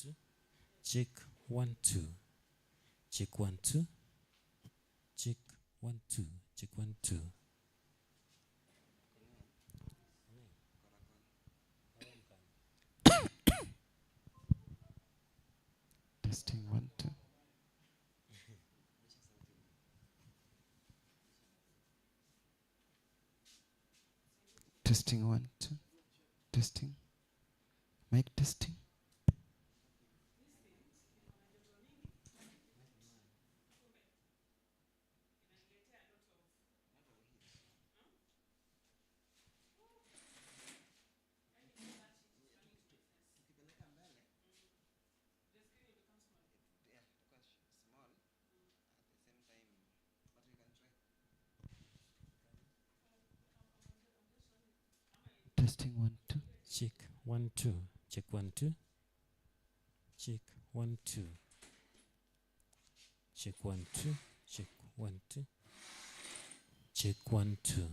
2. Check 1 2. Check 1 2. Check 1 2. Check 1 2. Testing 1 2. Testing 1 2. Testing. Mic testing. Testing 1 2. Check 1 2. Check 1 2. Check 1 2. Check 1 2. Check 1 2. Check 1 2.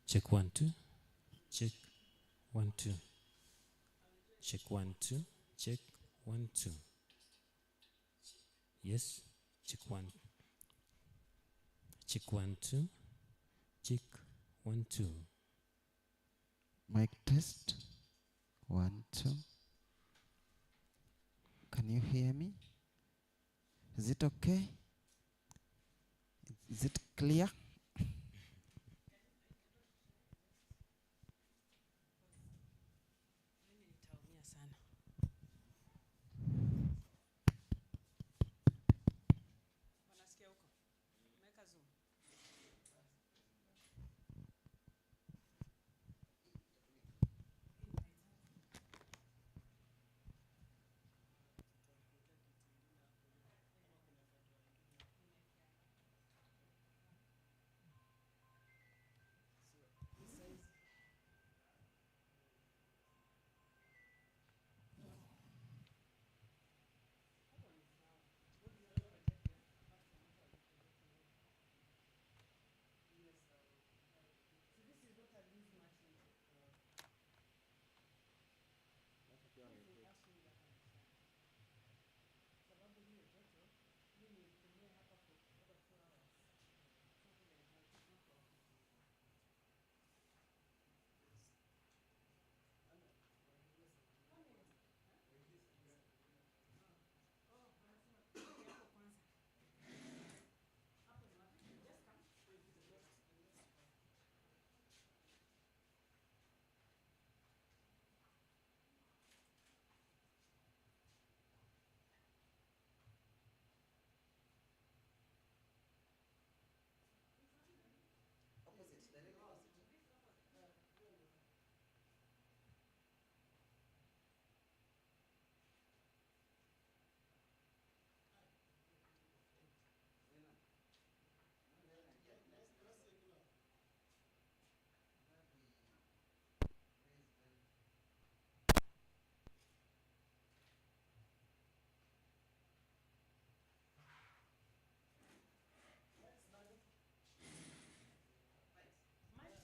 Check 1 2. Check 1 2. Check 1 2. Check 1 2. Yes. Check 1. Check 1 2. Check 1 2. Mic test 1 2. Can you hear me? Is it okay? Is it clear?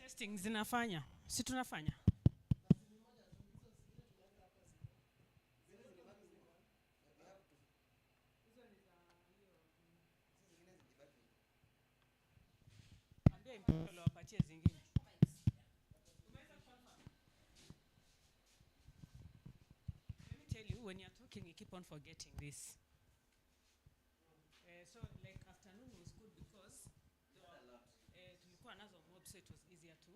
Testing zinafanya. Si tunafanya. Ambia impolo wapatie zingine. Let me tell you, when you're talking, you keep on forgetting this. So like afternoon was good because tulikuwa nazo mob, so it was easier to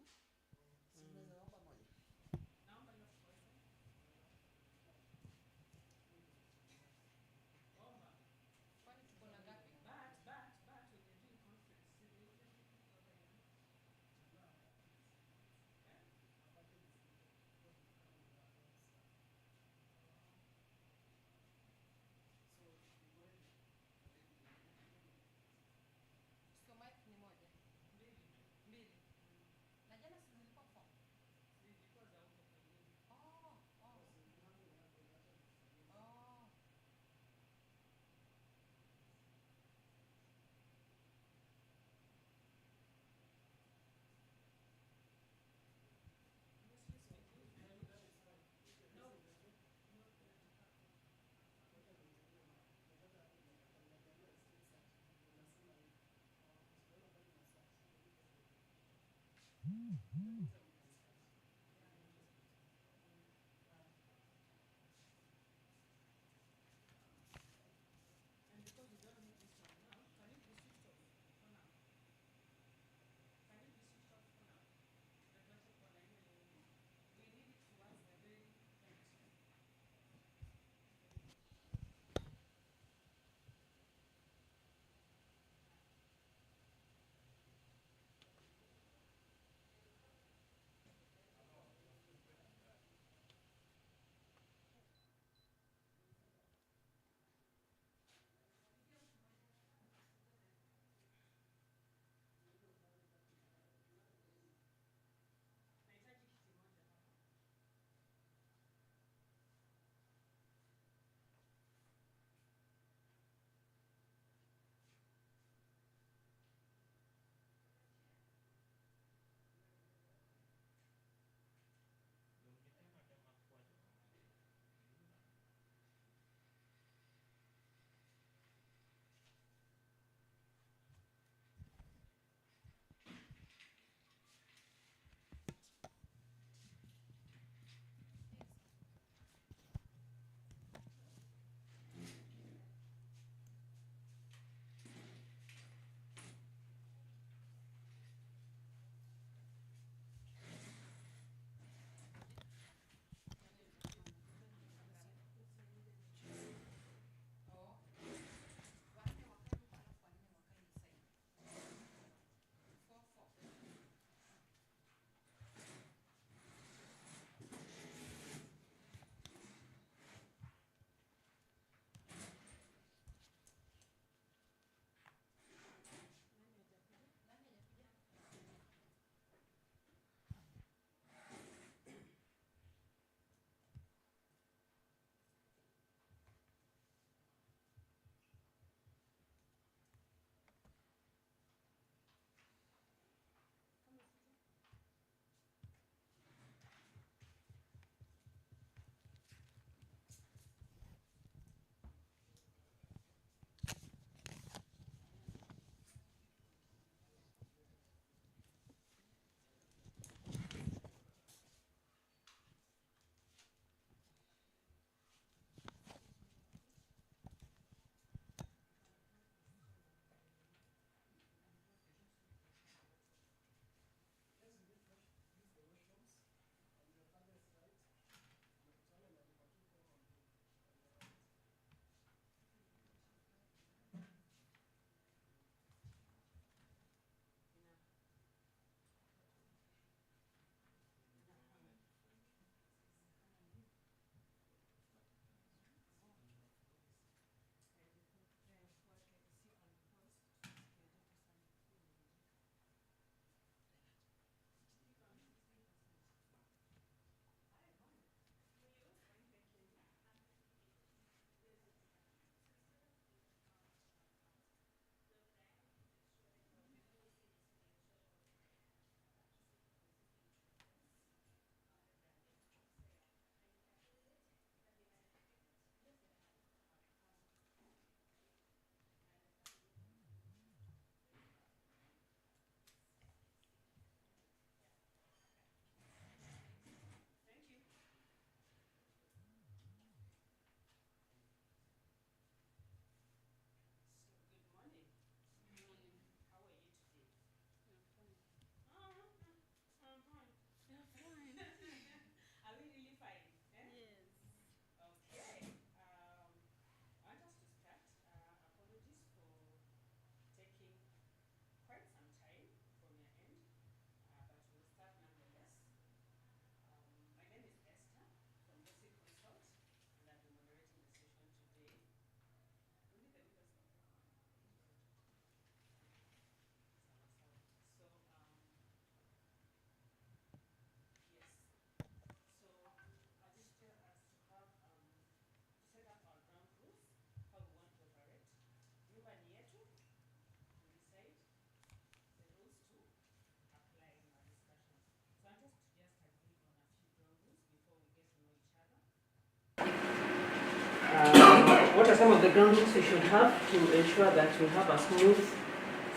What are some of the ground rules we should have to ensure that we have a smooth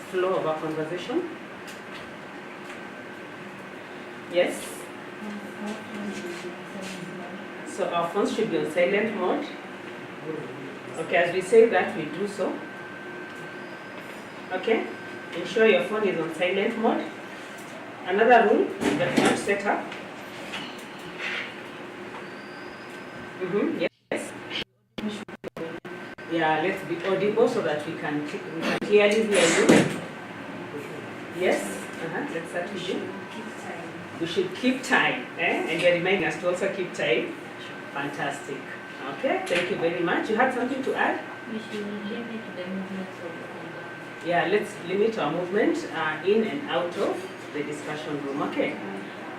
flow of our conversation? Yes. So our phones should be on silent mode. Okay, as we say that, we do so. Okay, ensure your phone is on silent mode. Another rule that you have set up. Yes. Yeah, let's be audible so that we can clearly hear you. Yes. Let's start with you. We should keep time, and you're reminding us to also keep time. Fantastic. Okay, thank you very much. You had something to add? We should limit the movements of the conduct. Yeah, let's limit our movement in and out of the discussion room. Okay.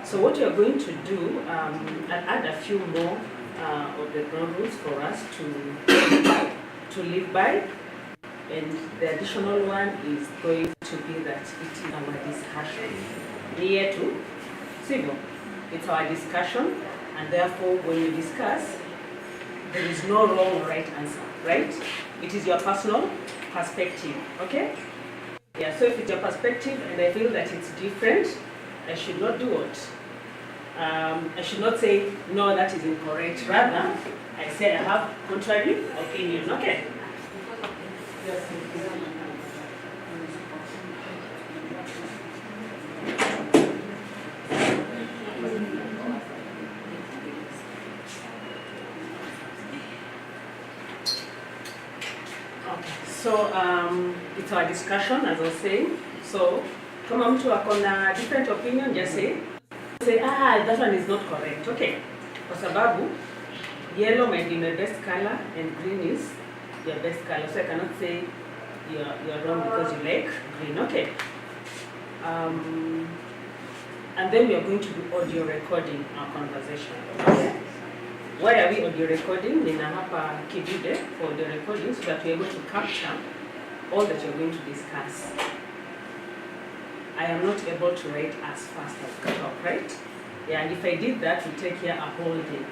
So what you're going to do, I'll add a few more of the ground rules for us to live by. And the additional one is going to be that it is our discussion. Year two, civil. It's our discussion, and therefore when we discuss, there is no wrong or right answer, right? It is your personal perspective, okay? Yeah, so if it's your perspective and I feel that it's different, I should not do it. I should not say, no, that is incorrect. Rather, I say I have contrary opinion, okay? So it's our discussion, as I was saying. So kama mtu akona different opinion, just say that one is not correct. Okay, kwa sababu yellow might be my best color and green is your best color. So I cannot say you're wrong because you like green. Okay. And then we are going to do audio recording our conversation. Okay. Why are we audio recording? Nina hapa kidude for audio recording so that we're able to capture all that you're going to discuss. I am not able to write as fast as talk, right? Yeah, and if I did that, it would take here a whole day.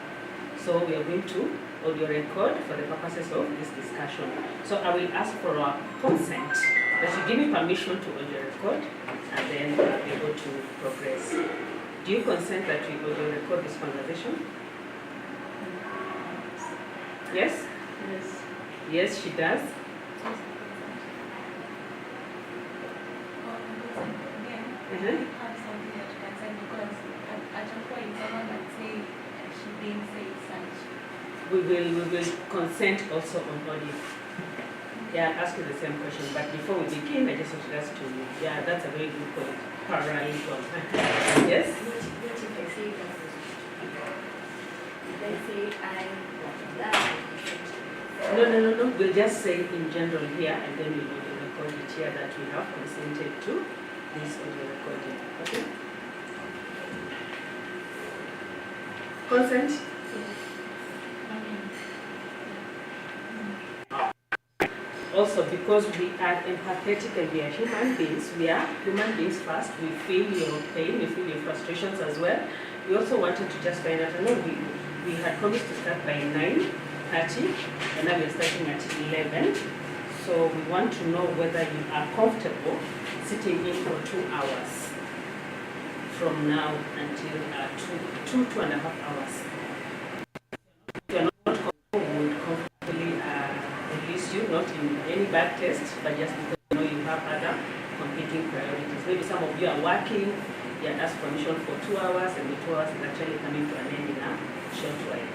So we are going to audio record for the purposes of this discussion. So I will ask for a consent that you give me permission to audio record, and then we'll be able to progress. Do you consent that we audio record this conversation? Yes? Yes. Yes, she does. Have something that you can say because at a point someone might say she didn't say such. We will consent also on audio. Yeah, I'll ask you the same question, but before we begin, I just wanted us to, yeah, that's a very good point. Parallel. Yes? What if I say that? If I say I that? No. We'll just say in general here, and then we will record it here that we have consented to this audio recording. Okay? Consent? Also, because we are empathetic and we are human beings first. We feel your pain, we feel your frustrations as well. We also wanted to just find out, I know we had promised to start by 9:30, and now we're starting at 11. So we want to know whether you are comfortable sitting in for 2 hours from now until 2.5 hours. If you're not comfortable, we would comfortably release you, not in any bad test, but just because you know you have other competing priorities. Maybe some of you are working, you are asked permission for 2 hours, and the 2 hours is actually coming to an end in a short while.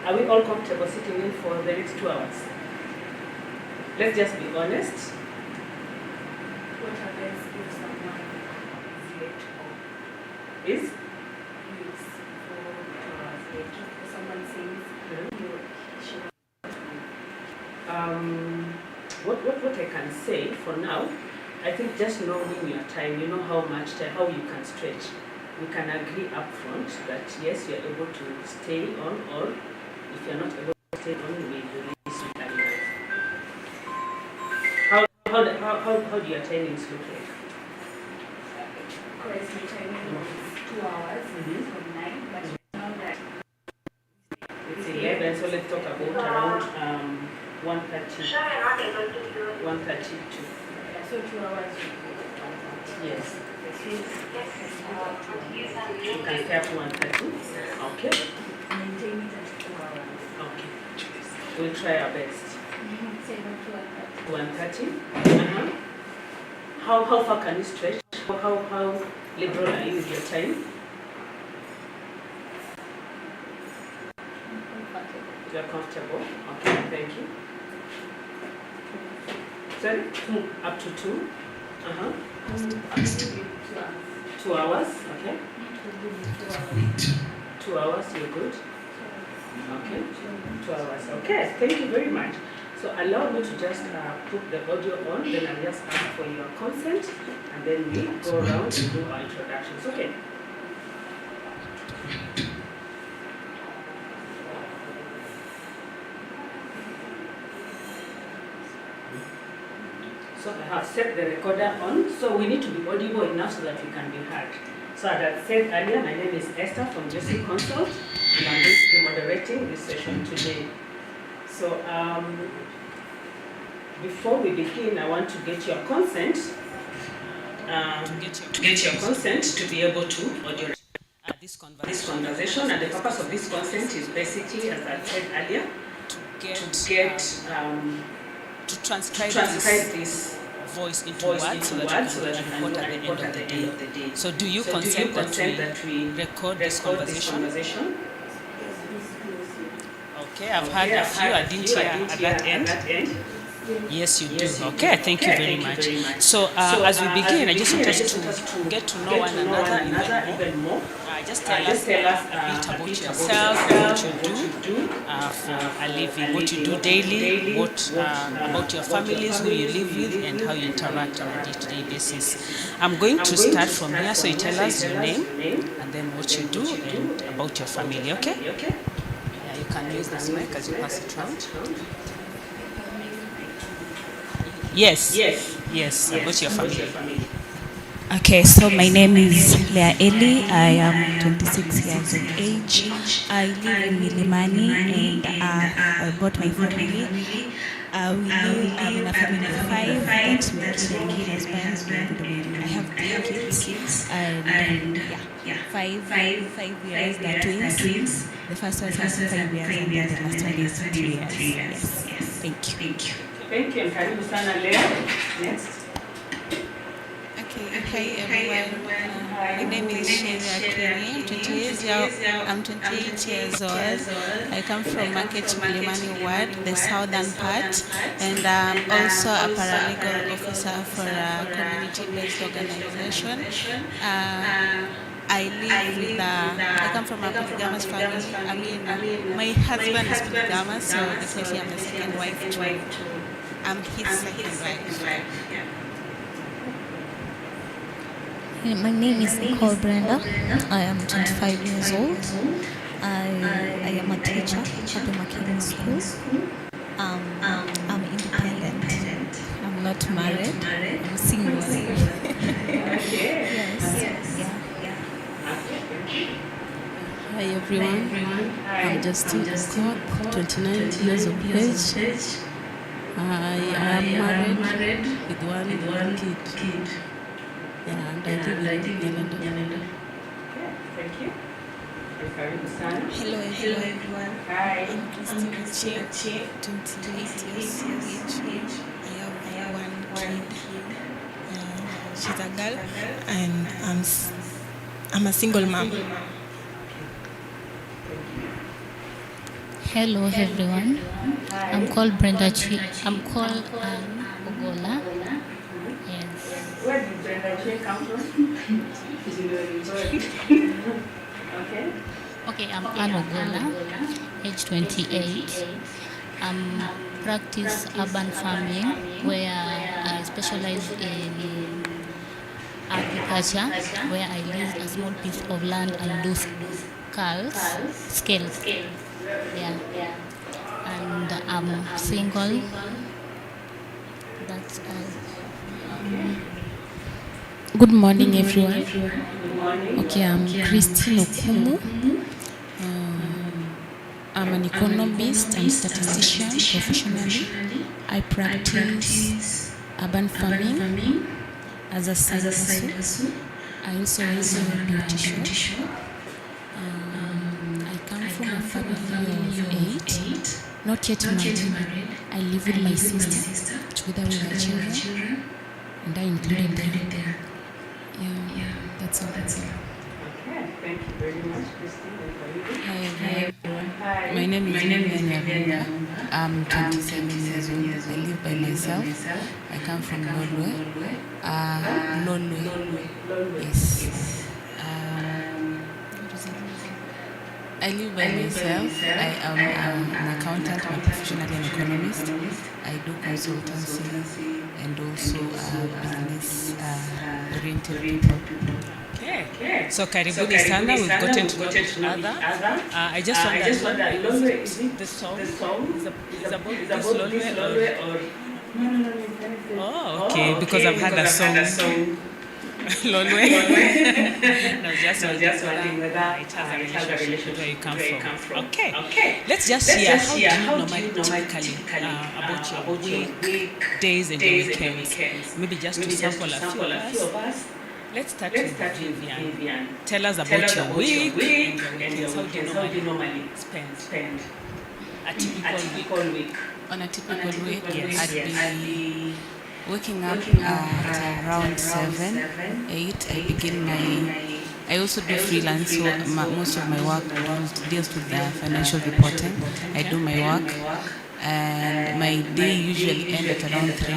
Are we all comfortable sitting in for the next 2 hours? Let's just be honest. What happens if someone is late or Is? leaves for 2 hours late? Or someone says you should. What I can say for now, I think just knowing your time, you know how much time, how you can stretch. We can agree up front that yes, you're able to stay on, or if you're not able to stay on, we release you earlier. How do your timings look like? Because my timing is 2 hours from 9, but now that It's 11, so let's talk about around 1:30. 1:32. so 2 hours would be 1:30. Yes. You can stay up to 1:30. Okay. Maintain it at 2 hours. Okay. We'll try our best. Say no to 1:30. How far can you stretch? How liberal are you with your time? You're comfortable. Okay, thank you. Sorry? Up to 2. Up to 2 hours. Okay. 2 hours. You're good. Okay. 2 hours. Okay. Thank you very much. So allow me to just put the audio on, then I'll just ask for your consent, and then we go around and do our introductions. Okay. So I have set the recorder on, so we need to be audible enough so that we can be heard. So as I said earlier, my name is Esther from Josy Consults, and I'm going to be moderating this session today. So before we begin, I want to get your consent. To get your consent to be able to audio this conversation, and the purpose of this consent is basically, as I said earlier, to transcribe this voice into words so that we can report at the end of the day. So do you consent that we record this conversation? Okay, I've heard a few I didn't hear at that end. Yes, you do. Okay, thank you very much. So as we begin, I just want us to get to know one another even more. Just tell us a bit about yourself, what you do for a living, what you do daily, what about your families, who you live with, and how you interact on a day-to-day basis. I'm going to start from here, so you tell us your name, and then what you do, and about your family, okay? Yeah, you can use this mic as you pass it around. Yes, about your family. Okay, so my name is Leah Eli. I am 26 years of age. I live in Milimani, and I brought my family. We live in a family of 5. That's me, and my husband, and I have 3 kids. And yeah, 5 years. They're twins. The first one is 5 years, and then the last one is 3 years. Yes. Thank you. Thank you. Karibu sana Leah. Next. Okay, hi everyone. My name is Shazia Kiri. I'm 28 years old. I come from Market Milimani Ward, the southern part, and I'm also a paralegal officer for a community-based organization. I come from a polygamous family. My husband is polygamous, so definitely I'm the second wife too. I'm his second wife. My name is Nicole Brenda. I am 25 years old. I am a teacher at the Makini School. I'm independent. I'm not married. I'm single. Yes. Hi everyone. I'm Justine Scott, 29 years of age. I am married with one kid. Yeah, and I live in Nyalenda. Thank you. Hello everyone. Hi. I'm Christine Che, 28 years of age. I have one kid. She's a girl, and I'm a single mom. Hello everyone. I'm called Brenda Chi. I'm called Ogola. Yes. Where did Brenda Che come from? Okay, I'm Anne Ogola, age 28. Practice urban farming, where I specialize in agriculture, where I lease a small piece of land and do scales. Yeah. And I'm single. That's all. Good morning everyone. Good morning. Okay, I'm Christine Okumu. I'm an economist and statistician professionally. I practice urban farming as a side hustle. I also do beauty shop. I come from a family of 8, not yet married. I live with my sister, together with our children, and I included them. Yeah, that's all. Okay, thank you very much, Christine. Hi everyone. My name is Nyavunga. I'm 27 years old. I live by myself. I come from Lolwe. Lolwe. Yes. I live by myself. I am an accountant. I'm professionally an economist. I do consultancy and also business oriented people. Okay. So karibuni sana, we've gotten to know each other. I just wonder, Lolwe, is it the song? Is about this Lolwe or? No. Oh, okay, because I've had a song. Lolwe. No, just wondering whether it has a relationship to where you come from. Okay. Let's just hear how do you normally typically about your weekdays and your weekends. Maybe just to sample a few of us. Let's start with Vivian. Tell us about your week and your weekends. How do you normally spend a typical week? On a typical week, Yes. I'd be waking up at around 7, 8. I begin I also do freelance, so most of my work deals with the financial reporting. I do my work, and my day usually ends at around 3,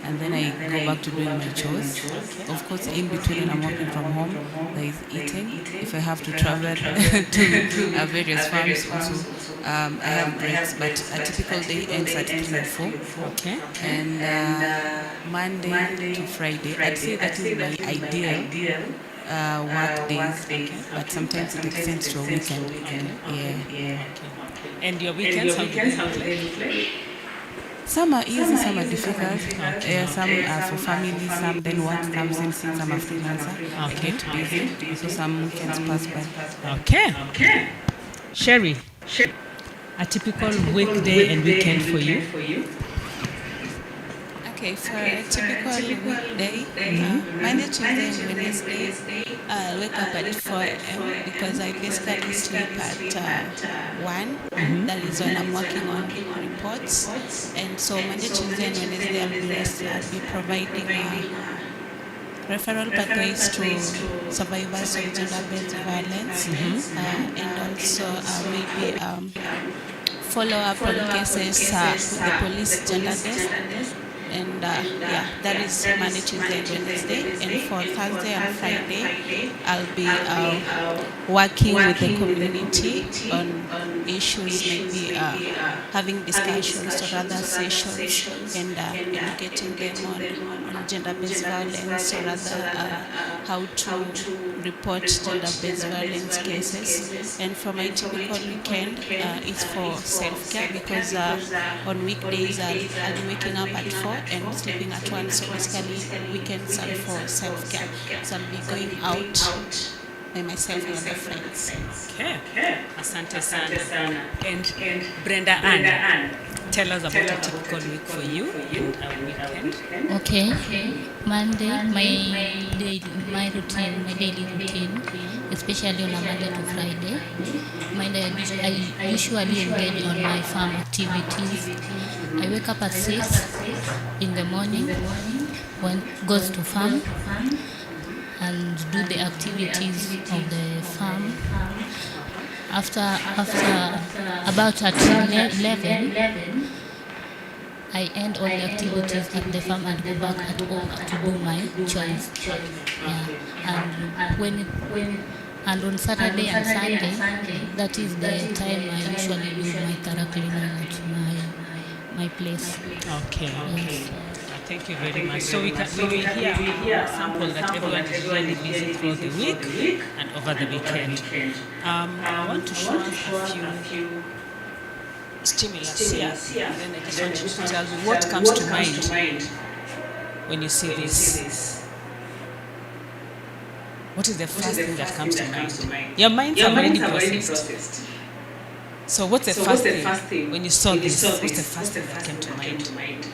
and then I go back to doing my chores. Of course, in between when I'm working from home, there is eating. If I have to travel to various farms also, I have breaks, but a typical day ends at 3 or 4. Okay. And Monday to Friday, I'd say that is my ideal work days, but sometimes it extends to a weekend. Yeah. And your weekends, how do they look like? Some are easy, some are difficult. Some are for family, some then work comes in since I'm a freelancer. I get busy, so some weekends pass by. Okay. Sherry, a typical weekday and weekend for you? Okay, for a typical weekday, Monday, Tuesday, and Wednesday, I wake up at 4 a.m. because I basically sleep at 1. That is when I'm working on reports. And so Monday, Tuesday, and Wednesday, I'll be providing referral pathways to survivors of gender-based violence, and also maybe follow up on cases with the police gender desk. And that is Monday, Tuesday, and Wednesday. And for Thursday and Friday, I'll be working with the community on issues, maybe having discussions or other sessions, and educating them on gender-based violence or other how to report gender-based violence cases. And for my typical weekend, it's for self-care because on weekdays I'll be waking up at 4 and sleeping at 1, so basically weekends are for self-care. So I'll be going out by myself and other friends. Okay. Asante sana. And Brenda Ann, tell us about a typical week for you and a weekend. Okay. Monday, my daily routine, especially on a Monday to Friday. Monday, I usually engage on my farm activities. I wake up at 6 in the morning, goes to farm and do the activities of the farm. After about at 11, I end all the activities at the farm and go back at home to do my chores. And on Saturday and Sunday, that is the time I usually do my thorough cleaning at my place. Okay. Yes. Thank you very much. So we will hear a sample that everyone is really busy throughout the week and over the weekend. I want to show us a few stimulus here, and then I just want you to tell me what comes to mind when you see this. What is the first thing that comes to mind? Your mind's already processed. So what's the first thing when you saw this? What's the first thing that came to mind?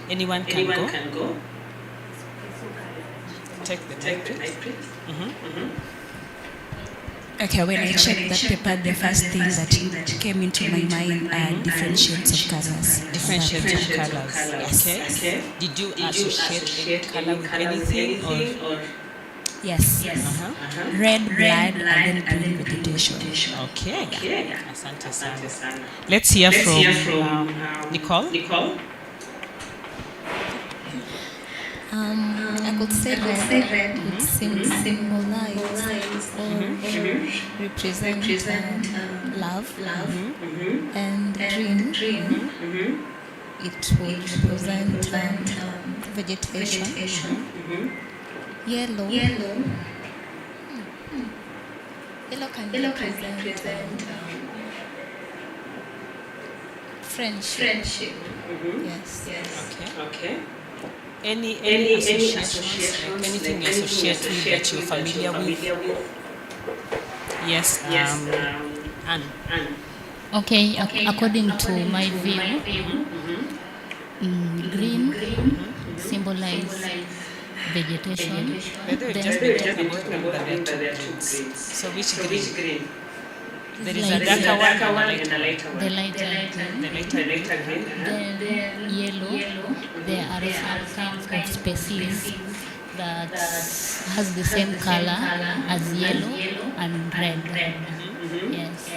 Anyone can go? take the knife, please. Okay, when I checked that paper, the first thing that came into my mind are different shades of colors. Different shades of colors. Okay. Did you associate any color with anything or? Yes. Red, blood, and then green vegetation. Okay. Asante sana. Let's hear from Nicole. I could say red would symbolize or represent love, and green it would represent vegetation. Yellow can represent friendship. Yes. Okay. Any associations, like anything you associate with that you're familiar with? Yes. Anne. Okay, according to my view, green symbolize vegetation. By the way, we've just been talking about green, that there are two greens. So which green? There is a darker one and a lighter one. The lighter green. Then yellow, there are some kinds of species that has the same color as yellow and red. Yes.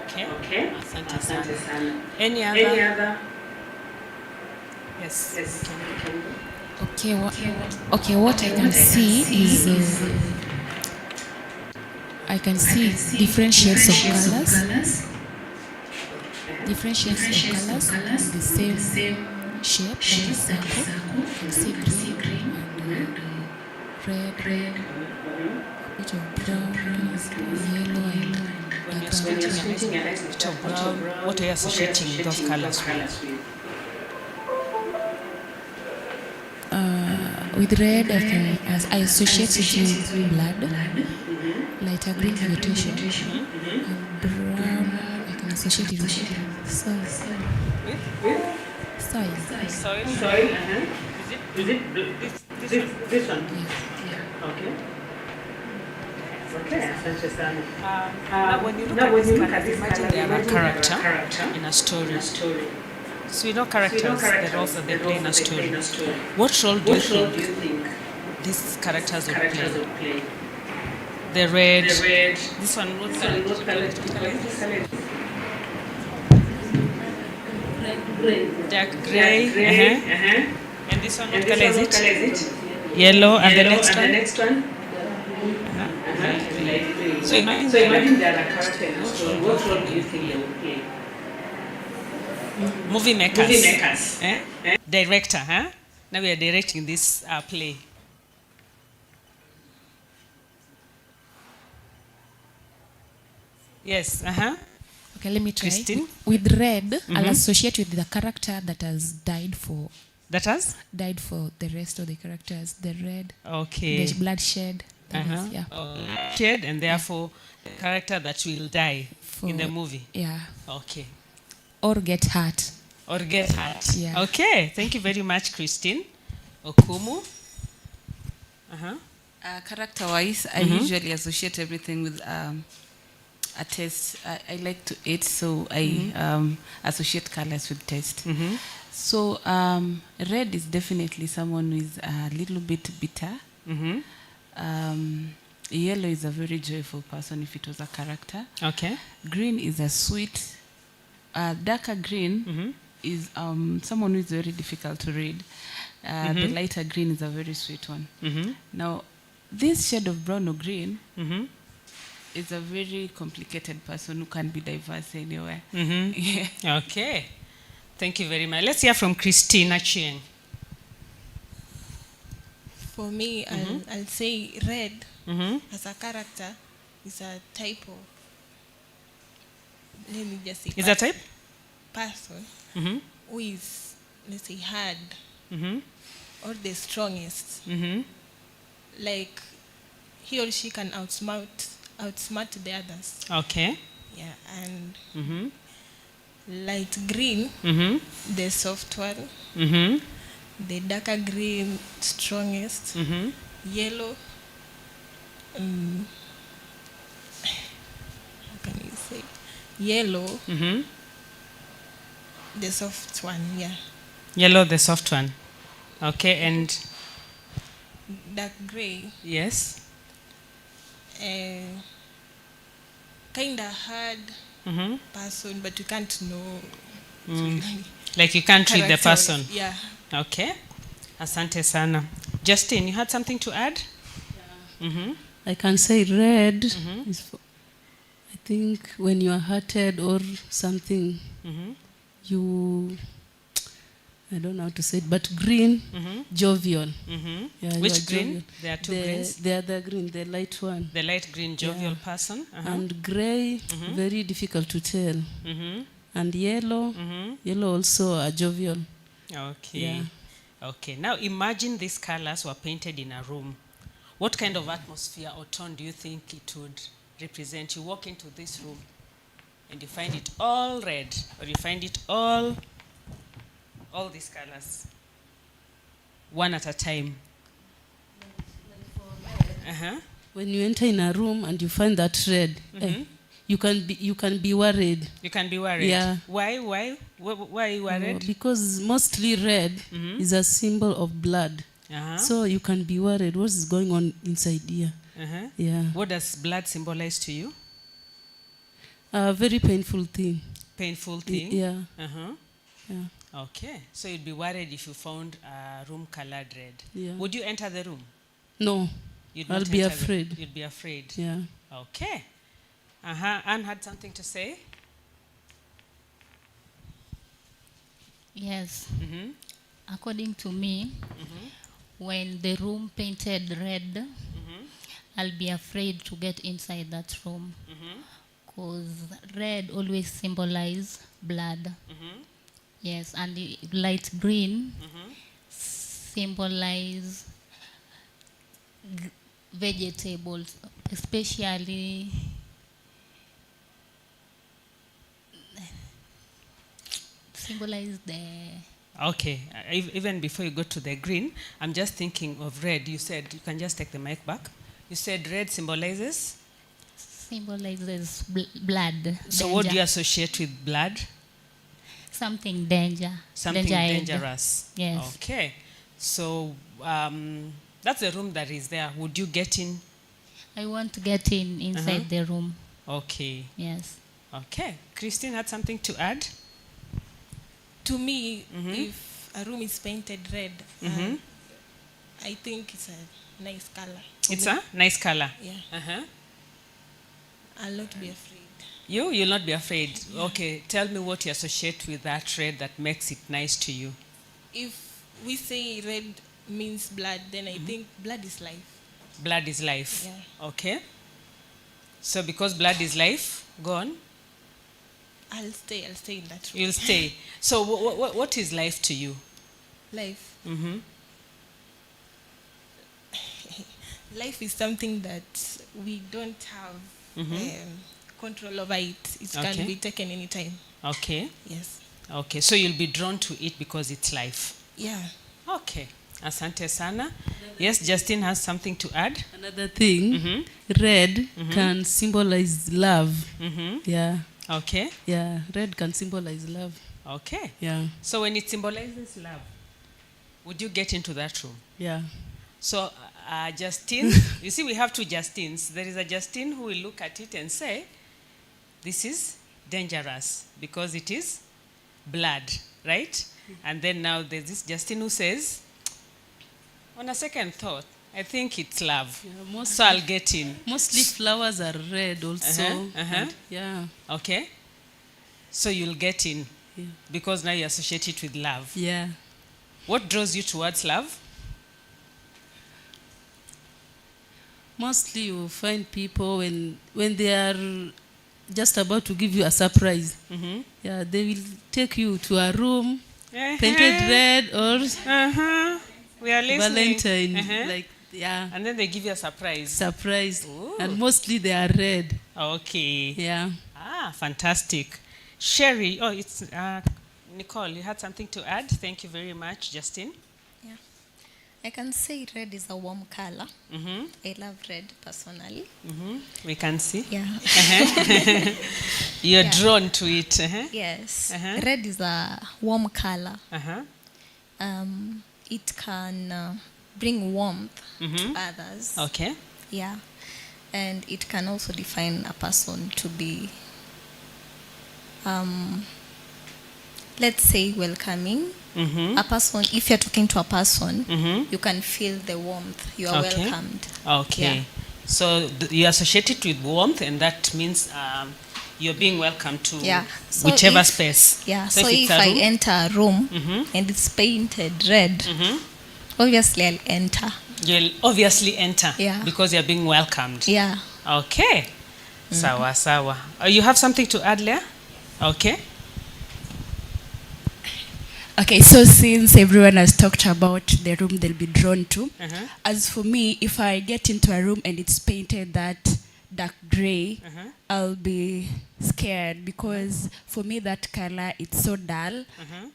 Okay. Asante sana. Any other? Yes. Okay, what I can see is I can see different shades of colors. Different shades of colors with the same shape, that is circle. You can see green and red, bit of brown, yellow, and When you're squinting a bit of brown, what are you associating those colors with? with red, I associate it with blood, lighter green vegetation, and brown, I can associate it with soil. Soil? Is it this one? Yeah. Okay. Now when you look at this imagine they are a character in a story. So you know characters, they're also they play in a story. What role do you think these characters would play? The red. This one, what color is it? Dark grey. And this one, what color is it? Yellow. And the next one? So imagine there are characters. What role do you think they would play? Movie makers. Director, huh? Now we are directing this play. Yes, Okay, let me try. Christine? With red, I'll associate with the character that has died for. That has? Died for the rest of the characters. The red. Okay. The bloodshed. Shed, and therefore the character that will die in the movie. Yeah. Okay. Or get hurt. Yeah. Okay. Thank you very much, Christine. Okumu. Character-wise, I usually associate everything with a taste. I like to eat, so I associate colors with taste. So red is definitely someone who is a little bit bitter. Yellow is a very joyful person if it was a character. Okay. Green is a sweet. Darker green is someone who is very difficult to read. The lighter green is a very sweet one. Now, this shade of brown or green is a very complicated person who can be diverse anywhere. Yeah. Okay. Thank you very much. Let's hear from Christina Chien. For me, I'll say red as a character is a type of, let me just say, is a type? Person who is, let's say, hard or the strongest. Like he or she can outsmart the others. Okay. Yeah, and light green, the soft one. The darker green, strongest. Yellow. How can you say? Yellow. The soft one, yeah. Yellow, the soft one. Okay, and Dark gray. yes. Kind of hard person, but you can't know. Like you can't read the Character, person. yeah. Okay. Asante sana. Justin, you had something to add? I can say red is for, I think when you are hurted or something, you, I don't know how to say it, but green, jovial. Yeah, Which green? jovial. There are two greens. The other green, the light one. The light green jovial person. And gray, very difficult to tell. And yellow, yellow also a jovial. Okay. Yeah. Okay. Now imagine these colors were painted in a room. What kind of atmosphere or tone do you think it would represent? You walk into this room and you find it all red, or you find it all these colors, one at a time. When you enter in a room and you find that red, you can be worried. You can be worried. Yeah. Why are you worried? Because mostly red is a symbol of blood. So you can be worried. What is going on inside here? Yeah. What does blood symbolize to you? A very painful thing. Painful thing? Yeah. Yeah. Okay. So you'd be worried if you found a room colored red. Yeah. Would you enter the room? No. You'd I'll not be enter afraid. You'd be afraid. Yeah. Okay. Anne had something to say? Yes. According to me, when the room painted red, I'll be afraid to get inside that room. Because red always symbolizes blood. Yes, and the light green symbolize vegetables, especially symbolize the... Okay, even before you go to the green, I'm just thinking of red. You said, you can just take the mic back. You said red symbolizes? Symbolizes blood. So danger. what do you associate with blood? Something danger. Something dangerous. Yes. Okay. So that's the room that is there. Would you get in? I want to get inside the room. Okay. Yes. Okay. Christine had something to add? To me, if a room is painted red, I think it's a nice color. It's a nice color? Yeah. I'll not be afraid. You'll not be afraid? Yeah. Okay. Tell me what you associate with that red that makes it nice to you. If we say red means blood, then I think blood is life. Blood is life? Yeah. Okay. So because blood is life, go on. I'll stay in that room. You'll stay. So what is life to you? Life? Life is something that we don't have control over it. It can be taken anytime. Okay. Yes. Okay, so you'll be drawn to it because it's life. Yeah. Okay. Asante sana. Yes, Justin has something to add. Another thing, red can symbolize love. Yeah. Okay. Yeah, red can symbolize love. Okay. Yeah. So when it symbolizes love, would you get into that room? Yeah. So Justin, you see we have two Justins. There is a Justin who will look at it and say, this is dangerous because it is blood, right? And then now there's this Justin who says, on a second thought, I think it's love. Yeah, so I'll get in. Mostly flowers are red also. Yeah. Okay. So you'll get in because now you associate it with love. Yeah. What draws you towards love? Mostly you find people when they are just about to give you a surprise. Yeah, they will take you to a room painted red or we are listening. Valentine. Like, yeah. And then they give you a surprise. Surprise. Ooh. And mostly they are red. Okay. Yeah. Fantastic. Sherry, it's Nicole, you had something to add? Thank you very much, Justin. I can say red is a warm color. I love red personally. We can see. Yeah. You're drawn to it. Yes. Red is a warm color. It can bring warmth to others. Okay. Yeah. And it can also define a person to be, let's say, welcoming. A person, if you're talking to a person, you can feel the warmth. You are welcomed. Okay. Yeah. So you associate it with warmth, and that means you're being welcome to whichever space. Yeah. So if I enter a room and it's painted red, obviously I'll enter. You'll obviously enter because you're being welcomed. Yeah. Okay. Sawa, sawa. You have something to add, Leah? Okay. Okay, so since everyone has talked about the room they'll be drawn to, as for me, if I get into a room and it's painted that dark gray, I'll be scared because for me that color, it's so dull.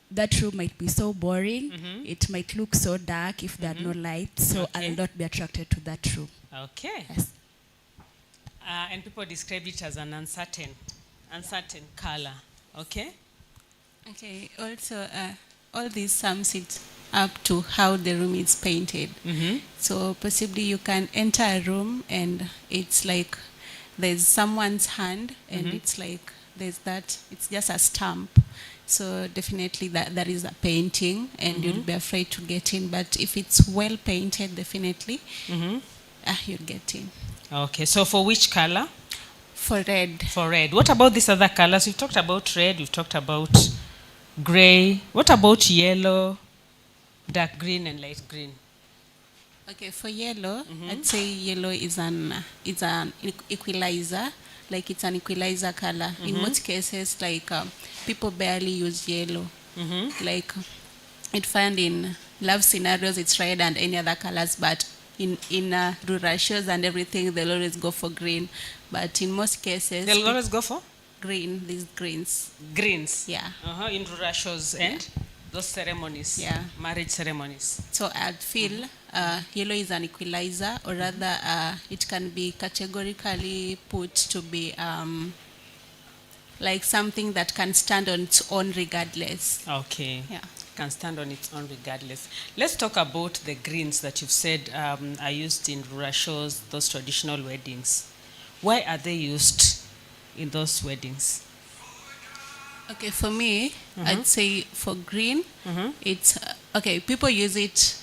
That room might be so boring. It might look so dark if there are no lights, so I'll not be attracted to that room. Okay. Yes. And people describe it as an uncertain color. Okay. Okay. Also, all this sums it up to how the room is painted. So possibly you can enter a room and it's like there's someone's hand and it's like it's just a stamp. So definitely that is a painting and you'll be afraid to get in. But if it's well painted, definitely you'll get in. Okay, so for which color? For red. For red. What about these other colors? We've talked about red, we've talked about gray. What about yellow, dark green, and light green? Okay, for yellow, I'd say yellow is an equalizer. Like it's an equalizer color. In most cases, like people barely use yellow. Like it found in love scenarios, it's red and any other colors, but in rural shows and everything, they'll always go for green. But in most cases, they'll always go for green. These greens. Greens. Yeah. In rural shows and those ceremonies. Yeah. Marriage ceremonies. So I'd feel yellow is an equalizer, or rather, it can be categorically put to be like something that can stand on its own regardless. Okay. Yeah. Can stand on its own regardless. Let's talk about the greens that you've said are used in rural shows, those traditional weddings. Why are they used in those weddings? Okay, for me, I'd say for green, it's okay. People use it.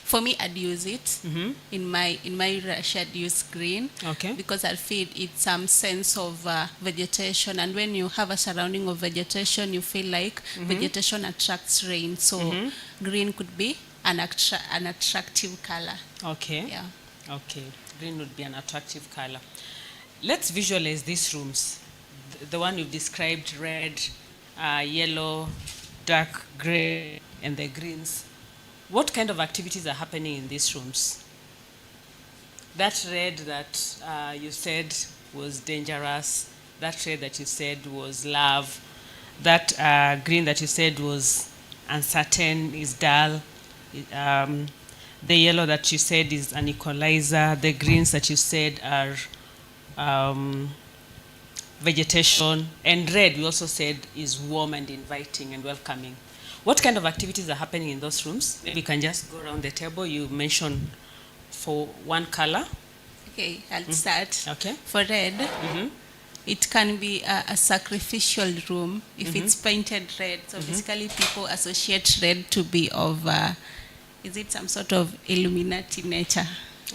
For me, I'd use it in my rush. I'd use green because I feel it's some sense of vegetation, and when you have a surrounding of vegetation, you feel like vegetation attracts rain. So green could be an attractive color. Okay. Yeah. Okay. Green would be an attractive color. Let's visualize these rooms. The one you've described, red, yellow, dark gray, and the greens. What kind of activities are happening in these rooms? That red that you said was dangerous, that red that you said was love, that green that you said was uncertain, is dull, the yellow that you said is an equalizer, the greens that you said are vegetation, and red we also said is warm and inviting and welcoming. What kind of activities are happening in those rooms? Maybe you can just go around the table. You mentioned for one color. Okay, I'll start. Okay. For red, it can be a sacrificial room if it's painted red. So basically people associate red to be of, is it some sort of Illuminati nature?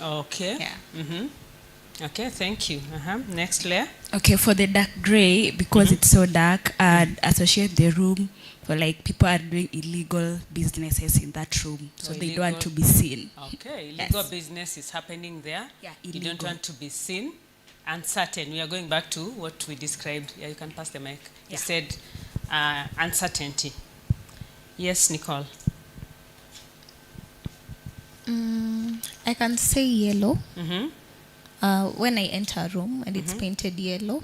Okay. Yeah. Okay, thank you. Next layer. Okay, for the dark gray, because it's so dark, I'd associate the room for like people are doing illegal businesses in that room, so they don't want to be seen. Okay, illegal business is happening there. Yeah, you don't want to be seen. Uncertain. We are going back to what we described. Yeah, you can pass the mic. You said uncertainty. Yes, Nicole. I can say yellow. When I enter a room and it's painted yellow,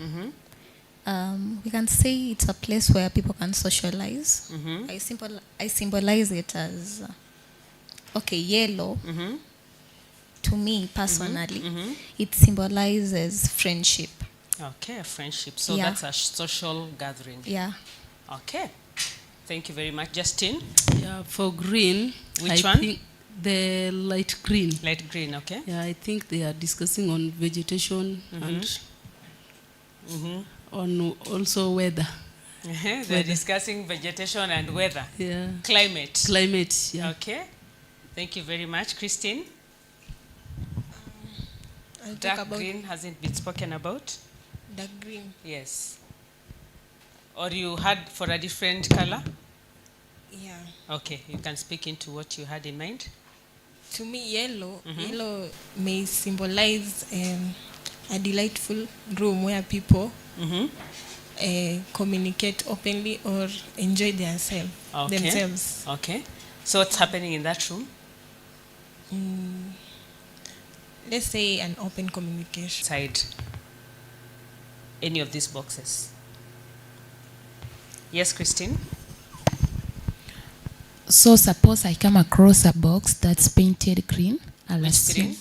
we can say it's a place where people can socialize. I symbolize it as okay, yellow, Mm-hmm. to me personally, it symbolizes friendship. Okay, a friendship. So Yeah. that's a social gathering. Yeah. Okay. Thank you very much. Justin? Yeah, for green, Which I one? think the light green. Light green, okay. Yeah, I think they are discussing on vegetation and on also weather. They're Weather. discussing vegetation and weather. Yeah. Climate. Climate, yeah. Okay. Thank you very much. Christine? I'll talk Dark about green hasn't been spoken about? dark green. Yes. Or you had for a different color? Yeah. Okay, you can speak into what you had in mind. To me, yellow may symbolize a delightful room where people communicate openly or enjoy themselves. Okay. So what's happening in that room? Let's say an open communication. Side any of these boxes. Yes, Christine? So suppose I come across a box that's painted green. I'll Which assume green?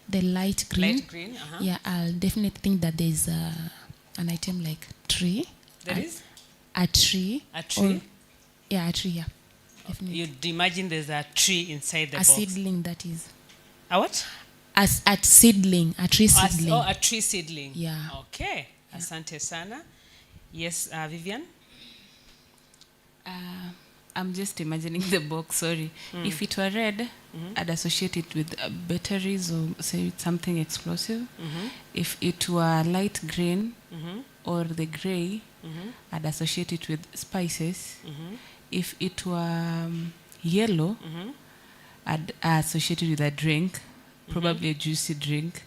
the light green. Light green, Yeah, I'll definitely think that there's an item like tree. There is? A tree. A tree? Yeah, a tree, yeah. Definitely. You'd imagine there's a tree inside the A box. seedling, that is. A what? A seedling, a tree seedling. Oh, a tree seedling. Yeah. Okay. Asante sana. Yes, Vivian? I'm just imagining the box, sorry. If it were red, I'd associate it with batteries or say something explosive. If it were light green or the gray, I'd associate it with spices. If it were yellow, I'd associate it with a drink, probably a juicy drink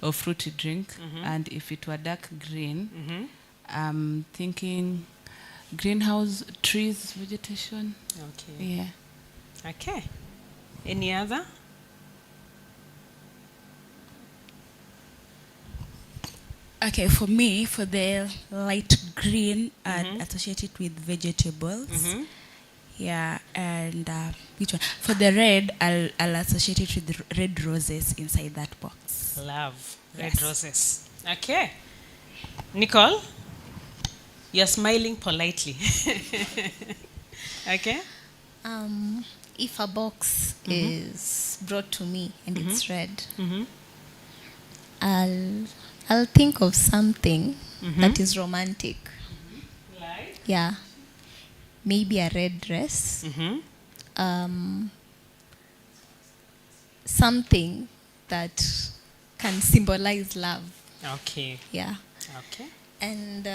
or fruity drink. And if it were dark green, I'm thinking greenhouse, trees, vegetation. Okay. Yeah. Okay. Any other? Okay, for me, for the light green, I'd associate it with vegetables. Yeah, and which one? For the red, I'll associate it with red roses inside that box. Love. Red Yes. roses. Okay. Nicole? You're smiling politely. Okay? If a box is brought to me and it's red, I'll think of something that is romantic. Like? Yeah. Maybe a red dress. Something that can symbolize love. Okay. Yeah. Okay. And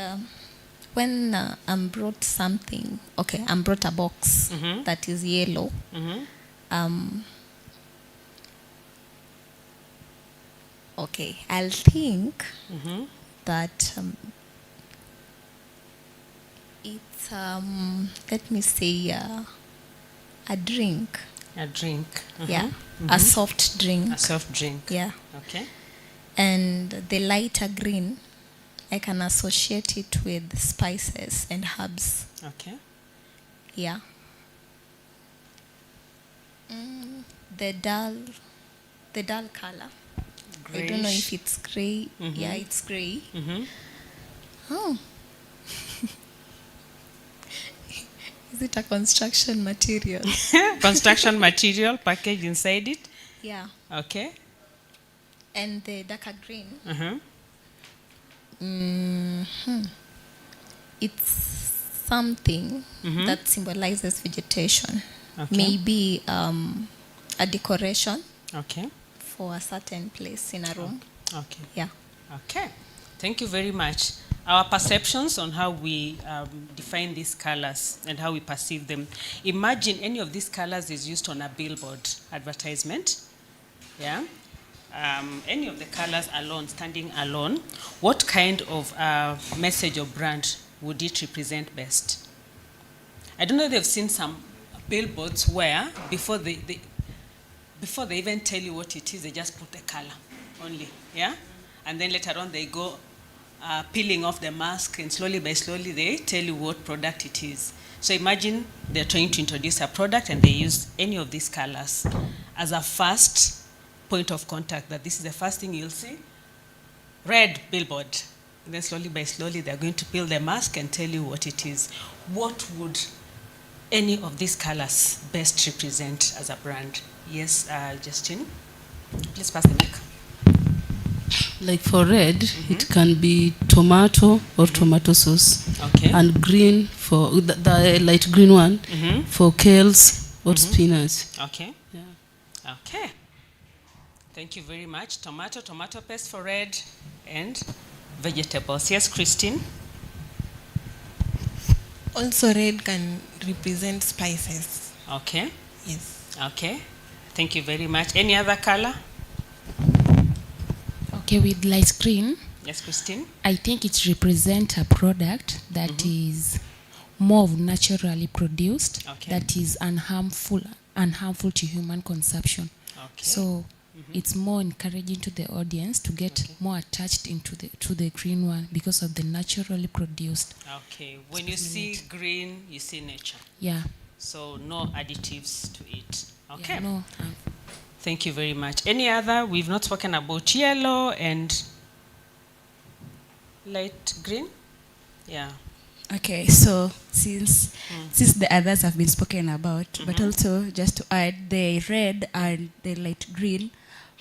when I'm brought something, I'm brought a box that is yellow. I'll think that it's let me say a drink. A drink. Yeah, a soft drink. A soft drink. Yeah. Okay. And the lighter green, I can associate it with spices and herbs. Okay. Yeah. The dull color. I don't know if it's gray. Yeah, it's gray. Oh. Is it a construction material? Construction material package inside it? Yeah. Okay. And the darker green. It's something that symbolizes vegetation. Okay. Maybe a decoration Okay. for a certain place in a room. Okay. Yeah. Okay. Thank you very much. Our perceptions on how we define these colors and how we perceive them. Imagine any of these colors is used on a billboard advertisement. Yeah. Any of the colors alone, standing alone, what kind of message or brand would it represent best? I don't know if they've seen some billboards where before they even tell you what it is, they just put the color only, yeah? And then later on they go peeling off the mask, and slowly by slowly they tell you what product it is. So imagine they're trying to introduce a product and they use any of these colors. as a first point of contact, that this is the first thing you'll see. Red billboard. And then slowly by slowly, they're going to peel the mask and tell you what it is. What would any of these colors best represent as a brand? Yes, Justine, please pass the mic. Like for red, it can be tomato or tomato sauce. Okay. And green for the light green one for kales or spinach. Okay. Yeah. Okay. Thank you very much. Tomato paste for red, and vegetables. Yes, Christine? Also, red can represent spices. Okay. Yes. Okay. Thank you very much. Any other color? Okay, with light green, Yes, Christine? I think it represents a product that is more of naturally produced, Okay. that is unharmful to human consumption. Okay. So it's more encouraging to the audience to get more attached to the green one because of the naturally produced. Okay. When you see green, you see nature. Yeah. So no additives to it. Okay. Yeah, no. Thank you very much. Any other? We've not spoken about yellow and light green. Yeah. Okay, so since the others have been spoken about, but also just to add, the red and the light green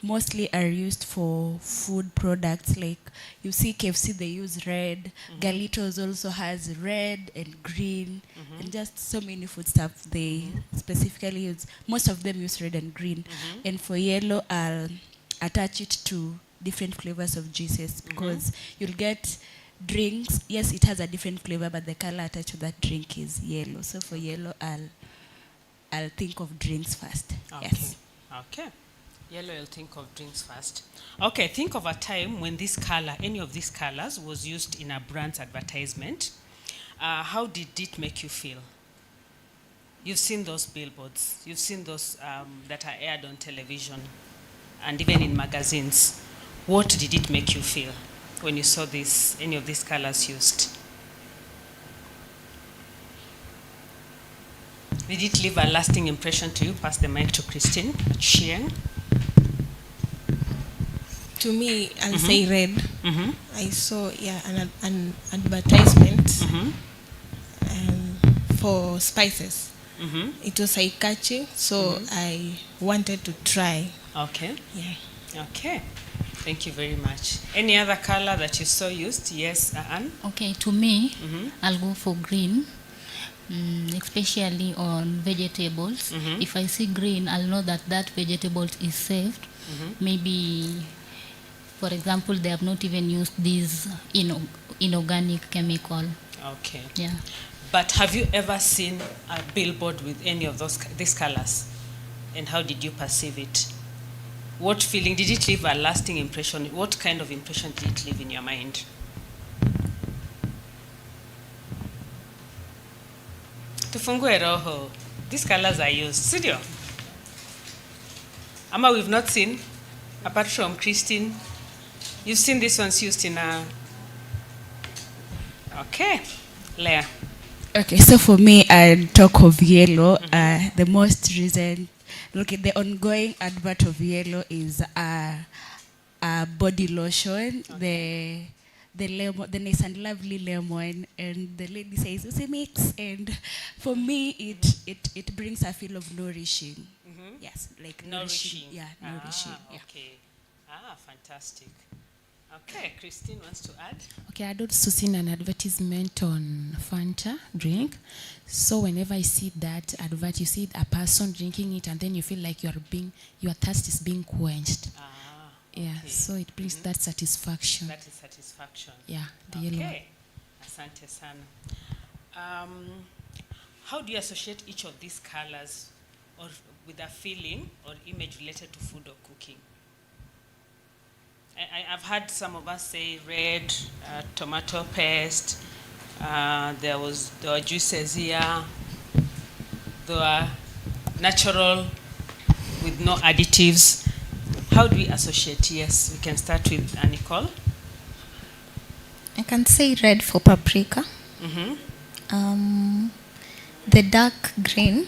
mostly are used for food products. Like you see KFC, they use red. Galitos also has red and green, and just so many food stuff they specifically use. Most of them use red and green. And for yellow, I'll attach it to different flavors of juices, because you'll get drinks. Yes, it has a different flavor, but the color attached to that drink is yellow. So for yellow, I'll think of drinks first. Okay. Yes. Okay. Yellow, you'll think of drinks first. Okay, think of a time when this color, any of these colors, was used in a brand's advertisement. How did it make you feel? You've seen those billboards. You've seen those that are aired on television and even in magazines. What did it make you feel when you saw this, any of these colors used? Did it leave a lasting impression to you? Pass the mic to Christine Chiang. To me, I'll say red. I saw an advertisement for spices. It was eye-catching, so I wanted to try. Okay. Yeah. Okay. Thank you very much. Any other color that you saw used? Yes, Anne? Okay, to me, I'll go for green, especially on vegetables. If I see green, I'll know that that vegetable is saved. Maybe, for example, they have not even used this inorganic chemical. Okay. Yeah. But have you ever seen a billboard with any of these colors? And how did you perceive it? What feeling? Did it leave a lasting impression? What kind of impression did it leave in your mind? Tufungue roho. These colors are used. Studio. Ama, we've not seen, apart from Christine. You've seen these ones used in a... Okay. Leah. Okay, so for me, I talk of yellow. The most recent, look at the ongoing advert of yellow is a body lotion. The lemon, the nice and lovely lemon, and the lady says it's a mix. And for me, it brings a feel of nourishing. Yes, like nourishing. Yeah, nourishing. Yeah. Okay. Fantastic. Okay, Christine wants to add. Okay, I'd also seen an advertisement on Fanta drink. So whenever I see that advert, you see a person drinking it, and then you feel like your thirst is being quenched. Yeah, okay. so it brings that satisfaction. That is satisfaction. Yeah, the yellow. Okay, asante sana. How do you associate each of these colors or with a feeling or image related to food or cooking? I've heard some of us say red, tomato paste. There were juices here. There were natural with no additives. How do we associate? Yes, we can start with Nicole. I can say red for paprika. The dark green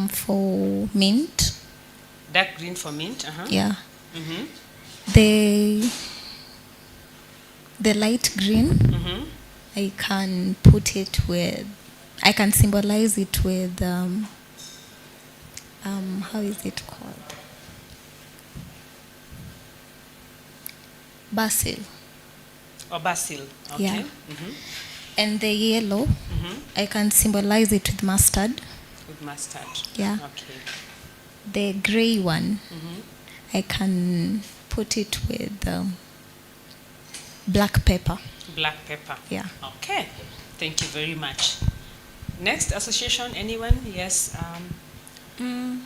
for mint. Dark green for mint. Yeah. Mm-hmm. The light green, Mm-hmm. I can put it with, I can symbolize it with, how is it called? Basil. Or basil. Okay. Yeah. Mm-hmm. And the yellow, I can symbolize it with mustard. With mustard. Yeah. Okay. The gray one, Mm-hmm. I can put it with black pepper. Black pepper. Yeah. Okay. Thank you very much. Next association, anyone? Yes.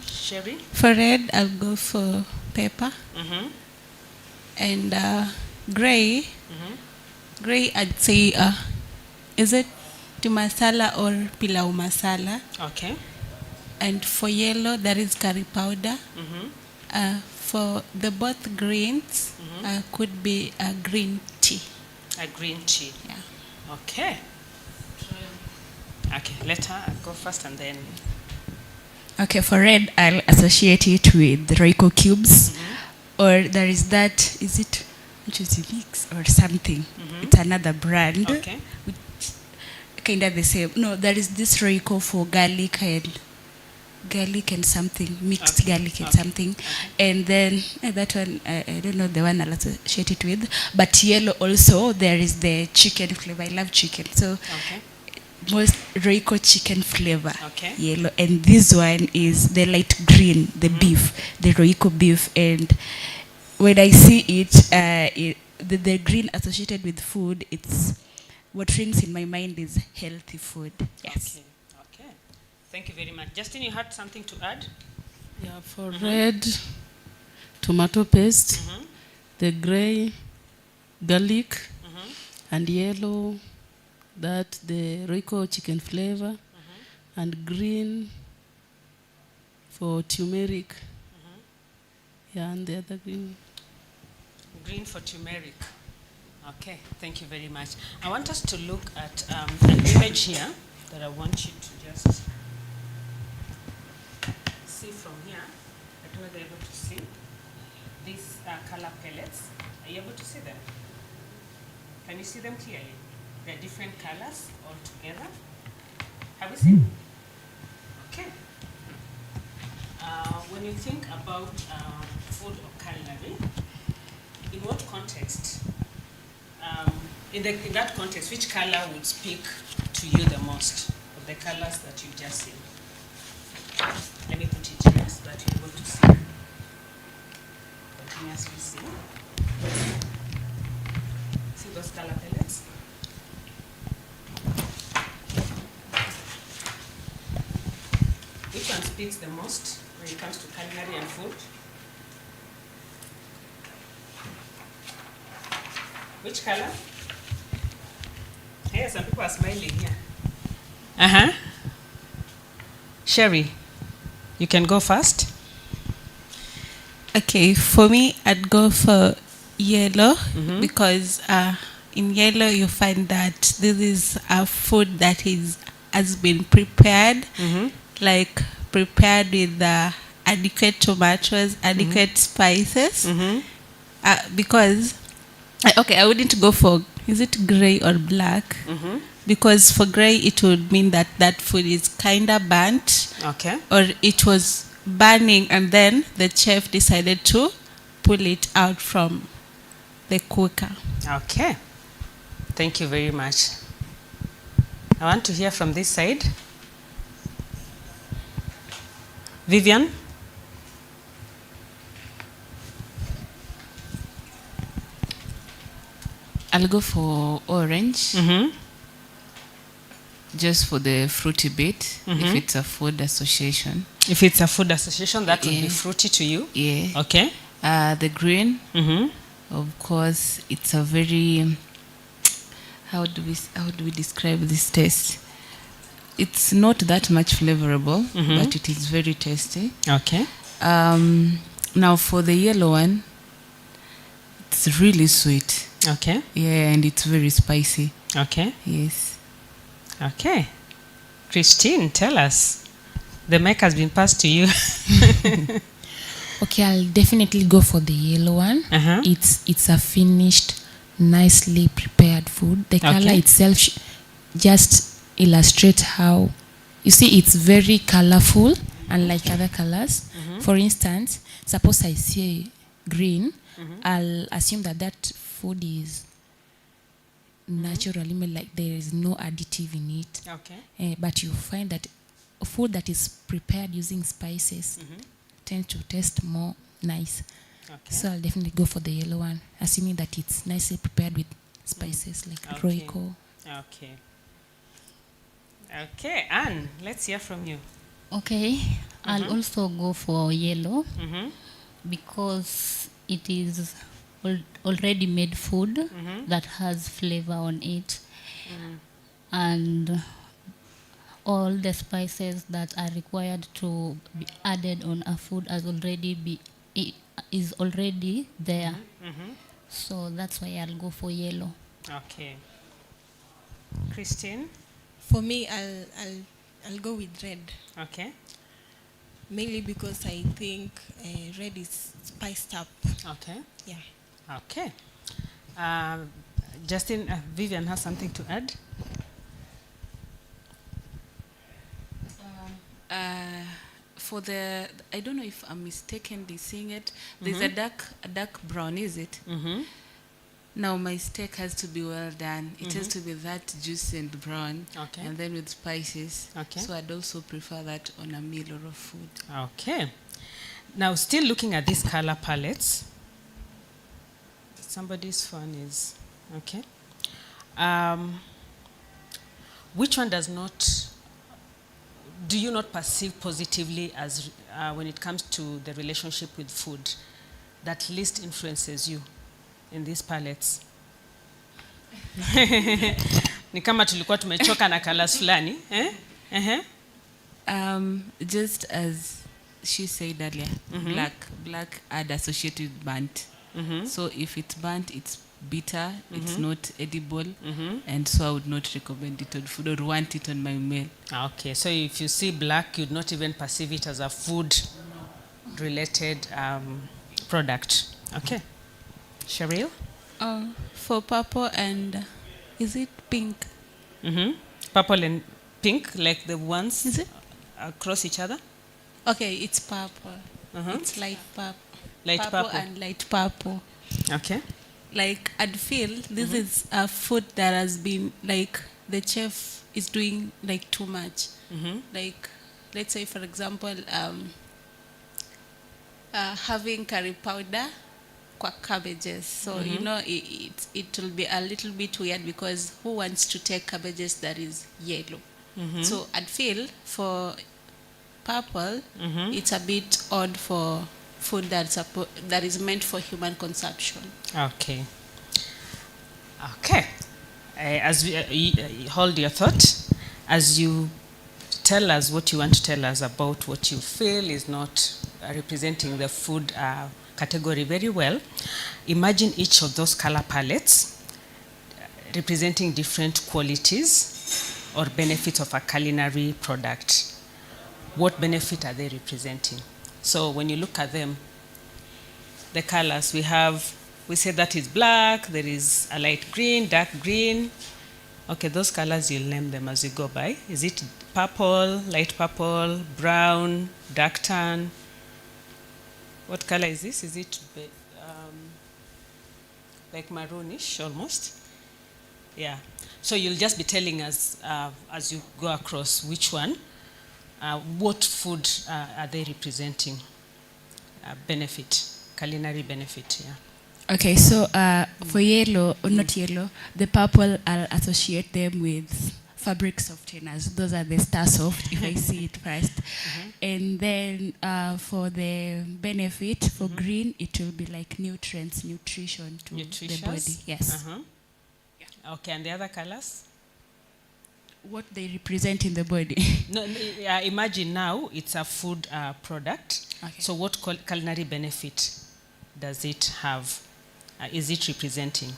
Sherry? For red, I'll go for pepper. Mm-hmm. And gray, Mm-hmm. gray, I'd say, is it masala or pilau masala? Okay. And for yellow, that is curry powder. Mm-hmm. For the both greens, could be a green tea. A green tea. Yeah. Okay. Okay, let her go first and then. Okay, for red, I'll associate it with Royco cubes. Or there is that, is it Josy Mix or something? It's another brand. Okay. Which kind of the same. No, there is this Royco for garlic and something, mixed garlic and something. And then that one, I don't know the one I'll associate it with. But yellow also, there is the chicken flavor. I love chicken. So most Royco chicken flavor, yellow. And this one is the light green, the beef, the Royco beef. And when I see it, the green associated with food, it's what rings in my mind is healthy food. Yes. Okay. Thank you very much. Justin, you had something to add? Yeah, for red, tomato paste, the gray, garlic, and yellow, that the Royco chicken flavor, and green for turmeric. Yeah, and the other green. Green for turmeric. Okay, thank you very much. I want us to look at an image here that I want you to just see from here. I don't know if you're able to see. These are color palettes. Are you able to see them? Can you see them clearly? They're different colors all together. Have you seen? Okay. When you think about food or culinary, in what context? In that context, which color would speak to you the most of the colors that you've just seen? Let me put it here so that you're able to see. Continuously see. See those color palettes? Which one speaks the most when it comes to culinary and food? Which color? Hey, some people are smiling here. Sherry, you can go first. Okay, for me, I'd go for yellow because in yellow you find that this is a food that has been prepared, like prepared with adequate tomatoes, adequate spices. Because I wouldn't go for, is it gray or black? Because for gray, it would mean that that food is kind of burnt. Okay. Or it was burning and then the chef decided to pull it out from the cooker. Okay. Thank you very much. I want to hear from this side. Vivian? I'll go for orange. Just for the fruity bit, if it's a food association. If it's a food association, that would be fruity to you? Yeah. Okay. The green, of course, it's a very, how do we describe this taste? It's not that much flavorable, but it is very tasty. Okay. Now for the yellow one, it's really sweet. Okay. Yeah, and it's very spicy. Okay. Yes. Okay. Christine, tell us. The mic has been passed to you. Okay, I'll definitely go for the yellow one. It's a finished, nicely prepared food. The color itself just illustrates how, you see, it's very colorful, unlike other colors. For instance, suppose I see green, I'll assume that food is natural, like there is no additive in it. But you find that food that is prepared using spices tend to taste more nice. So I'll definitely go for the yellow one, assuming that it's nicely prepared with spices like Royco. Okay, Anne, let's hear from you. Okay, I'll also go for yellow because it is already made food that has flavor on it, and all the spices that are required to be added on a food is already there. So that's why I'll go for yellow. Okay. Christine? For me, I'll go with red. Okay. Mainly because I think red is spiced up. Okay. Yeah. Okay. Justin, Vivian has something to add. For the, I don't know if I'm mistakenly seeing it. There's a dark brown, is it? Now my steak has to be well done. It has to be that juicy and brown, and then with spices. So I'd also prefer that on a meal or a food. Okay. Now, still looking at these color palettes. Somebody's phone is okay. Which one do you not perceive positively as when it comes to the relationship with food that least influences you in these palettes? Ni kama tulikuwa tumechoka na colors fulani, just as she said earlier, black I'd associate with burnt. So if it's burnt, it's bitter, it's not edible, and so I would not recommend it on food or want it on my meal. Okay, so if you see black, you'd not even perceive it as a food-related product. Okay. Cheryl? For purple and, is it pink? Purple and pink, like the ones is it? Across each other? Okay, it's purple. It's light purple. Light purple and light purple. Okay. Like, I'd feel this is a food that has been, like, the chef is doing, like, too much. Like, let's say, for example, having curry powder kwa cabbages. So, you know, it will be a little bit weird because who wants to take cabbages that is yellow? So, I'd feel for purple, it's a bit odd for food that is meant for human consumption. Okay. Okay. As we hold your thought, as you tell us what you want to tell us about what you feel is not representing the food category very well, imagine each of those color palettes representing different qualities or benefits of a culinary product. What benefit are they representing? So when you look at them, the colors we say that is black, there is a light green, dark green. Okay, those colors, you'll name them as you go by. Is it purple, light purple, brown, dark tan? What color is this? Is it like maroonish almost? Yeah. So you'll just be telling us as you go across which one, what food are they representing? Benefit, culinary benefit, yeah. Okay, so for yellow, or not yellow, the purple, I'll associate them with fabric softeners. Those are the Star Soft, if I see it first. And then for the benefit, for green, it will be like nutrients, nutrition to the body. Yes. Yeah. Okay, and the other colors? What they represent in the body. No, imagine now it's a food product. Okay. So what culinary benefit does it have? Is it representing?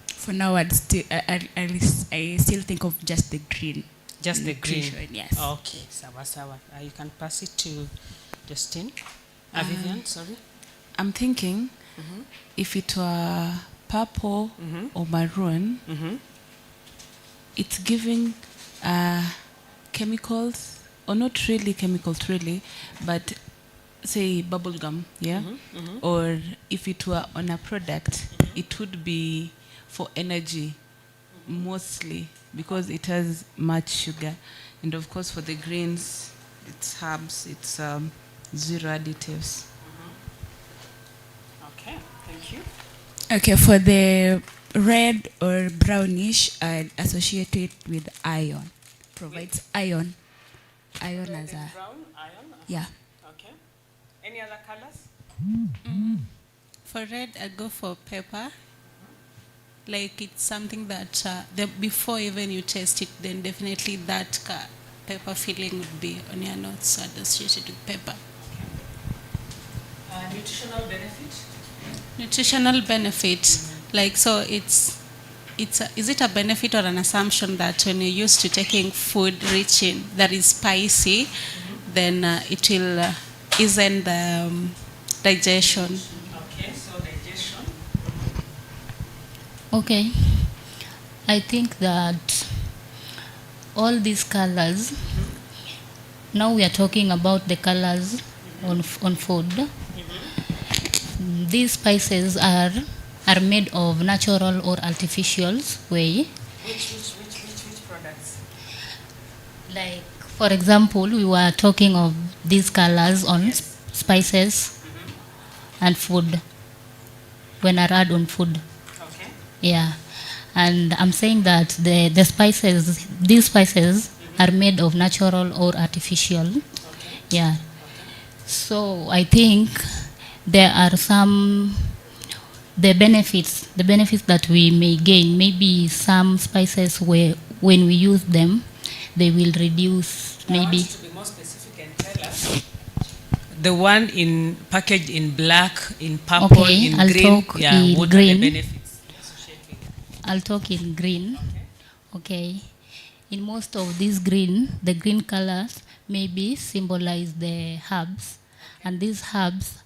For now, I still think of just the green. Just the green? Yes. Okay, sawa sawa. You can pass it to Justine? Vivian, sorry. I'm thinking if it were purple or maroon, it's giving chemicals, or not really chemicals really, but say bubble gum, yeah? Or if it were on a product, it would be for energy mostly because it has much sugar. And of course for the greens, it's herbs, it's zero additives. Okay, thank you. Okay, for the red or brownish, I'd associate it with iron. Provides iron. Iron Red as and a... brown, iron. Yeah. Okay. Any other colors? For red, I go for pepper. Like it's something that before even you taste it, then definitely that pepper feeling would be on your nose, so I'd associate it with pepper. Nutritional benefit? Nutritional benefit, like so is it a benefit or an assumption that when you're used to taking food rich in that is spicy, then it will ease the digestion? Okay, so digestion. Okay. I think that all these colors, now we are talking about the colors on food. These spices are made of natural or artificial way. Which products? Like, for example, we were talking of these colors on spices and food, when I add on food. Okay. Yeah. And I'm saying that the spices, these spices are made of natural or artificial. Okay. Yeah. So I think there are the benefits that we may gain. Maybe some spices where when we use them, they will reduce maybe. I want you to be more specific and tell us. The one in packaged in black, in purple, Okay, in I'll green. talk Yeah, in what green. are the benefits associated with it? I'll talk in green. Okay. In most of these the green colors maybe symbolize the herbs. And these herbs,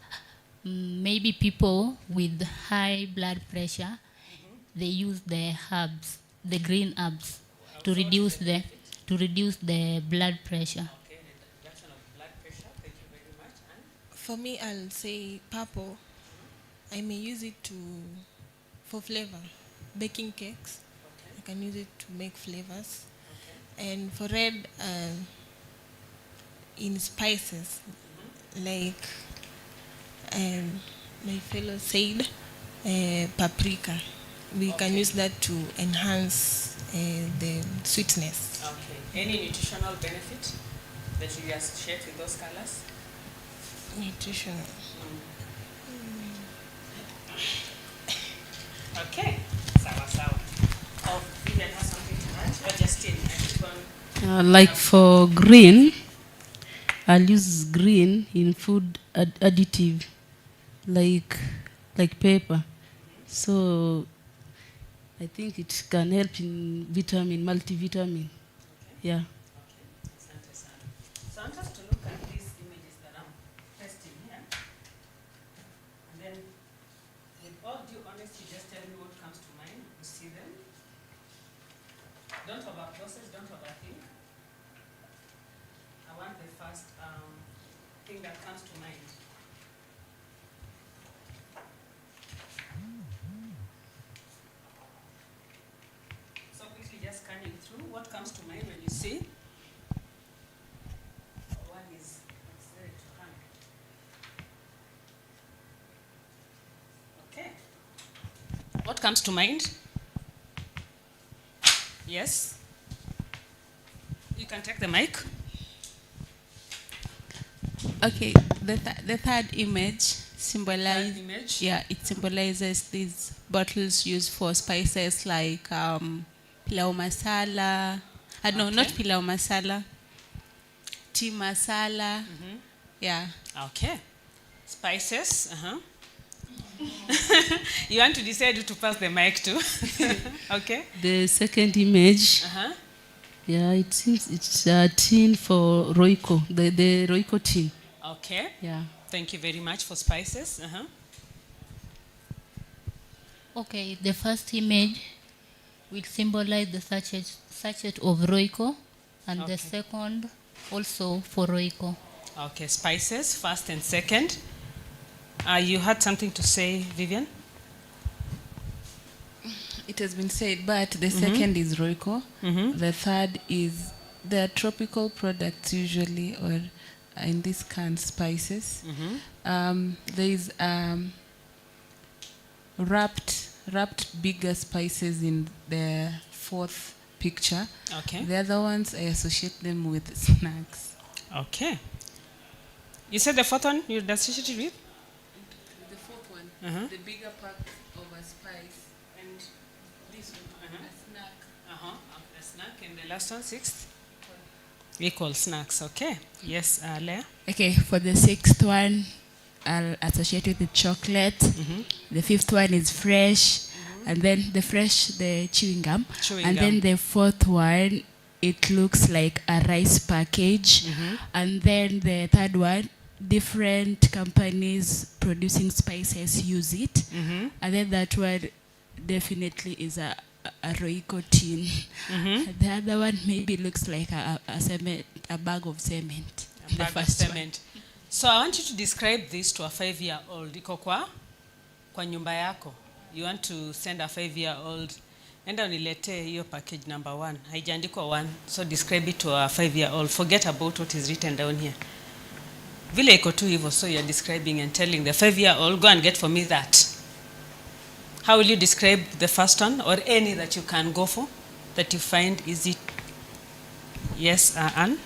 maybe people with high blood pressure, they use the herbs, the green herbs, to reduce the blood pressure. Okay, the reduction of blood pressure. Thank you very much. And For me, I'll say purple. I may use it for flavor, baking cakes. I can use it to make flavors. And for red, in spices, like my fellow said, paprika. We can use that to enhance the sweetness. okay. Any nutritional benefit that you associate with those colors? Nutritional. Okay. Sawa. Oh, Vivian has something to add. Or Justine, I keep on. Like for green, I'll use green in food additive, like pepper. So I think it can help in vitamin, multivitamin. Yeah. So I want us to look at these images that I'm pasting here. And then, with all due honesty, just tell me what comes to mind. You see them. Don't overprocess, don't overthink. I want the first thing that comes to mind. So quickly just scanning through, what comes to mind when you see? One is ready to hand. Okay. What comes to mind? Yes? You can take the mic. Okay, the third image symbolizes. Third image? Yeah, it symbolizes these bottles used for spices like pilau masala. No, not pilau masala. Tea masala. Yeah. Okay. Spices. You want to decide who to pass the mic to? Okay. The second image, yeah, it seems it's a tin for Royco, the Royco tin. Okay. Yeah. Thank you very much for spices. Okay, the first image will symbolize the sachet of Royco, and the second also for Royco. Okay, spices, first and second. You had something to say, Vivian? It has been said, but the second is Royco. The third is the tropical products usually, or in this can spices. There is wrapped bigger spices in the fourth picture. Okay. The other ones, I associate them with snacks. Okay. You said the fourth one you associated with? The fourth one, the bigger pack of a spice, and this one, a snack. A snack, and the last one, sixth? Equal snacks, okay. Yes, Leah? Okay, for the sixth one, I'll associate with the chocolate. The fifth one is fresh, and then the chewing gum. And then the fourth one, it looks like a rice package. And then the third one, different companies producing spices use it. And then that one definitely is a Royco tin. The other one maybe looks like a bag of cement. A bag of cement. So I want you to describe this to a 5-year-old. Iko kwa nyumba yako. You want to send a 5-year-old. Enda unilete hiyo package number 1. Haijaandikwa 1. So describe it to a 5-year-old. Forget about what is written down here. Vile iko tu hivyo, so you're describing and telling the 5-year-old, go and get for me that. How will you describe the first one, or any that you can go for, that you find easy? Yes, Anne?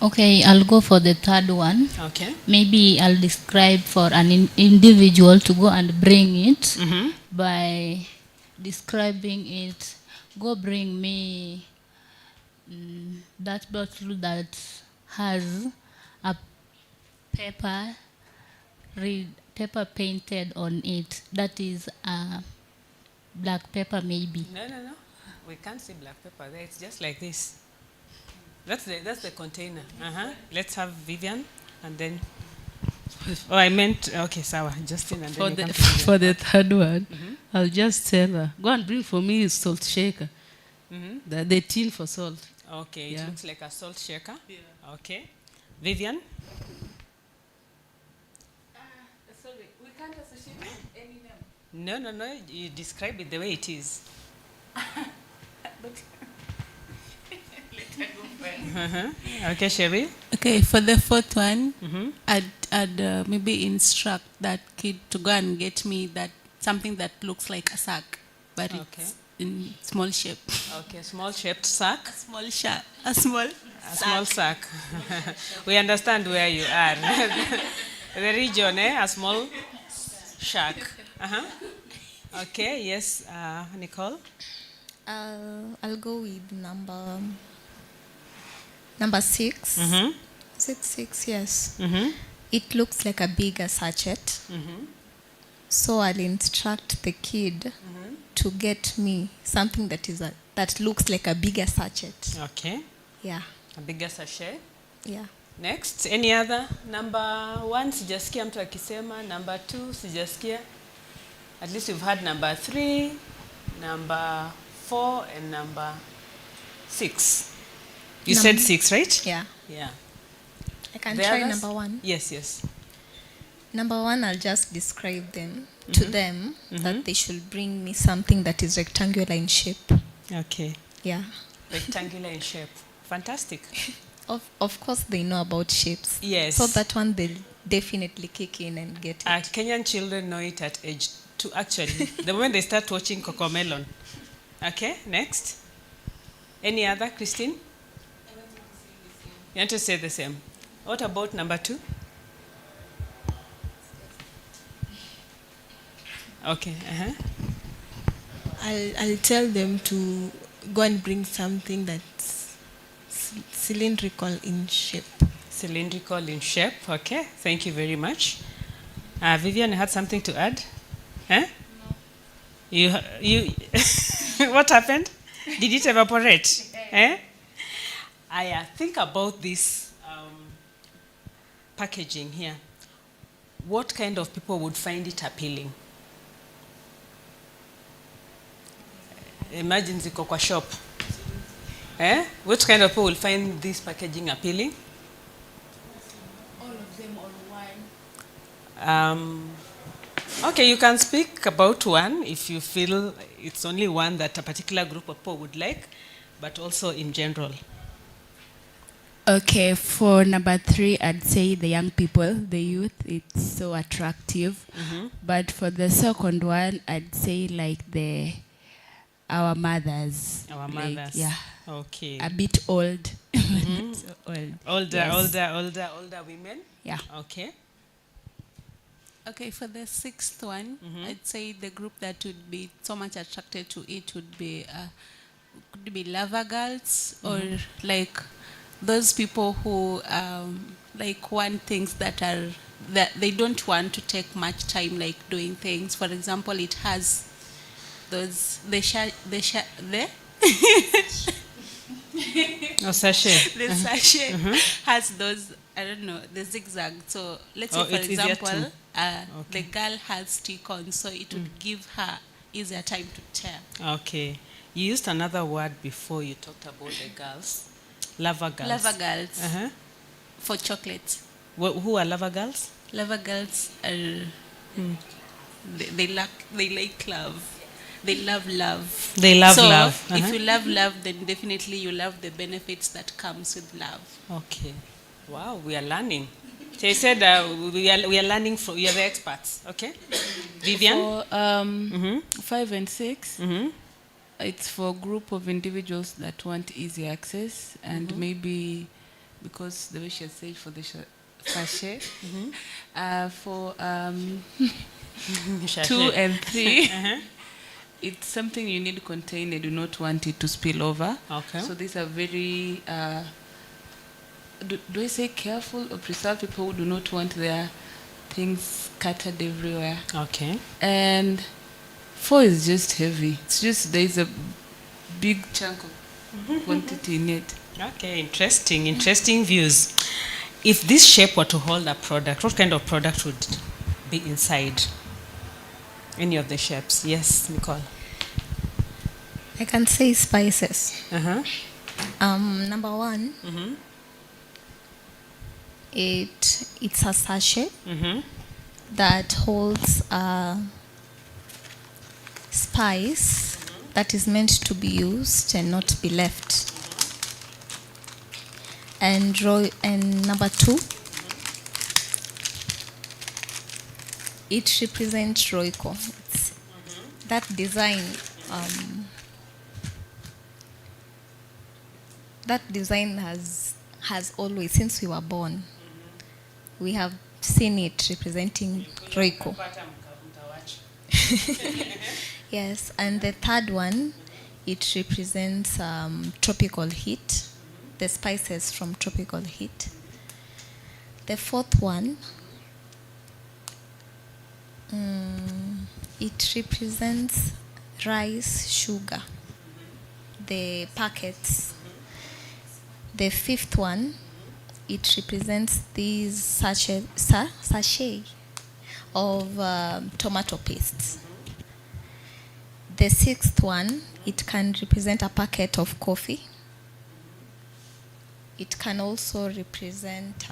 Okay, I'll go for the third one. Okay. Maybe I'll describe for an individual to go and bring it by describing it. Go bring me that bottle that has a pepper painted on it. That is black pepper maybe. No. We can't see black pepper there. It's just like this. That's the container. Let's have Vivian, and then. Oh, I meant okay, Sawa, Justin, and then for the third one, I'll just tell her, go and bring for me a salt shaker. The tin for salt. Okay, it looks like a salt shaker. Yeah. Okay, Vivian. Sorry, we can't associate any name. No. You describe it the way it is. Okay, Sherry. Okay, for the fourth one, I'd maybe instruct that kid to go and get me something that looks like a sack, but it's in small shape. Okay, small shaped sack. A small sack. We understand where you are. The region, a small shack. Okay, yes, Nicole. I'll go with number 6. 6, yes. It looks like a bigger sachet. So I'll instruct the kid to get me something that looks like a bigger sachet. Okay. Yeah. A bigger sachet. Yeah. Next, any other? Number 1, sijasikia mtu akisema. Number 2, sijasikia. At least you've had number 3, number 4, and number 6. You said 6, right? Yeah. Yeah. I can try number 1. Yes. Number 1, I'll just describe them to them that they should bring me something that is rectangular in shape. Okay. Yeah. Rectangular in shape. Fantastic. Of course, they know about shapes. Yes. So that one they'll definitely kick in and get it. Kenyan children know it at age 2, actually. The moment they start watching Cocomelon. Okay, next. Any other, Christine? You want to say the same. What about number 2? Okay. I'll tell them to go and bring something that's cylindrical in shape. Cylindrical in shape. Okay. Thank you very much. Vivian, you had something to add? No. You what happened? Did it evaporate? I think about this packaging here, what kind of people would find it appealing? Imagine ziko kwa shop. Which kind of people will find this packaging appealing? All of them or one? Okay, you can speak about one if you feel it's only one that a particular group of people would like, but also in general. Okay, for number 3, I'd say the young people, the youth, it's so attractive. But for the second one, I'd say like our mothers. Our like, mothers. Yeah. Okay. A bit old. So old. Older, Yes. older women? Yeah. Okay. Okay, for the 6th one, I'd say the group that would be so much attracted to it would be could be lover girls or like those people who like want things that they don't want to take much time like doing things. For example, it has those the sachet. Oh, sachet. The sachet has those, I don't know, the zigzag. So let's say, for it's easier example, Okay. the girl has stick on, so it would give her easier time to tear. Okay. You used another word before you talked about the girls. Lover girls. Lover girls for chocolates. Who are lover girls? Lover girls are they like love. They love love. They love so love. If you love love, then definitely you love the benefits that comes with love. Okay. Wow, we are learning. So you said we are learning from, you are the experts. Okay. Vivian? For 5 and 6, it's for a group of individuals that want easy access and maybe because the way she has said for the sachet. For 2 and 3, it's something you need contained. You do not want it to spill over. Okay. So these are very, do I say careful or precise people who do not want their things scattered everywhere. Okay. And 4 is just heavy. It's just there's a big chunk of quantity in it. Okay, interesting views. If this shape were to hold a product, what kind of product would be inside? Any of the shapes? Yes, Nicole. I can say spices. Number 1, it's a sachet that holds a spice that is meant to be used and not be left. And number 2, it represents Royco. It's that design. That design has always, since we were born, we have seen it representing Royco. Yes, and the third one, it represents tropical heat, the spices from tropical heat. The fourth one, it represents rice, sugar, the packets. The fifth one, it represents these sachet of tomato paste. The sixth one, it can represent a packet of coffee. It can also represent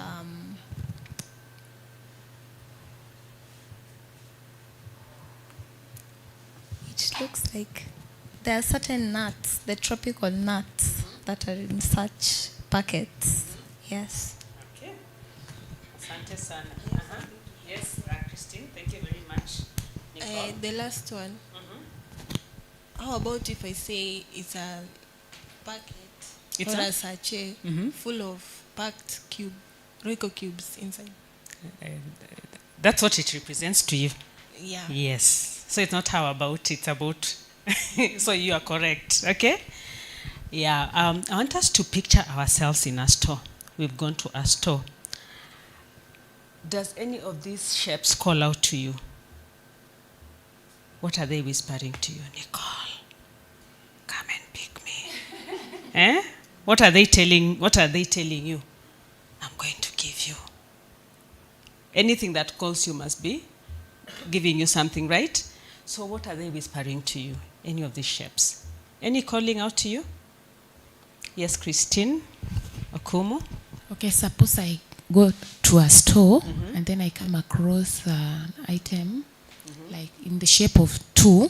it looks like there are certain nuts, the tropical nuts that are in such packets. Yes. Okay. Asante sana. Yes, Christine, thank you very much. Nicole? The last one. How about if I say it's a packet or a sachet full of packed Royco cubes inside? That's what it represents to you. Yeah. Yes. So it's not how about, it's about. So you are correct. Okay? Yeah. I want us to picture ourselves in a store. We've gone to a store. Does any of these shapes call out to you? What are they whispering to you? Nicole, come and pick me. What are they telling you? I'm going to give you anything that calls you must be giving you something, right? So what are they whispering to you? Any of these shapes? Any calling out to you? Yes, Christine Okumu. Okay, suppose I go to a store and then I come across an item like in the shape of 2.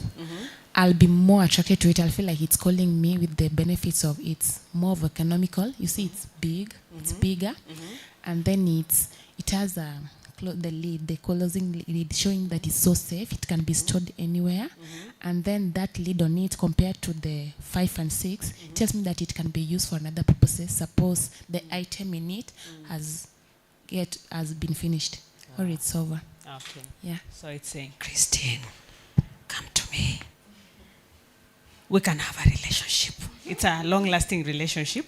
I'll be more attracted to it. I'll feel like it's calling me with the benefits of it's more of economical. You see, it's big, it's bigger, and then it has the lid, the closing lid, showing that it's so safe. It can be stored anywhere, and then that lid on it, compared to the 5 and 6, tells me that it can be used for another purposes. Suppose the item in it has been finished or it's over. Okay. Yeah. So it's saying, Christine, come to me. We can have a relationship. It's a long-lasting relationship.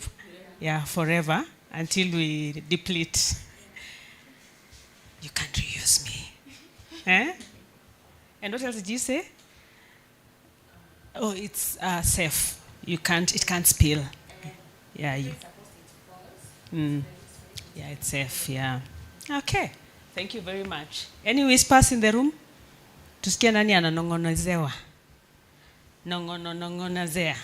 Yeah, forever, until we deplete. You can't reuse me. Eh? And what else did you say? Oh, it's safe. It can't spill. Yeah, yeah, it's safe, yeah. Okay, thank you very much. Any whispers in the room? Tusikia nani ananong'onezewa? Nong'onozea.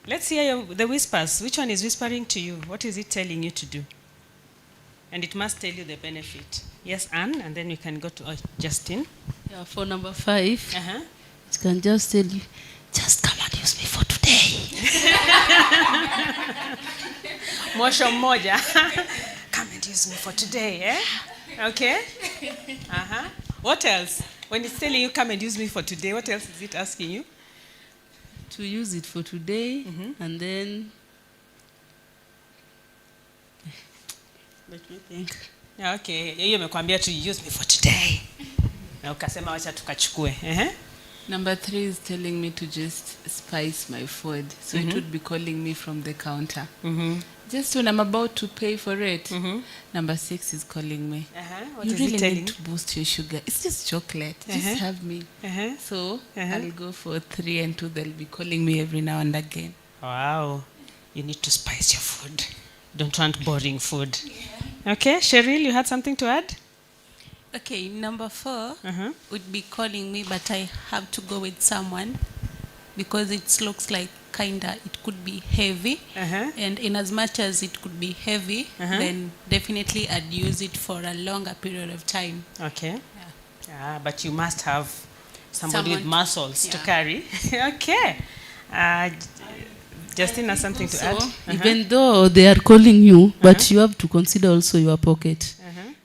Let's hear the whispers. Which one is whispering to you? What is it telling you to do? And it must tell you the benefit. Yes, Anne, and then we can go to Justin. Yeah, for number 5, it can just tell you, just come and use me for today. Mosho moja. Come and use me for today, eh? Okay? What else? When it's telling you, come and use me for today, what else is it asking you? To use it for today, and then... Let me think. Yeah, okay. Yeye amekwambia to use me for today. Na ukasema wacha tukachukue. Number 3 is telling me to just spice my food. So it would be calling me from the counter. Just when I'm about to pay for it. Number 6 is calling me. What you is really it telling need to boost your sugar. It's just chocolate. Just have me. So I'll go for 3 and 2. They'll be calling me every now and again. Wow. You need to spice your food. Don't want boring food. Okay, Cheryl, you had something to add? Okay, number 4 would be calling me, but I have to go with someone because it looks like it could be heavy. And in as much as it could be heavy, then definitely I'd use it for a longer period of time. Okay. Yeah, but you must have somebody with muscles to carry. Okay. Justin has something to add. Even though they are calling you, but you have to consider also your pocket.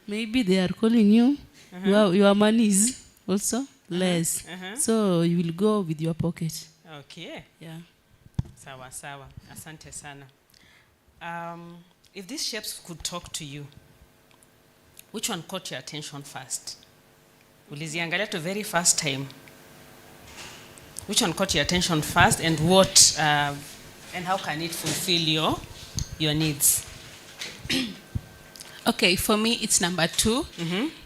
Maybe they are calling you, your money is also less. So you will go with your pocket. Okay. Yeah. Sawa, sawa. Asante sana. If these shapes could talk to you, which one caught your attention first? Uliziangalia to very first time. Which one caught your attention first, and what, and how can it fulfill your needs? Okay, for me it's number 2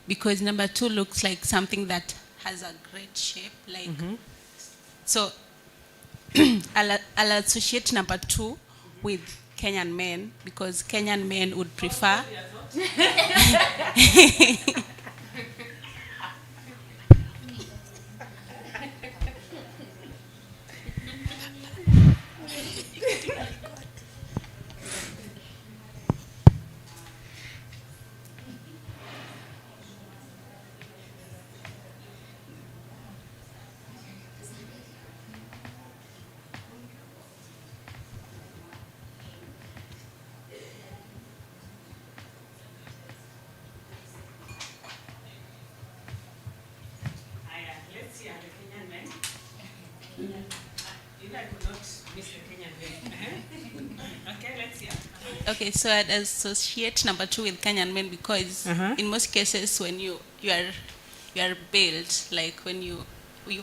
because number 2 looks like something that has a great shape. Like so, I'll associate number 2 with Kenyan men because Kenyan men would prefer. Okay, so I'd associate number 2 with Kenyan men because in most cases when you are built, like when you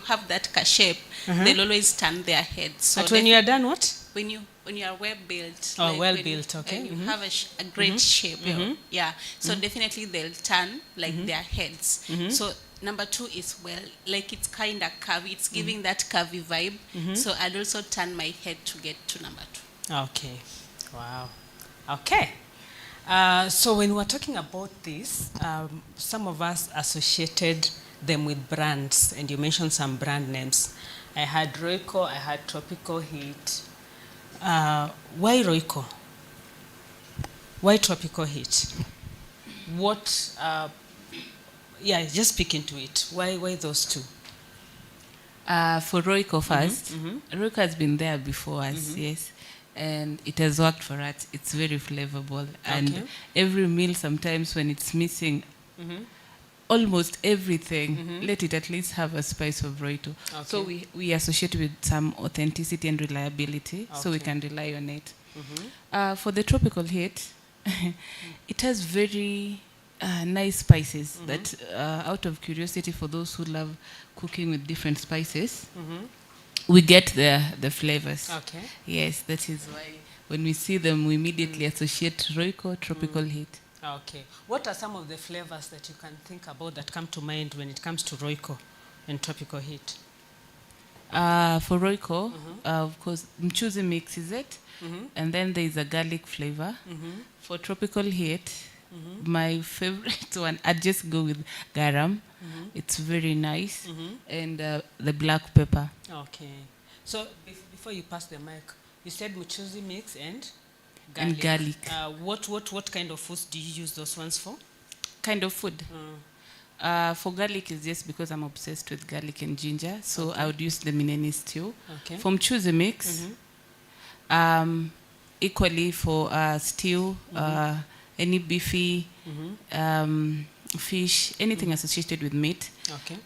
have that shape, they'll always turn their heads. So but when you are done, what? When you are well built. Oh, like well built, okay. And you have a great shape. Yeah. So definitely they'll turn like their heads. So number 2 is like it's kind of curvy. It's giving that curvy vibe. So I'd also turn my head to get to number 2. Okay. Wow. Okay. So when we're talking about this, some of us associated them with brands, and you mentioned some brand names. I had Royco, I had Tropical Heat. Why Royco? Why Tropical Heat? What, just speak into it. Why those two? For Royco first, Royco has been there before us, yes. And it has worked for us. It's very flavorful. And every meal, sometimes when it's missing almost everything, let it at least have a spice of Royco. So we associate with some authenticity and reliability, so we can rely on it. For the Tropical Heat, it has very nice spices that, out of curiosity for those who love cooking with different spices, we get the flavors. Yes, that is why when we see them, we immediately associate Royco, Tropical Heat. Okay. What are some of the flavors that you can think about that come to mind when it comes to Royco and Tropical Heat? For Royco, of course, mchuzi mix is it, and then there is a garlic flavor. For Tropical Heat, my favorite one, I'd just go with garam. It's very nice, and the black pepper. Okay. So before you pass the mic, you said mchuzi mix and garlic. And garlic. What kind of foods do you use those ones for? Kind of food. For garlic is just because I'm obsessed with garlic and ginger, so I would use them in any stew. For mchuzi mix, equally for stew, any beefy, fish, anything associated with meat.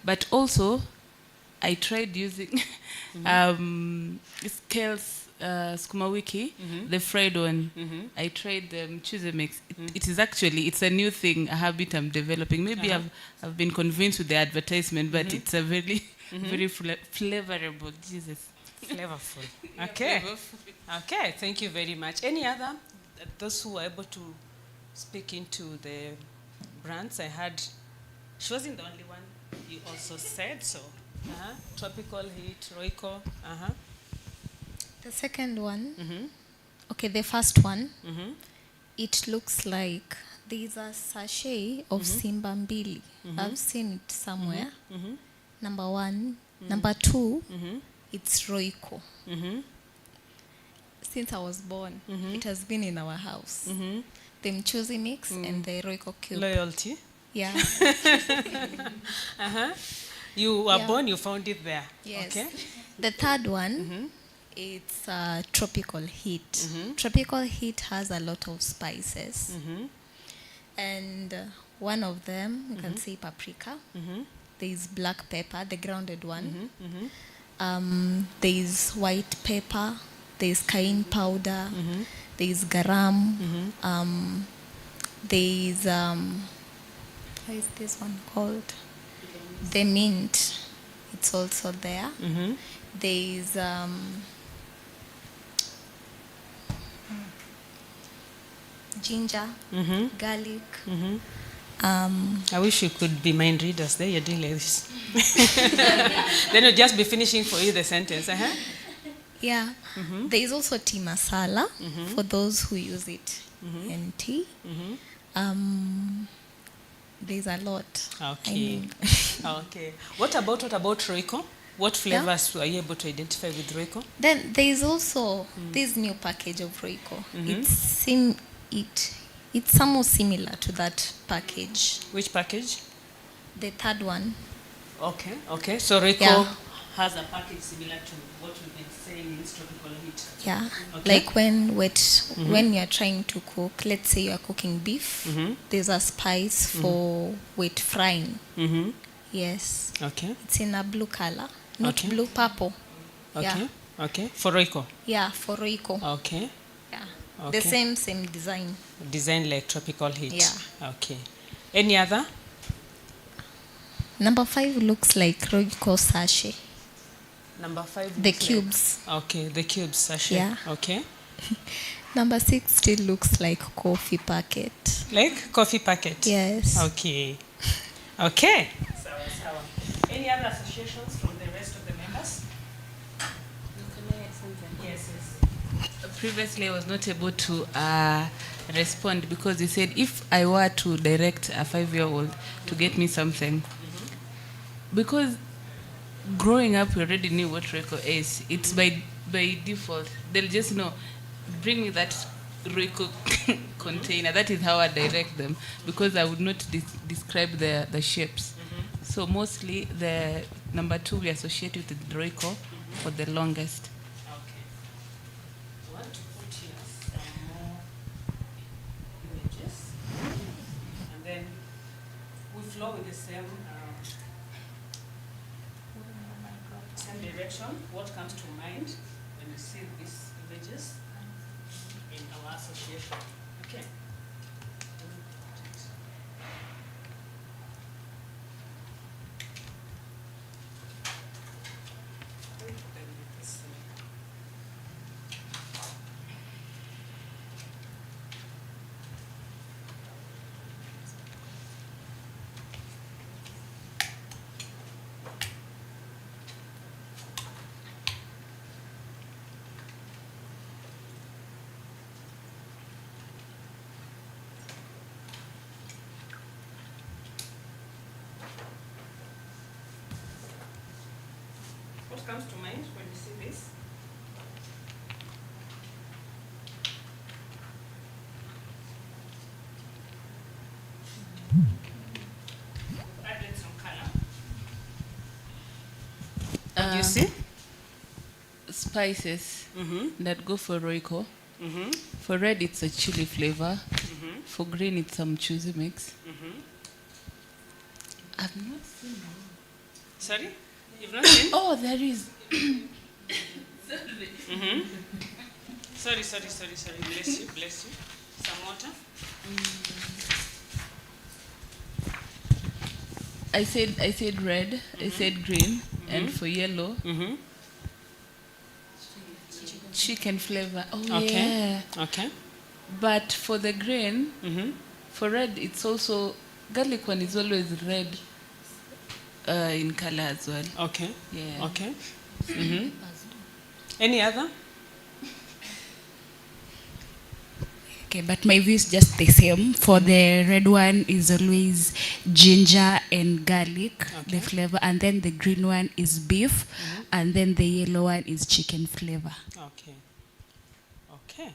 But also, I tried using scales, sukuma wiki, the fried one. I tried the mchuzi mix. It is actually, it's a new thing, a habit I'm developing. Maybe I've been convinced with the advertisement, but it's a very, very flavorable. Jesus. Flavorful. Okay. Okay, thank you very much. Any other, those who were able to speak into the brands? I had, she wasn't the only one you also said, so. Tropical Heat, Royco. The second one, okay, the first one, it looks like there's a sachet of Simba Mbili. I've seen it somewhere. Number one. Number two, it's Royco. Since I was born, it has been in our house. The mchuzi mix and the Royco cube. Loyalty. Yeah. You were born, you found it there. Yes. Okay. The third one, it's Tropical Heat. Tropical Heat has a lot of spices. And one of them, you can see paprika. There is black pepper, the grounded one. There is white pepper. There is cayenne powder. There is garam. There is, how is this one called? The mint. It's also there. There is ginger, garlic. I wish you could be mind readers there. You're doing like this. Then you'll just be finishing for you the sentence. Yeah. There is also tea masala for those who use it in tea. There's a lot. Okay. Okay. What about Royco? What flavors were you able to identify with Royco? Then there is also this new package of Royco. It's somewhat similar to that package. Which package? The third one. Okay. Okay. So Royco has a package similar to what we've been saying in Tropical Heat. Yeah. Okay. Like when you're trying to cook, let's say you're cooking beef, there's a spice for wet frying. Yes. Okay. It's in a blue color, not blue, purple. Okay. Yeah. Okay. For Royco. Yeah, for Royco. Okay. Yeah. Okay. The same design. Design like Tropical Heat. Yeah. Okay. Any other? Number 5 looks like Royco sachet. Number 5. The cubes. Okay, the cubes sachet. Yeah. Okay. Number 6 still looks like coffee packet. Like coffee packet? Yes. Okay. Okay. Any other associations from the rest of the members? Yes. Previously, I was not able to respond, because you said if I were to direct a 5-year-old to get me something, because growing up we already knew what Royco is. It's by default. They'll just know, bring me that Royco container. That is how I direct them, because I would not describe the shapes. So mostly the number 2 we associate with the Royco for the longest. Okay. I want to put here some more images, and then we flow with the same direction. What comes to mind when you see these images in our association? Okay. What comes to mind when you see this? Added some color. What do you see? Spices that go for Royco. For red, it's a chili flavor. For green, it's some choozy mix. I've not seen that. Sorry? You've not seen? Oh, there is. Sorry. Bless you. Some water? I said red, I said green, and for yellow, chicken flavor. Oh, okay. yeah. Okay. But for the green, for red, it's also, garlic one is always red in color as well. Okay. Yeah. Okay. Any other? Okay, but my view is just the same. For the red one is always ginger and garlic, the flavor, and then the green one is beef, and then the yellow one is chicken flavor. Okay. Okay.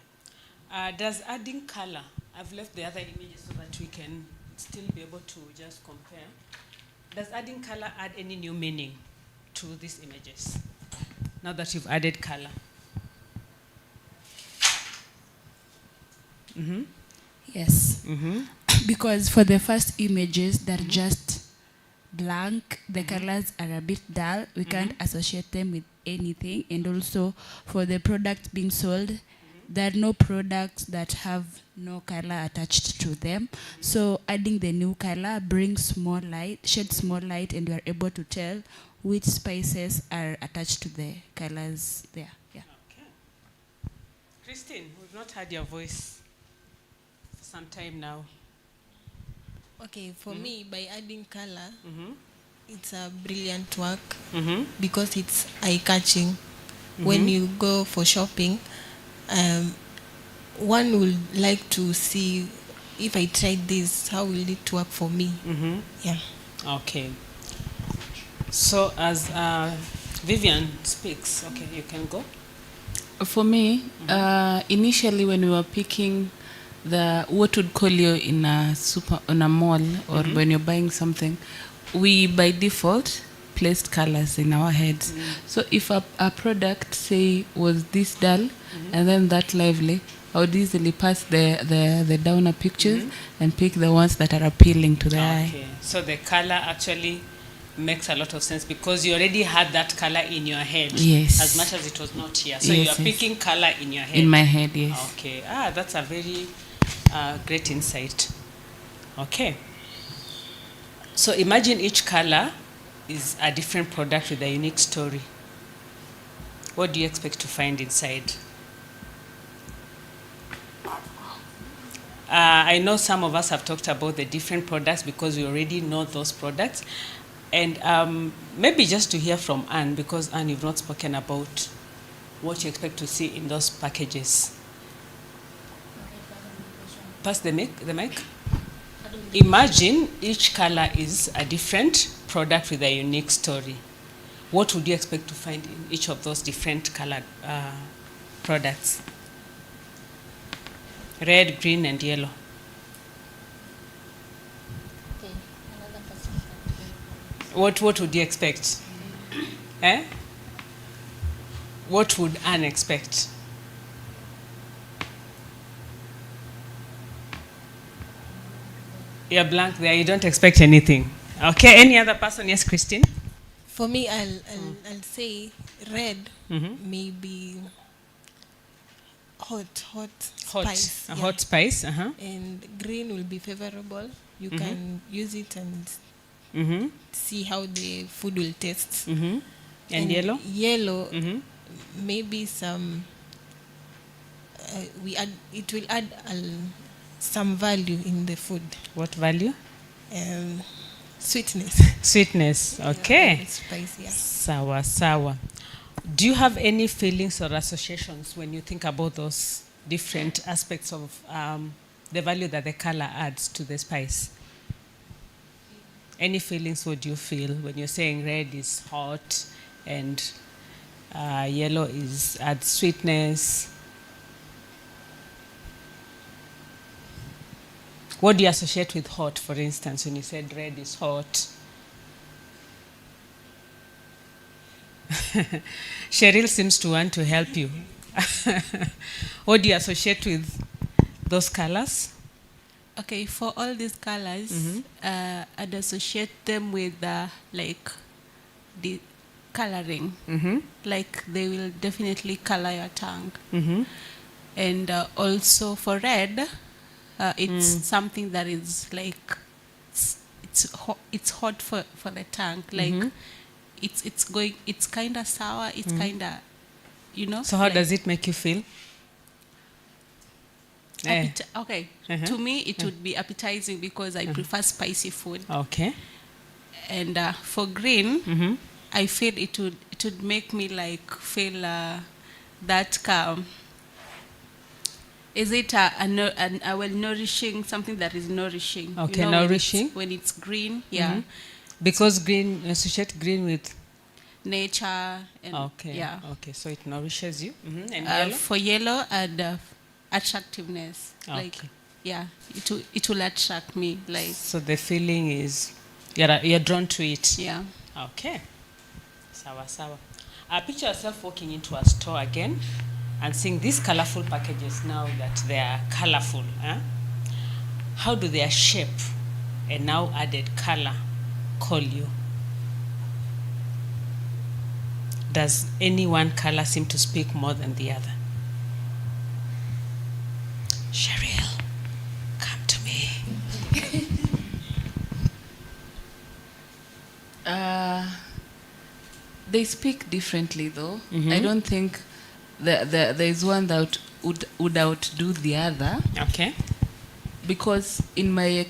Does adding color, I've left the other images so that we can still be able to just compare. Does adding color add any new meaning to these images now that you've added color? Yes. Because for the first images, they're just blank. The colors are a bit dull. We can't associate them with anything. And also, for the product being sold, there are no products that have no color attached to them. So adding the new color brings more light, sheds more light, and we are able to tell which spices are attached to the colors there. Yeah. Okay. Christine, we've not heard your voice for some time now. Okay, for me, by adding color, it's a brilliant work because it's eye-catching. When you go for shopping, one would like to see, if I tried this, how will it work for me? Yeah. Okay. So as Vivian speaks, okay, you can go. For me, initially when we were picking what would call you in a mall or when you're buying something, we by default placed colors in our heads. So if a product, say, was this dull and then that lively, I would easily pass the downer pictures and pick the ones that are appealing to the eye. So the color actually makes a lot of sense because you already had that color in your head. Yes. As much as it was not here. So yes, you are picking color in your head. In my head, yes. Okay. That's a very great insight. Okay. So imagine each color is a different product with a unique story. What do you expect to find inside? I know some of us have talked about the different products because we already know those products. And maybe just to hear from Anne, because Anne, you've not spoken about what you expect to see in those packages. pass the mic. Imagine each color is a different product with a unique story. What would you expect to find in each of those different colored products? Red, green, and yellow. What would you expect? What would Anne expect? You're blank there. You don't expect anything. Okay. Any other person? Yes, Christine. For me, I'll say red. Maybe hot spice. Hot spice. And green will be favorable. You can use it and see how the food will taste. And yellow? Yellow, maybe some. It will add some value in the food. What value? Sweetness. Sweetness. Okay. Yeah, spice, yeah. Sawa. Do you have any feelings or associations when you think about those different aspects of the value that the color adds to the spice? Any feelings? What do you feel when you're saying red is hot and yellow adds sweetness? What do you associate with hot, for instance, when you said red is hot? Cheryl seems to want to help you. What do you associate with those colors? Okay, for all these colors, I'd associate them with like the coloring. Like they will definitely color your tongue. And also for red, it's something that is like it's hot for the tongue. Like it's kind of sour. It's kind of, you know. So how does it make you feel? Okay, to me it would be appetizing because I prefer spicy food. Okay. And for green, I feel it would make me like feel that calm. Is it a well nourishing, something that is nourishing? Okay, you know, nourishing. When it's green, yeah. Because green, associate green with nature. And okay. Yeah. Okay, so it nourishes you. And yellow? For yellow, and attractiveness. Okay. Like, yeah, it will attract me. Like. So the feeling is you're drawn to it. Yeah. Okay. Sawa. Picture yourself walking into a store again and seeing these colorful packages now that they are colorful. How do their shape and now added color call you? Does any one color seem to speak more than the other? Cheryl, come to me. They speak differently, though. I don't think there is one that would outdo the other. Okay. Because in my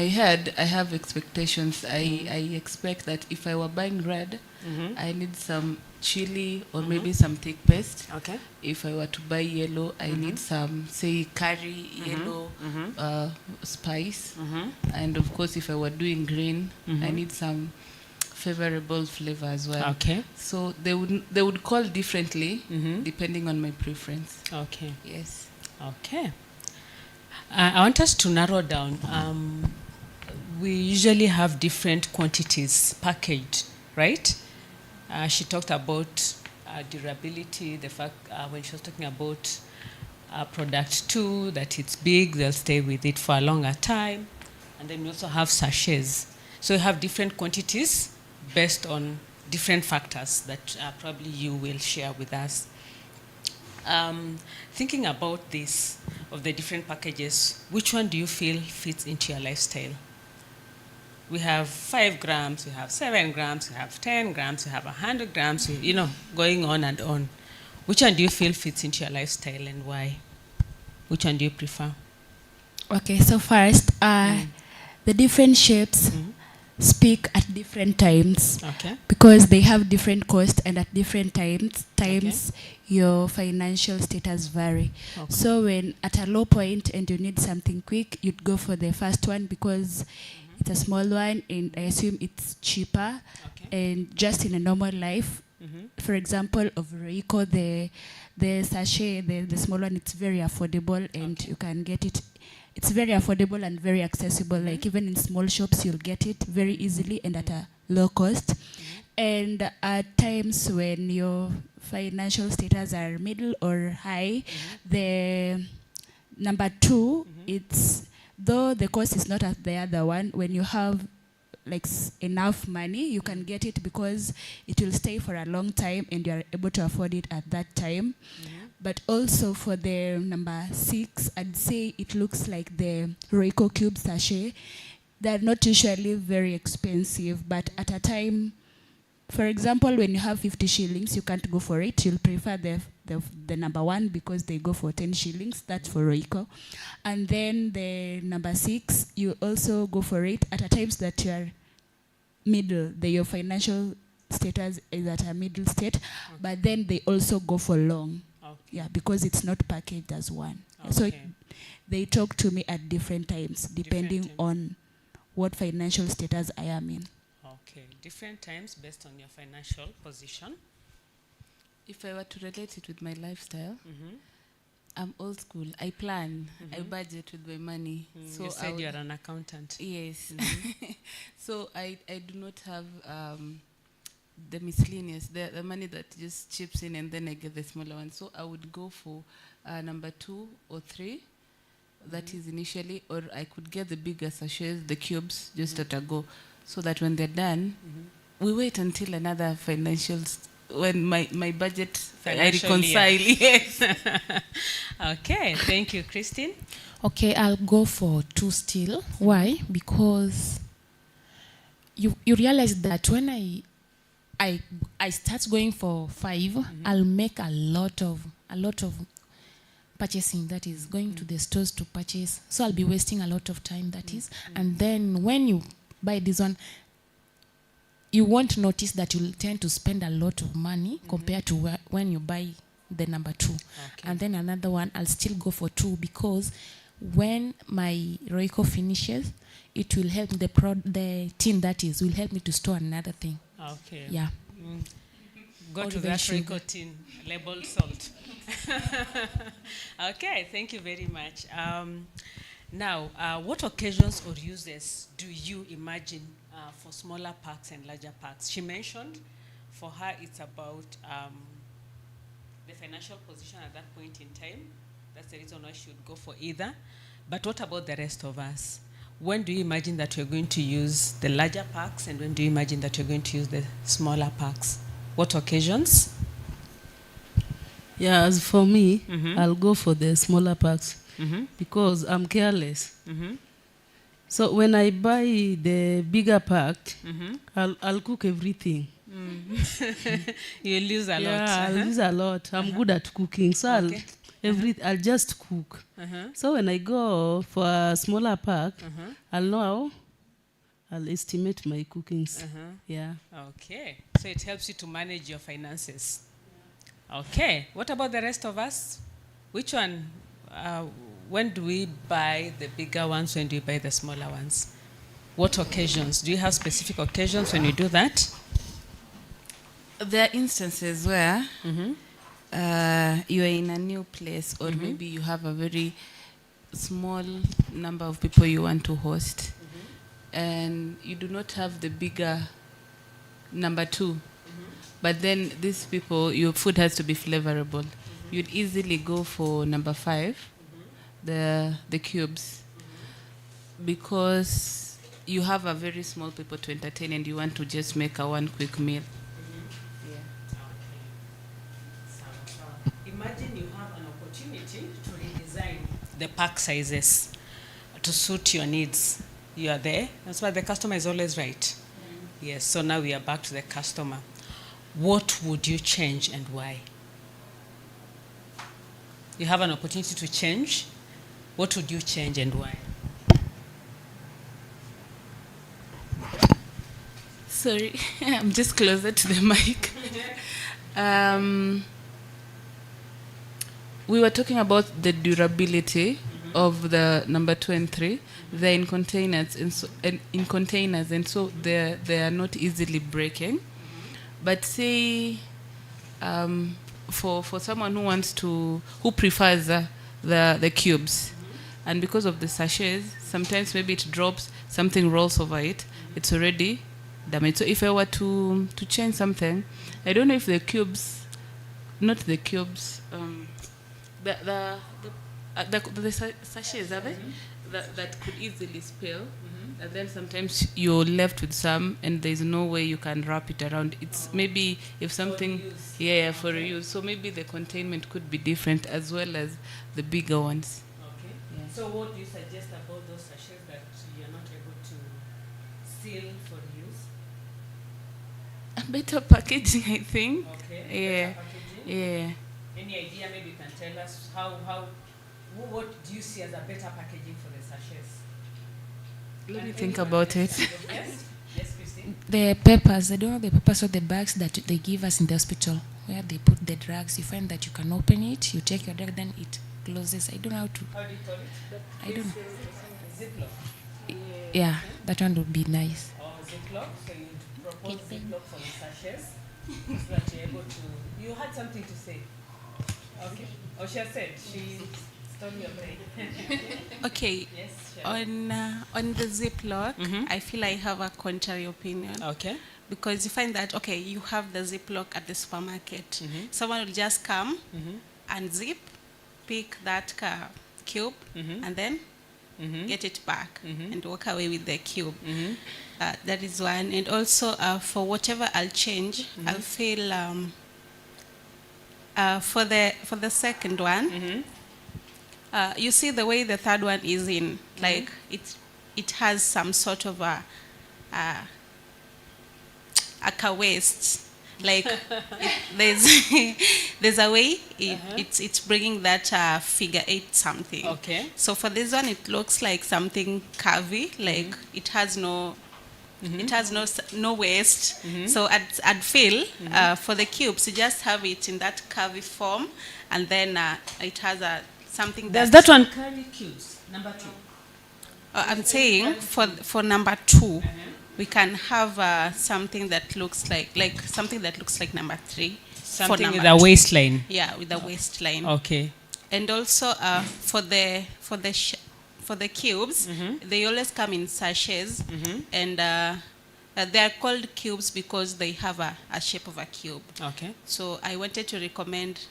head, I have expectations. I expect that if I were buying red, I need some chili or maybe some thick paste. Okay. If I were to buy yellow, I need some, say, curry yellow spice. And of course, if I were doing green, I need some favorable flavor as well. Okay. So they would call differently depending on my preference. Okay. Yes. Okay. I want us to narrow down. We usually have different quantities packaged, right? She talked about durability, the fact when she was talking about product 2, that it's big, they'll stay with it for a longer time. And then we also have sachets. So we have different quantities based on different factors that probably you will share with us. Thinking about this, of the different packages, which one do you feel fits into your lifestyle? We have 5 grams, we have 7 grams, we have 10 grams, we have 100 grams, going on and on. Which one do you feel fits into your lifestyle and why? Which one do you prefer? Okay, so first, the different shapes speak at different times. Okay. Because they have different costs, and at different times your financial status vary. Okay. So when at a low point and you need something quick, you'd go for the first one because it's a small one and I assume it's cheaper. Okay. And just in a normal life, for example, of Royco, the sachet, the small one, it's very affordable and you can get it. It's very affordable and very accessible. Like even in small shops, you'll get it very easily and at a low cost. And at times when your financial status are middle or high, the number 2, it's though the cost is not as the other one. When you have like enough money, you can get it because it will stay for a long time and you are able to afford it at that time. But also for the number 6, I'd say it looks like the Royco Cube sachet. They're not usually very expensive, but at a time, for example, when you have 50 shillings, you can't go for it. You'll prefer the number 1 because they go for 10 shillings. That's for Royco. And then the number 6, you also go for it at a times that you are middle. Your financial status is at a middle state, but then they also go for long. Yeah, because it's not packaged as one. So they talk to me at different times, depending on what financial status I am in. Okay, different times based on your financial position. If I were to relate it with my lifestyle, I'm old school. I plan. I budget with my money. So you said you're an accountant. Yes. So I do not have the miscellaneous, the money that just chips in and then I get the smaller one. So I would go for number 2 or 3. That is initially, or I could get the bigger sachets, the cubes, just at a go. So that when they're done, we wait until another when my budget, I reconcile. Yes. Okay, thank you, Christine. Okay, I'll go for 2 still. Why? Because you realize that when I start going for 5, I'll make a lot of purchasing, that is going to the stores to purchase. So I'll be wasting a lot of time, that is. And then when you buy this one, you won't notice that you'll tend to spend a lot of money compared to when you buy the number 2. Okay. And then another one, I'll still go for 2 because when my Royco finishes, it will help the tin, that is, will help me to store another thing. Okay. Yeah. Go to that Royco tin, labeled salt. Okay, thank you very much. Now, what occasions or uses do you imagine for smaller packs and larger packs? She mentioned for her it's about the financial position at that point in time. That's the reason why she would go for either. But what about the rest of us? When do you imagine that you're going to use the larger packs, and when do you imagine that you're going to use the smaller packs? What occasions? Yeah, as for me, I'll go for the smaller packs because I'm careless. So when I buy the bigger pack, I'll cook everything. You lose a lot. Yeah, I'll lose a lot. I'm good at cooking, so I'll just cook. So when I go for a smaller pack, I'll know I'll estimate my cookings. Yeah. Okay. So it helps you to manage your finances. Okay. What about the rest of us? Which one? When do we buy the bigger ones? When do we buy the smaller ones? What occasions? Do you have specific occasions when you do that? There are instances where you are in a new place, or maybe you have a very small number of people you want to host, and you do not have the bigger number 2. But then these people, your food has to be flavorable. You'd easily go for number 5, the cubes, because you have a very small people to entertain and you want to just make a one quick meal. Imagine you have an opportunity to redesign the pack sizes to suit your needs. You are there. That's why the customer is always right. Yes, so now we are back to the customer. What would you change and why? You have an opportunity to change. What would you change and why? Sorry, I'm just closer to the mic. We were talking about the durability of the number 2 and 3. They're in containers, and so they are not easily breaking. But say for someone who prefers the cubes, and because of the sachets, sometimes maybe it drops, something rolls over it, it's already damaged. So if I were to change something, I don't know if the cubes, not the cubes, the sachets, are they? That could easily spill. And then sometimes you're left with some, and there's no way you can wrap it around. It's maybe if something, for reuse. So maybe the containment could be different as well as the bigger ones. Okay. Yeah. So what do you suggest about those sachets that you're not able to seal for use? A better packaging, I think. Okay. Better packaging? Yeah. Any idea? Maybe you can tell us what do you see as a better packaging for the sachets? Let me think about it. Yes, Christine. The papers, I don't know the papers or the bags that they give us in the hospital where they put the drugs. You find that you can open it, you take your drug, then it closes. I don't know how to. How do you call it? I don't know. Ziploc. Yeah, that one would be nice. Or Ziploc. So you propose Ziploc for the sachets so that you're able to. You had something to say. Okay. Oh, she has said she stole your brain. Okay. Yes, sure. On the Ziploc, I feel I have a contrary opinion. Okay. Because you find that, okay, you have the Ziploc at the supermarket. Someone will just come and zip, pick that cube, and then get it back and walk away with the cube. That is one. And also, for whatever I'll change, I'll feel for the second one, you see the way the third one is in, like it has some sort of a waist, like there's a way it's bringing that figure 8 something. Okay. So for this one, it looks like something curvy, like it has no. It has no waist. So I'd feel for the cubes, you just have it in that curvy form, and then it has something. Does that one carry cubes? Number 2. I'm saying for number 2, we can have something that looks like something that looks like number 3. Something with a waistline. Yeah, with a waistline. Okay. And also for the cubes, they always come in sachets, and they are called cubes because they have a shape of a cube. Okay. So I wanted to recommend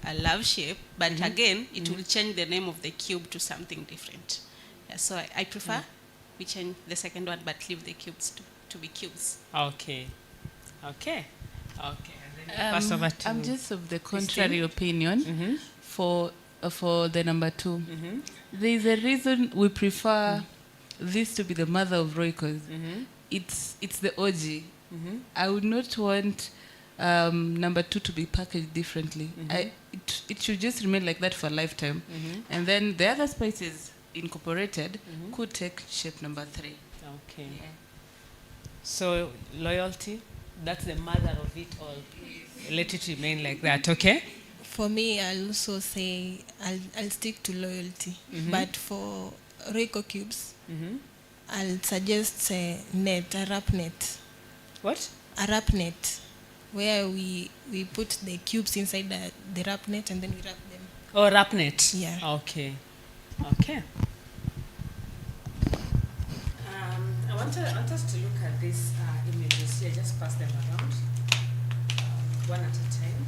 a love shape, but again, it will change the name of the cube to something different. Yeah, so I prefer we change the second one, but leave the cubes to be cubes. Okay. Okay. Okay. And then I'm just of the contrary opinion for the number 2. There is a reason we prefer this to be the mother of Roycos. It's the OG. I would not want number 2 to be packaged differently. It should just remain like that for a lifetime. And then the other spices incorporated could take shape number 3. Okay. Yeah. So loyalty, that's the mother of it all. Let it remain like that, okay? For me, I'll also say I'll stick to loyalty. But for Reiko cubes, I'll suggest a wrap net. What? A wrap net, where we put the cubes inside the wrap net and then we wrap them. Oh, wrap net. Yeah. Okay. Okay. I want us to look at these images here. Just pass them around, one at a time.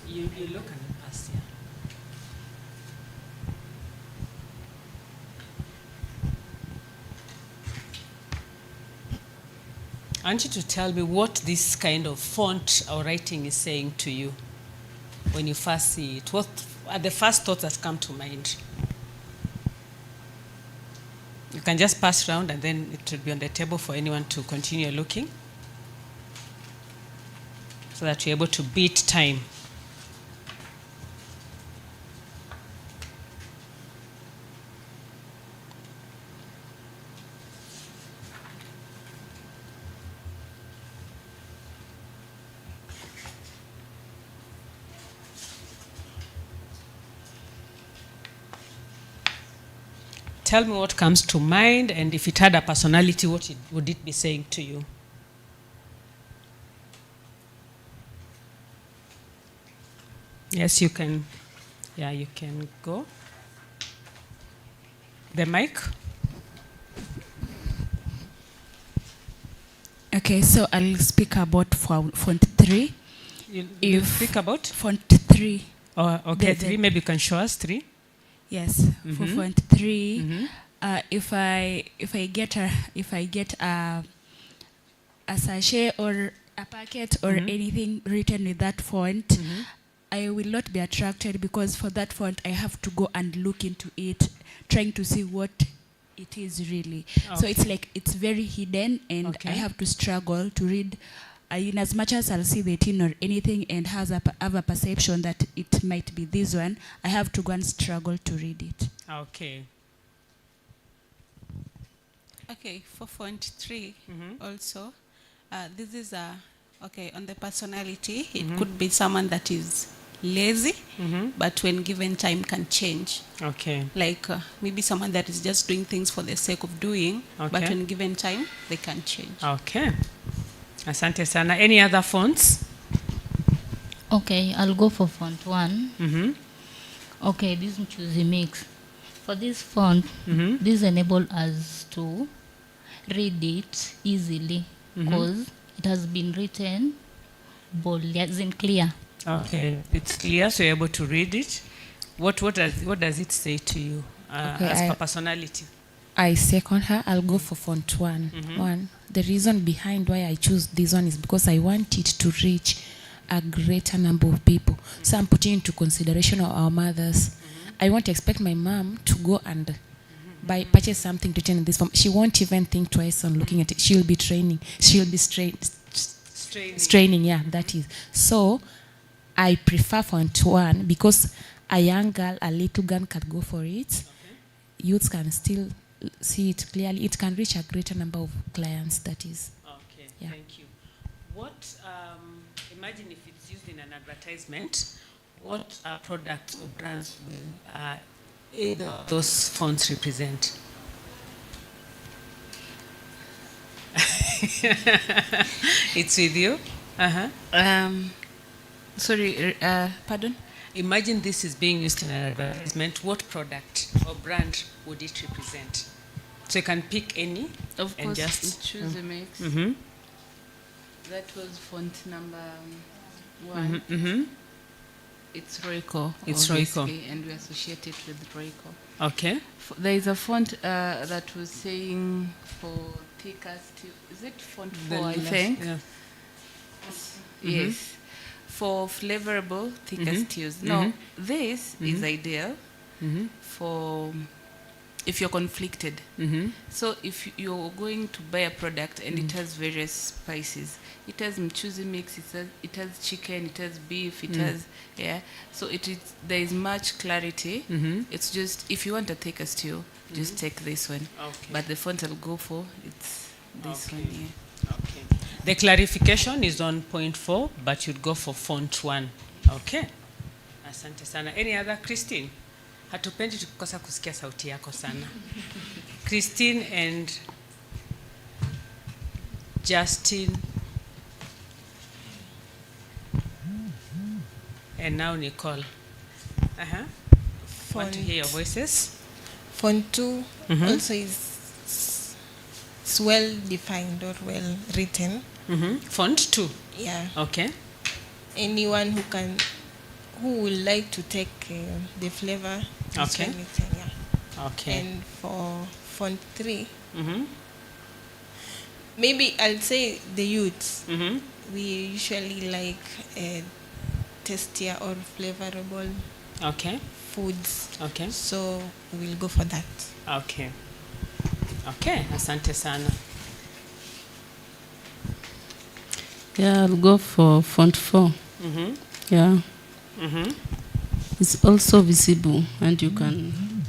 You look and you pass here. I want you to tell me what this kind of font or writing is saying to you when you first see it. What are the first thoughts that come to mind? You can just pass around and then it will be on the table for anyone to continue looking so that you're able to beat time. Tell me what comes to mind, and if it had a personality, what would it be saying to you? Yes, you can. Yeah, you can go. The mic. Okay, so I'll speak about font 3. You speak about? Font 3. Oh, okay, 3. Maybe you can show us 3. Yes, for font 3, if I get a sachet or a packet or anything written with that font, I will not be attracted, because for that font I have to go and look into it, trying to see what it is really. So it's like it's very hidden, and I have to struggle to read. In as much as I'll see the tin or anything and have a perception that it might be this one, I have to go and struggle to read it. Okay. Okay, for font 3 also, this is okay, on the personality, it could be someone that is lazy, but when given time can change. Okay. Like maybe someone that is just doing things for the sake of doing, but when given time, they can change. Okay. Asante sana. Any other fonts? Okay, I'll go for font 1. Okay, this Josy mix. For this font, this enable us to read it easily, because it has been written bold, as in clear. Okay, it's clear, so you're able to read it. What does it say to you as per personality? I second her. I'll go for font 1. The reason behind why I choose this one is because I want it to reach a greater number of people. So I'm putting into consideration of our mothers. I won't expect my mom to go and purchase something to turn in this form. She won't even think twice on looking at it. She'll be training. She'll be straining. Yeah, that is. So I prefer font 1 because a young girl, a little girl can go for it. Youths can still see it clearly. It can reach a greater number of clients, that is. Okay, thank you. What, imagine if it's used in an advertisement, what products or brands will either of those fonts represent? It's with you? Sorry, pardon? Imagine this is being used in an advertisement. What product or brand would it represent? So you can pick any. Of and course, just choose a mix. That was font number 1. It's Royco. It's Royco. And we associate it with Royco. Okay. There is a font that was saying for thicker steel. Is it font 4, I think? Yeah. Yes. For flavorable, thicker stews. No, this is ideal for if you're conflicted. So if you're going to buy a product and it has various spices, it has mchuzi mix, it has chicken, it has beef, it has, so there is much clarity. It's just, if you want to take a stew, just take this one. Okay. But the font I'll go for, it's this one here. Okay. The clarification is on point 4, but you'd go for font 1. Okay. Asante sana. Any other? Christine? Hatupendi tukosa kusikia sauti yako sana. Christine and Justin. And now Nicole. Want to hear your voices? Font 2 also is well defined or well written. Font 2? Yeah. Okay. Anyone who would like to take the flavor. Okay. Anything, yeah. Okay. And for font 3, maybe I'll say the youths. We usually like tastier or flavorable foods. Okay. So we'll go for that. Okay. Okay, asante sana. Yeah, I'll go for font 4. Yeah. It's also visible, and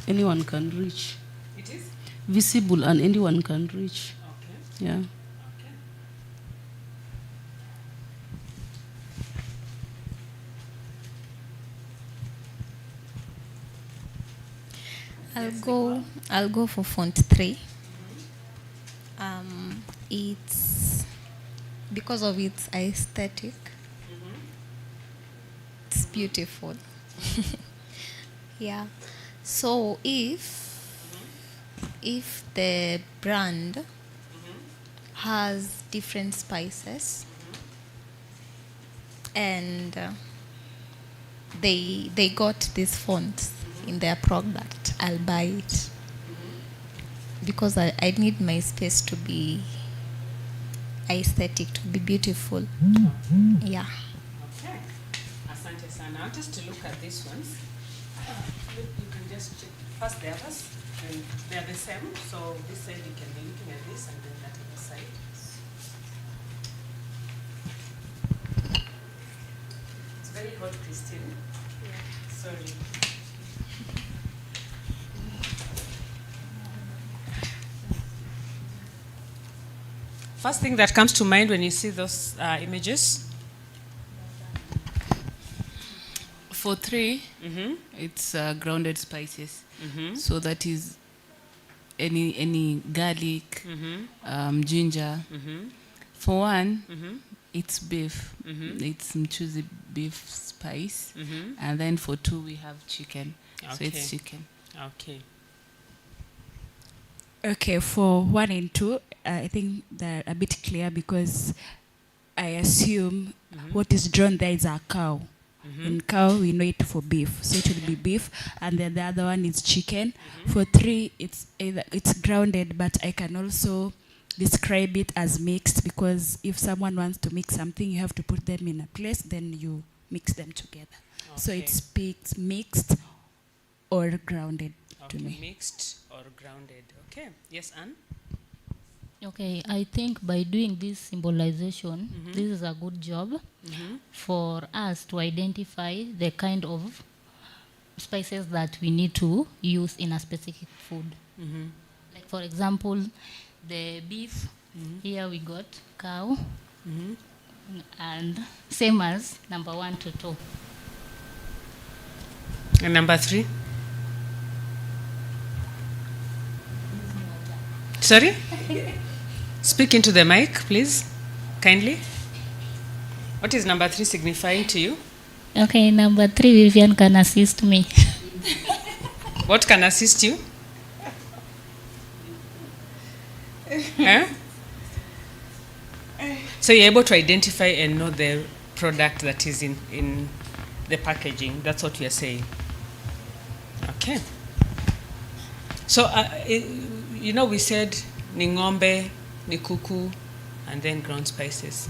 anyone can reach. It is? Visible, and anyone can reach. Okay. Yeah. I'll go for font 3. It's because of its aesthetic. It's beautiful. Yeah. So if the brand has different spices and they got these fonts in their product, I'll buy it because I need my space to be aesthetic, to be beautiful. Yeah. Okay. Asante sana. Just to look at these ones, you can just check first the others, and they're the same. So this side you can be looking at this, and then that other side. It's very hot, Christine. Yeah. Sorry. First thing that comes to mind when you see those images? For 3, it's grounded spices. So that is any garlic, ginger. For 1, it's beef. It's mchuzi beef spice. And then for 2, we have chicken. Okay. So it's chicken. Okay. Okay, for 1 and 2, I think they're a bit clear because I assume what is drawn there is a cow. In cow, we know it for beef, so it will be beef, and then the other one is chicken. For 3, it's grounded, but I can also describe it as mixed because if someone wants to mix something, you have to put them in a place, then you mix them together. Okay. So it's mixed or grounded to me. Mixed or grounded. Okay. Yes, Anne? Okay, I think by doing this symbolization, this is a good job for us to identify the kind of spices that we need to use in a specific food. Like for example, the beef, here we got cow, and same as number 1 to 2. And number 3? Sorry? Speak into the mic, please, kindly. What is number 3 signifying to you? Okay, number 3, Vivian can assist me. What can assist you? Huh? So you're able to identify and know the product that is in the packaging. That's what we are saying. Okay. So, we said ni ng'ombe, ni kuku, and then ground spices.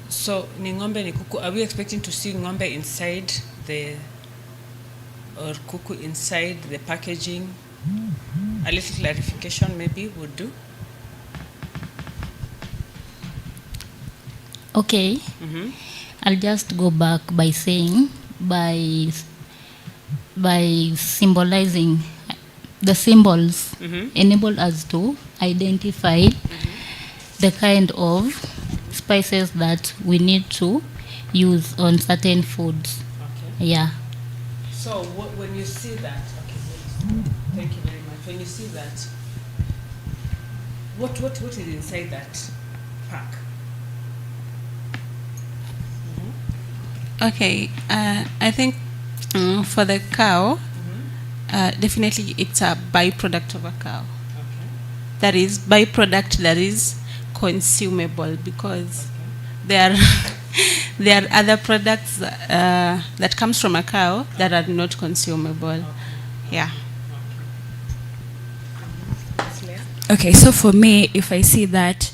So, ni ng'ombe, ni kuku. Are we expecting to see ng'ombe inside or kuku inside the packaging? A little clarification maybe would do. Okay. I'll just go back by saying, by symbolizing the symbols enable us to identify the kind of spices that we need to use on certain foods. Okay. Yeah. So when you see that, thank you very much. When you see that, what is inside that pack? Okay, I think for the cow, definitely it's a byproduct of a cow. Okay. That is byproduct that is consumable because there are other products that comes from a cow that are not consumable. Yeah. Okay, so for me, if I see that,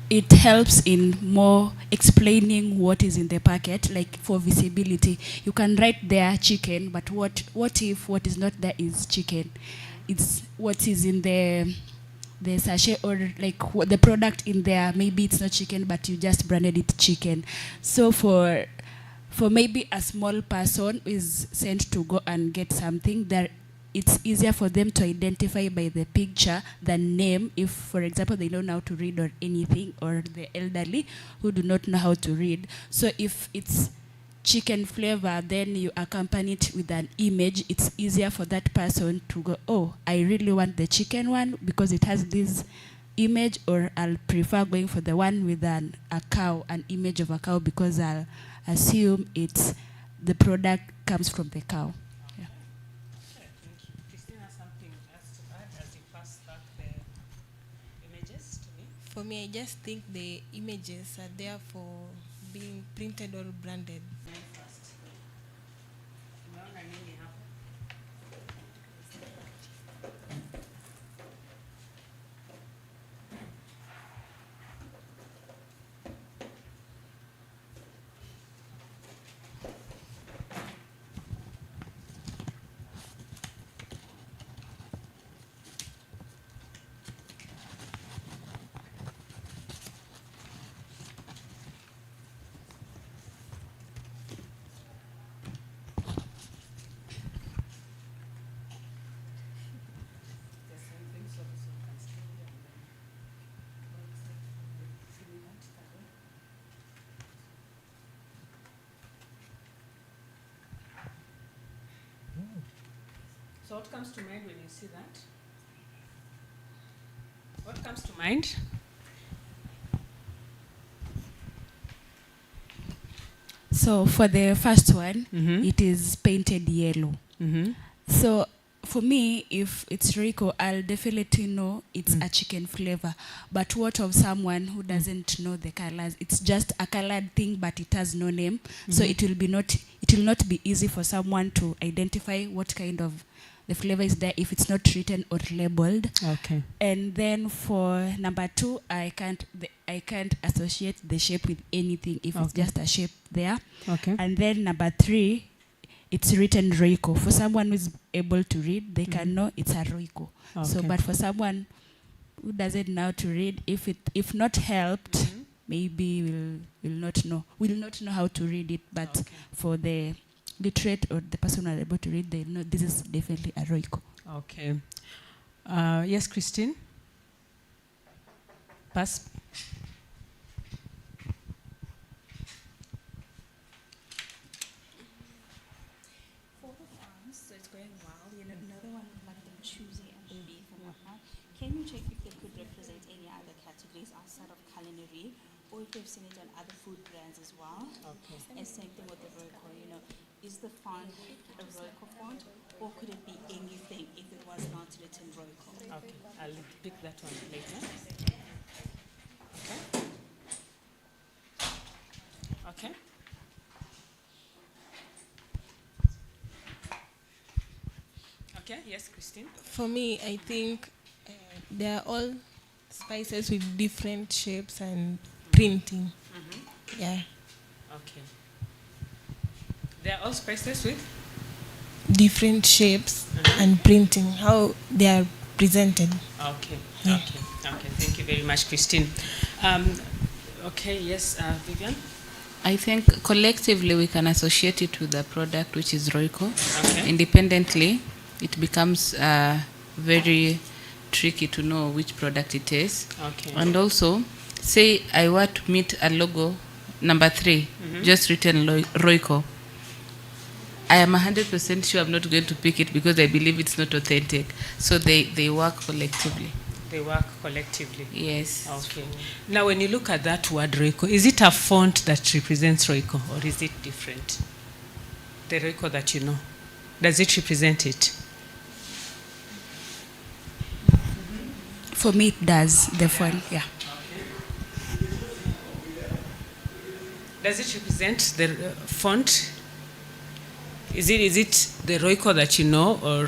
it helps in more explaining what is in the packet, like for visibility. You can write there chicken, but what if what is not there is chicken? It's what is in the sachet, or like the product in there, maybe it's not chicken, but you just branded it chicken. So for maybe a small person who is sent to go and get something, that it's easier for them to identify by the picture than name, if, for example, they don't know how to read or anything, or the elderly who do not know how to read. So if it's chicken flavor, then you accompany it with an image, it's easier for that person to go, oh, I really want the chicken one because it has this image, or I'll prefer going for the one with a cow, an image of a cow, because I'll assume the product comes from the cow. Yeah. Okay, thank you. Christina, something else to add as you pass back the images to me? For me, I just think the images are there for being printed or branded. Unaona nini hapo? So what comes to mind when you see that? What comes to mind? So for the first one, it is painted yellow. So for me, if it's Royco, I'll definitely know it's a chicken flavor. But what of someone who doesn't know the colors? It's just a colored thing, but it has no name. So it will not be easy for someone to identify what kind of the flavor is there if it's not written or labeled. Okay. And then for number 2, I can't associate the shape with anything if it's just a shape there. Okay. And then number 3, it's written Royco. For someone who's able to read, they can know it's a Royco. So, but for someone who doesn't know to read, if not helped, maybe will not know how to read it. But for the literate or the person who are able to read, they know this is definitely a Royco. Okay. Yes, Christine? Pass. For the farms, so it's going well. Another one like the choosy and the beef and whatnot. Can you check if they could represent any other categories outside of culinary, or if they've seen it on other food brands as well? Okay. And same thing with the Royco. Is the font a Royco font, or could it be anything if it was not written Royco? Okay, I'll pick that one later. Okay. Okay. Okay, yes, Christine? For me, I think they are all spices with different shapes and printing. Yeah. Okay. They are all spices with? Different shapes and printing, how they are presented. Okay, Yeah. okay. Thank you very much, Christine. Okay, yes, Vivian? I think collectively we can associate it with the product, which is Royco. Okay. Independently, it becomes very tricky to know which product it is. Okay. And also, say I want to meet a logo, number 3, just written Royco. I am 100% sure I'm not going to pick it because I believe it's not authentic. So they work collectively. They work collectively. Yes. Okay. Now, when you look at that word Royco, is it a font that represents Royco, or is it different? The Royco that you know, does it represent it? For me, it does, the font, yeah. Does it represent the font? Is it the Royco that you know, or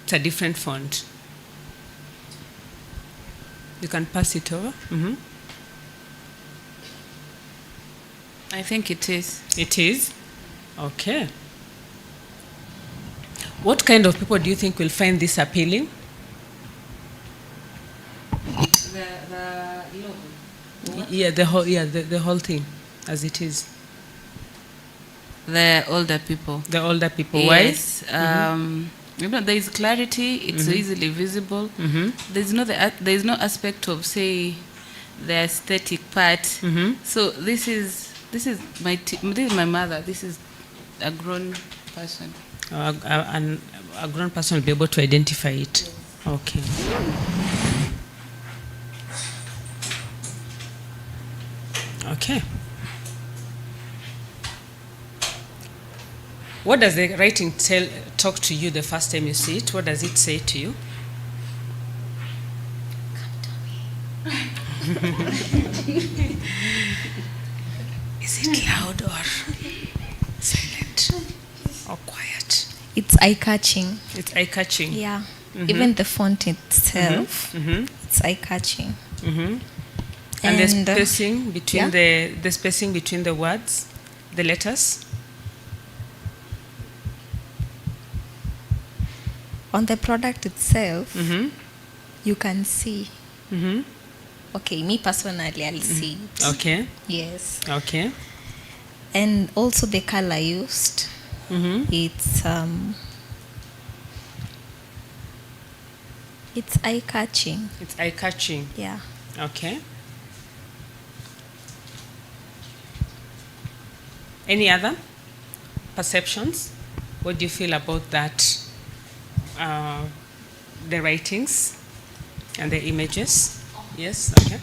it's a different font? You can pass it over. I think it is. It is? Okay. What kind of people do you think will find this appealing? The logo. Yeah, the whole thing, as it is. The older people. The older people. Yes. Why? There is clarity. It's easily visible. There's no aspect of, say, the aesthetic part. So this is this is my mother. This is a grown person. A grown person will be able to identify it. Okay. Okay. What does the writing talk to you the first time you see it? What does it say to you? Is it loud or silent or quiet? It's eye-catching. It's eye-catching. Yeah. Even the font itself, it's eye-catching. And the spacing between the spacing between the words, the letters. On the product itself, you can see. Okay, me personally, I'll see it. Okay. Yes. Okay. And also the color used. It's eye-catching. It's eye-catching. Yeah. Okay. Any other perceptions? What do you feel about that? The writings and the images? Yes, okay.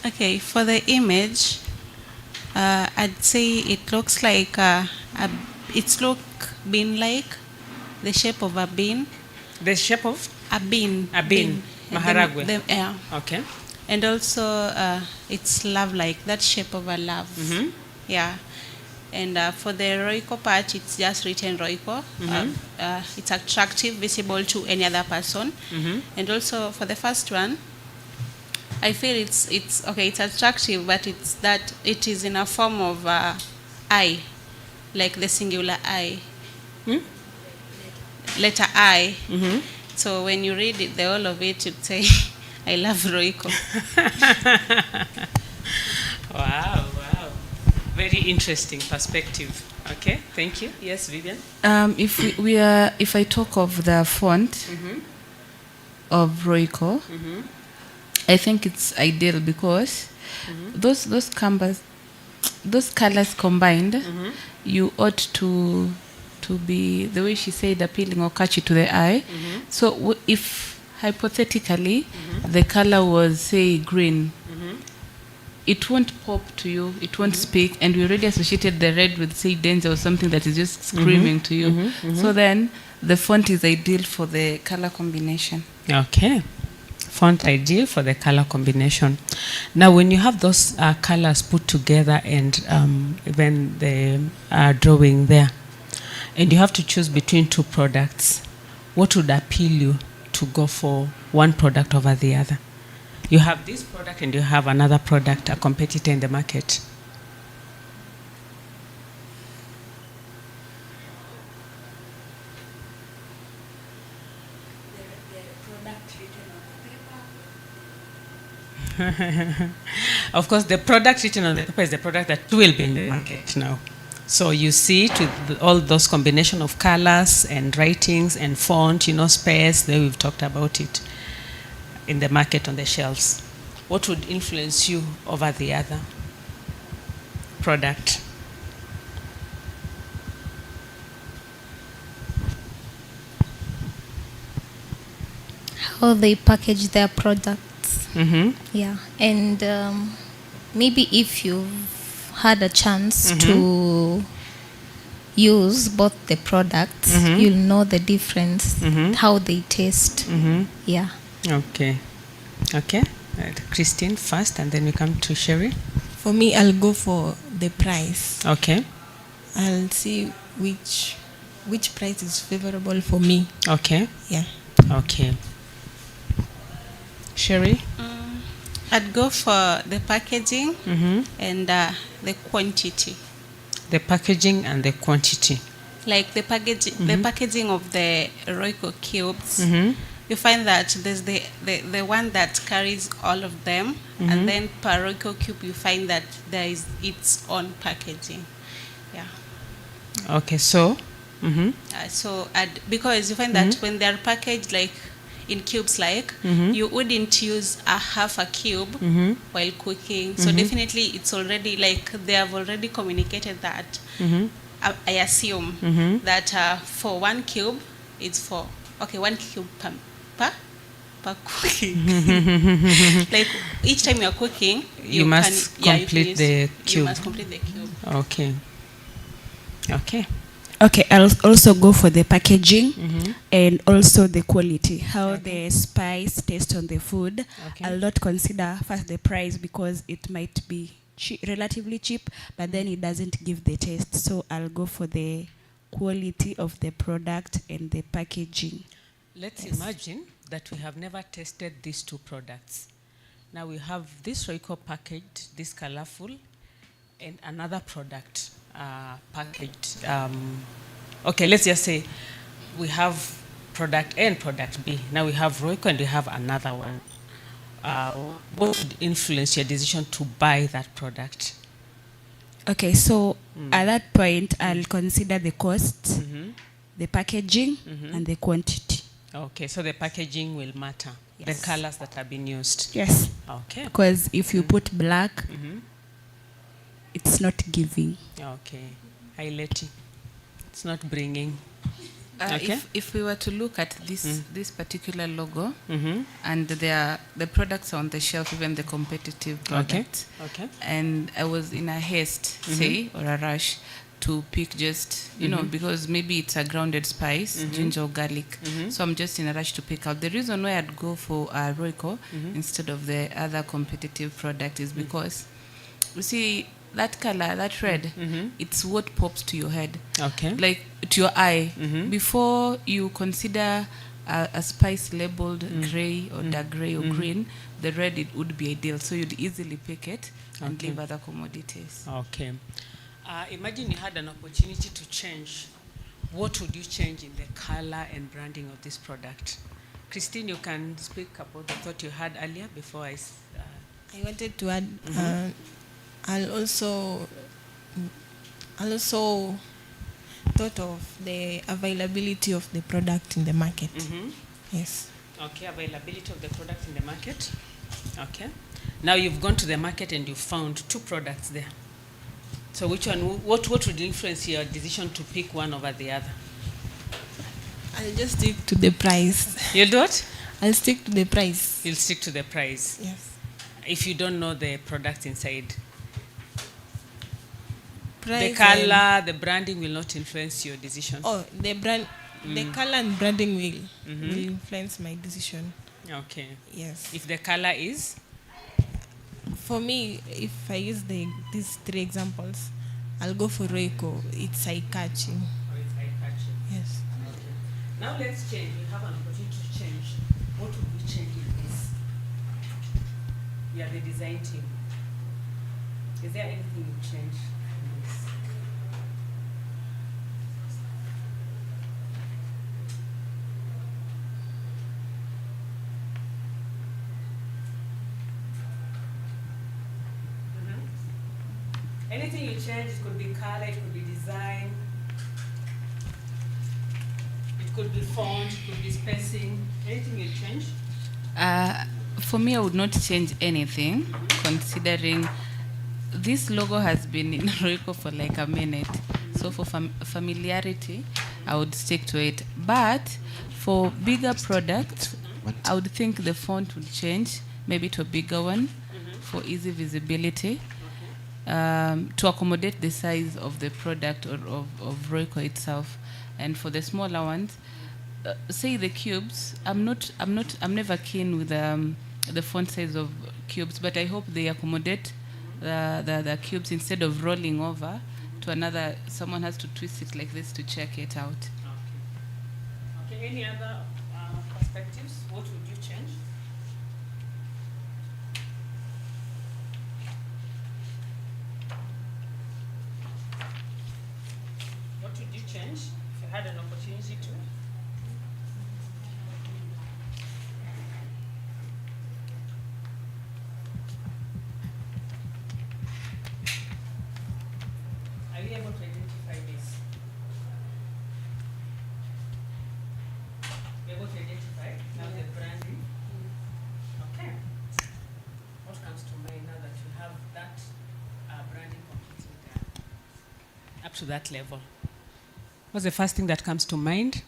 Okay, for the image, I'd say it looks like it's look bean-like, the shape of a bean. The shape of? A bean. A bean. Maharagwe. Yeah. Okay. And also it's love-like, that shape of a love. Yeah. And for the Roiko part, it's just written Roiko. It's attractive, visible to any other person. And also for the first one, I feel it's okay. It's attractive, but it's that it is in a form of I, like the singular I. Letter I. So when you read it, the whole of it, you'd say, "I love Roiko." Wow. Very interesting perspective. Okay, thank you. Yes, Vivian. If I talk of the font of Roiko, I think it's ideal because those colors combined, you ought to be, the way she said, appealing or catchy to the eye. So if hypothetically the color was, say, green, it won't pop to you, it won't speak, and we already associated the red with, say, danger or something that is just screaming to you. So then the font is ideal for the color combination. Okay. Font ideal for the color combination. Now, when you have those colors put together and even the drawing there, and you have to choose between two products, what would appeal you to go for one product over the other? You have this product and you have another product, a competitor in the market. Of course, the product written on the paper is the product that will be in the market now. So you see it with all those combination of colors and writings and font, space, then we've talked about it in the market on the shelves. What would influence you over the other product? How they package their products. Yeah. And maybe if you've had a chance to use both the products, you'll know the difference, how they taste. Yeah. Okay. Christine first, and then we come to Sherry. For me, I'll go for the price. Okay. I'll see which price is favorable for me. Okay. Yeah. Okay. Sherry? I'd go for the packaging and the quantity. The packaging and the quantity. Like the packaging of the Roiko cubes. You find that there's the one that carries all of them, and then per Roiko cube you find that there is its own packaging. Yeah. Okay, so? Because you find that when they're packaged like in cubes, like Mhm. you wouldn't use a half a cube Mhm. while cooking. So Mhm. definitely it's already like they have already communicated that. Mhm. I assume Mhm. that for 1 cube, it's for, okay, 1 cube per cooking. Like each time you're cooking, You must complete the You cube. must complete the cube. Okay. Okay. Okay, I'll also go for the packaging Mhm. and also the quality, how the spice tastes on the food. Okay. I'll not consider first the price because it might be relatively cheap, but then it doesn't give the taste. So I'll go for the quality of the product and the packaging. Let's Yes. imagine that we have never tested these two products. Now we have this Royco packaged, this colorful, and another product packaged. Okay, let's just say we have product A and product B. Now we have Royco and we have another one. What would influence your decision to buy that product? Okay, so at that point, I'll consider the cost, the packaging, and the quantity. Okay, so the packaging will matter. Yes. The colors that have been used. Yes. Okay. Because if you put black, it's not giving. Okay. Highlighting. It's not bringing. Okay. If we were to look at this particular logo, Mhm. and the products on the shelf, even the competitive products, Okay. and I was in a haste, say, or a rush to pick just, you know, because maybe it's a grounded spice, ginger or garlic. So I'm just in a rush to pick out. The reason why I'd go for a Royco instead of the other competitive product is because, you see, that color, that red, it's what pops to your head. Okay. Like to your eye. Before you consider a spice labeled gray or dark gray or green, the red, it would be ideal. So you'd easily pick it and leave other commodities. Okay. Imagine you had an opportunity to change. What would you change in the color and branding of this product? Christine, you can speak about the thought you had earlier before I wanted to add, I'll also thought of the availability of the product in the market. Yes. Okay, availability of the product in the market. Okay. Now you've gone to the market and you found two products there. So which one, what would influence your decision to pick one over the other? I'll just stick to the price. You'll do what? I'll stick to the price. You'll stick to the price? Yes. If you don't know the product inside? Price the color, the branding will not influence your decision? Oh, the brand, the color and branding will influence my decision. Okay. Yes. If the color is? For me, if I use these three examples, I'll go for Royco. It's eye-catching. Oh, it's eye-catching. Yes. Okay. Now let's change. We have an opportunity to change. What would we change in this? We are the design team. Is there anything you change in this? Anything you change, it could be color, it could be design, it could be font, it could be spacing. Anything you change? For me, I would not change anything, considering this logo has been in Royco for like a minute. So for familiarity, I would stick to it. But for bigger products, I would think the font would change, maybe to a bigger one for easy visibility. To accommodate the size of the product or of Royco itself, and for the smaller ones, say the cubes. I'm never keen with the font size of cubes, but I hope they accommodate the cubes instead of rolling over to another. Someone has to twist it like this to check it out. Okay. Any other perspectives? What would you change? What would you change if you had an opportunity to? Are you able to identify this? Be able to identify now the brand. to that level? What's the first thing that comes to mind?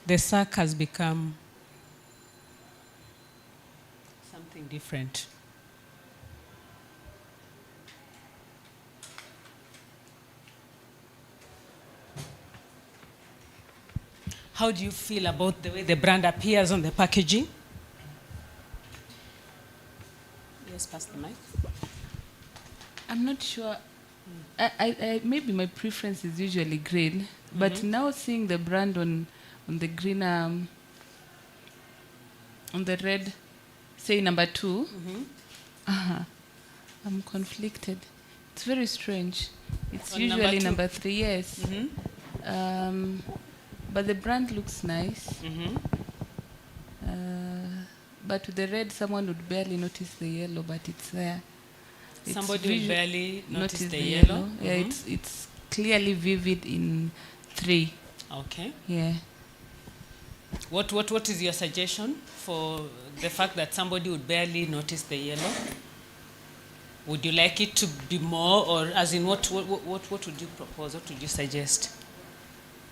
The sack has become something different. How do you feel about the way the brand appears on the packaging? Yes, pass the mic. I'm not sure. Maybe my preference is usually green, but now seeing the brand on the green, on the red, say number 2, I'm conflicted. It's very strange. It's On usually number 3, yes. But the brand looks nice. But with the red, someone would barely notice the yellow, but it's there. Somebody will barely notice the yellow. yellow. Yeah, it's clearly vivid in 3. Okay. Yeah. What is your suggestion for the fact that somebody would barely notice the yellow? Would you like it to be more, or as in what would you propose? What would you suggest?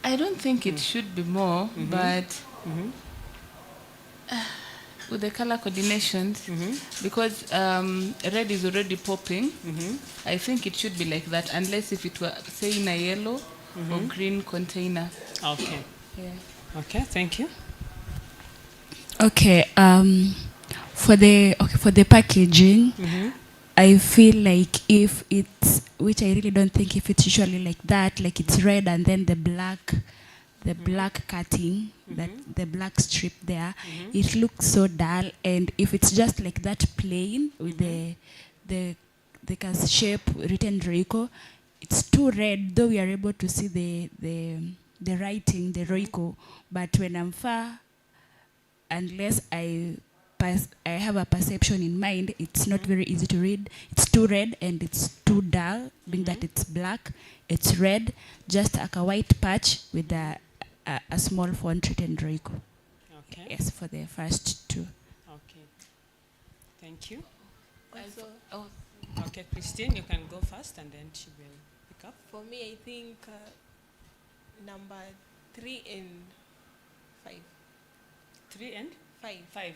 I don't think it should be more, but with the color coordinations, because red is already popping, I think it should be like that, unless if it were, say, in a yellow or green container. Okay. Yeah. Okay, thank you. Okay, for the packaging, I feel like if it's, which I really don't think, if it's usually like that, like it's red and then the black cutting, that the black strip there, it looks so dull. And if it's just like that plain with the shape written Roiko, it's too red, though we are able to see the writing, the Roiko, but when I'm far, unless I have a perception in mind, it's not very easy to read. It's too red and it's too dull, being that it's black, it's red, just like a white patch with a small font written Roiko. Okay. Yes, for the first 2. Okay. Thank you. Also, Okay, Christine, you can go first and then she will pick up. for me, I think number 3 and 5. 3 and 5. 5,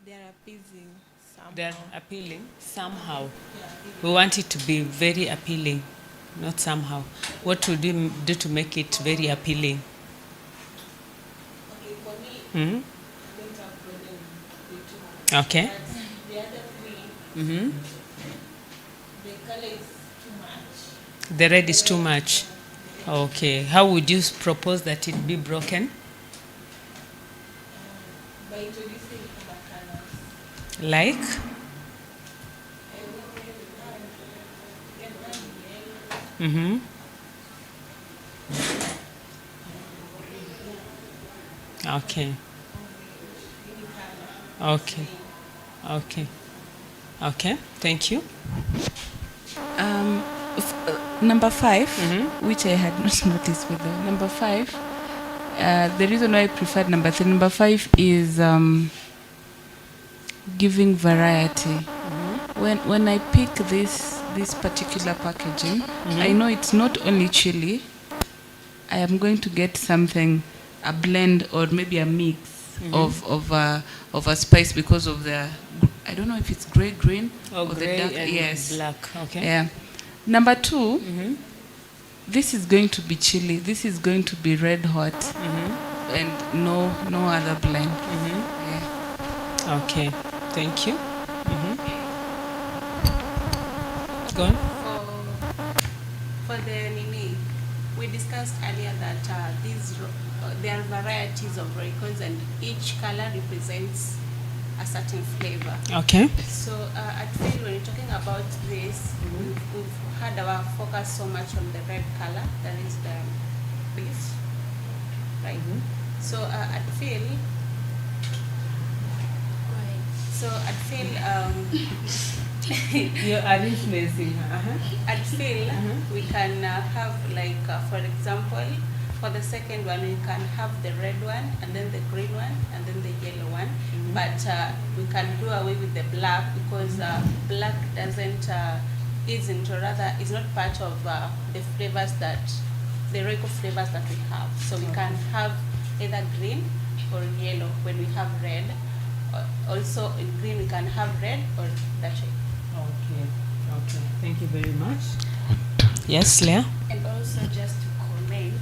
They are appeasing somehow. They're appealing somehow. We want it to be very appealing, not somehow. What would you do to make it very appealing? Okay, for me, I don't have problem with 2. Okay. But the other 3, the color is too much. The red is too much. Okay. How would you propose that it be broken? By introducing other colors. Like? Okay. Okay. Okay. Okay. Thank you. Number 5, which I had not noticed with the number 5, the reason why I preferred number 3, number 5 is giving variety. When I pick this particular packaging, I know it's not only chili. I am going to get something, a blend or maybe a mix of a spice because of the, I don't know if it's green or gray the dark, and yes, black. Okay. yeah. Number 2, this is going to be chili. This is going to be red hot, and no other blend. Yeah. Okay. Thank you. Go on. For the Nini, we discussed earlier that there are varieties of Roikos and each color represents a certain flavor. Okay. So I feel when you're talking about this, we've had our focus so much on the red color, that is the beef, right? So I'd feel You are influencing her. I'd feel we can have, like, for example, For the second one, we can have the red one, and then the green one, and then the yellow one. But we can do away with the black because black doesn't is not part of the flavors that the Royco flavors that we have. So we can have either green or yellow when we have red. Also in green we can have red or that shape. Okay. Thank you very much. Yes, Leah? And also just to comment,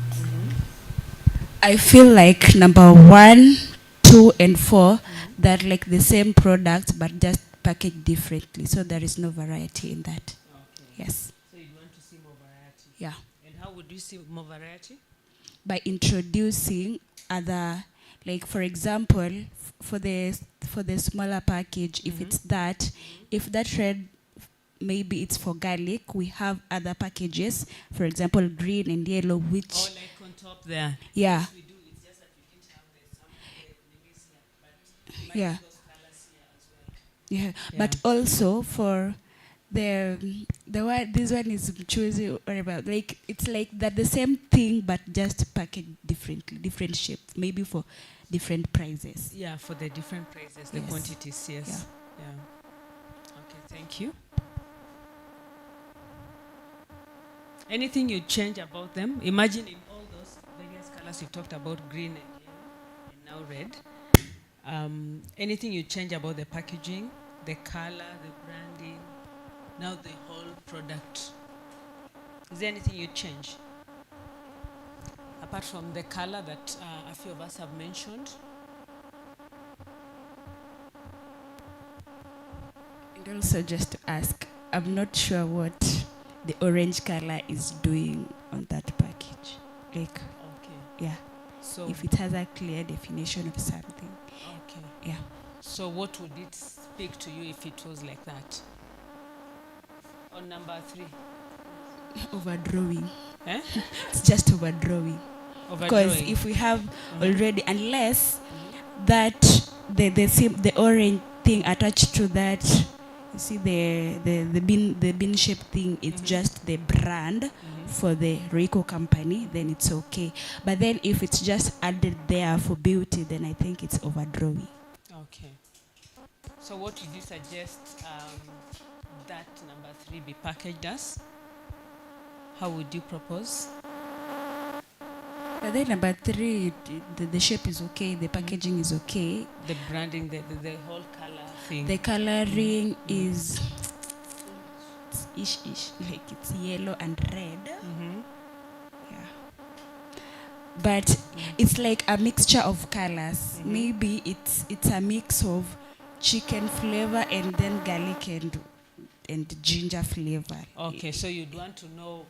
I feel like number 1, 2, and 4, they're like the same product but just packaged differently. So there is no variety in that. Okay. Yes. So you want to see more variety? Yeah. And how would you see more variety? By introducing other, like for example, for the smaller package, if it's that, if that red, maybe it's for garlic, we have other packages, for example, green and yellow, which... Oh, like on top there. Yeah. Yes, we do. It's just that we didn't have the but Yeah. those colors here as well. Yeah. But also for the one, this one is choosy or about, like it's like that the same thing but just packaged differently, different shapes, maybe for different prices. Yeah, for the different prices, the quantities, yes. Yeah. Okay, thank you. Anything you change about them? Imagine in all those various colors you talked about, green and yellow, and now red. Anything you change about the packaging, the color, the branding, now the whole product? Is there anything you change? Apart from the color that a few of us have mentioned. And also just to ask, I'm not sure what the orange color is doing on that package. Like, yeah. So if it has a clear definition of something. Okay. Yeah. So what would it speak to you if it was like that? On number 3. Overdrawing. Eh? It's just overdrawing. Because if we have already, unless that the orange thing attached to that, you see the bin shaped thing, it's just the brand for the Royco company, then it's okay. But then if it's just added there for beauty, then I think it's overdrawing. Okay. So what would you suggest that number 3 be packaged as? How would you propose? But then number 3, the shape is okay, the packaging is okay. The branding, the whole color thing. The coloring is ish, like it's yellow and red. Yeah. But it's like a mixture of colors. Maybe it's a mix of chicken flavor and then garlic and ginger flavor. Okay, so you'd want to know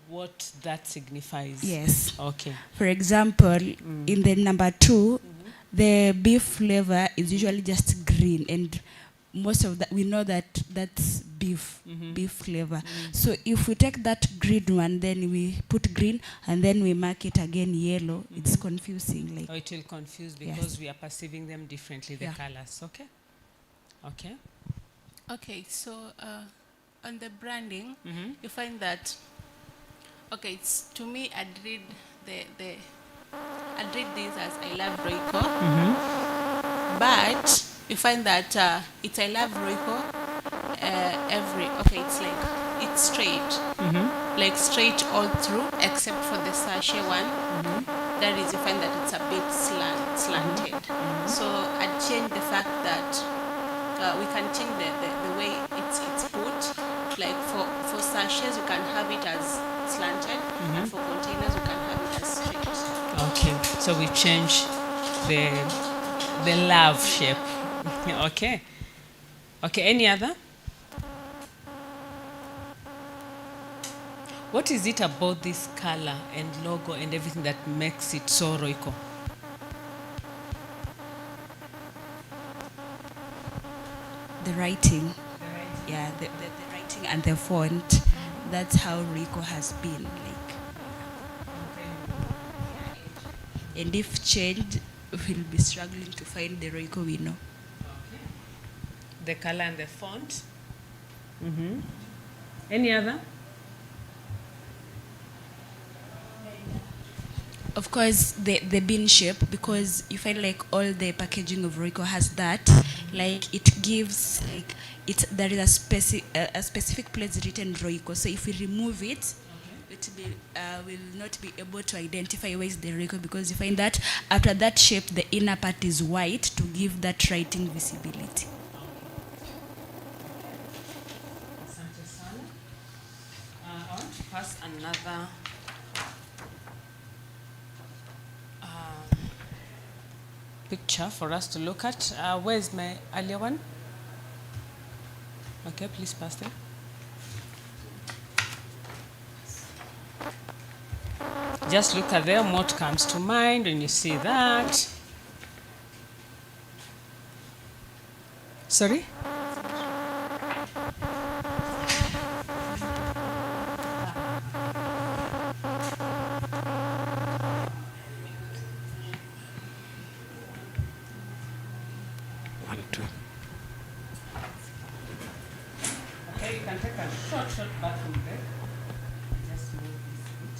what that signifies. Yes. Okay. For example, in the number 2, the beef flavor is usually just green, and most of that we know that's beef flavor. So if we take that green one, then we put green, and then we mark it again yellow, it's confusing. Like, oh, it will confuse because we are perceiving them differently, the colors. Okay. Okay. Okay, so on the branding, you find that, okay, it's, to me, I'd read this as I love Royco, but you find that it's I love Royco it's like, it's straight, like straight all through, except for the sachet one. That is, you find that it's a bit slanted. So I'd change the fact that we can change the way it's put. Like for sachets, you can have it as slanted, and for containers, you can have it as straight. Okay, so we change the love shape. Okay. Okay, any other? What is it about this color and logo and everything that makes it so Royco? the writing. Yeah, the writing and the font. That's how Royco has been. Like, and if changed, we'll be struggling to find the Royco we know. Okay. The color and the font. Any other? Of course, the bean shape, because you find like all the packaging of Royco has that, like it gives like there is a specific place written Royco. So if we remove it, it will not be able to identify where is the Royco, because you find that after that shape, the inner part is white to give that writing visibility. Asante sana. I want to pass another picture for us to look at. Where's my earlier one? Okay, please pass them. Just look at them, what comes to mind when you see that. Sorry? One, two. Okay, you can take a short bathroom break. Just move this bit.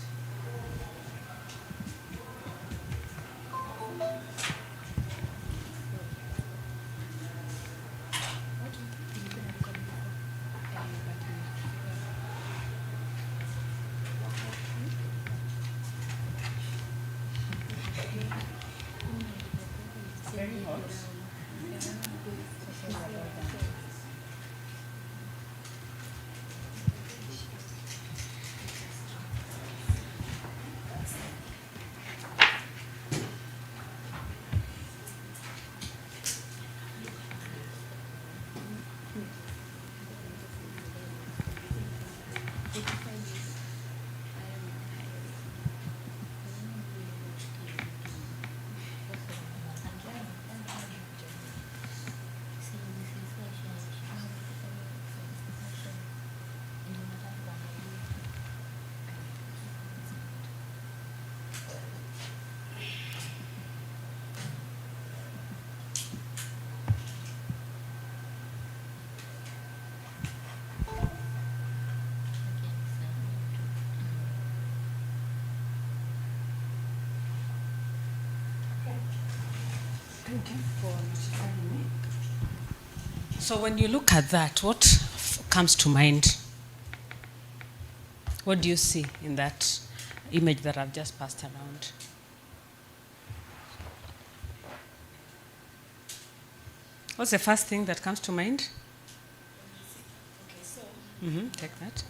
Very hot. Thank you for notifying me. So when you look at that, what comes to mind? What do you see in that image that I've just passed around? What's the first thing that comes to mind? Take that.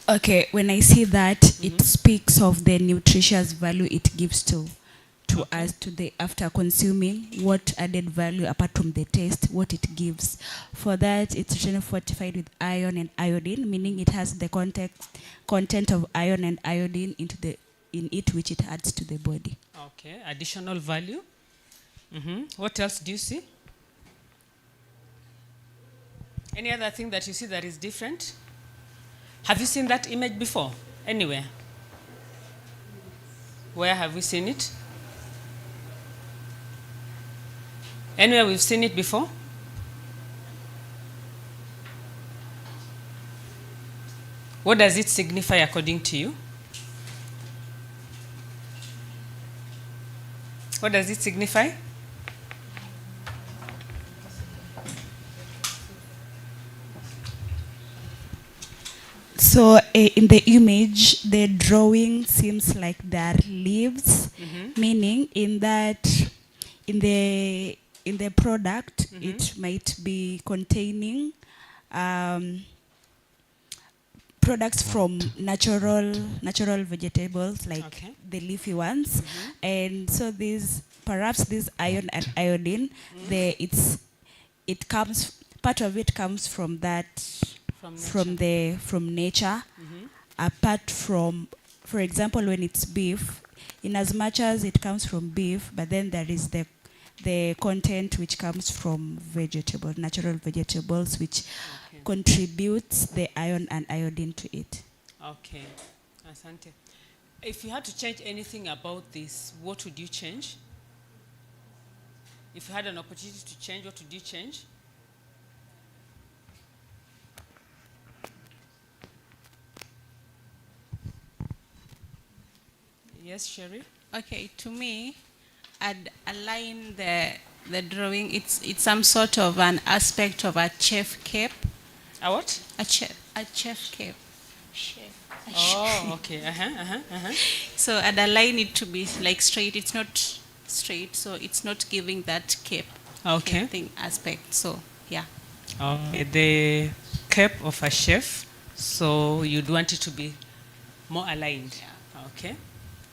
Okay, when I see that, it speaks of the nutritious value it gives to us after consuming, what added value apart from the taste, what it gives. For that, it's written fortified with iron and iodine, meaning it has the content of iron and iodine in it, which it adds to the body. Okay, additional value. What else do you see? Any other thing that you see that is different? Have you seen that image before? Anywhere? Where have we seen it? Anywhere we've seen it before? What does it signify according to you? What does it signify? So in the image, the drawing seems like there are leaves, meaning in the product, it might be containing products from natural vegetables, like the leafy ones, and so perhaps this iron and iodine, part of it comes from nature. Apart from, for example, when it's beef, in as much as it comes from beef, but then there is the content which comes from natural vegetables, which contributes the iron and iodine to it. Okay, asante. If you had to change anything about this, what would you change? If you had an opportunity to change, what would you change? Yes, Sherry? Okay, to me, I'd align the drawing. It's some sort of an aspect of a chef cape. A what? A chef cape. Chef. Oh, okay. So I'd align it to be like straight. It's not straight, so it's not giving that cape. Okay. Cape thing aspect. So yeah. Okay, the cape of a chef. So you'd want it to be more aligned. Yeah. Okay.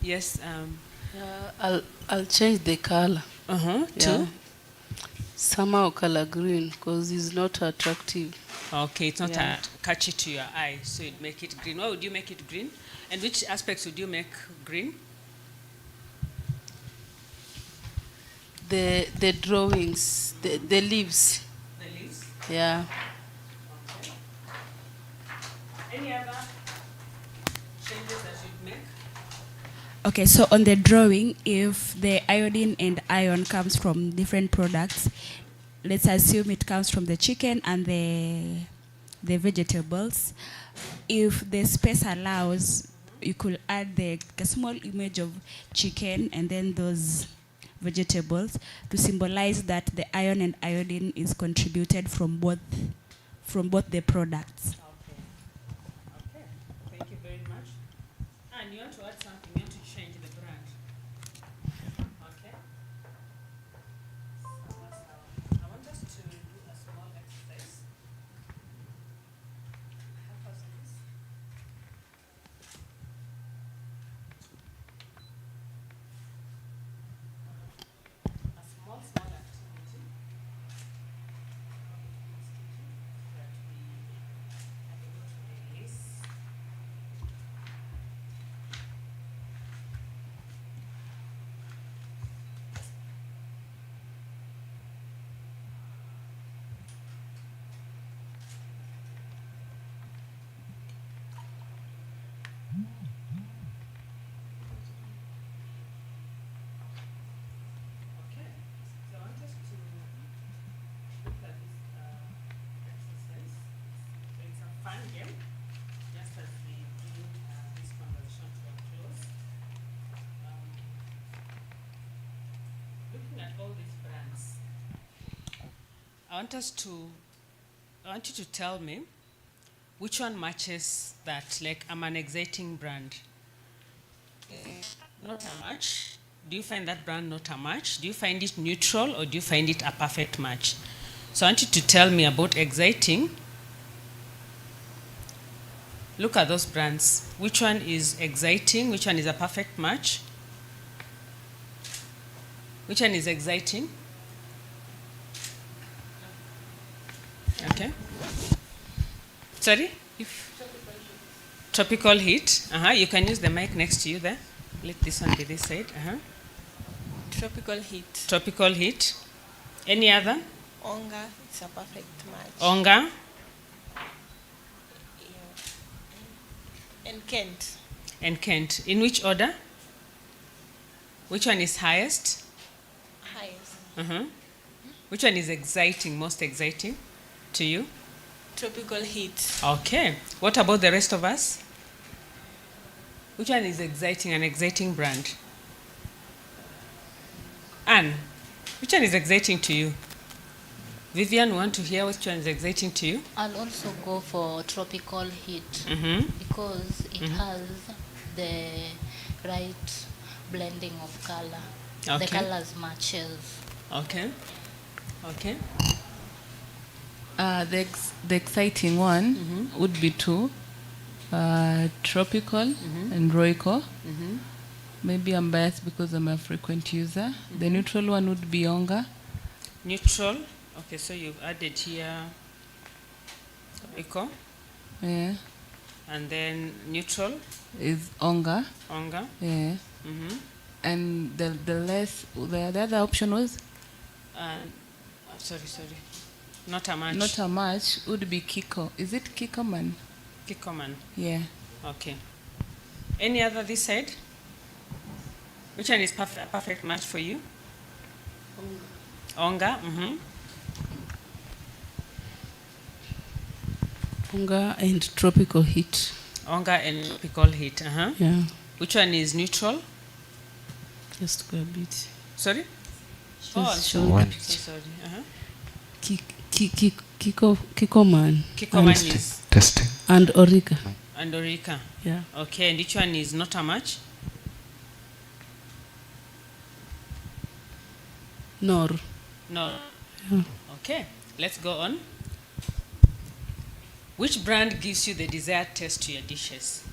Yes. I'll change the color. To? Somehow color green because it's not attractive. Okay, it's not catchy to your eye, so you'd make it green. Why would you make it green? And which aspects would you make green? The drawings, the leaves. The leaves? Yeah. Okay. Any other changes that you'd make? Okay, so on the drawing, if the iodine and iron comes from different products, let's assume it comes from the chicken and the vegetables. If the space allows, you could add a small image of chicken and then those vegetables to symbolize that the iron and iodine is contributed from both the products. Okay. Thank you very much. And you want to add something, you want to change the brand. Okay. I want us to do a small exercise. Help us with this. A small activity that we are able to release. Okay, so I want us to look at this exercise. It's a fun game, just as we bring this conversation to a close. Looking at all these brands, I want you to tell me which one matches that. Like, I'm an exciting brand. Not a match. Do you find that brand not a match? Do you find it neutral or do you find it a perfect match? So I want you to tell me about exciting. Look at those brands. Which one is exciting? Which one is a perfect match? Which one is exciting? Okay. Sorry? Tropical heat. You can use the mic next to you there. Let this one be this side. Tropical heat. Tropical heat. Any other? Onga, it's a perfect match. Onga. Yeah. And Kent. And Kent. In which order? Which one is highest? Highest. Which one is exciting, most exciting to you? Tropical heat. Okay. What about the rest of us? Which one is exciting, an exciting brand? Anne, which one is exciting to you? Vivian, want to hear which one is exciting to you? I'll also go for tropical heat because it has the right blending of color. Okay. The colors matches. Okay. Okay. The exciting one would be two, tropical and Royco. Maybe I'm biased because I'm a frequent user. The neutral one would be Onga. Neutral. Okay, so you've added here Royco. Yeah. And then neutral is Onga. Onga. Yeah. And the other option was? Sorry. Not a match. Not a match would be Kiko. Is it Kikoman? Kikoman. Yeah. Okay. Any other this side? Which one is perfect match for you? Onga. Onga and tropical heat. Onga and tropical heat. Yeah. Which one is neutral? Just go a bit. Sorry? Just Oh, I'm show One. so sorry. Kikoman. Kikoman and- is Testing. And Orica. and Orica. Yeah. Okay, and which one is not a match? Nor. No. Yeah. Okay, let's go on. Which brand gives you the desired taste to your dishes?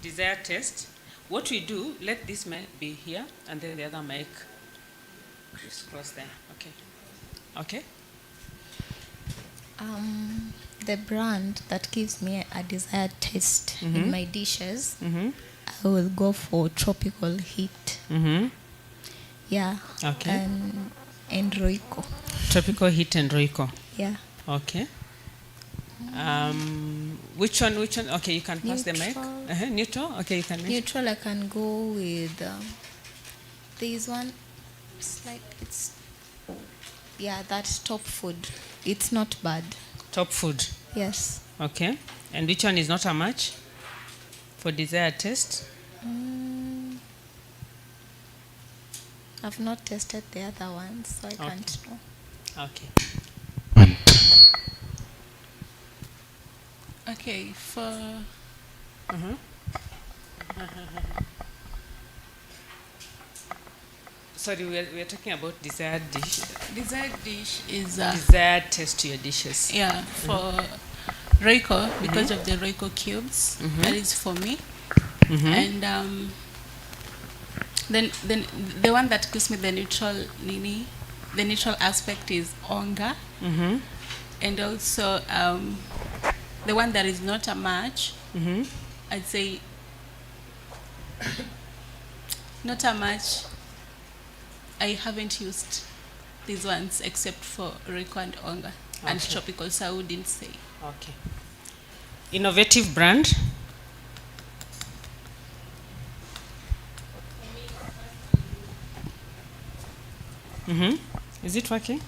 Desired taste. What we do, let this mic be here, and then the other mic crisscross there. Okay. Okay. The brand that gives me a desired taste in my dishes, Mm-hmm. I will go for Tropical Heat. Mm-hmm. Yeah. Okay. And Royco. Tropical Heat and Royco. Yeah. Okay. Which one? Okay, you can pass the mic. Neutral. Neutral. Okay, you can. mention. Neutral, I can go with this one. That's Top Food. It's not bad. Top food. Yes. Okay. And which one is not a match for desired taste? I've not tested the other ones, so I can't know. Okay. One. Okay, for Sorry, we are talking about desired dish. desired dish is Desired taste to your dishes. yeah, for Royco, because of the Royco cubes, that is for me. And then the one that gives me the neutral aspect is Onga. And also the one that is not a match, I'd say not a match. I haven't used these ones except for Royco and Onga and Tropical, so I wouldn't say. Okay. Innovative brand. Is it working?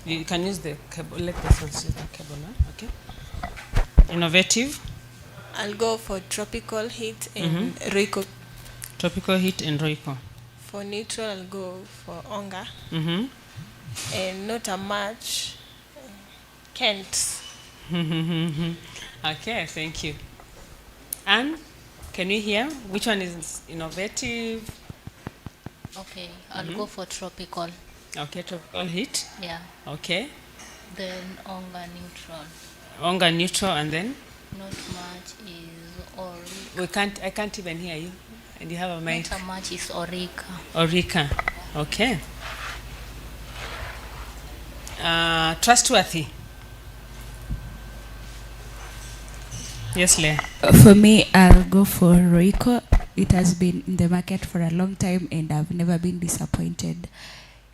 You can use the cable. Let this one use the cable now. Okay. Innovative. I'll go for Tropical Heat and Royco. Tropical Heat and Royco. For neutral, I'll go for Onga. And not a match, Kent. Okay, thank you. Anne, can we hear which one is innovative? Okay, I'll go for Tropical. Okay, Tropical Heat. Yeah. Okay. Then Onga neutral. Onga neutral, and then Not much is Orica. I can't even hear you. And you have a mic. Not much is Orica. Orica. Okay. Trustworthy. Yes, Leah. For me, I'll go for Royco. It has been in the market for a long time and I've never been disappointed.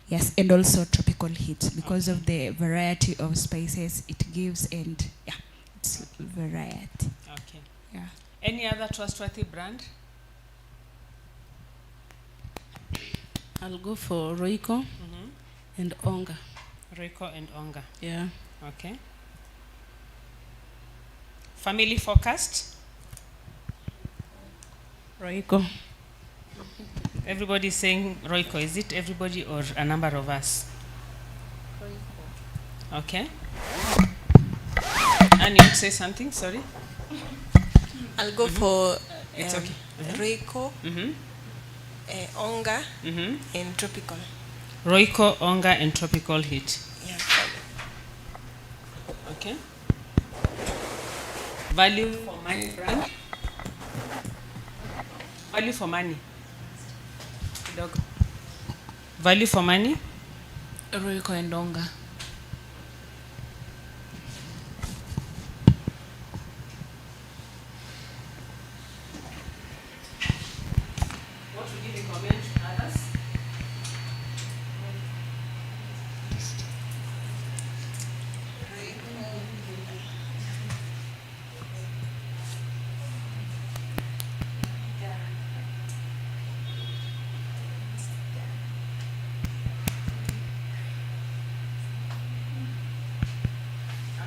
Yes, and also Tropical Heat because of the variety of spices it gives, and yeah, it's variety. Okay. Yeah. Any other trustworthy brand? I'll go for Royco and Onga. Royco and Onga. Yeah. Okay. Family focused? Royco. Everybody is saying Royco. Is it everybody or a number of us? Royco. Okay. And you say something? Sorry. I'll go for It's okay. Royco, Onga, and Tropical. Royco, Onga, and Tropical Heat. Yeah. Okay. Value for money brand? Value for money. Dog. Value for money? Royco and Onga. What would you recommend to others?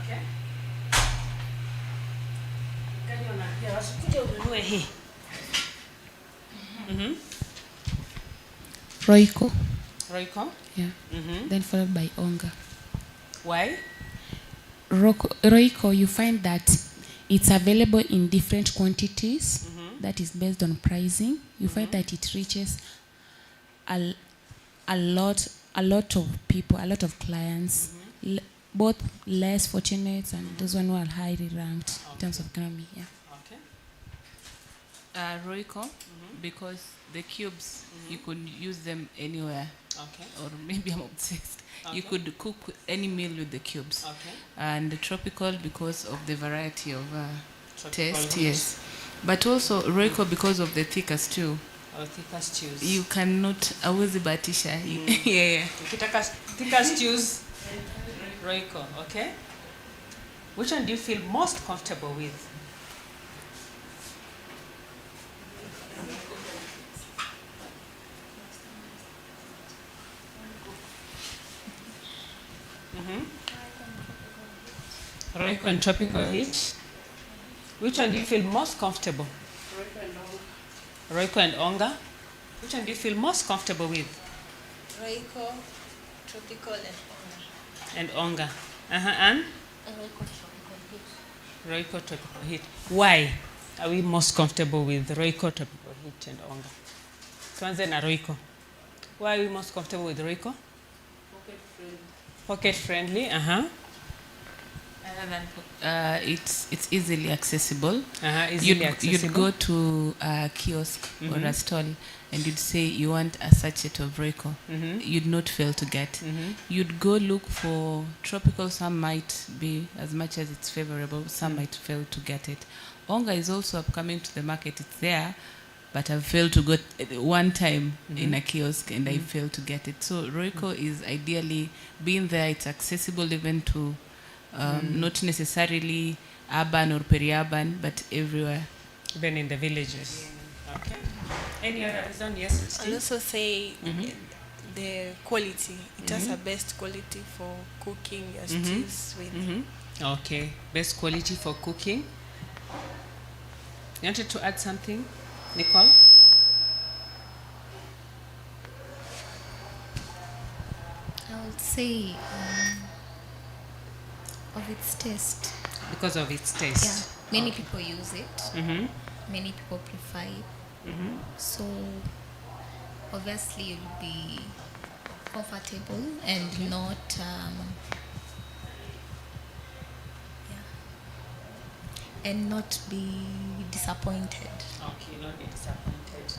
Okay. Wasikuja ununue hii. Royco. Royco? Yeah. Mm-hmm. Then followed by Onga. Why? Royco, you find that it's available in different quantities. That is based on pricing. You find that it reaches a lot of people, a lot of clients, both less fortunate and those one who are highly ranked in terms of economy. Yeah. Okay. Royco, because the cubes, you could use them anywhere. Okay. Or maybe I'm obsessed. Okay. You could cook any meal with the cubes. Okay. And the tropical because of the variety of taste, heat. yes. But also Royco because of the thicker stew. Or thicker stews. You cannot, awezi batisha. Yeah. Thicker stews, Royco, okay? Which one do you feel most comfortable with? Royco and tropical heat. Which one do you feel most comfortable? Royco and Onga. Which one do you feel most comfortable with? Royco, tropical, and And Onga. And? Royco, tropical heat. Royco tropical heat. Why are we most comfortable with Royco tropical heat and Onga? Tuanze na Royco. Why are we most comfortable with Royco? Pocket friendly. It's easily accessible. Easily accessible. You'd go to a kiosk or a stall and you'd say you want a sachet of Royco. You'd not fail to get. You'd go look for tropical. Some might be, as much as it's favorable, some might fail to get it. Onga is also upcoming to the market. It's there, but I've failed to get it one time in a kiosk and I failed to get it. So Royco is ideally being there. It's accessible even to not necessarily urban or peri-urban, but everywhere. Even in the villages. Okay. Any other reason? Yes, I'll also say the quality. It has a best quality for cooking your stews with. Okay. Best quality for cooking. You wanted to add something, Nicole? I would say of its taste. Because of its taste. Yeah, many people use it. Many people prefer it. So obviously you'll be comfortable and not and not be disappointed. Okay, not be disappointed.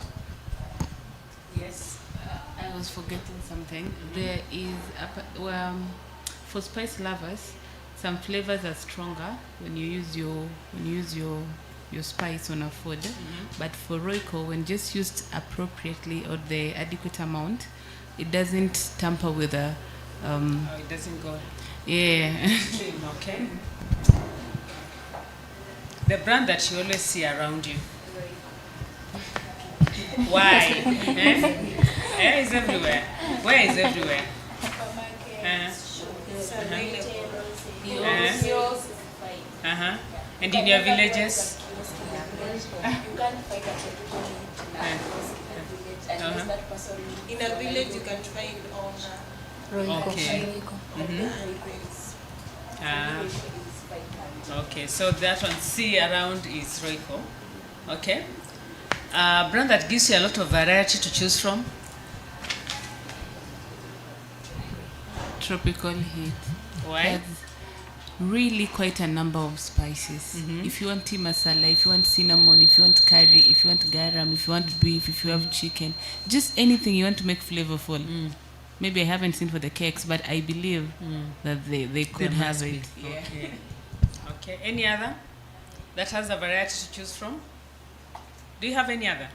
Yes. I was forgetting something. There is for spice lovers, some flavors are stronger when you use your spice on a food. But for Royco, when just used appropriately or the adequate amount, it doesn't tamper with the it doesn't go. Yeah. Okay. The brand that you always see around you. Why? It's everywhere. Where is everywhere? And in your villages? You can't find a tropical heat unless that person. In a village, you can find Onga. Okay. Okay, so that one C around is Royco. Okay. Brand that gives you a lot of variety to choose from. Tropical heat. Why? Has really quite a number of spices. If you want tea masala, if you want cinnamon, if you want curry, if you want garam, if you want beef, if you have chicken, just anything you want to make flavorful. Maybe I haven't seen for the cakes, but I believe that they could have it. Yeah. Okay. Any other that has a variety to choose from? Do you have any other?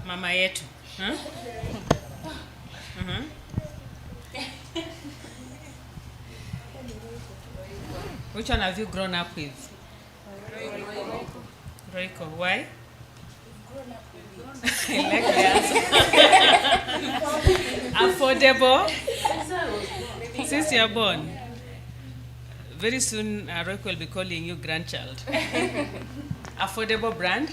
Mama yetu. Huh? Which one have you grown up with? Royco. Why? I like the answer. Affordable. Since you're born. Very soon, Royco will be calling you grandchild. Affordable brand.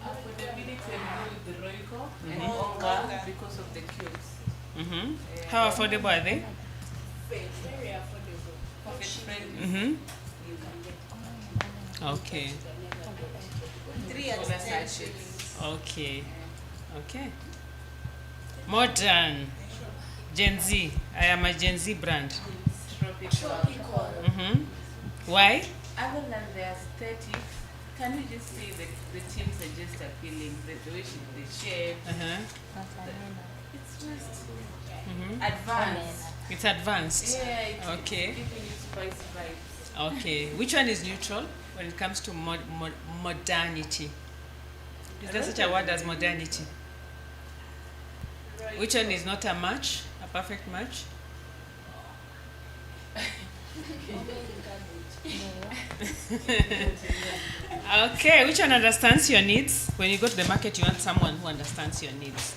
Affordability and with the Royco and Onga because of the cubes. How affordable are they? Very affordable. Pocket friendly. You can get Okay. 3 at 10 shillings. Okay. Okay. Modern. Gen Z. I am a Gen Z brand. Tropical. Why? Other than the aesthetics, can you just say that the teams are just appealing, the way the shape, it's just advanced. It's advanced. Yeah, it's Okay. giving you spice vibes. Okay. Which one is neutral when it comes to modernity? Is there such a word as modernity? Which one is not a match, a perfect match? Okay, which one understands your needs? When you go to the market, you want someone who understands your needs.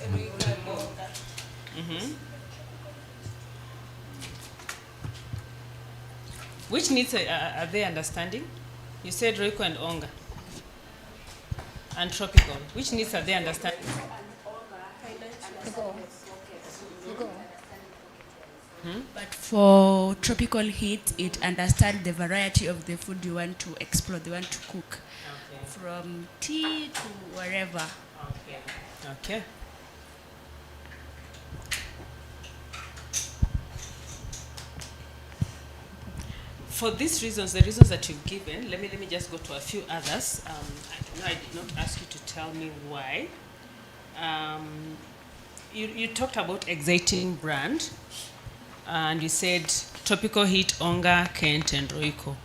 Which needs are they understanding? You said Royco and Onga. And tropical. Which needs are they understanding? But for tropical heat, it understands the variety of the food you want to explore, you want to cook. Okay. From tea to wherever. Okay. Okay. For these reasons, the reasons that you've given, let me just go to a few others. I did not ask you to tell me why. You talked about exciting brand, and you said Tropical Heat, Onga, Kent, and Royco.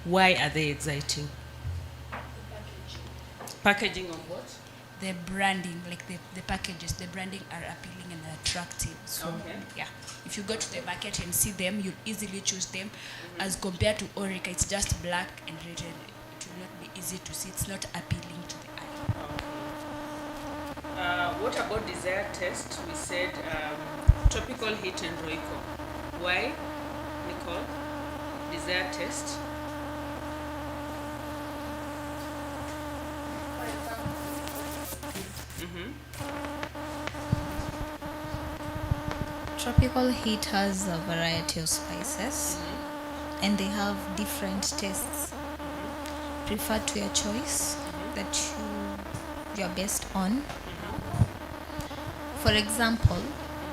Why are they exciting? Packaging of what? The branding, like the packages, the branding are appealing and attractive. So, yeah, if you go to the market and see them, you'll easily choose them. As compared to Orica, it's just black and red. It will not be easy to see. It's not appealing to the eye. What about desired taste? We said Tropical Heat and Royco. Why, Nicole? Desired taste? Tropical heat has a variety of spices and they have different tastes. Prefer to your choice that you're based on. For example,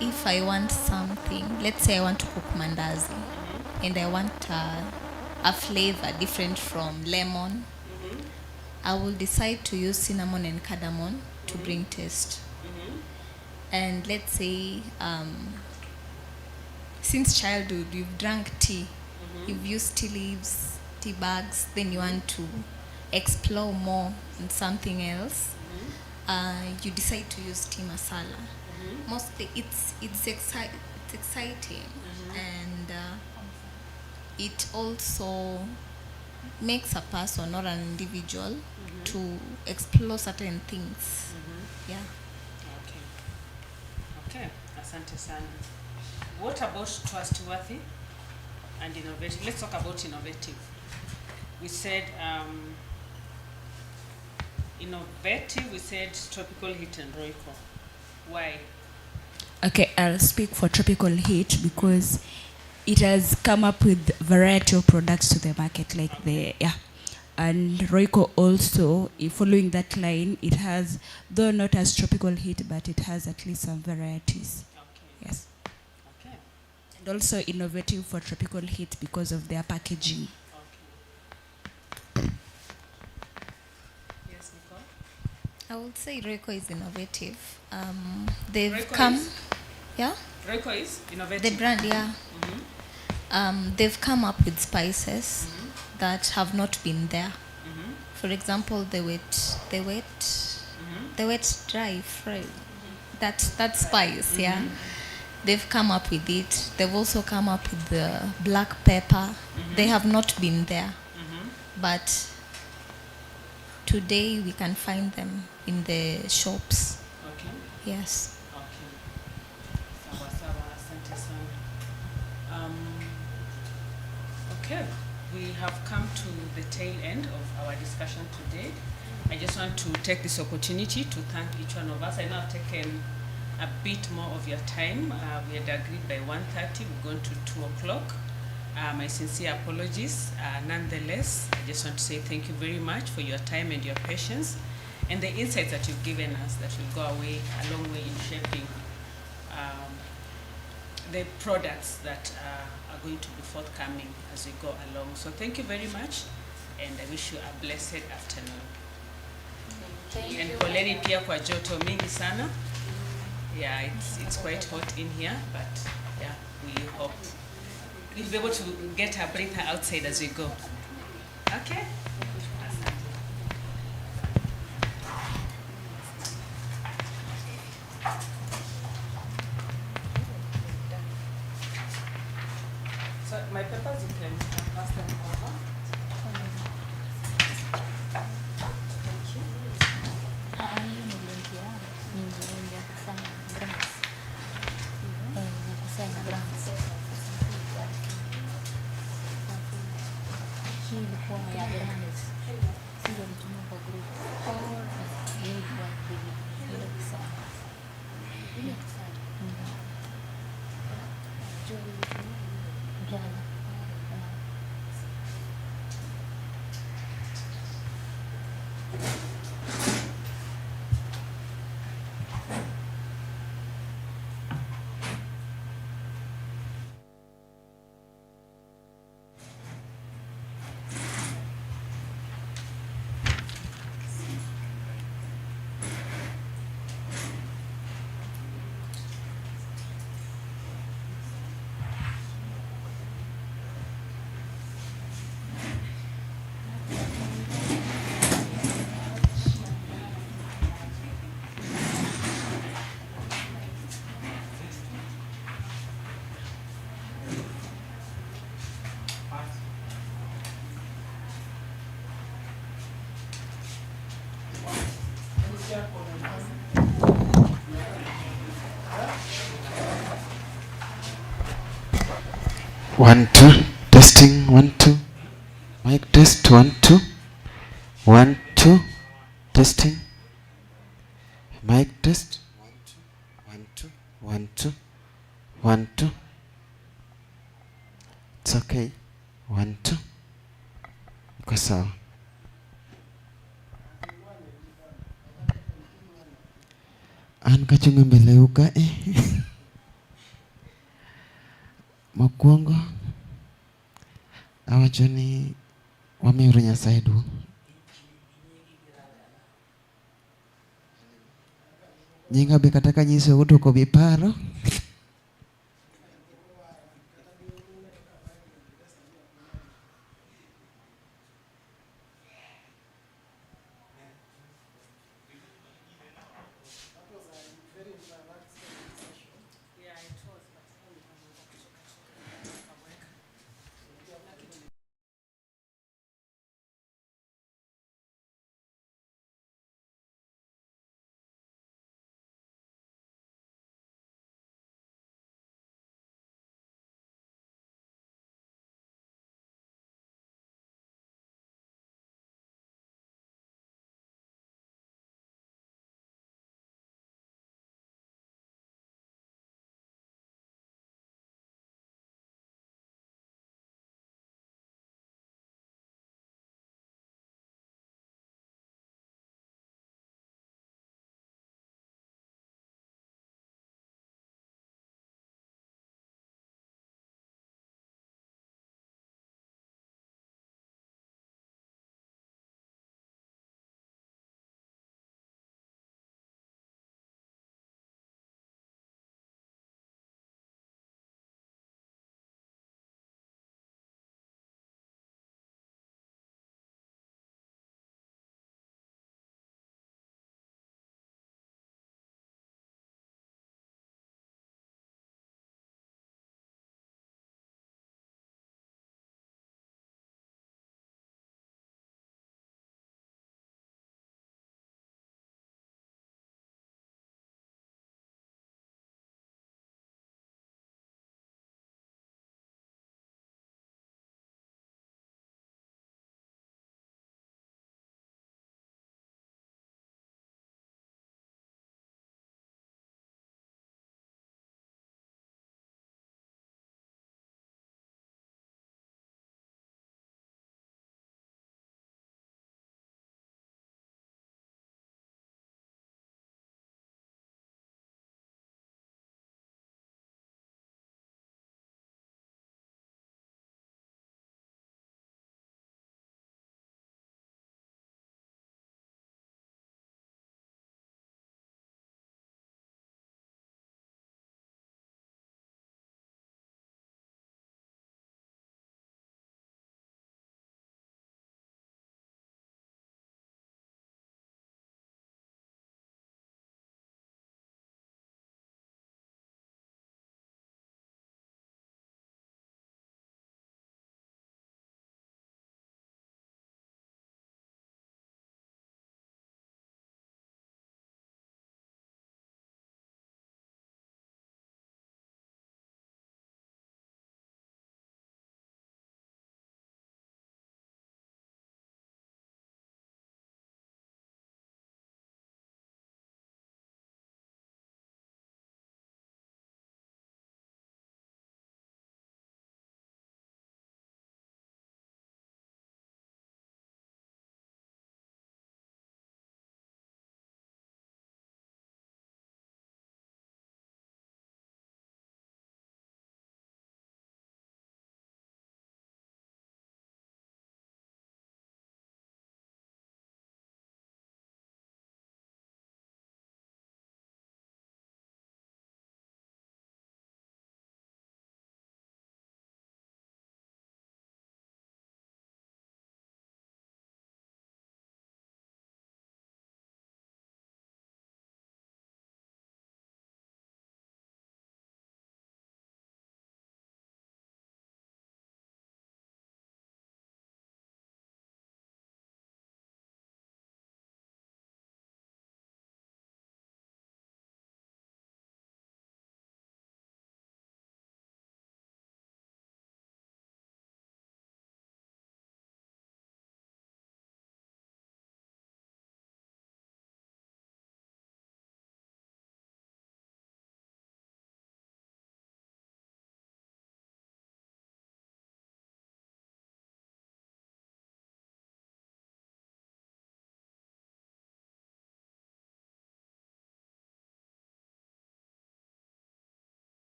if I want something, let's say I want to cook mandazi and I want a flavor different from lemon, I will decide to use cinnamon and cardamom to bring taste. And let's say since childhood you've drank tea, you've used tea leaves, tea bags, then you want to explore more on something else, you decide to use tea masala. Mostly it's exciting and it also makes a person or an individual to explore certain things. Yeah. Okay, asante sana. What about trustworthy and innovative? Let's talk about innovative. We said innovative, we said Tropical Heat and Royco. Why? Okay, I'll speak for Tropical Heat because it has come up with variety of products to the market, like and Royco also, following that line, it has, though not as Tropical Heat, but it has at least some varieties. Okay. Yes. Okay. And also innovative for Tropical Heat because of their packaging. Okay. Yes, Nicole? I would say Royco is innovative. They've Royco come, is? yeah. Royco is innovative. The brand, yeah. They've come up with spices that have not been there. For example, the wet dry fry. That spice, yeah. They've come up with it. They've also come up with the black pepper. They have not been there, but today we can find them in the shops. Okay. Yes. Okay. Sawa sawa, asante sana. Okay, we have come to the tail end of our discussion today. I just want to take this opportunity to thank each one of us. I know I've taken a bit more of your time. We had agreed by 1:30, we've gone to 2 o'clock. My sincere apologies. Nonetheless, I just want to say thank you very much for your time and your patience and the insights that you've given us that will go away a long way in shaping the products that are going to be forthcoming as we go along. So thank you very much, and I wish you a blessed afternoon. And poleni pia kwa joto mingi sana. Yeah, it's quite hot in here, but yeah, we hope we'll be able to get a breather outside as we go. Okay? So my papers, you can pass them over. Thank you. Hii ilikuwa ya brands. Sio mtumwa kwa group. Hii ilikuwa ile sana. Ile sana. Jana. One, two, testing, 1, 2. Mic test, 1, 2. 1, 2, testing. Mic test. 1, 2, 1, 2, 1, 2. It's okay. 1, 2. Iko sawa. An kachunga mbele uka mokwongo awacho ni wamiuru Nyasaye duong'. Nyinga be kata kanyiso to ko bi paro.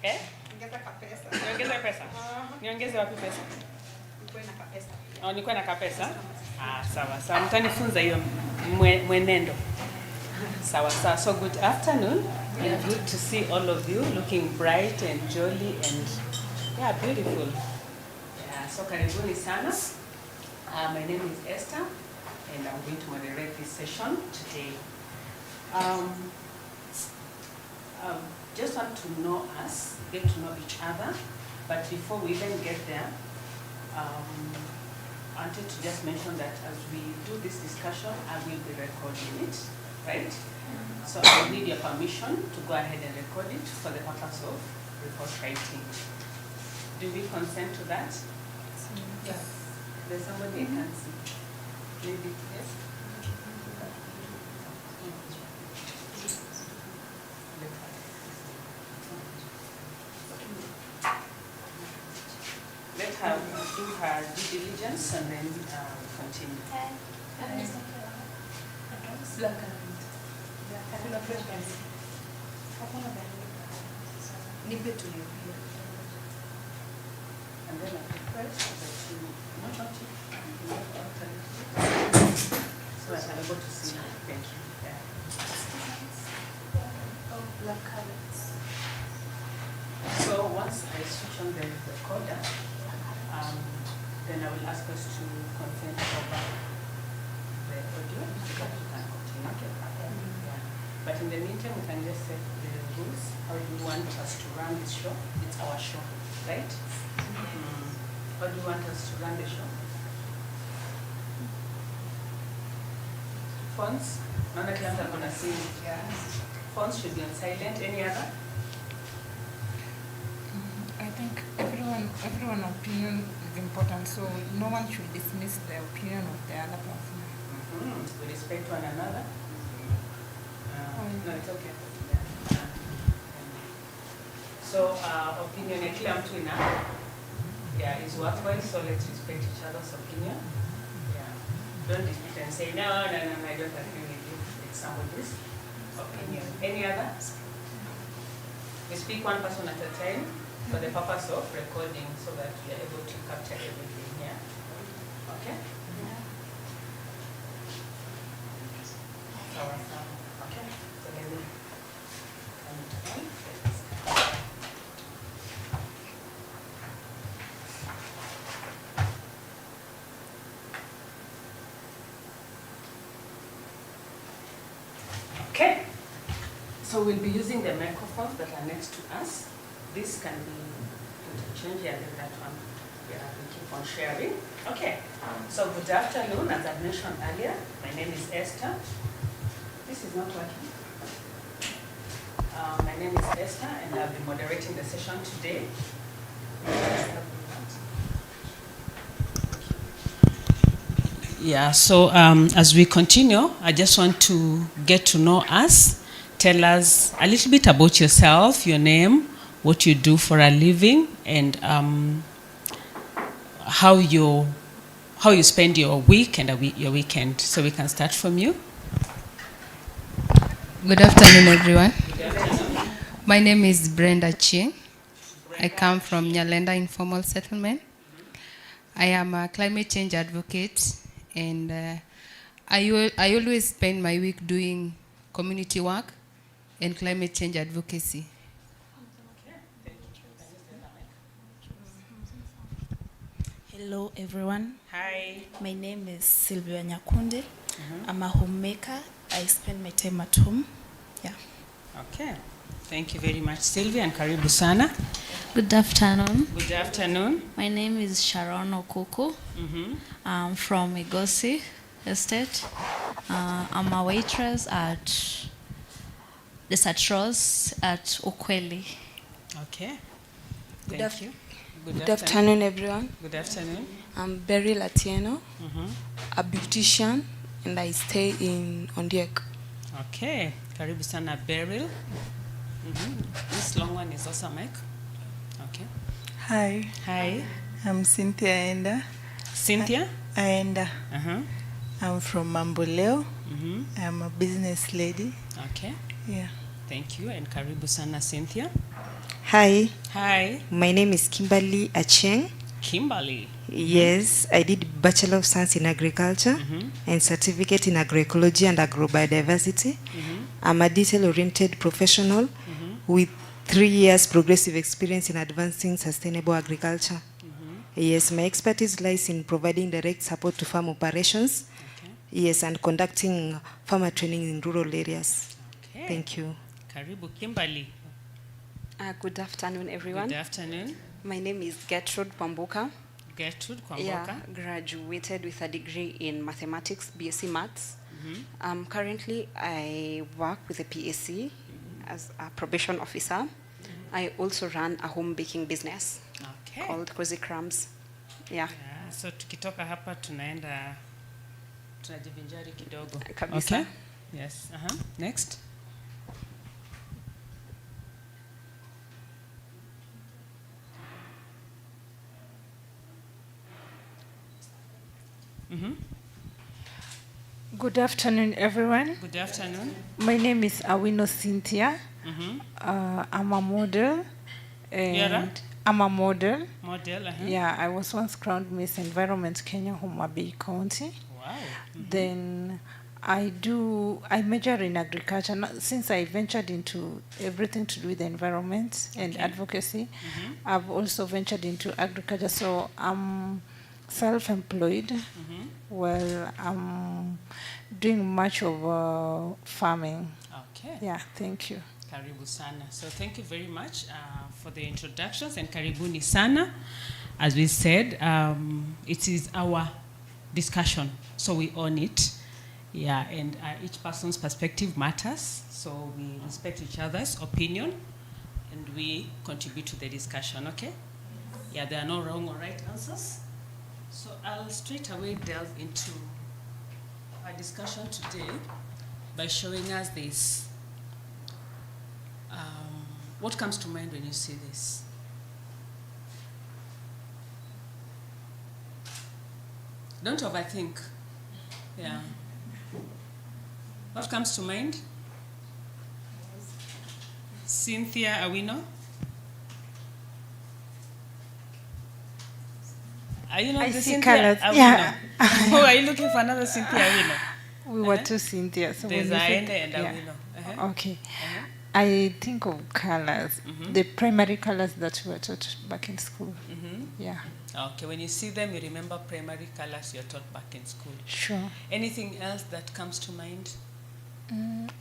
Niongeze pesa. Niongeze wapi pesa? Nikuwe na kapesa. Sawa sawa. Mtanifunza hiyo mwenendo. Sawa sawa. So good afternoon. And good to see all of you looking bright and jolly and beautiful. So karibuni sana. My name is Esther and I'm going to moderate this session today. Just want to know us, get to know each other, but before we even get there, I wanted to just mention that as we do this discussion, I will be recording it, right? So I will need your permission to go ahead and record it for the purpose of report writing. Do we consent to that? Yes. There's somebody I can see. Maybe, yes? Let her do her due diligence and then continue. And then I request that you not touch it. So that I'm able to see. Thank you. So once I switch on the recorder, then I will ask us to consent over the audio so that we can continue. But in the meantime, we can just set the rules. How do you want us to run this show? It's our show, right? How do you want us to run the show? Phones? Naona kila mtu akona simu. Phones should be on silent. Any other? I think everyone's opinion is important, so no one should dismiss the opinion of the other person. We respect one another. No, it's okay. So opinion ya kila mtu is worthwhile, so let's respect each other's opinion. Don't dispute and say, no, I don't agree with you. It's somebody's opinion. Any other? We speak one person at a time for the purpose of recording so that we are able to capture everything here. Okay? Okay. So let me come on. Okay, so we'll be using the microphones that are next to us. This can be interchanged and then that one we keep on sharing. Okay, so good afternoon. As I mentioned earlier, my name is Esther. This is not working. My name is Esther and I'll be moderating the session today. So as we continue, I just want to get to know us. Tell us a little bit about yourself, your name, what you do for a living, and how you spend your week and your weekend. So we can start from you. Good afternoon, everyone. Good afternoon. My name is Brenda Ching. I come from Nyalenda Informal Settlement. I am a climate change advocate, and I always spend my week doing community work and climate change advocacy. Hello, everyone. Hi. My name is Sylvia Nyakunde. I'm a homemaker. I spend my time at home. Yeah. Okay. Thank you very much, Sylvia, and karibu sana. Good afternoon. Good afternoon. My name is Sharon Okuku. I'm from Igosi Estate. I'm a waitress at the Satros at Okweli. Okay. Thank you. Good afternoon, everyone. Good afternoon. I'm Berry Latieno, a beautician, and I stay in Ondiek. Okay. Karibu sana, Beryl. This long one is also Mike. Okay. Hi. Hi. I'm Cynthia Aenda. Cynthia? Aenda. I'm from Mamboleo. I'm a business lady. Okay. Yeah. Thank you, and karibu sana, Cynthia. Hi. Hi. My name is Kimberly Acheng. Kimberly. Yes, I did Bachelor of Science in Agriculture and Certificate in Agroecology and Agrobiodiversity. I'm a detail-oriented professional with 3 years progressive experience in advancing sustainable agriculture. Yes, my expertise lies in providing direct support to farm operations. Yes, and conducting farmer training in rural areas. Okay. Thank you. Karibu Kimberly. Good afternoon, everyone. Good afternoon. My name is Gertrude Kwamboka. Gertrude Kwamboka. Yeah, graduated with a degree in mathematics, BSc Maths. Currently, I work with the PSC as a probation officer. I also run a home baking business called Cozy Crumbs. Yeah. So tukitoka hapa tunaenda tunajivinjari kidogo. Kabisa. Okay. Yes. Next. Good afternoon, everyone. Good afternoon. My name is Awino Cynthia. I'm a model. And I'm a model. Model, Yeah, I was once crowned Miss Environment Kenya, Homa Bay County. Wow. Then I major in agriculture. Since I ventured into everything to do with the environment and advocacy, I've also ventured into agriculture. So I'm self-employed. Well, I'm doing much of farming. Okay. Yeah, thank you. Karibu sana. So thank you very much for the introductions and karibuni sana. As we said, it is our discussion, so we own it. Yeah, and each person's perspective matters, so we respect each other's opinion and we contribute to the discussion, okay? Yeah, there are no wrong or right answers. So I'll straight away delve into our discussion today by showing us this. What comes to mind when you see this? Don't overthink. Yeah. What comes to mind? Cynthia Awino? Are you not I the see Cynthia colors. Awino? Yeah. Oh, are you looking for another Cynthia Awino? We were two Cynthia. So There's when you Aende said- and yeah. Awino. Okay. I think of colors, the primary colors that we were taught back in school. Yeah. Okay, when you see them, you remember primary colors you're taught back in school. Sure. Anything else that comes to mind?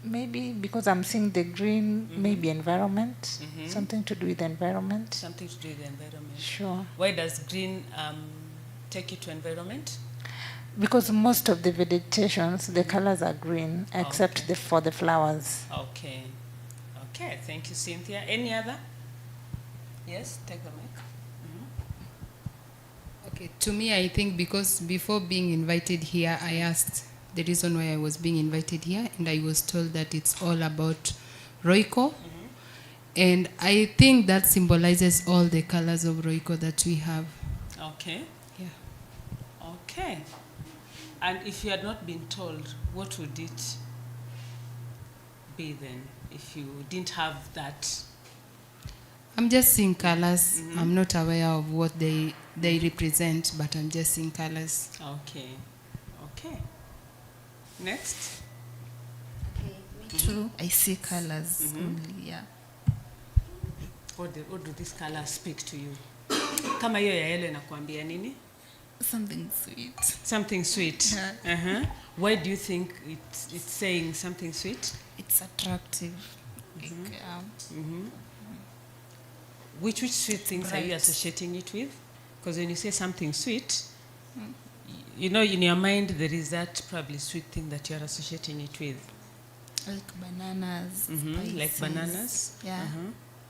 Maybe because I'm seeing the green, maybe environment, something to do with the environment. Something to do with the environment. Sure. Why does green take you to environment? Because most of the vegetations, the colors are green, except for the flowers. Okay. Okay, thank you, Cynthia. Any other? Yes, take the mic. Okay, to me, I think because before being invited here, I asked the reason why I was being invited here, and I was told that it's all about Royco. And I think that symbolizes all the colors of Royco that we have. Okay. Yeah. Okay. And if you had not been told, what would it be then, if you didn't have that? I'm just seeing colors. I'm not aware of what they represent, but I'm just seeing colors. Okay. Okay. Next. Okay, me too. I see colors only, yeah. What do these colors speak to you? Kama hiyo ya yellow inakuambia nini? Something sweet. Something sweet. Yeah. Why do you think it's saying something sweet? It's attractive. Which sweet things are you Bright. associating it with? Because when you say something sweet, you know, in your mind there is that probably sweet thing that you're associating it with. Like bananas. Like Spices. bananas? Yeah.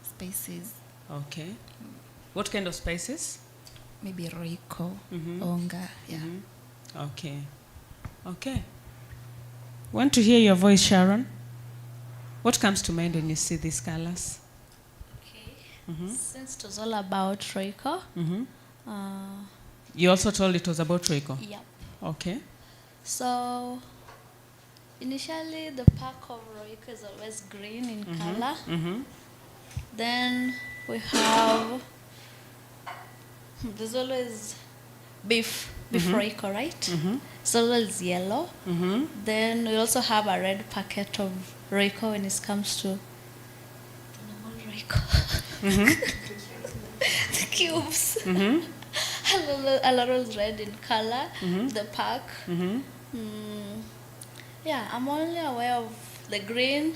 Spices. Okay. What kind of spices? Maybe Royco, onga, yeah. Okay. Okay. Want to hear your voice, Sharon? What comes to mind when you see these colors? Since it was all about Royco, You also told it was about Royco? Yep. Okay. So initially the park of Royco is always green in color. Then we have, there's always beef Royco, right? It's always yellow. Then we also have a red packet of Royco when it comes to the normal Royco. The cubes. A lot of red in color. The pack. Yeah, I'm only aware of the green,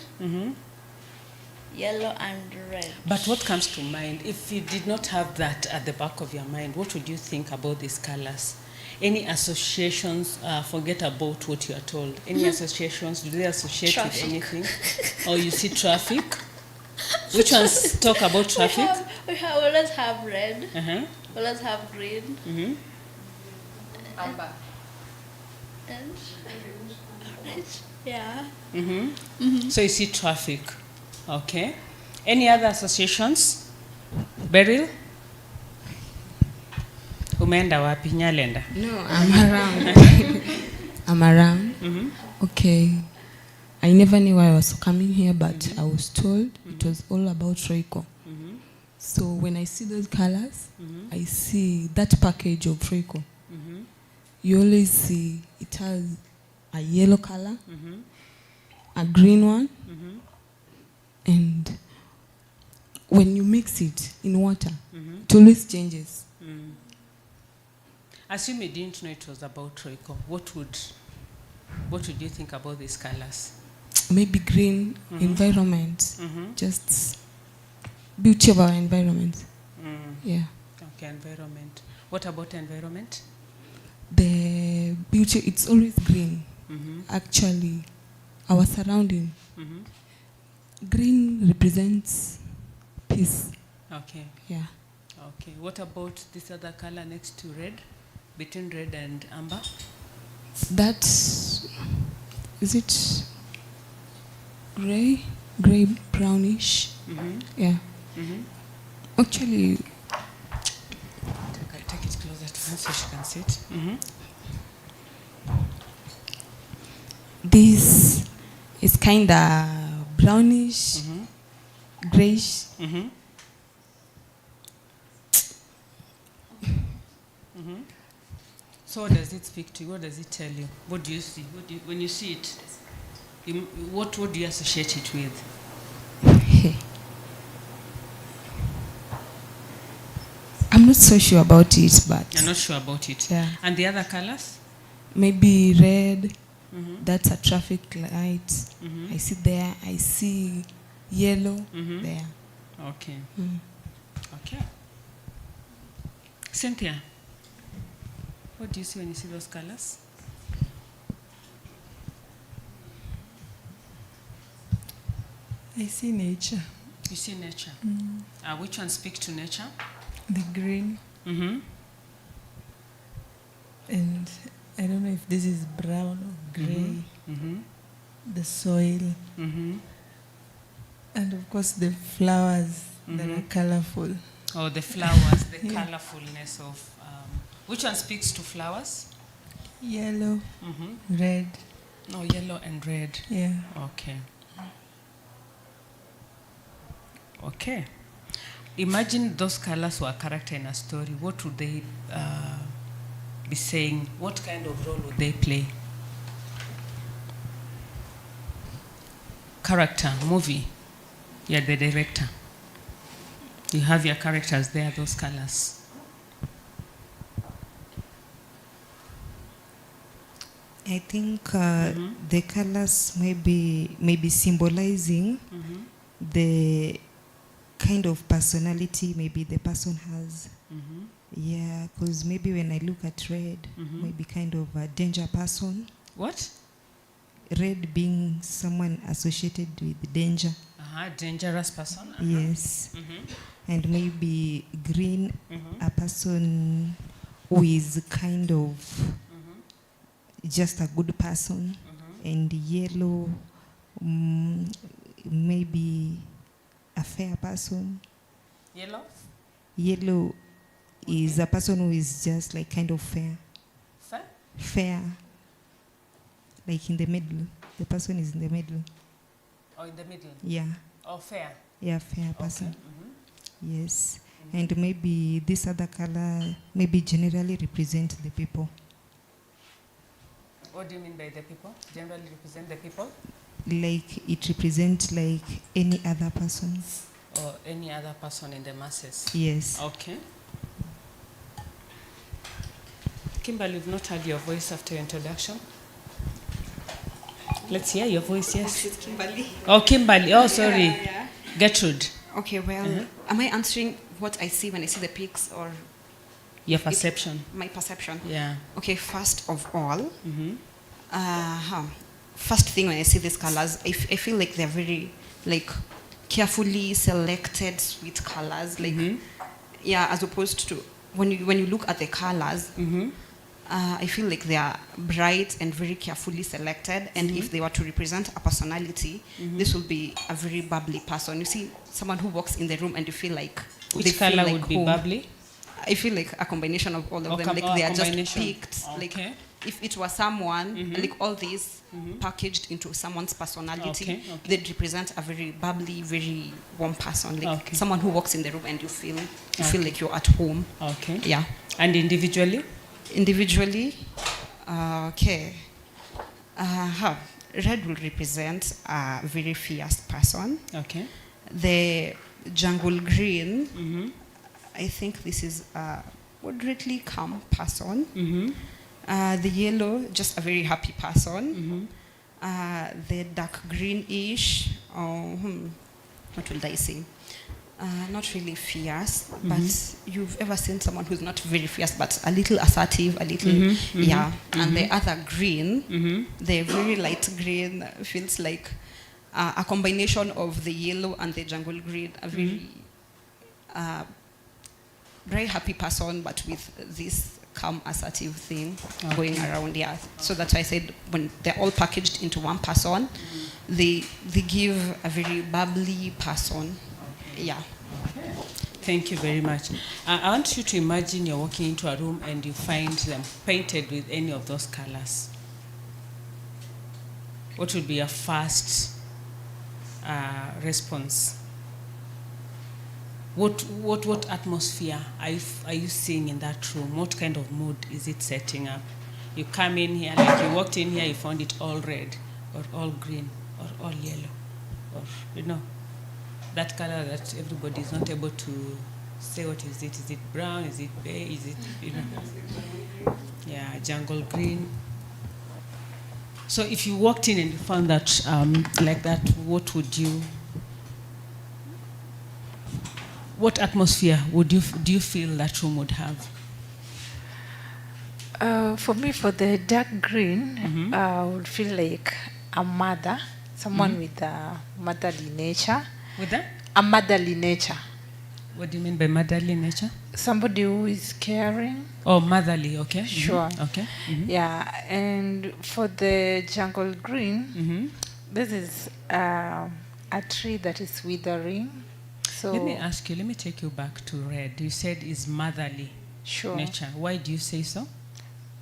yellow, and red. But what comes to mind, if you did not have that at the back of your mind, what would you think about these colors? Any associations? Forget about what you are told. Any associations? Do they associate with anything? Or you see traffic? Which ones talk about traffic? We always have red. We always have green. Amber. And orange. Yeah. So you see traffic. Okay. Any other associations? Beryl? Umeenda wapi? Nyalenda? No, I'm around. I'm around. Okay. I never knew I was coming here, but I was told it was all about Royco. So when I see those colors, I see that package of Royco. You always see it has a yellow color, a green one, and when you mix it in water, it always changes. Assume you didn't know it was about Royco. What would you think about these colors? Maybe green environment, just beauty of our environment. Yeah. Okay, environment. What about environment? The beauty, it's always green. Actually, our surrounding. Green represents peace. Okay. Yeah. Okay. What about this other color next to red? Between red and amber? That, is it gray? Gray, brownish? Yeah. Actually, take it closer to her so she can sit. This is kind of brownish, grayish. So what does it speak to you? What does it tell you? What do you see? When you see it, what do you associate it with? I'm not so sure about it, but... You're not sure about it? Yeah. And the other colors? Maybe red. That's a traffic light. I see there. I see yellow there. Okay. Okay. Cynthia, what do you see when you see those colors? I see nature. You see nature. Which one speaks to nature? The green. And I don't know if this is brown or gray. The soil. And of course the flowers that are colorful. Oh, the flowers, the colorfulness of... which one speaks to flowers? Yellow, red. Oh, yellow and red. Yeah. Okay. Okay. Imagine those colors were a character in a story. What would they be saying? What kind of role would they play? Character, movie. You're the director. You have your characters there, those colors. I think the colors may be symbolizing the kind of personality maybe the person has. Yeah, because maybe when I look at red, maybe kind of a danger person. What? Red being someone associated with danger. Dangerous person. Yes. And maybe green, a person who is kind of just a good person. And yellow, maybe a fair person. Yellow? Yellow is a person who is just like kind of fair. Fair? Fair. Like in the middle. The person is in the middle. Oh, in the middle? Yeah. Oh, fair? Yeah, fair person. Yes. And maybe this other color maybe generally represent the people. What do you mean by the people? Generally represent the people? Like it represents like any other person. Or any other person in the masses? Yes. Okay. Kimberly, we've not heard your voice after your introduction. Let's hear your voice, yes. It's Kimberly. Oh, Kimberly. Oh, sorry. Yeah. Gertrude. Okay, well, am I answering what I see when I see the pics or? Your perception. My perception. Yeah. Okay, first of all, first thing when I see these colors, I feel like they're very like carefully selected sweet colors. Like, yeah, as opposed to when you look at the colors, I feel like they are bright and very carefully selected. And if they were to represent a personality, this will be a very bubbly person. You see, someone who walks in the room and you feel like which color would be bubbly? I feel like a combination of all of them. Like they are just picked. Like if it was someone, like all these packaged into someone's personality, they'd represent a very bubbly, very warm person. Like someone who walks in the room and you feel like you're at home. Okay. Yeah. And individually? Individually, okay. Red will represent a very fierce person. Okay. The jungle green, I think this is a moderately calm person. The yellow, just a very happy person. The dark greenish, what will I say? Not really fierce, but you've ever seen someone who's not very fierce, but a little assertive, a little, yeah. And the other green, the very light green, feels like a combination of the yellow and the jungle green, a very happy person, but with this calm, assertive thing going around. Yeah. So that's why I said when they're all packaged into one person, they give a very bubbly person. Yeah. Thank you very much. I want you to imagine you're walking into a room and you find them painted with any of those colors. What would be your first response? What atmosphere are you seeing in that room? What kind of mood is it setting up? You come in here, like you walked in here, you found it all red, or all green, or all yellow, or that color that everybody is not able to say what is it. Is it brown? Is it beige? Is it, yeah, jungle green. So if you walked in and you found that like that, what atmosphere do you feel that room would have? For me, for the dark green, I would feel like a mother, someone with a motherly nature. With that? A motherly nature. What do you mean by motherly nature? Somebody who is caring. Oh, motherly, okay. Sure. Okay. Yeah, and for the jungle green, this is a tree that is withering. So let me take you back to red. You said is motherly nature. Why do you say so?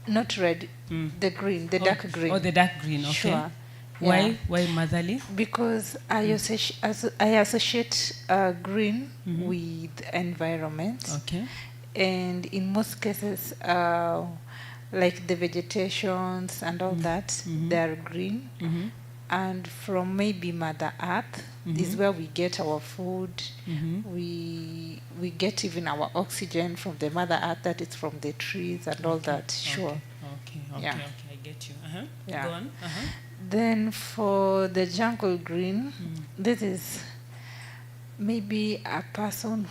Not red, the green, the dark green. Oh, the dark green, okay. Sure. Why motherly? Because I associate green with environment. Okay. And in most cases, like the vegetations and all that, they are green. And from maybe Mother Earth is where we get our food. We get even our oxygen from the Mother Earth, that is from the trees and all that. Sure. Okay, I get you. Yeah. Go on. Then for the jungle green, this is maybe a person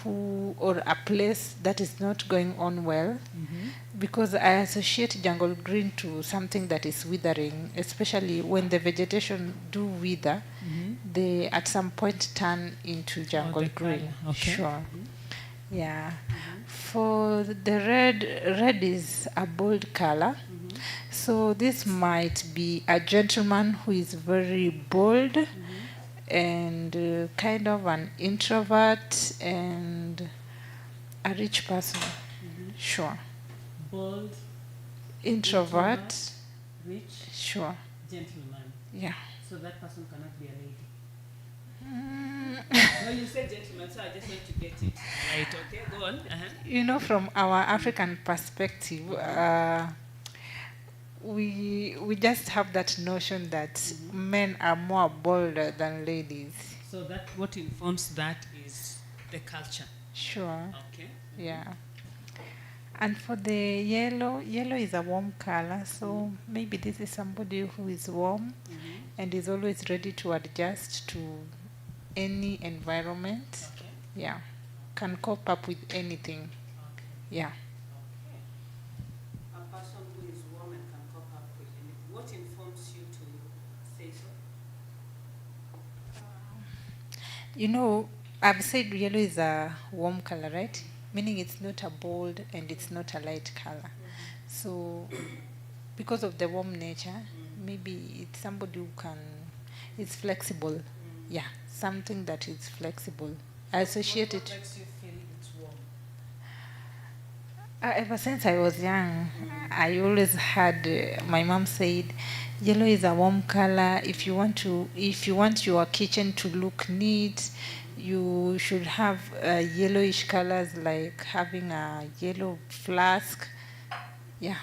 or a place that is not going on well, because I associate jungle green to something that is withering, especially when the vegetation do wither, they at some point turn into jungle green. Okay. Sure. Yeah. For the red is a bold color. So this might be a gentleman who is very bold and kind of an introvert and a rich person. Sure. Bold, introvert, rich, sure. gentleman. Yeah. So that person cannot be a lady. No, you said gentleman, so I just want to get it right. Okay, go on. You know, from our African perspective, we just have that notion that men are more bolder than ladies. So that what informs that is the culture. Sure. Okay. Yeah. And for the yellow is a warm color, so maybe this is somebody who is warm and is always ready to adjust to any environment. Okay. Yeah. Can cope up with anything. Yeah. A person who is warm and can cope up with anything. What informs you to say so? You know, I've said yellow is a warm color, right? Meaning it's not a bold and it's not a light color. So, because of the warm nature, maybe it's somebody who it's flexible. Yeah, something that is flexible. I associate What it. makes you feel it's warm? Ever since I was young, I always had my mom said, yellow is a warm color. If you want your kitchen to look neat, you should have yellowish colors, like having a yellow flask. Yeah.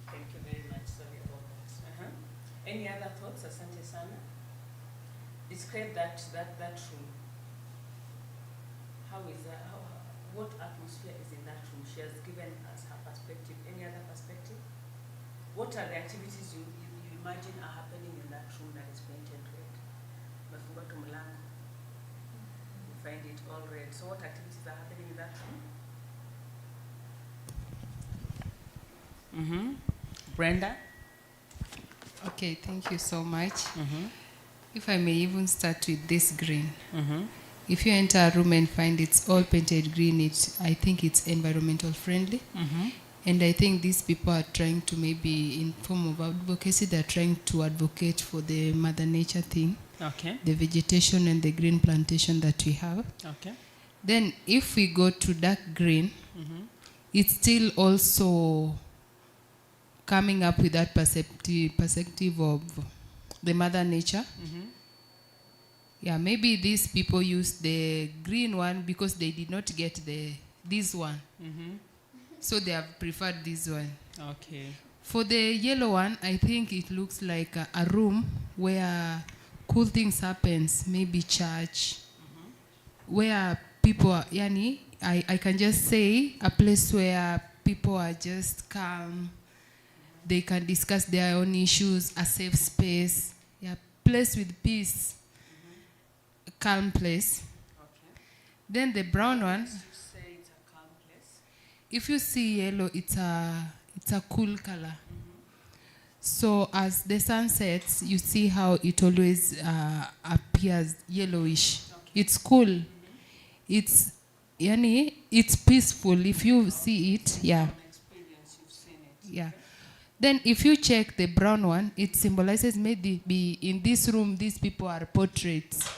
Thank you very much. Sorry about that. Any other thoughts, Asante Sana? Describe that room. How is that? What atmosphere is in that room? She has given us her perspective. Any other perspective? What are the activities you imagine are happening in that room that is painted red? Mafunga to mlango. You find it all red. So what activities are happening in that room? Brenda? Okay, thank you so much. If I may even start with this green. If you enter a room and find it's all painted green, I think it's environmental friendly. And I think these people are trying to, maybe in form of advocacy, they're trying to advocate for the Mother Nature thing. Okay. The vegetation and the green plantation that we have. Okay. Then if we go to dark green, it's still also coming up with that perspective of the Mother Nature. Yeah, maybe these people use the green one because they did not get this one. So they have preferred this one. Okay. For the yellow one, I think it looks like a room where cool things happens, maybe church, where people are, I can just say a place where people are just calm. They can discuss their own issues, a safe space, yeah, place with peace, a calm place. Okay. Then the brown one, You say it's a calm place. if you see yellow, it's a cool color. So as the sun sets, you see how it always appears yellowish. It's cool. It's peaceful. If you see it, yeah. Yeah. Then if you check the brown one, it symbolizes maybe in this room, these people are portraits.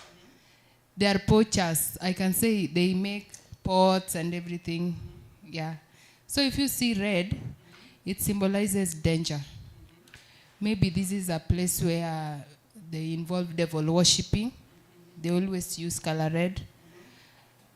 They are poachers. I can say they make pots and everything. Yeah. So if you see red, it symbolizes danger. Maybe this is a place where they involve devil worshipping. They always use color red.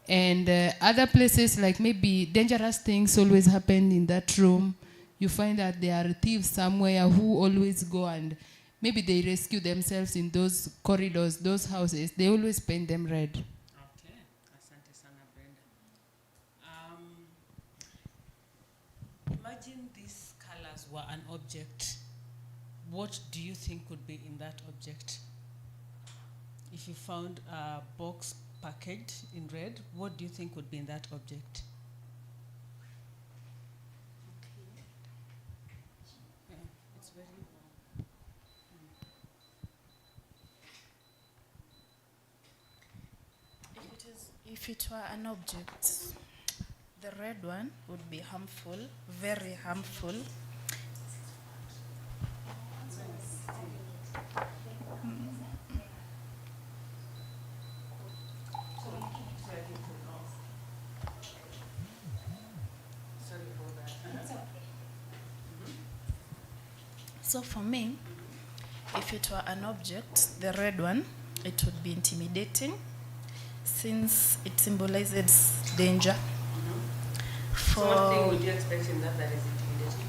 And other places, like maybe dangerous things always happen in that room. You find that there are thieves somewhere who always go and maybe they rescue themselves in those corridors, those houses. They always paint them red. Okay. Asante sana, Brenda. Imagine these colors were an object. What do you think would be in that object? If you found a box packaged in red, what do you think would be in that object? Yeah, it's very warm. If it were an object, the red one would be harmful, very harmful. So for me, if it were an object, the red one, it would be intimidating since it symbolizes danger. So what thing would you expect in that is intimidating?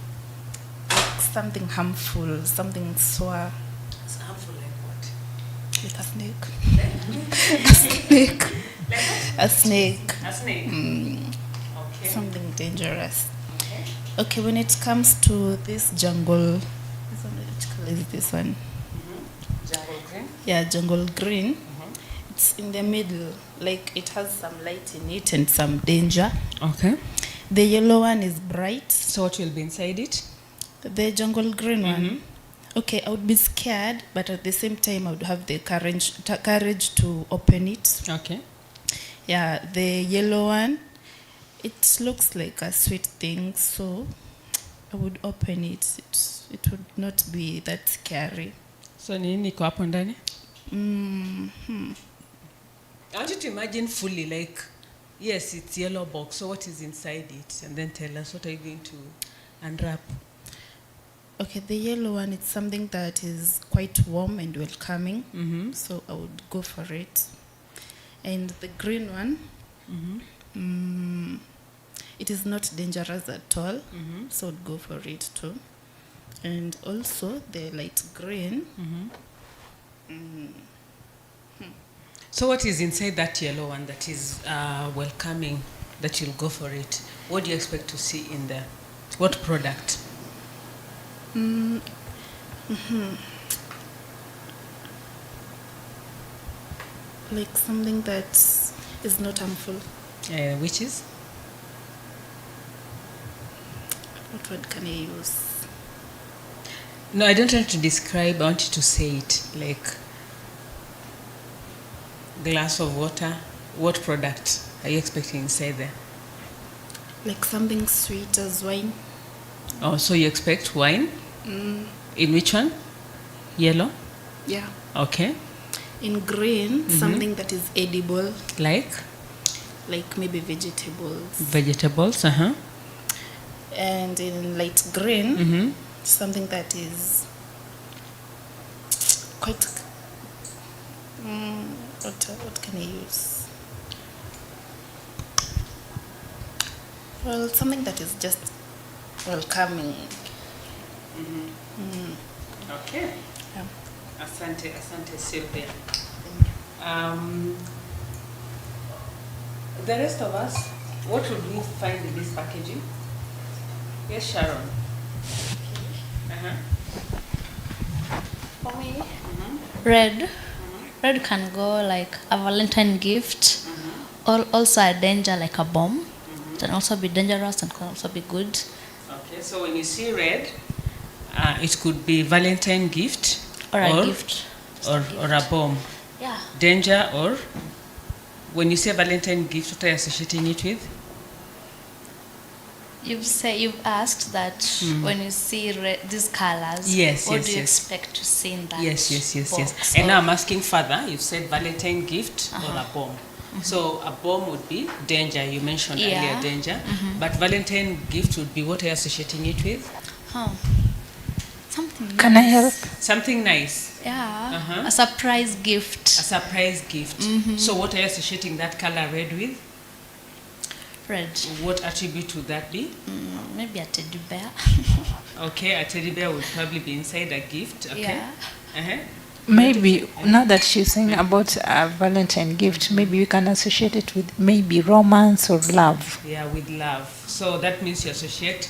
Like something harmful, something sour. It's harmful like what? Like a snake. A snake. Like what? A snake. A snake? Okay. Something dangerous. Okay. Okay, when it comes to this jungle, which color is this one? Jungle green? Yeah, jungle green. It's in the middle, like it has some light in it and some danger. Okay. The yellow one is bright. So what will be inside it? The jungle green one. Okay, I would be scared, but at the same time I would have the courage to open it. Okay. Yeah, the yellow one, it looks like a sweet thing, so I would open it. It would not be that scary. So nini iko hapo ndani? I want you to imagine fully, like, yes, it's yellow box, so what is inside it? And then tell us, what are you going to unwrap? Okay, the yellow one, it's something that is quite warm and welcoming, so I would go for it. And the green one, it is not dangerous at all, so I would go for it too. And also the light green. So what is inside that yellow one that is welcoming, that you'll go for it? What do you expect to see in there? What product? Like something that is not harmful. Which is? What word can I use? No, I don't want to describe, I want you to say it. Like, glass of water. What product are you expecting inside there? Like something sweet as wine. Oh, so you expect wine? In which one? Yellow? Yeah. Okay. In green, something that is edible. Like? Like maybe vegetables. Vegetables, And in light green, something that is quite... what can I use? Well, something that is just welcoming. Okay. Yeah. Asante, Sylvia. The rest of us, what would we find in this packaging? Yes, Sharon. For me, red. Red can go like a Valentine gift, or also a danger like a bomb. It can also be dangerous and can also be good. Okay, so when you see red, it could be Valentine gift Or a gift. or a bomb. Yeah. Danger, or when you say Valentine gift, what are you associating it with? You've asked that when you see these colors, Yes, what yes, do you yes. expect to see in that Yes. box? And Or- now I'm asking further, you've said Valentine gift or a bomb. So a bomb would be danger, you mentioned earlier danger. But Valentine gift would be what are you associating it with? Something Can I nice. help? Something nice. Yeah. A surprise gift. A surprise gift. So what are you associating that color red with? Red. What attribute would that be? Maybe a teddy bear. Okay, a teddy bear would probably be inside a gift. Okay. Yeah. Maybe, now that she's saying about a Valentine gift, maybe we can associate it with maybe romance or love. Yeah, with love. So that means you associate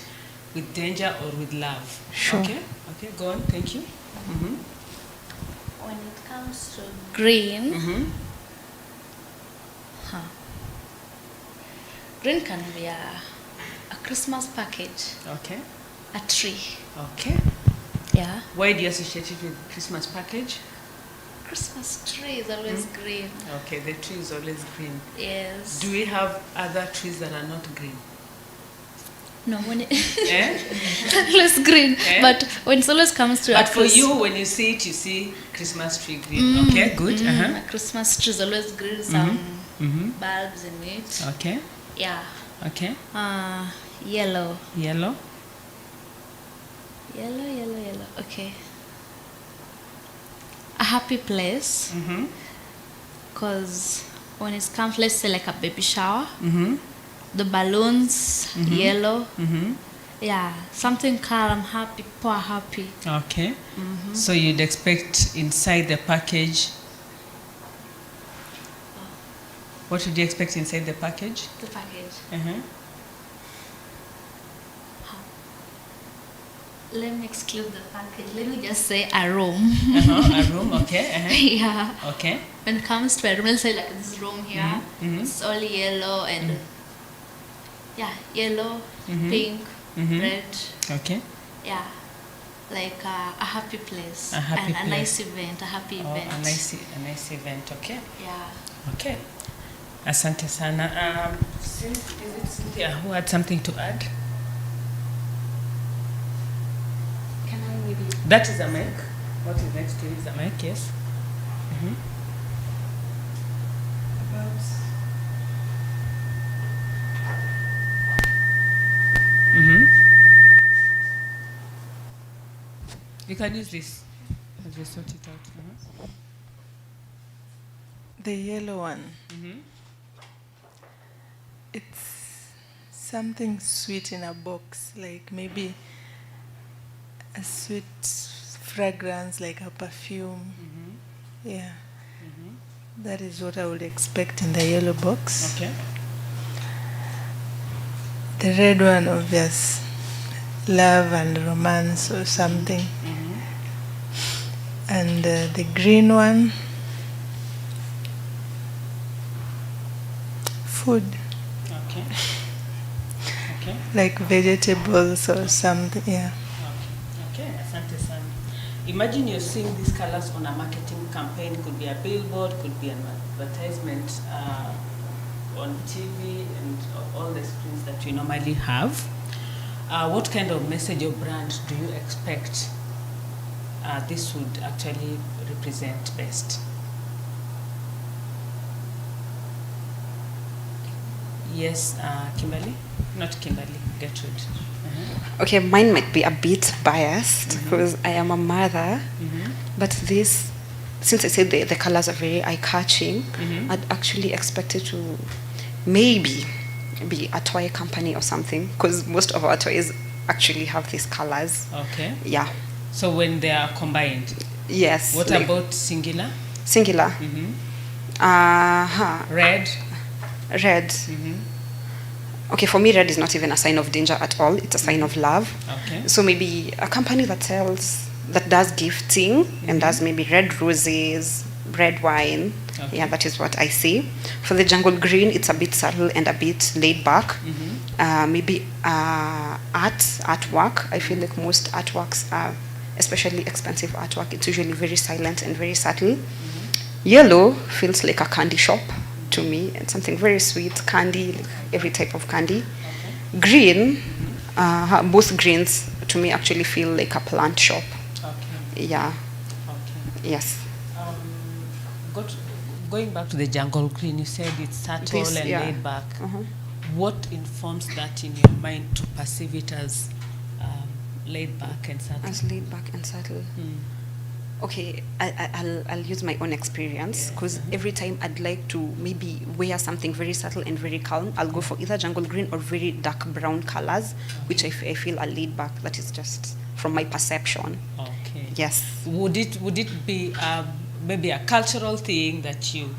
with danger or with love. Sure. Okay, go on. Thank you. When it comes to green, green can be a Christmas package. Okay. A tree. Okay. Yeah. Why do you associate it with Christmas package? Christmas tree is always green. Okay, the tree is always green. Yes. Do we have other trees that are not green? No, when it Eh? always green. Eh? But when it always comes to But for you, when you see it, you see Christmas tree green. Okay, good. A Christmas tree is always green, some bulbs in it. Okay. Yeah. Okay. Yellow. Yellow. Yellow. Okay. A happy place. because when it comes, let's say like a baby shower, Mhm. the balloons, Mhm. yellow. Mhm. Yeah, something calm, happy, people are happy. Okay. Mhm. So you'd expect inside the package. What would you expect inside the package? The package. Uh-huh. Let me exclude the package. Let me just say a room. Uh-huh, a room, okay. Uh-huh. Yeah. Okay. When it comes to a room, let's say like this room here, Mhm, mhm. it's all yellow and yeah, yellow, Mhm. pink, Mhm. red. Okay. Yeah, like a happy place. A happy and a place. nice event, a happy Oh, event. a nice event, okay. Yeah. Okay. Asante sana. Is it Cynthia who had something to add? Can I maybe? That is a mic. What is next to it is a mic, yes. Mhm. Mhm. You can use this. I'll just sort it out. Uh-huh. The yellow one. Mhm. It's something sweet in a box, like maybe a sweet fragrance, like a perfume. Yeah. That is what I would expect in the yellow box. Okay. The red one, obvious, love and romance or something. And the green one, food. Okay. Okay. Like vegetables or something, yeah. Okay, asante sana. Imagine you're seeing these colors on a marketing campaign. Could be a billboard, could be an advertisement on TV and all the screens that we normally have. What kind of message or brand do you expect this would actually represent best? Yes, Kimberly? Not Kimberly, Gertrude. Uh-huh. Okay, mine might be a bit biased because I am a mother, but this, since I said the colors are very eye-catching, I'd actually expect it to maybe be a toy company or something, because most of our toys actually have these colors. Okay. Yeah. So when they are combined? Yes. What like about singular? Singular. Red? Red. Okay, for me, red is not even a sign of danger at all. It's a sign of love. Okay. So maybe a company that does gifting and does maybe red roses, red wine. Okay. Yeah, that is what I see. For the jungle green, it's a bit subtle and a bit laid back. Maybe artwork. I feel like most artworks are, especially expensive artwork, it's usually very silent and very subtle. Yellow feels like a candy shop to me, and something very sweet, candy, like every type of candy. Green, both greens to me actually feel like a plant shop. Okay. Yeah. Okay. Yes. Going back to the jungle green, you said it's subtle This, and yeah. laid back. What informs that in your mind to perceive it as laid back and subtle? As laid back and subtle. Okay, I'll use my own experience, because every time I'd like to maybe wear something very subtle and very calm, I'll go for either jungle green or very dark brown colors, which I feel are laid back. That is just from my perception. Okay. Yes. Would it be maybe a cultural thing that you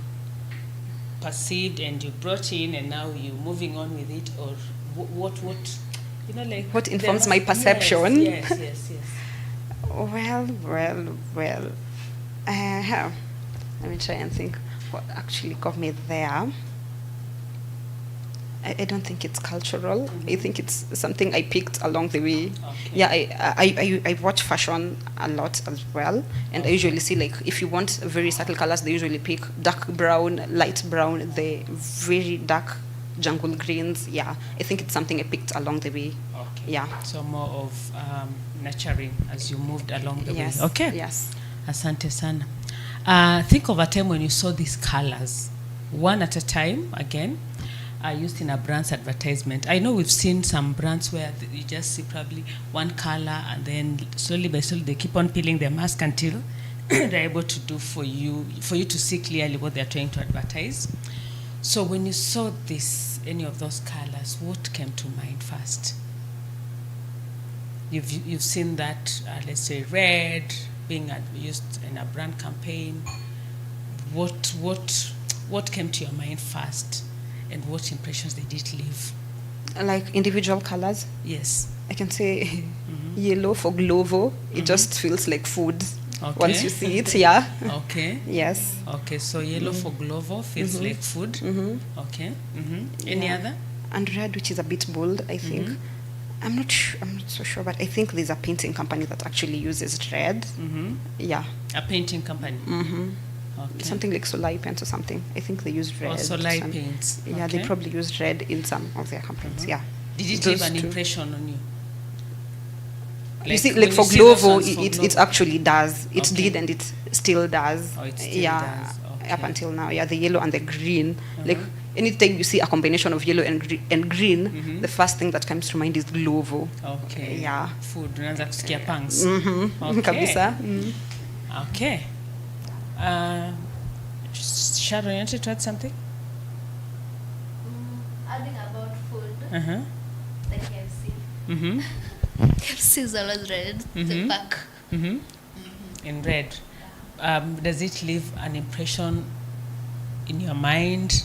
perceived and you brought in and now you're moving on with it, or what you know, like what informs my perception? Yes. Well. Let me try and think what actually got me there. I don't think it's cultural. I think it's something I picked along the way. Okay. Yeah, I watch fashion a lot as well, and I usually see, like, if you want very subtle colors, they usually pick dark brown, light brown, the very dark jungle greens. Yeah, I think it's something I picked along the way. Okay. Yeah. So more of nurturing as you moved along the Yes. way. Okay. Yes. Asante sana. Think of a time when you saw these colors, one at a time, again, used in a brand's advertisement. I know we've seen some brands where you just see probably one color, and then slowly by slowly they keep on peeling their mask until they're able to do for you to see clearly what they're trying to advertise. So when you saw any of those colors, what came to mind first? You've seen that, let's say, red being used in a brand campaign. What came to your mind first, and what impressions did it leave? Like individual colors? Yes. I can say yellow for Glovo. It just feels like food once you see it. Yeah. Okay. Yes. Okay, so yellow for Glovo feels like food. Okay. Any other? And red, which is a bit bold, I think. I'm not so sure, but I think there's a painting company that actually uses red. Yeah. A painting company. Okay. Something like Soleil paints or something. I think they use red. Soleil paints. Yeah, they probably use red in some of their campaigns. Yeah. Did it leave an impression on you? You see, like for Glovo, it actually does. It did, and it still does. Oh, it still does. Okay. Up until now. Yeah, the yellow and the green. Like anytime you see a combination of yellow and green, the first thing that comes to mind is Glovo. Okay. Yeah. Food. Unaanza kusikia pangs. Okay. Kabisa. Okay. Sharon, you wanted to add something? Adding about food. The KFC. KFC is always red. The pack. In red. Does it leave an impression in your mind?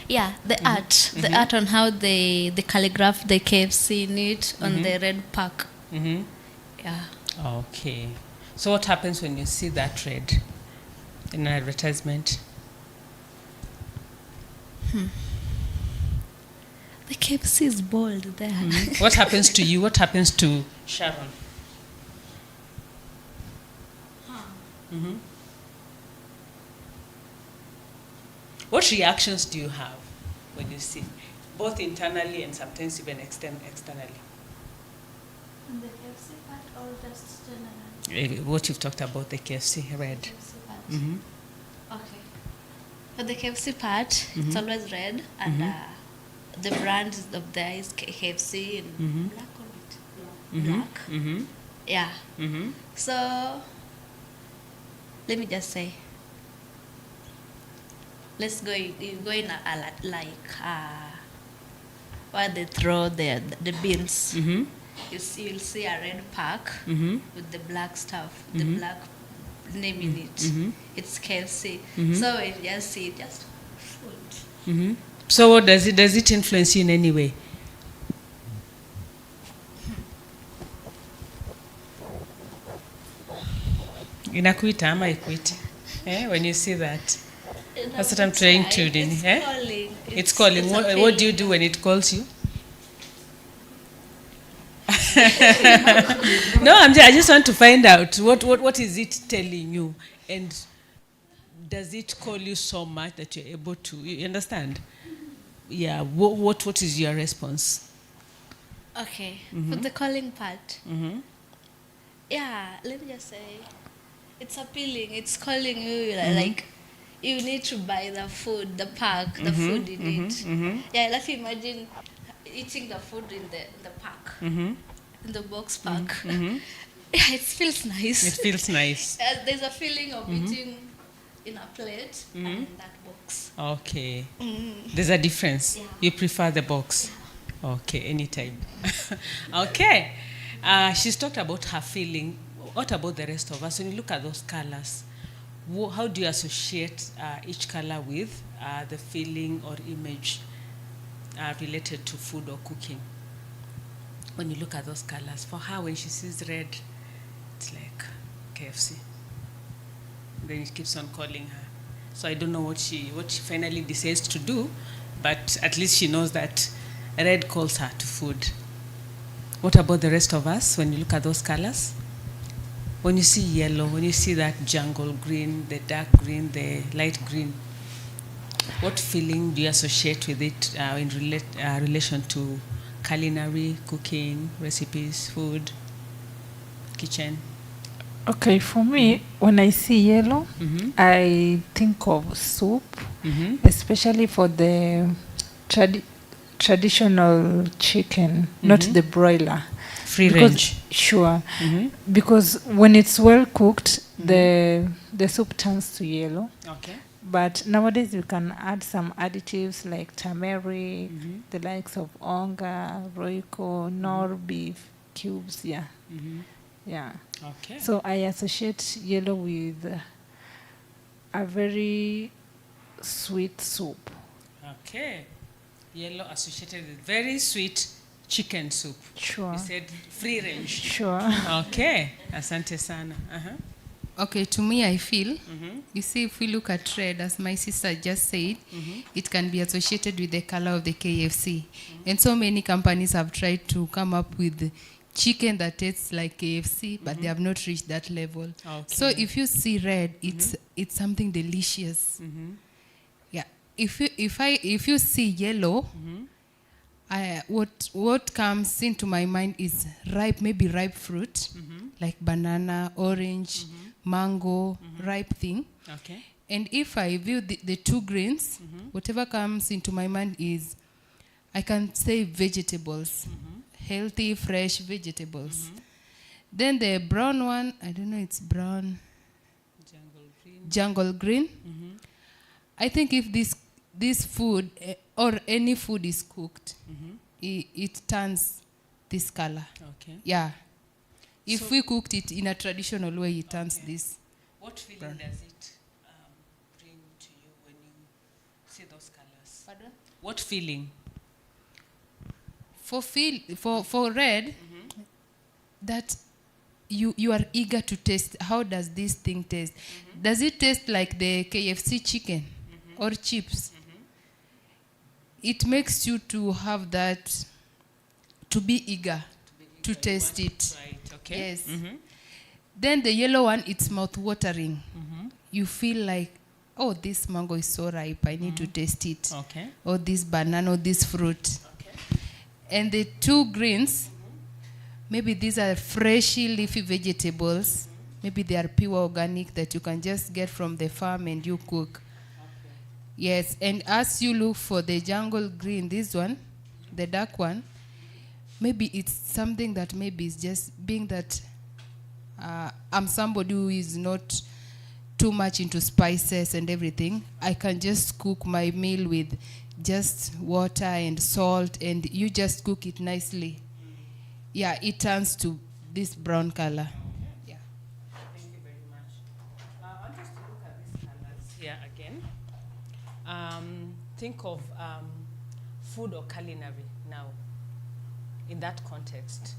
Yeah, the art on how they calligraph the KFC in it on the red pack. Yeah. Okay. So what happens when you see that red in an advertisement? The KFC is bold there. What happens to you? What happens to Sharon? What reactions do you have when you see, both internally and sometimes even externally? On the KFC part or just generally? What you've talked about, the KFC red. Okay. For the KFC part, it's always red, and the brand of there is KFC in black or white? Black. Yeah. So let me just say, let's go. You go in where they throw the beans. You'll see a red pack with the black stuff, the black name in it. It's KFC. So when you just see it, just food. So does it influence you in any way? Inakuita ama ikuiti? When you see that? That's what I'm trying to do. Calling. It's calling. What do you do when it calls you? No, I just want to find out what is it telling you, and does it call you so much that you're able to? You understand? Yeah. What is your response? Okay. For the calling part. Yeah. Let me just say, it's appealing. It's calling you like you need to buy the food, the pack, the food in it. Yeah. Let's imagine eating the food in the pack. In the box pack. Yeah, it feels nice. It feels nice. There's a feeling of eating in a plate and in that box. Okay. There's a difference. Yeah. You prefer the box. Yeah. Okay, anytime. Okay. She's talked about her feeling. What about the rest of us? When you look at those colors, how do you associate each color with the feeling or image related to food or cooking? When you look at those colors, for her, when she sees red, it's like KFC. Then it keeps on calling her. So I don't know what she finally decides to do, but at least she knows that red calls her to food. What about the rest of us when you look at those colors? When you see yellow, when you see that jungle green, the dark green, the light green, what feeling do you associate with it in relation to culinary, cooking, recipes, food, kitchen? Okay, for me, when I see yellow, I think of soup, especially for the traditional chicken, not the broiler. Free because, range. Sure. Mhm. Because when it's well cooked, the soup turns to yellow. Okay. But nowadays you can add some additives like turmeric, the likes of onga, roiko, nor beef cubes. Yeah. Yeah. Okay. So I associate yellow with a very sweet soup. Okay. Yellow associated with very sweet chicken soup. Sure. You said free range. Sure. Okay. Asante sana. Uh-huh. Okay, to me, I feel, Mhm. you see, if we look at red, as my sister just said, it can be associated with the color of the KFC. And so many companies have tried to come up with chicken that tastes like KFC, but they have not reached that level. So Okay. if you see red, it's something delicious. Yeah. If you see yellow, what comes into my mind is maybe ripe fruit, like banana, orange, mango, ripe thing. Okay. And if I view the two greens, whatever comes into my mind is, I can say vegetables, healthy, fresh vegetables. Then the brown one, I don't know, it's brown, jungle green. I think if this food or any food is cooked, it turns this color. Okay. Yeah. If So- we cooked it in a traditional way, it turns this. What feeling brown. does it bring to you when you see those colors? Pardon? What feeling? For red, that you are eager to taste. How does this thing taste? Does it taste like the KFC chicken or chips? It makes you to have that, to be eager to taste it. Right. Okay. Yes. Then the yellow one, it's mouth-watering. You feel like, oh, this mango is so ripe, I need to taste it. Okay. Or this banana, or this fruit. And the two greens, maybe these are freshy leafy vegetables. Maybe they are pure organic that you can just get from the farm and you cook. Yes, and as you look for the jungle green, this one, the dark one, maybe it's something that maybe is just being that I'm somebody who is not too much into spices and everything. I can just cook my meal with just water and salt, and you just cook it nicely. Yeah, it turns to this brown color. Yeah. Thank you very much. I want us to look at these colors here again. Think of food or culinary now. In that context,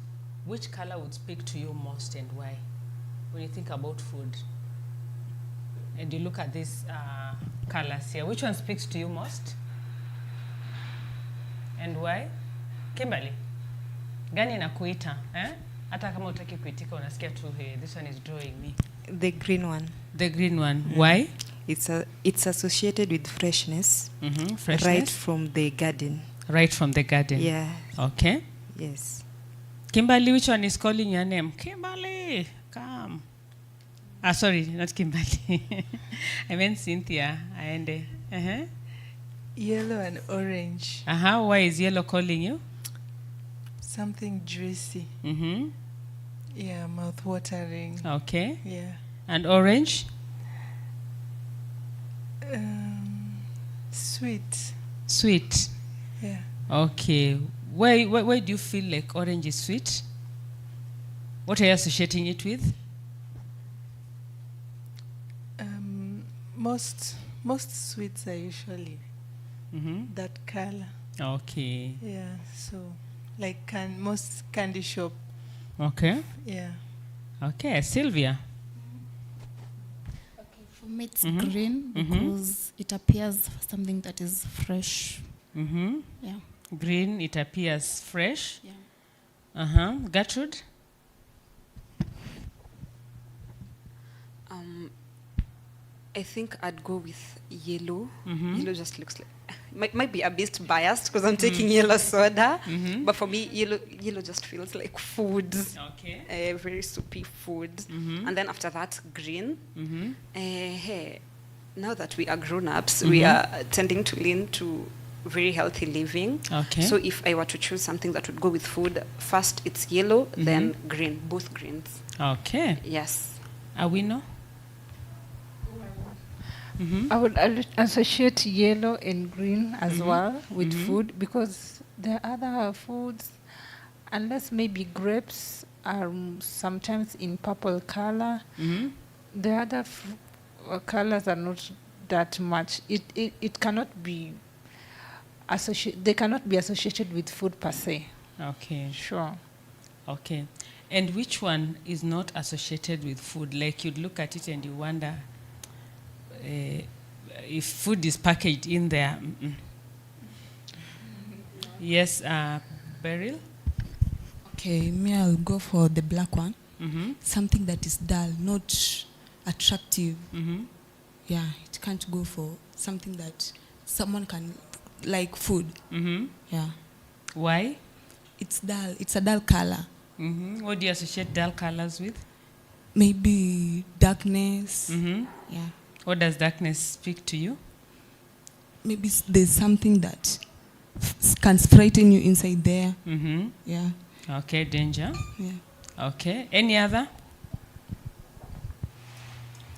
which color would speak to you most and why? When you think about food, and you look at these colors here, which one speaks to you most? And why? Kimberly, gani inakuita? Hata kama utaki kuitika unasikia tu, hey, this one is drawing me. The green one. The green one. Why? It's associated with freshness. Freshness. Right from the garden. Right from the garden. Yeah. Okay. Yes. Kimberly, which one is calling your name? Kimberly, come. Sorry, not Kimberly. I meant Cynthia. Aende. Yellow and orange. Why is yellow calling you? Something juicy. Yeah, mouth-watering. Okay. Yeah. And orange? Sweet. Sweet. Yeah. Okay. Why do you feel like orange is sweet? What are you associating it with? Most sweets are usually that color. Okay. Yeah. So, like most candy shop. Okay. Yeah. Okay, Sylvia. For me, it's green because it appears something that is fresh. Yeah. Green, it appears fresh. Yeah. Gertrude? I think I'd go with yellow. Yellow just looks like, might be a bit biased because I'm taking yellow soda, but for me, yellow just feels like food. Okay. Very soupy food. And then after that, green. Hey, now that we are grown-ups, we are tending to lean to very healthy living. Okay. So if I were to choose something that would go with food, first it's yellow, then green, both greens. Okay. Yes. Awino? I would associate yellow and green as well with food, because there are other foods, unless maybe grapes are sometimes in purple color. The other colors are not that much. It cannot be they cannot be associated with food per se. Okay. Sure. Okay. And which one is not associated with food? Like you'd look at it and you wonder if food is packaged in there. Yes, Beryl? Okay, me, I'll go for the black one. Something that is dull, not attractive. Yeah, it can't go for something that someone can, like food. Yeah. Why? It's dull. It's a dull color. What do you associate dull colors with? Maybe darkness. Yeah. What does darkness speak to you? Maybe there's something that can frighten you inside there. Yeah. Okay, danger. Yeah. Okay. Any other?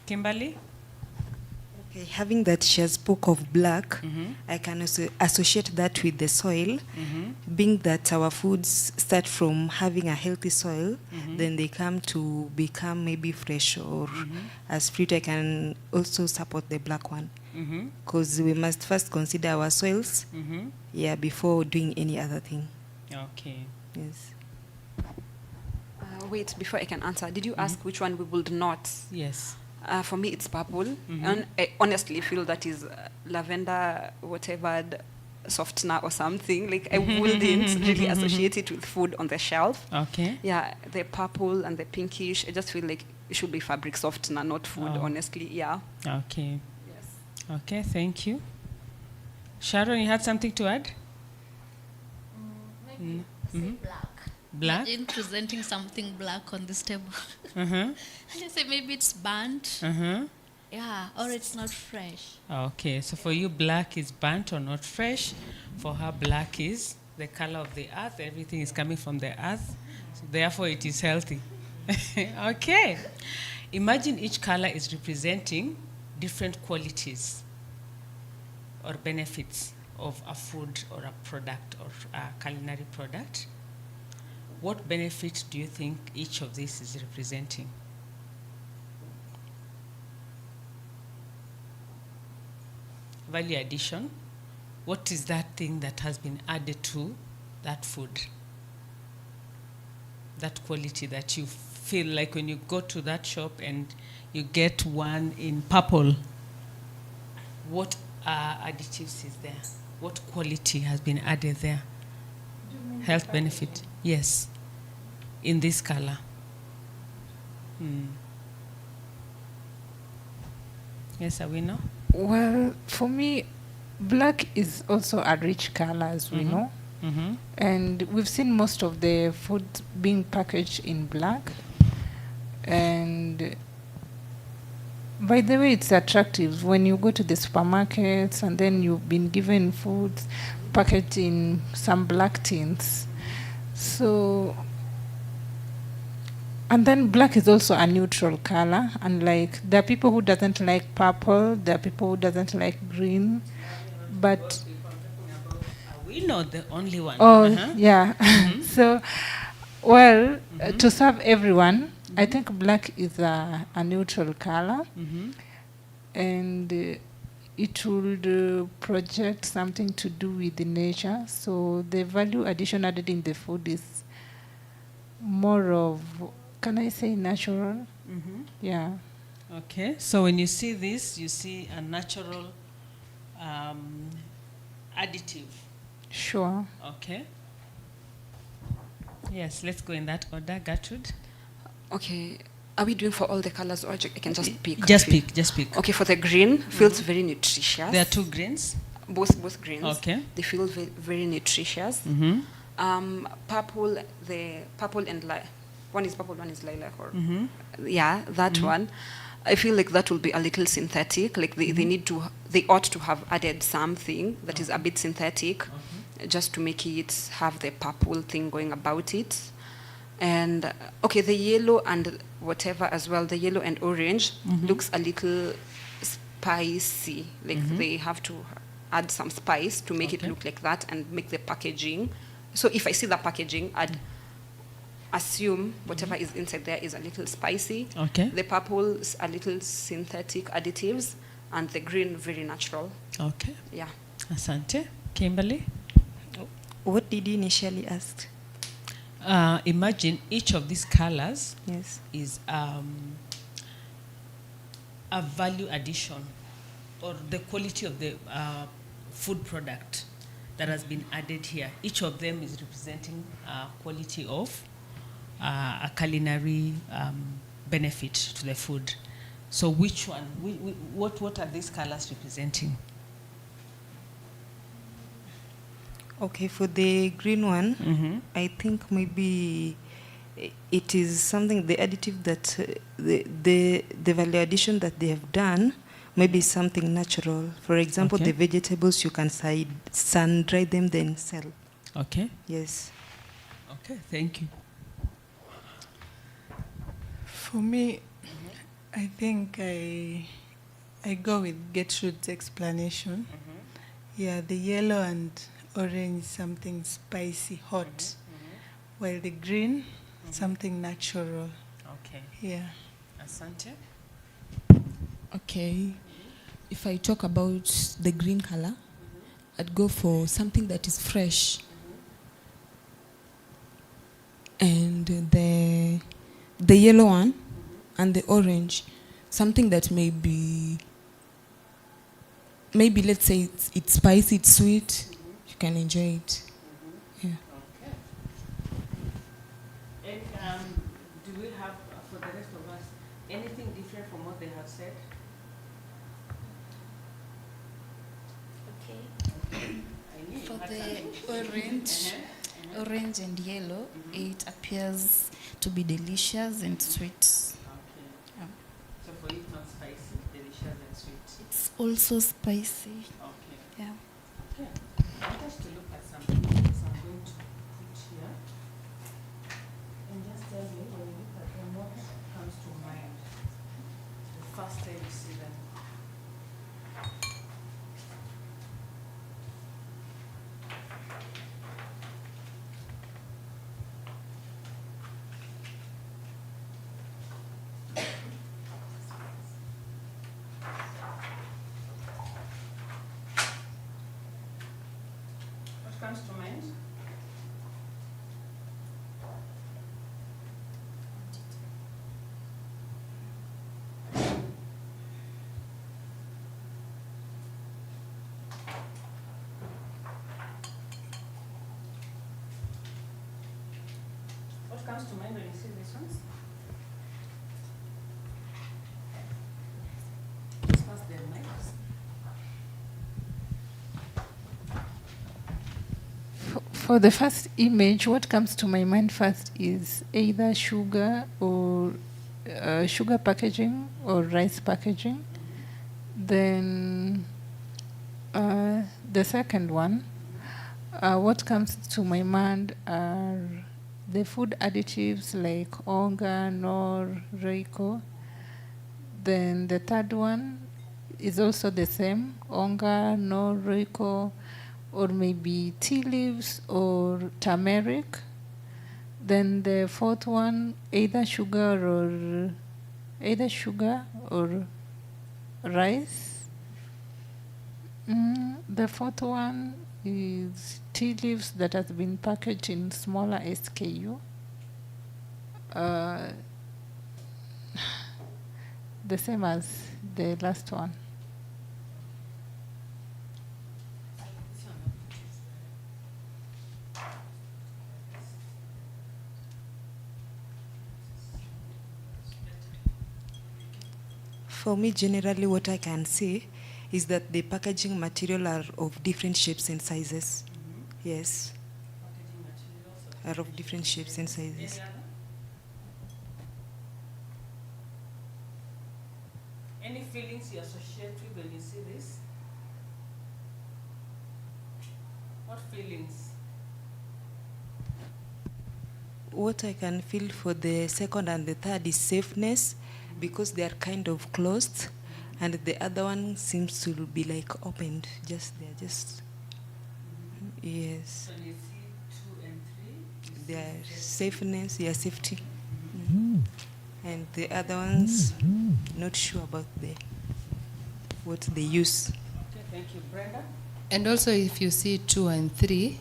Kimberly? Okay, having that she has spoke of black, I can also associate that with the soil, being that our foods start from having a healthy soil, then they come to become maybe fresh or as fruit. I can also support the black one, because we must first consider our soils, before doing any other thing. Okay. Yes. Wait, before I can answer, did you ask which one we would not? Yes. For me, it's purple. And I honestly feel that is lavender, whatever softener or something. Like, I wouldn't really associate it with food on the shelf. Okay. Yeah, the purple and the pinkish, I just feel like it should be fabric softener, not food, honestly. Yeah. Okay. Yes. Okay, thank you. Sharon, you had something to add? Maybe say black. Black? In presenting something black on this table. Let's say maybe it's burnt. Yeah, or it's not fresh. Okay, so for you, black is burnt or not fresh. For her, black is the color of the earth. Everything is coming from the earth. So therefore, it is healthy. Okay. Imagine each color is representing different qualities or benefits of a food or a product or a culinary product. What benefit do you think each of these is representing? Value addition. What is that thing that has been added to that food? That quality that you feel like when you go to that shop and you get one in purple, what additives is there? What quality has been added there? Health benefit. Yes. In this color. Yes, we know. Well, for me, black is also a rich color, as we know. And we've seen most of the food being packaged in black. And by the way, it's attractive when you go to the supermarkets and then you've been given food packaged in some black tints. So, and then black is also a neutral color. And like, there are people who doesn't like purple, there are people who doesn't like green, but we know the only one. Yeah. So, well, to serve everyone, I think black is a neutral color, and it would project something to do with the nature. So the value addition added in the food is more of, can I say, natural? Yeah. Okay. So when you see this, you see a natural additive. Sure. Okay. Yes, let's go in that order. Gertrude? Okay. Are we doing for all the colors, or I can just pick? Just pick, just pick. Okay, for the green, feels very nutritious. There are two greens? Both greens. Okay. They feel very nutritious. Purple, the purple and one is purple, one is lilac, or yeah, that one. I feel like that will be a little synthetic. Like they ought to have added something that is a bit synthetic, just to make it have the purple thing going about it. And okay, the yellow and whatever as well, the yellow and orange looks a little spicy. Like they have to add some spice to make it look like that and make the packaging. So if I see the packaging, I'd assume whatever is inside there is a little spicy. Okay. The purple is a little synthetic additives, and the green very natural. Okay. Yeah. Asante. Kimberly? What did you initially ask? Imagine each of these colors is a value addition, or the quality of the food product that has been added here. Each of them is representing quality of a culinary benefit to the food. So which one, what are these colors representing? Okay, for the green one, I think maybe it is something, the additive that the value addition that they have done, maybe something natural. For example, the vegetables, you can sun dry them, then sell. Okay. Yes. Okay, thank you. For me, I think I go with Gertrude's explanation. Yeah, the yellow and orange, something spicy, hot, while the green, something natural. Okay. Yeah. Asante? Okay. If I talk about the green color, I'd go for something that is fresh. And the yellow one and the orange, something that maybe let's say it's spicy, it's sweet, you can enjoy it. Yeah. And do we have, for the rest of us, anything different from what they have said? For the orange and yellow, it appears to be delicious and sweet. Okay. Yeah. So for you, it's not spicy, delicious and sweet. It's also spicy. Okay. Yeah. Okay. I want us to look at something else I'm going to put here. And just tell me when you look at them, what comes to mind the first time you see them. What comes to mind? What comes to mind when you see these ones? Let's pass the mics. For the first image, what comes to my mind first is either sugar or sugar packaging or rice packaging. Then the second one, what comes to my mind are the food additives like onga, nor, reiko. Then the third one is also the same, onga, nor, reiko, or maybe tea leaves or turmeric. Then the fourth one, either sugar or rice. The fourth one is tea leaves that has been packaged in smaller SKU. The same as the last one. For me, generally, what I can see is that the packaging material are of different shapes and sizes. Yes. Are of different shapes and sizes. feelings you associate with when you see this? What feelings? What I can feel for the second and the third is safeness, because they are kind of closed, and the other one seems to be like opened. They're just yes. So you see 2 and 3. Their safeness, yeah, safety. And the other ones, not sure about what they use. Okay, thank you, Brenda. And also, if you see 2 and 3,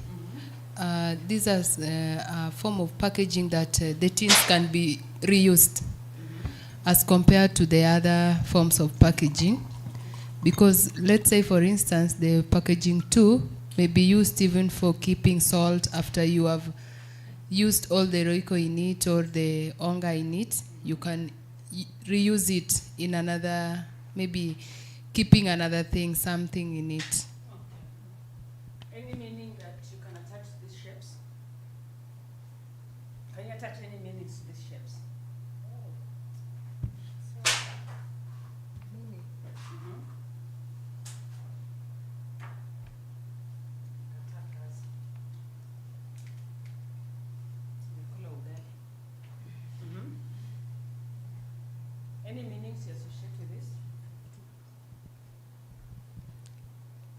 these are a form of packaging that the tins can be reused as compared to the other forms of packaging. Because let's say, for instance, the packaging 2 may be used even for keeping salt after you have used all the Royco in it or the onga in it. You can reuse it in another, maybe keeping another thing, something in it. Any meaning that you can attach to these shapes? Can you attach any meanings to these shapes? Any meanings you associate with this?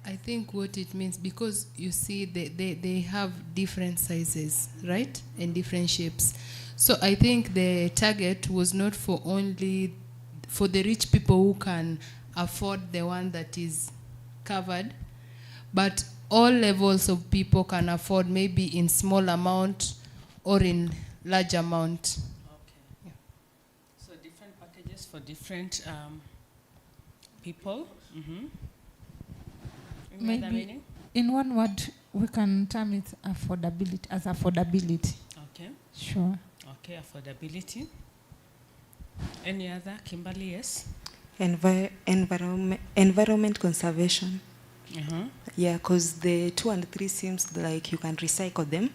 I think what it means, because you see they have different sizes, right? And different shapes. So I think the target was not for only for the rich people who can afford the one that is covered, but all levels of people can afford, maybe in small amount or in large amount. Okay. Yeah. So different packages for different people. Any other Maybe meaning? in one word we can term it affordability. Okay. Sure. Okay, affordability. Any other? Kimberly, yes? Environment conservation. Uh-huh. Yeah, because the 2 and 3 seems like you can recycle them,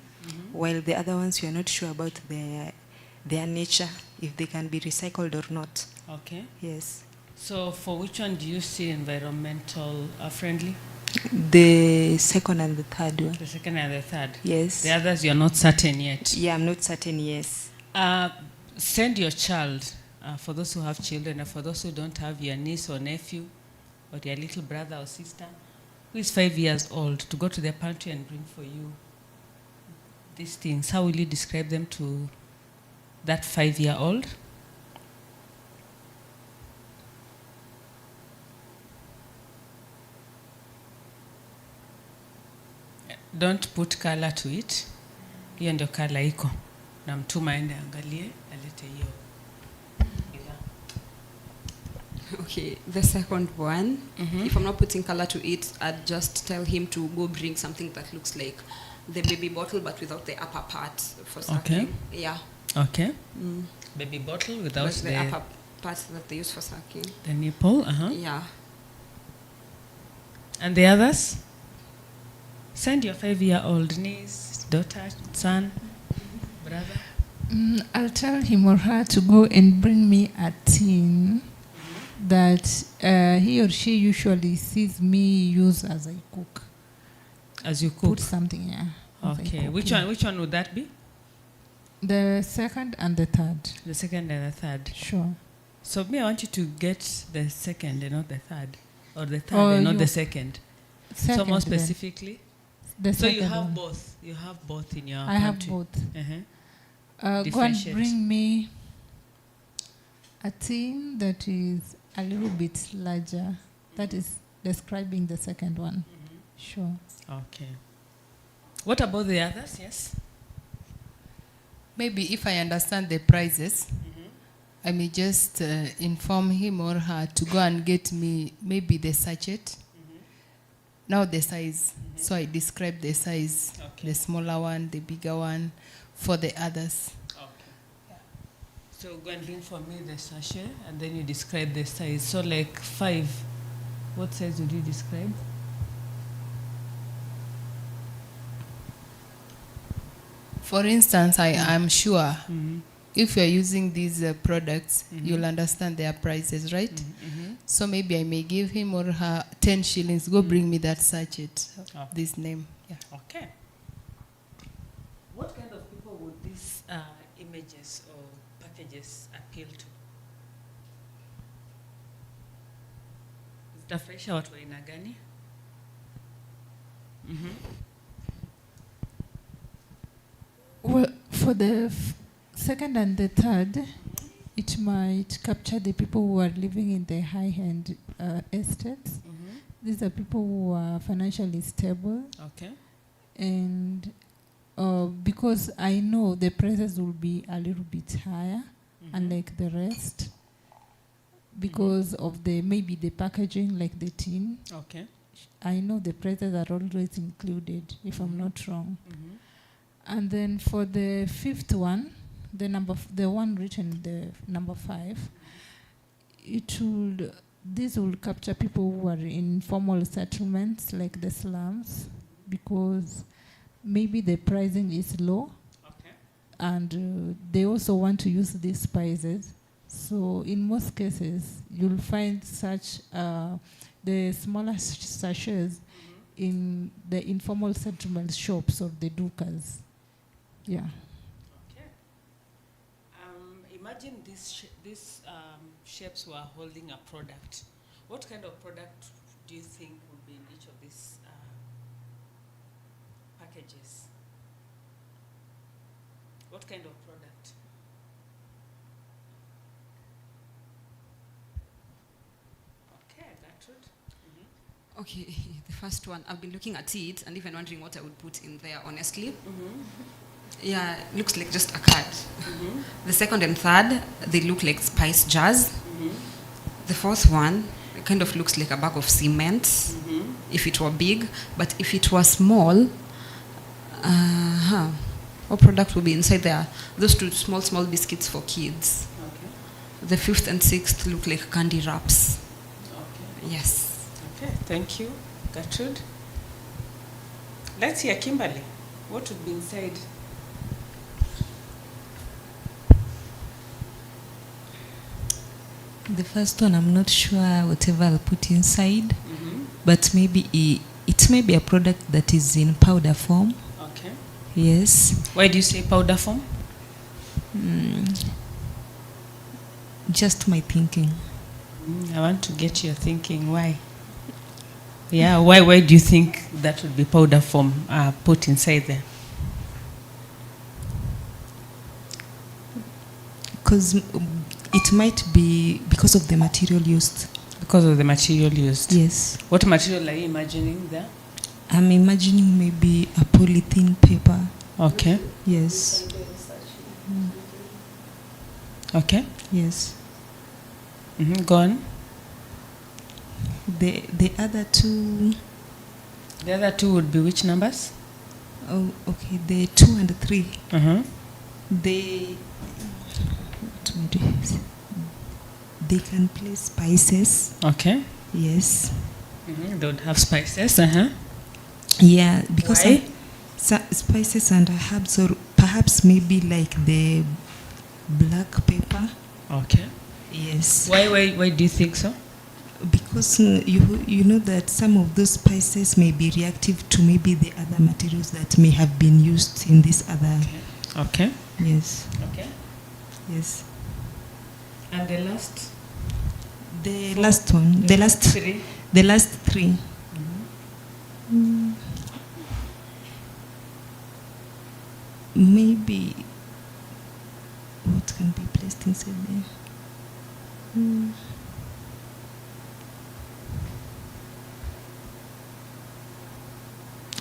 while the other ones you are not sure about their nature, if they can be recycled or not. Okay. Yes. So for which one do you see environmental friendly? The second and the third one. The second and the third? Yes. The others you're not certain yet? Yeah, I'm not certain, yes. Send your child, for those who have children, and for those who don't have, your niece or nephew, or your little brother or sister, who is 5 years old, to go to their pantry and bring for you these things. How will you describe them to that 5-year-old? Don't put color to it. Hiyo ndio color iko. Na mtuma aende angalie, alete hiyo. Okay, the second one, if I'm not putting color to it, I'd just tell him to go bring something that looks like the baby bottle but without the upper part for sucking. Okay. Yeah. Okay. Baby bottle without But the upper part that they use for sucking. The nipple, Yeah. And the others? Send your 5-year-old niece, daughter, son, brother. I'll tell him or her to go and bring me a tin that he or she usually sees me use as I cook. As you cook? Put something, yeah. Okay. Which one would that be? The second and the third. The second and the third. Sure. So me, I want you to get the second and not the third. Or the third and not the second. So more specifically? So you have both. You have both in your I pantry. have both. Go and shapes. bring me a tin that is a little bit larger. That is describing the second one. Sure. Okay. What about the others? Yes? Maybe if I understand the prices, I may just inform him or her to go and get me maybe the sachet. Now the size. So I describe the size, the smaller one, the bigger one, for the others. Okay. Yeah. So go and bring for me the sachet, and then you describe the size. So like 5, what size would you describe? For instance, I am sure if you're using these products, you'll understand their prices, right? So maybe I may give him or her 10 shillings. Go bring me that sachet, this name. Yeah. Okay. What kind of people would these images or packages appeal to? Zitafurahisha watu wa aina gani? Well, for the second and the third, it might capture the people who are living in the high-end estates. These are people who are financially stable. Okay. And because I know the prices will be a little bit higher, unlike the rest, because of maybe the packaging, like the tin. Okay. I know the prices are always included, if I'm not wrong. And then for the fifth one, the one written the number 5, this will capture people who are in informal settlements like the slums, because maybe the pricing is low, and they also want to use these spices. So in most cases, you'll find such the smaller sachets in the informal settlement shops of the dukas. Yeah. Okay. Imagine these shapes were holding a product. What kind of product do you think would be in each of these packages? What kind of product? Okay, Gertrude. Okay, the first one, I've been looking at it and even wondering what I would put in there, honestly. Yeah, looks like just a card. The second and third, they look like spice jars. The fourth one, it kind of looks like a bag of cement, if it were big. But if it were small, what product would be inside there? Those 2 small biscuits for kids. Okay. The fifth and sixth look like candy wraps. Okay. Yes. Okay, thank you, Gertrude. Let's hear Kimberly. What would be inside? The first one, I'm not sure whatever I'll put inside, but maybe it may be a product that is in powder form. Okay. Yes. Why do you say powder form? Just my thinking. I want to get your thinking. Why? Yeah, why do you think that would be powder form put inside there? Because it might be because of the material used. Because of the material used? Yes. What material are you imagining there? I'm imagining maybe a polythene paper. Okay. Yes. Okay. Yes. Go on. The other two. The other two would be which numbers? Oh, okay. The 2 and the 3. They can place spices. Okay. Yes. They would have spices. Yeah, because why? Spices and herbs, or perhaps maybe like the black pepper. Okay. Yes. Why do you think so? Because you know that some of those spices may be reactive to maybe the other materials that may have been used in this other. Okay. Yes. Okay. Yes. And the last? The last one. The last 3. The last 3. Maybe what can be placed inside there?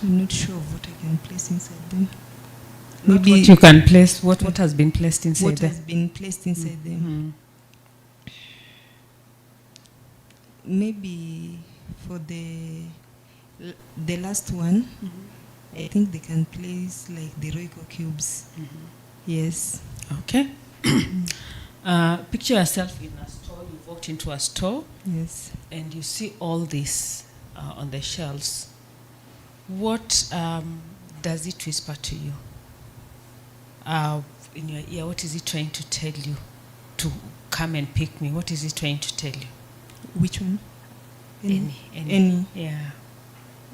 I'm not sure of what I can place inside them. Maybe what you can place. What has been placed inside what there? has been placed inside them. Maybe for the last one, I think they can place like the Royco cubes. Yes. Okay. Picture yourself in a store. You walked into a store. Yes. And you see all this on the shelves. What does it whisper to you? in your ear, what is it trying to tell you to come and pick me? What is it trying to tell you? Which one? Any. Yeah.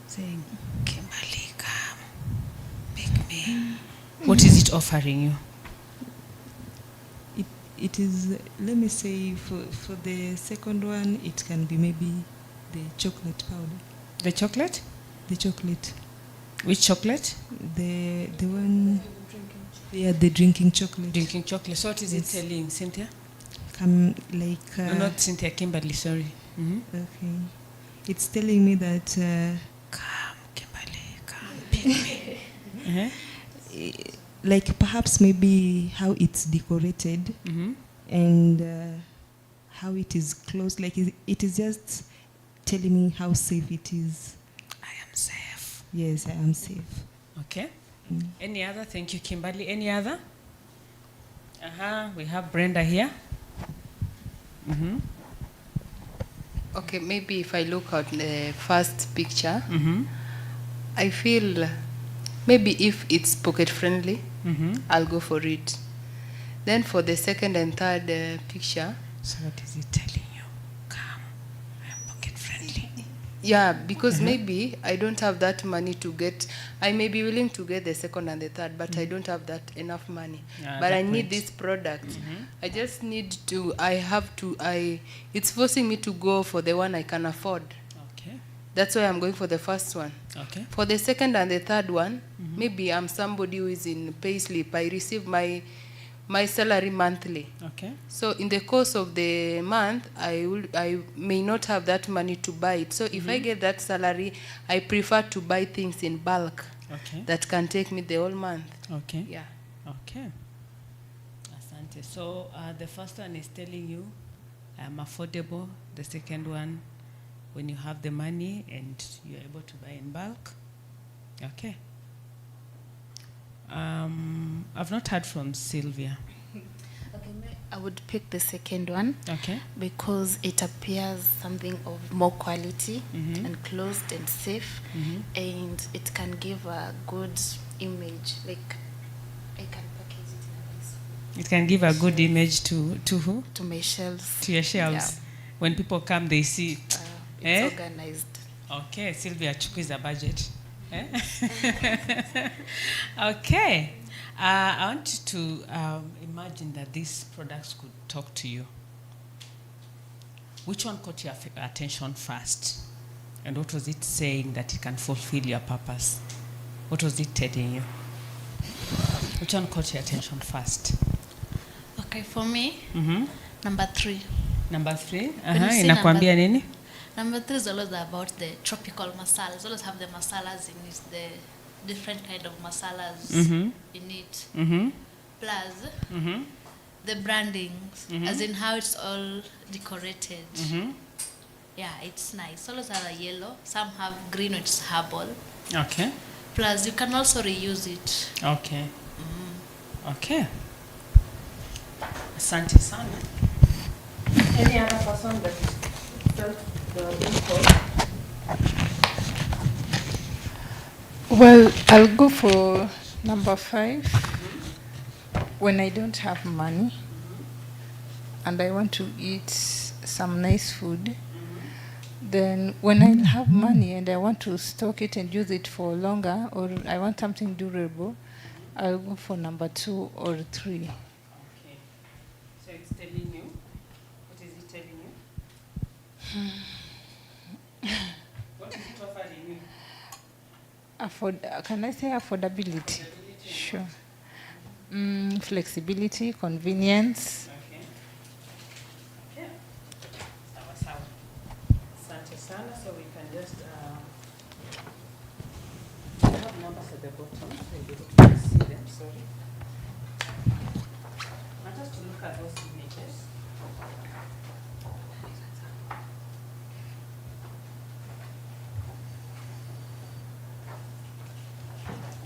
Saying, Kimberly, come, pick me. What is it offering you? It is, let me say, for the second one, it can be maybe the chocolate powder. The chocolate? The chocolate. Which chocolate? The one, yeah, the drinking chocolate. Drinking chocolate. So what is it telling, Cynthia? Like... no, not Cynthia, Kimberly, sorry. Okay. It's telling me that... come, Kimberly, come, pick me. Like perhaps maybe how it's decorated and how it is closed. Like it is just telling me how safe it is. I am safe. Yes, I am safe. Okay. Any other? Thank you, Kimberly. Any other? We have Brenda here. Okay, maybe if I look at the first picture, I feel maybe if it's pocket friendly, I'll go for it. Then for the second and third picture. So what is it telling you? Come, I am pocket friendly. Yeah, because maybe I don't have that money to get. I may be willing to get the second and the third, but I don't have that enough money. But I need this product. I just need to. It's forcing me to go for the one I can afford. Okay. That's why I'm going for the first one. Okay. For the second and the third one, maybe I'm somebody who is in payslip. I receive my salary monthly. Okay. So in the course of the month, I may not have that money to buy it. So if I get that salary, I prefer to buy things in bulk. Okay. That can take me the whole month. Okay. Yeah. Okay. Asante. So the first one is telling you I'm affordable. The second one, when you have the money and you're able to buy in bulk. Okay. I've not heard from Sylvia. Okay, I would pick the second one. Okay. Because it appears something of more quality and closed and safe, and it can give a good image. Like I can package it in a nice way. It can give a good image to who? To my shelves. To your shelves. Yeah. When people come, they see. It's organized. Okay, Sylvia, chuku is a budget. Okay. I want you to imagine that these products could talk to you. Which one caught your attention first? And what was it saying that it can fulfill your purpose? What was it telling you? Which one caught your attention first? Okay, for me, number 3. Number 3? When you say Inakwambia nini? Number 3 is always about the tropical masalas. Always have the masalas in it, the different kind of masalas in it. Plus, the brandings, as in how it's all decorated. Yeah, it's nice. Always have a yellow. Some have green, which is herbal. Okay. Plus, you can also reuse it. Okay. Okay. Asante sana. Any other person that felt the impulse? Well, I'll go for number 5. When I don't have money and I want to eat some nice food, then when I have money and I want to stock it and use it for longer, or I want something durable, I'll go for number 2 or 3. Okay. So it's telling you. What is it telling you? What is it offering you? Can I say affordability? Sure. Flexibility, convenience. Okay. Okay. Sawa sawa. Asante sana. So we can just we have numbers at the bottom, so you'll be able to see them. Sorry. And just to look at those images.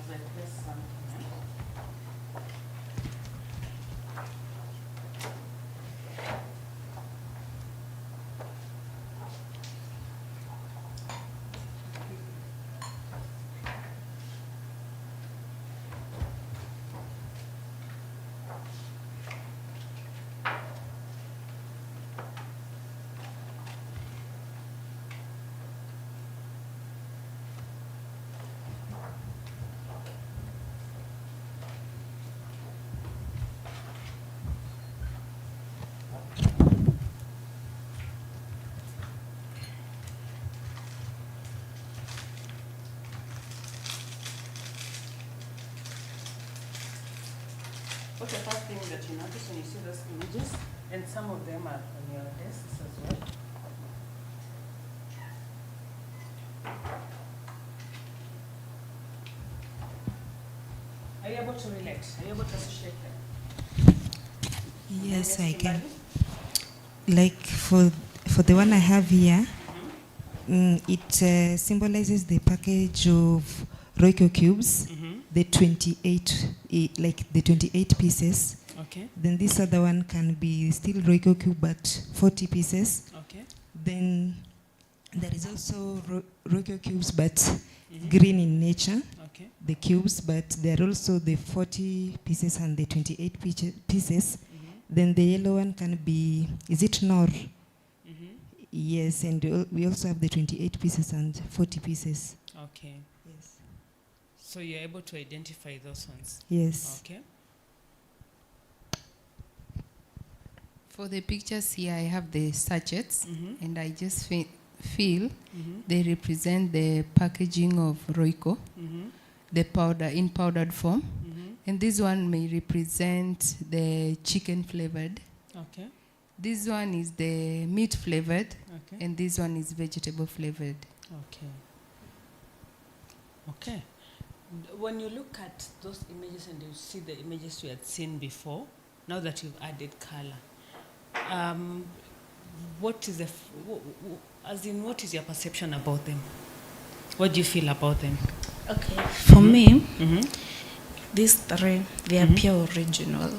As I press something. What's the first thing that you notice when you see those images? And some of them are on your desks as well. Are you able to relate? Are you able to associate them? Yes, I can. Like for the one I have here, it symbolizes the package of Royco cubes, the 28 pieces. Okay. Then this other one can be still Royco cube, but 40 pieces. Okay. Then there is also Royco cubes, but green in nature. Okay. The cubes, but there are also the 40 pieces and the 28 pieces. Then the yellow one can be, is it Nor? Yes, and we also have the 28 pieces and 40 pieces. Okay. Yes. So you're able to identify those ones? Yes. Okay. For the pictures here, I have the sachets, and I just feel they represent the packaging of Royco, the powder in powdered form. And this one may represent the chicken flavored. Okay. This one is the meat flavored, Okay. and this one is vegetable flavored. Okay. Okay. When you look at those images and you see the images you had seen before, now that you've added color, what is what is your perception about them? What do you feel about them? Okay. For me, these three, they appear original.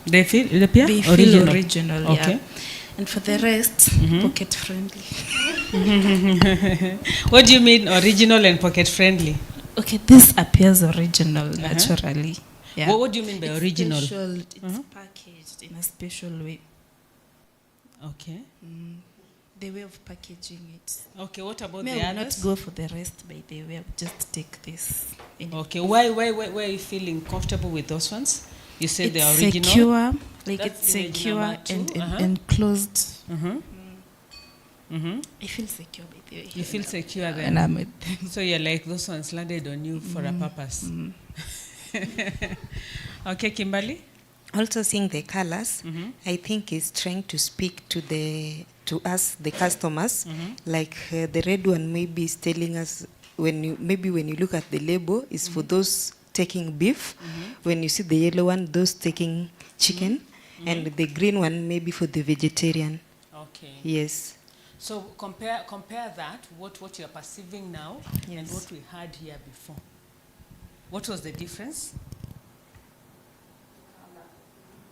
They appear They original? feel original, Okay. yeah. And for the rest, pocket friendly. What do you mean original and pocket friendly? Okay, this appears original naturally. Yeah. What do you mean by It's original? Special, it's packaged in a special way. Okay. The way of packaging it. Okay, what about Me, the I will others? not go for the rest by the way. I'll just take this. Okay, why are you feeling comfortable with those ones? You said they're It's original. secure, like That's it's image secure number two. and enclosed. I feel secure by the way. You feel secure there. And I'm with them. So you're like those ones landed on you for a purpose. Okay, Kimberly. Also seeing the colors, I think is trying to speak to us, the customers. Like the red one maybe is telling us when you look at the label is for those taking beef. When you see the yellow one, those taking chicken, and the green one maybe for the vegetarian. Okay. Yes. So compare that what you're perceiving now and what we had here before. What was the difference?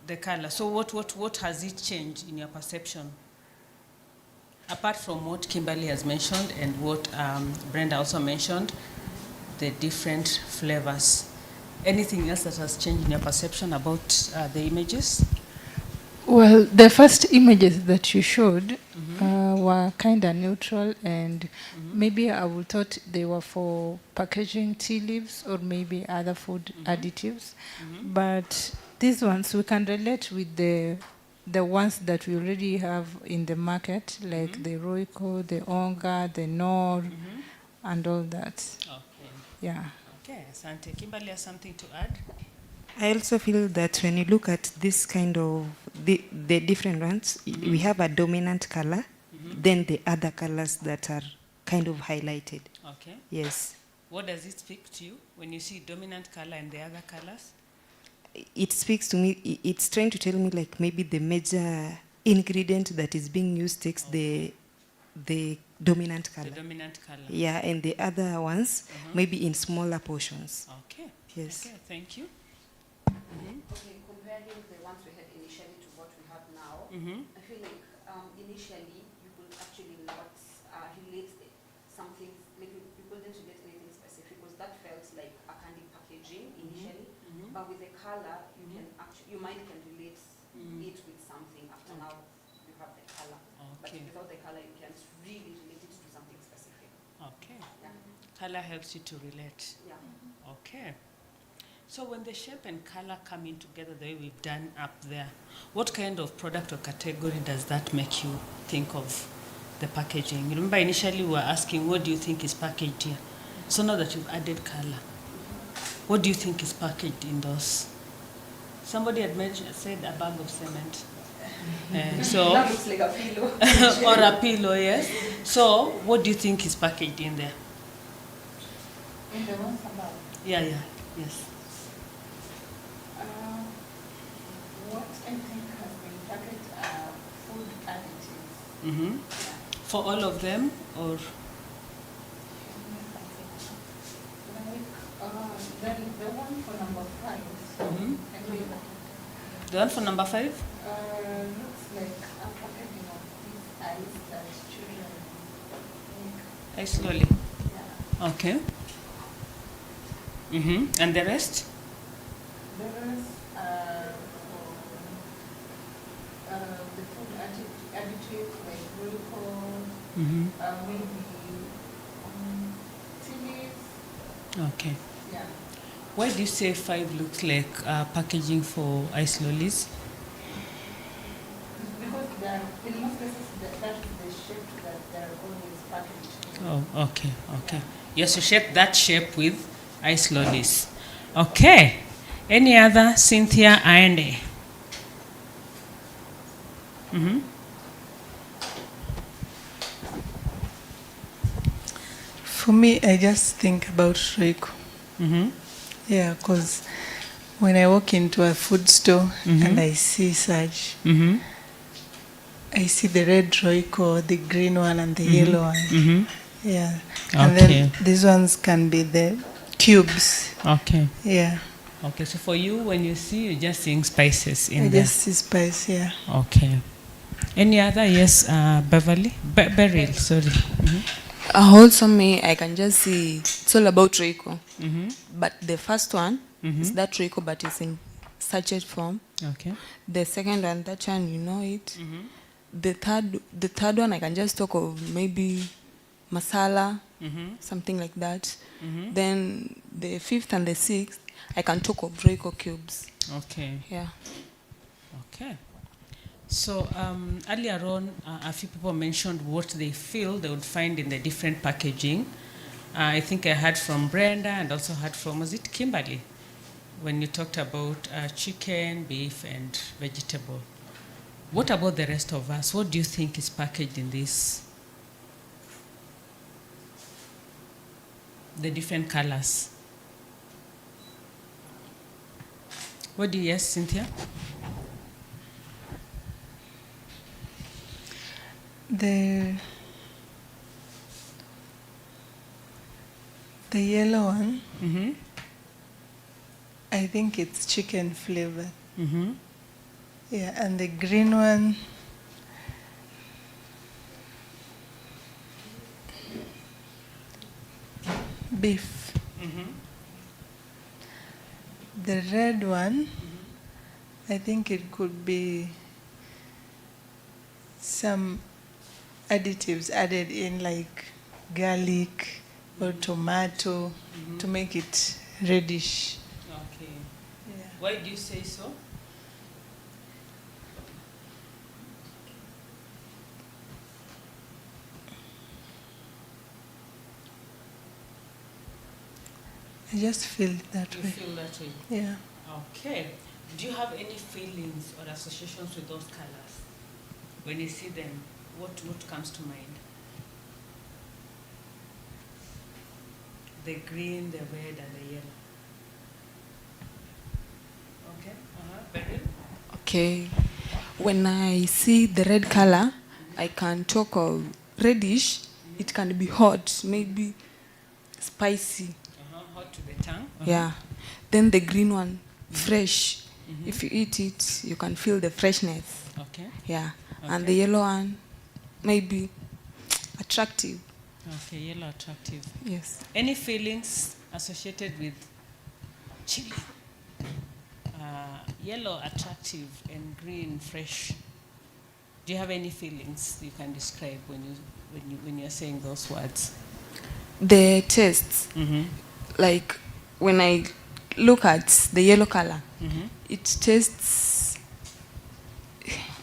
The color. So what has it changed in your perception? Apart from what Kimberly has mentioned and what Brenda also mentioned, the different flavors. Anything else that has changed in your perception about the images? Well, the first images that you showed were kind of neutral, and maybe I would thought they were for packaging tea leaves or maybe other food additives. But these ones, we can relate with the ones that we already have in the market, like the Royco, the Onga, the Nor, and all that. Okay. Yeah. Okay, Asante. Kimberly has something to add? I also feel that when you look at this kind of the different ones, we have a dominant color, then the other colors that are kind of highlighted. Okay. Yes. What does it speak to you when you see dominant color and the other colors? It speaks to me, it's trying to tell me like maybe the major ingredient that is being used takes the dominant color. The dominant color. Yeah, and the other ones maybe in smaller portions. Okay. Yes. Okay, thank you. Okay, comparing the ones we had initially to what we have now, I feel like initially you could actually not relate something, like you couldn't relate anything specific because that felt like a candy packaging initially. But with the color, you might can relate it with something after now you have the color. But without the color, you can't really relate it to something specific. Okay. Yeah. Color helps you to relate. Yeah. Okay. So when the shape and color come in together the way we've done up there, what kind of product or category does that make you think of the packaging? Remember initially we were asking, what do you think is packaged here? So now that you've added color, what do you think is packaged in those? Somebody had said a bag of cement. So That looks like a pillow. or a pillow, yes. So what do you think is packaged in there? In the ones above. Yeah, yes. What I think has been packaged are food additives. Mm-hmm. For all of them, or? Then the one for number 5. Mm-hmm. The one for number 5? Looks like a packaging of these ice that children make. Ice lolly. Yeah. Okay. Mm-hmm. And the rest? The rest are for the food additives like glucose, maybe chilies. Okay. Yeah. Why do you say 5 looks like packaging for ice lollies? Because in most cases that is the shape that they're always packaged. Oh, okay. Yes, you shape that shape with ice lollies. Okay. Any other, Cynthia Aende? Mm-hmm. For me, I just think about Royco. Mm-hmm. Yeah, because when I walk into a food store and I see such, I see the red Royco, the green one, and the yellow one. Yeah. And then these ones can be the cubes. Okay. Yeah. Okay, so for you, when you see, you're just seeing spices in I there. just see spice, yeah. Okay. Any other? Yes, Beverly? Beryl, sorry. Also me, I can just see it's all about Royco. But the first one is that Royco, but it's in sachet form. Okay. The second one, that one, you know it. The third one, I can just talk of maybe masala, something like that. Then the fifth and the sixth, I can talk of Royco cubes. Okay. Yeah. Okay. So earlier on, a few people mentioned what they feel they would find in the different packaging. I think I heard from Brenda and also heard from, was it Kimberly? When you talked about chicken, beef, and vegetable. What about the rest of us? What do you think is packaged in this? The different colors. What do you, yes, Cynthia? The yellow one, I think it's chicken flavored. Yeah, and the green one, beef. The red one, I think it could be some additives added in, like garlic or tomato to make it reddish. Okay. Yeah. Why do you say so? I just feel that You way. feel that way? Yeah. Okay. Do you have any feelings or associations with those colors? When you see them, what comes to mind? The green, the red, and the yellow. Okay. Beryl? Okay. When I see the red color, I can talk of reddish. It can be hot, maybe spicy. Hot to the tongue. Yeah. Then the green one, fresh. If you eat it, you can feel the freshness. Okay. Yeah. And the yellow one, maybe attractive. Okay, yellow attractive. Yes. Any feelings associated with chili? Yellow attractive and green fresh. Do you have any feelings you can describe when you're saying those words? The tastes, like when I look at the yellow color, it tastes.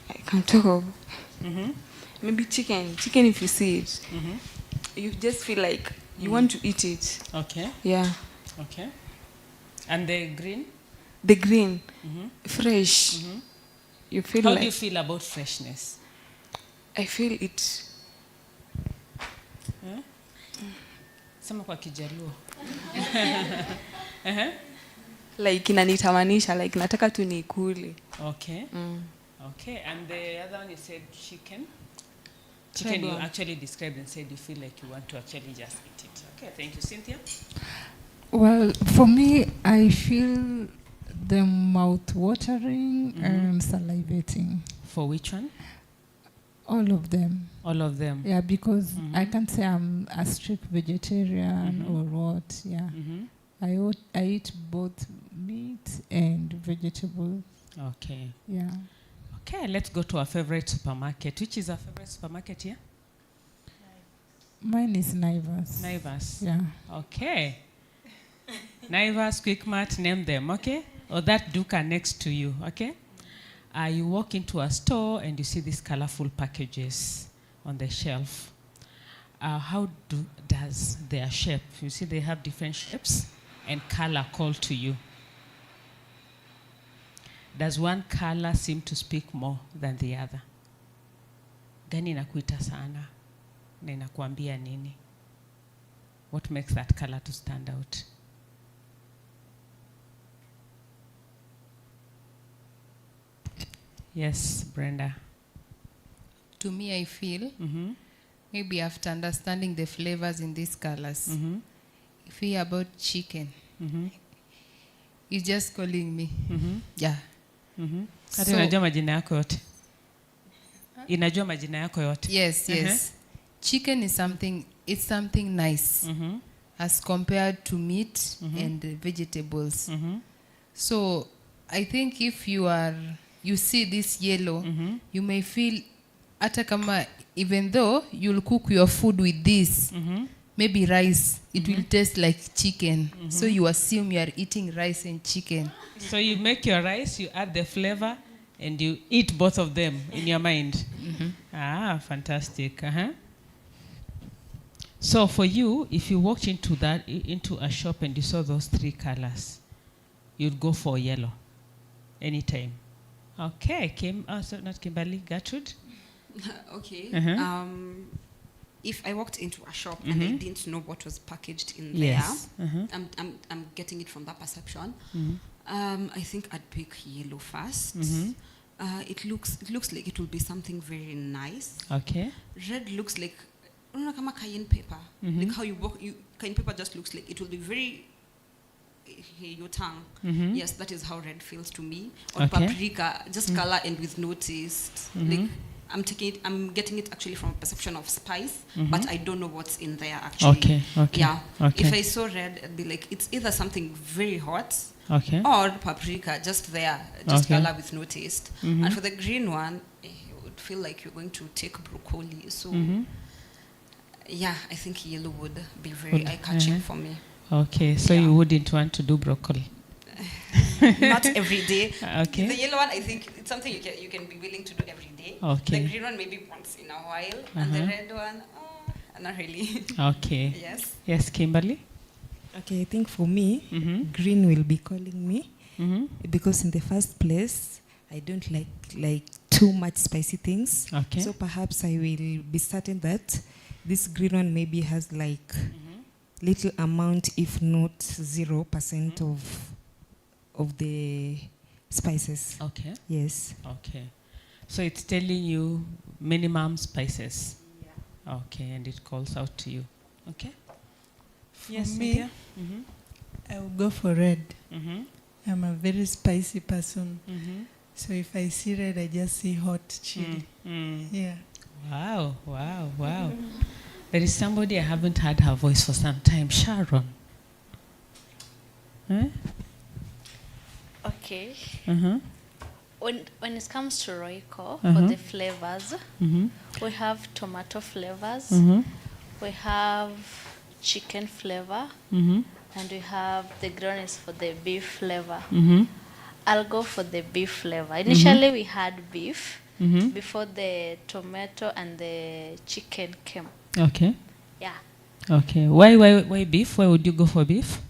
I can talk of maybe chicken. Chicken, if you see it, you just feel like you want to eat it. Okay. Yeah. Okay. And the green? the green, fresh. You feel How like do you feel about freshness? I feel it. Sema kwa Kijaluo. Like inanitamanisha, like nataka tu nikule. Okay. Okay, and the other one you said chicken. Third Chicken you one. actually described and said you feel like you want to actually just eat it. Okay, thank you, Cynthia. Well, for me, I feel them mouth-watering and salivating. For which one? All of them. All of them? Yeah, because I can't say I'm a strict vegetarian or what. Yeah. I eat both meat and vegetables. Okay. Yeah. Okay, let's go to our favorite supermarket. Which is our favorite supermarket here? Mine is Naivas. Naivas. Yeah. Okay. Naivas, Quickmart, name them, okay? Or that duka next to you, okay? You walk into a store and you see these colorful packages on the shelf. How does their shape? You see they have different shapes and color call to you. Does one color seem to speak more than the other? Gani inakuita sana na inakuambia nini? What makes that color to stand out? Yes, Brenda. To me, I feel maybe after understanding the flavors in these colors, if we hear about chicken, it's just calling me. Yeah. Hata inajua majina yako yote. Inajua majina yako yote. Yes, yes. Chicken is something, it's something nice as compared to meat and vegetables. So I think if you see this yellow, you may feel hata kama, even though you'll cook your food with this, maybe rice, it will taste like chicken. So you assume you are eating rice and chicken. So you make your rice, you add the flavor, and you eat both of them in your mind. Ah, fantastic. So for you, if you walked into a shop and you saw those three colors, you'd go for yellow anytime. Okay, not Kimberly, Gertrude? Okay. If I walked into a shop and I didn't know what was packaged in Yes. there, I'm getting it from that perception. I think I'd pick yellow first. It looks like it will be something very nice. Okay. Red looks like kama cayenne pepper. Like how cayenne pepper just looks like it will be very your tongue. Yes, that is how red feels to me. Or Okay. paprika, just color and with no taste. Like I'm getting it actually from a perception of spice, but I don't know what's in there actually. Okay, okay, Yeah. okay. If I saw red, I'd be like, it's either something very hot, Okay. or paprika, just there, just Okay. color with no taste. And for the green one, it would feel like you're going to take broccoli. So, yeah, I think yellow would be very eye-catching for me. Okay, so you wouldn't want to do broccoli? Not every day. Okay. The yellow one, I think it's something you can be willing to do every day. Okay. The green one maybe once in a while, and the red one, not really. Okay. Yes. Yes, Kimberly? Okay, I think for me, green will be calling me because in the first place, I don't like too much spicy things. Okay. So perhaps I will be certain that this green one maybe has like little amount, if not 0% of the spices. Okay. Yes. Okay. So it's telling you minimum spices. Yeah. Okay, and it calls out to you. Okay. For Yes, me, Cynthia? I will go for red. I'm a very spicy person. So if I see red, I just see hot chili. Yeah. Wow, wow, wow. There is somebody I haven't heard her voice for some time. Sharon. Huh? Okay. Uh-huh. When it comes to Royco, Uh-huh. for the flavors, we have tomato flavors, we have chicken flavor, and we have the green is for the beef flavor. I'll go for the beef flavor. Initially, we had beef before the tomato and the chicken came. Okay. Yeah. Okay. Why beef? Why would you go for beef?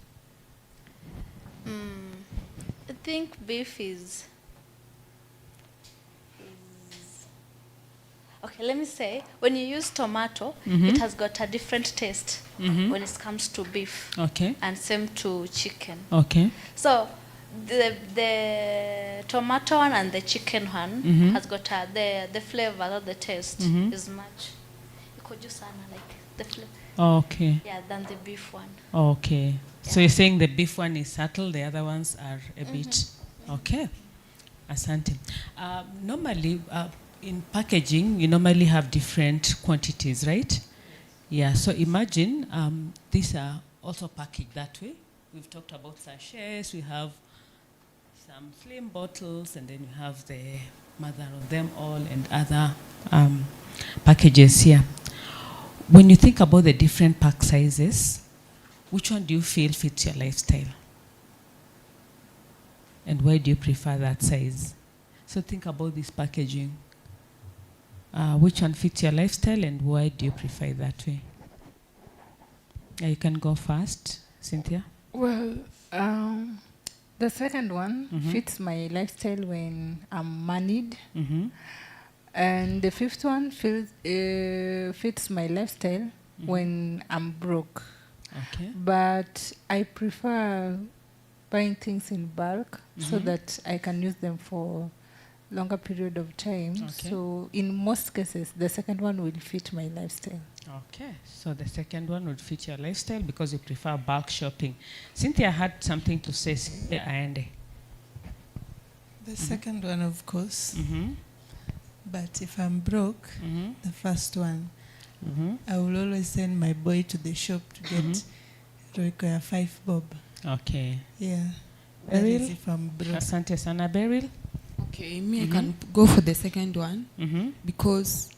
think beef is okay, let me say, when you use tomato, it has got a different taste when it comes to beef. Okay. And same to chicken. Okay. So the tomato one and the chicken one has got the flavor or the taste is much iko juu sana, like the flavor. Okay. Yeah, than the beef one. Okay. So you're saying the beef one is subtle, the other ones are a bit. Okay. Asante. Normally, in packaging, you normally have different quantities, right? Yeah. So imagine these are also packaged that way. We've talked about sachets. We have some slim bottles, and then we have the mother of them all and other packages here. When you think about the different pack sizes, which one do you feel fits your lifestyle? And why do you prefer that size? So think about this packaging. Which one fits your lifestyle and why do you prefer it that way? You can go first, Cynthia. Well, the second one fits my lifestyle when I'm moneyed. And the fifth one fits my lifestyle when I'm broke. Okay. But I prefer buying things in bulk so that I can use them for longer period of time. Okay. So in most cases, the second one will fit my lifestyle. Okay, so the second one would fit your lifestyle because you prefer bulk shopping. Cynthia had something to say. Aende. The second one, of course. But if I'm broke, the first one, I will always send my boy to the shop to get Royco 5 bob. Okay. Yeah. That Beryl? is if I'm broke. Asante sana, Beryl. Okay, me, I can go for the second one because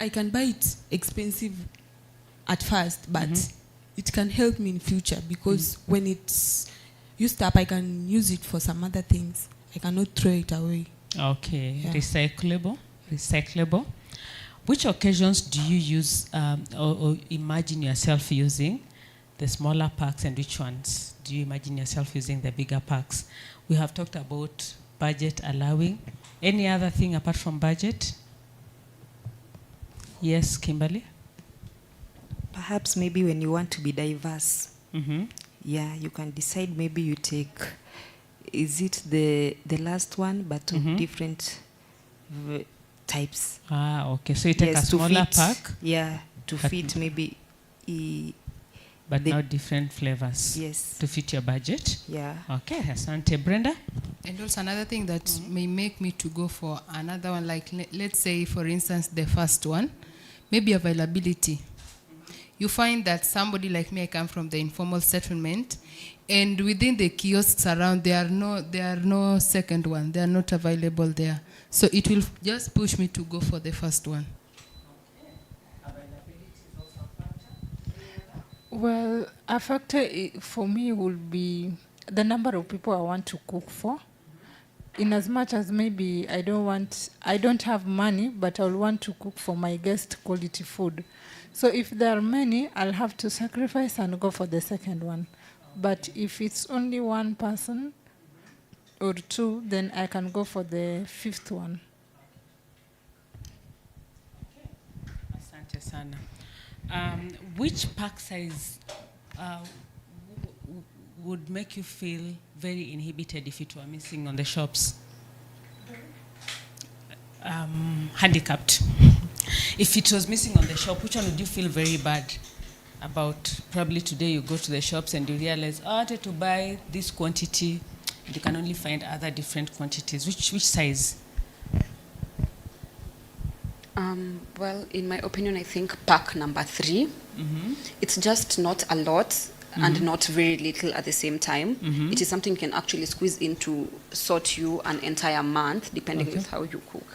I can buy it expensive at first, but it can help me in future because when it's used up, I can use it for some other things. I cannot throw it away. Okay, Yeah. Recyclable. Which occasions do you use or imagine yourself using the smaller packs, and which ones do you imagine yourself using the bigger packs? We have talked about budget allowing. Any other thing apart from budget? Yes, Kimberly? Perhaps maybe when you want to be diverse, yeah, you can decide maybe you take, is it the last one, but of different types. Ah, okay. So you take a to smaller fit, pack? Yeah, to fit maybe. But now different flavors. Yes. To fit your budget? Yeah. Okay, asante. Brenda? And also another thing that may make me to go for another one, like let's say, for instance, the first one, maybe availability. You find that somebody like me, I come from the informal settlement, and within the kiosks around, there are no second one. They are not available there. So it will just push me to go for the first one. Well, a factor for me will be the number of people I want to cook for. In as much as maybe I don't have money, but I'll want to cook for my guest quality food. So if there are many, I'll have to sacrifice and go for the second one. But if it's only one person or two, then I can go for the fifth one. Asante sana. Which pack size would make you feel very inhibited if it were missing on the shops? Handicapped. If it was missing on the shop, which one would you feel very bad about? Probably today you go to the shops and you realize, I wanted to buy this quantity. You can only find other different quantities. Which size? Well, in my opinion, I think pack number 3. It's just not a lot and not very little at the same time. It is something you can actually squeeze in to sort you an entire month, depending with how you cook.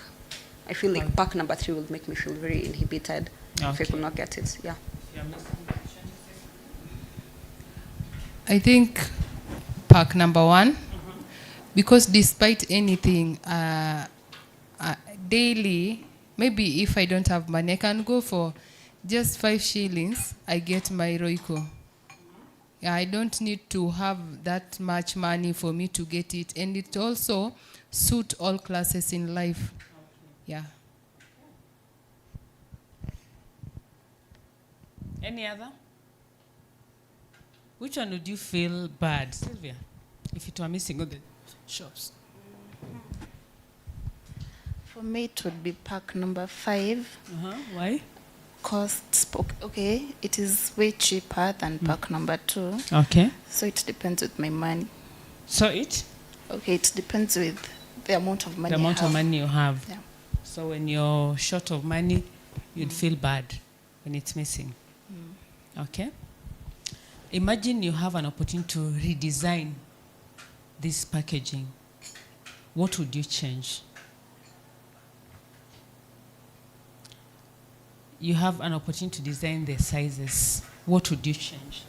I feel like pack number 3 will make me feel very inhibited if I could not get it. Yeah. I think pack number 1, because despite anything, daily, maybe if I don't have money, I can go for just 5 shillings. I get my Royco. Yeah, I don't need to have that much money for me to get it, and it also suit all classes in life. Yeah. Any other? Which one would you feel bad, Sylvia, if it were missing all the shops? For me, it would be pack number 5. Why? Cost, okay, it is way cheaper than pack number 2. Okay. So it depends with my money. So it? Okay, it depends with the amount of money The amount I of have. money you have. Yeah. So when you're short of money, you'd feel bad when it's missing. Okay. Imagine you have an opportunity to redesign this packaging. What would you change? You have an opportunity to design the sizes. What would you change?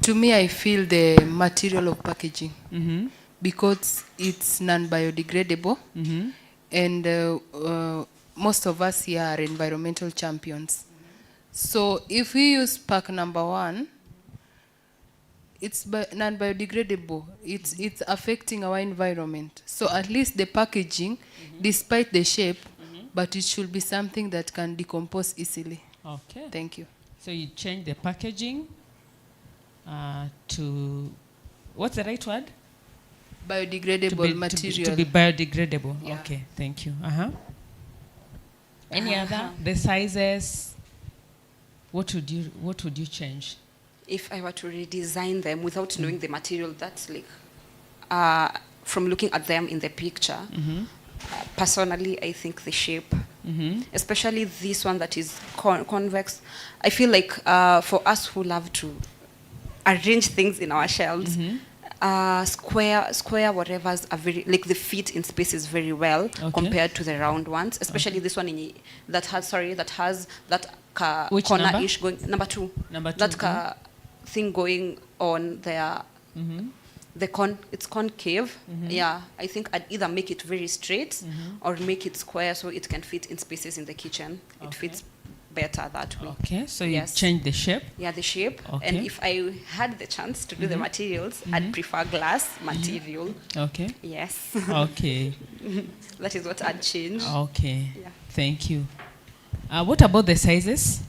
To me, I feel the material of packaging because it's non-biodegradable, and most of us here are environmental champions. So if we use pack number 1, it's non-biodegradable. It's affecting our environment. So at least the packaging, despite the shape, but it should be something that can decompose easily. Okay. Thank you. So you change the packaging to, what's the right word? Biodegradable material. To be biodegradable. Yeah. Okay, thank you. Any other? The sizes. What would you change? If I were to redesign them without knowing the material, that's like, from looking at them in the picture, personally, I think the shape, especially this one that is convex, I feel like for us who love to arrange things in our shelves, square whatever's are very, like the fit in spaces very well compared to the round ones, especially this one that has that corner-ish going, number 2. That thing going on there. It's concave. Yeah, I think I'd either make it very straight or make it square so it can fit in spaces in the kitchen. It fits better that way. Okay, so you change the shape? Yeah, the shape. Okay. And if I had the chance to do the materials, I'd prefer glass material. Okay. Yes. Okay. That is what I'd change. Okay. Yeah. Thank you. What about the sizes?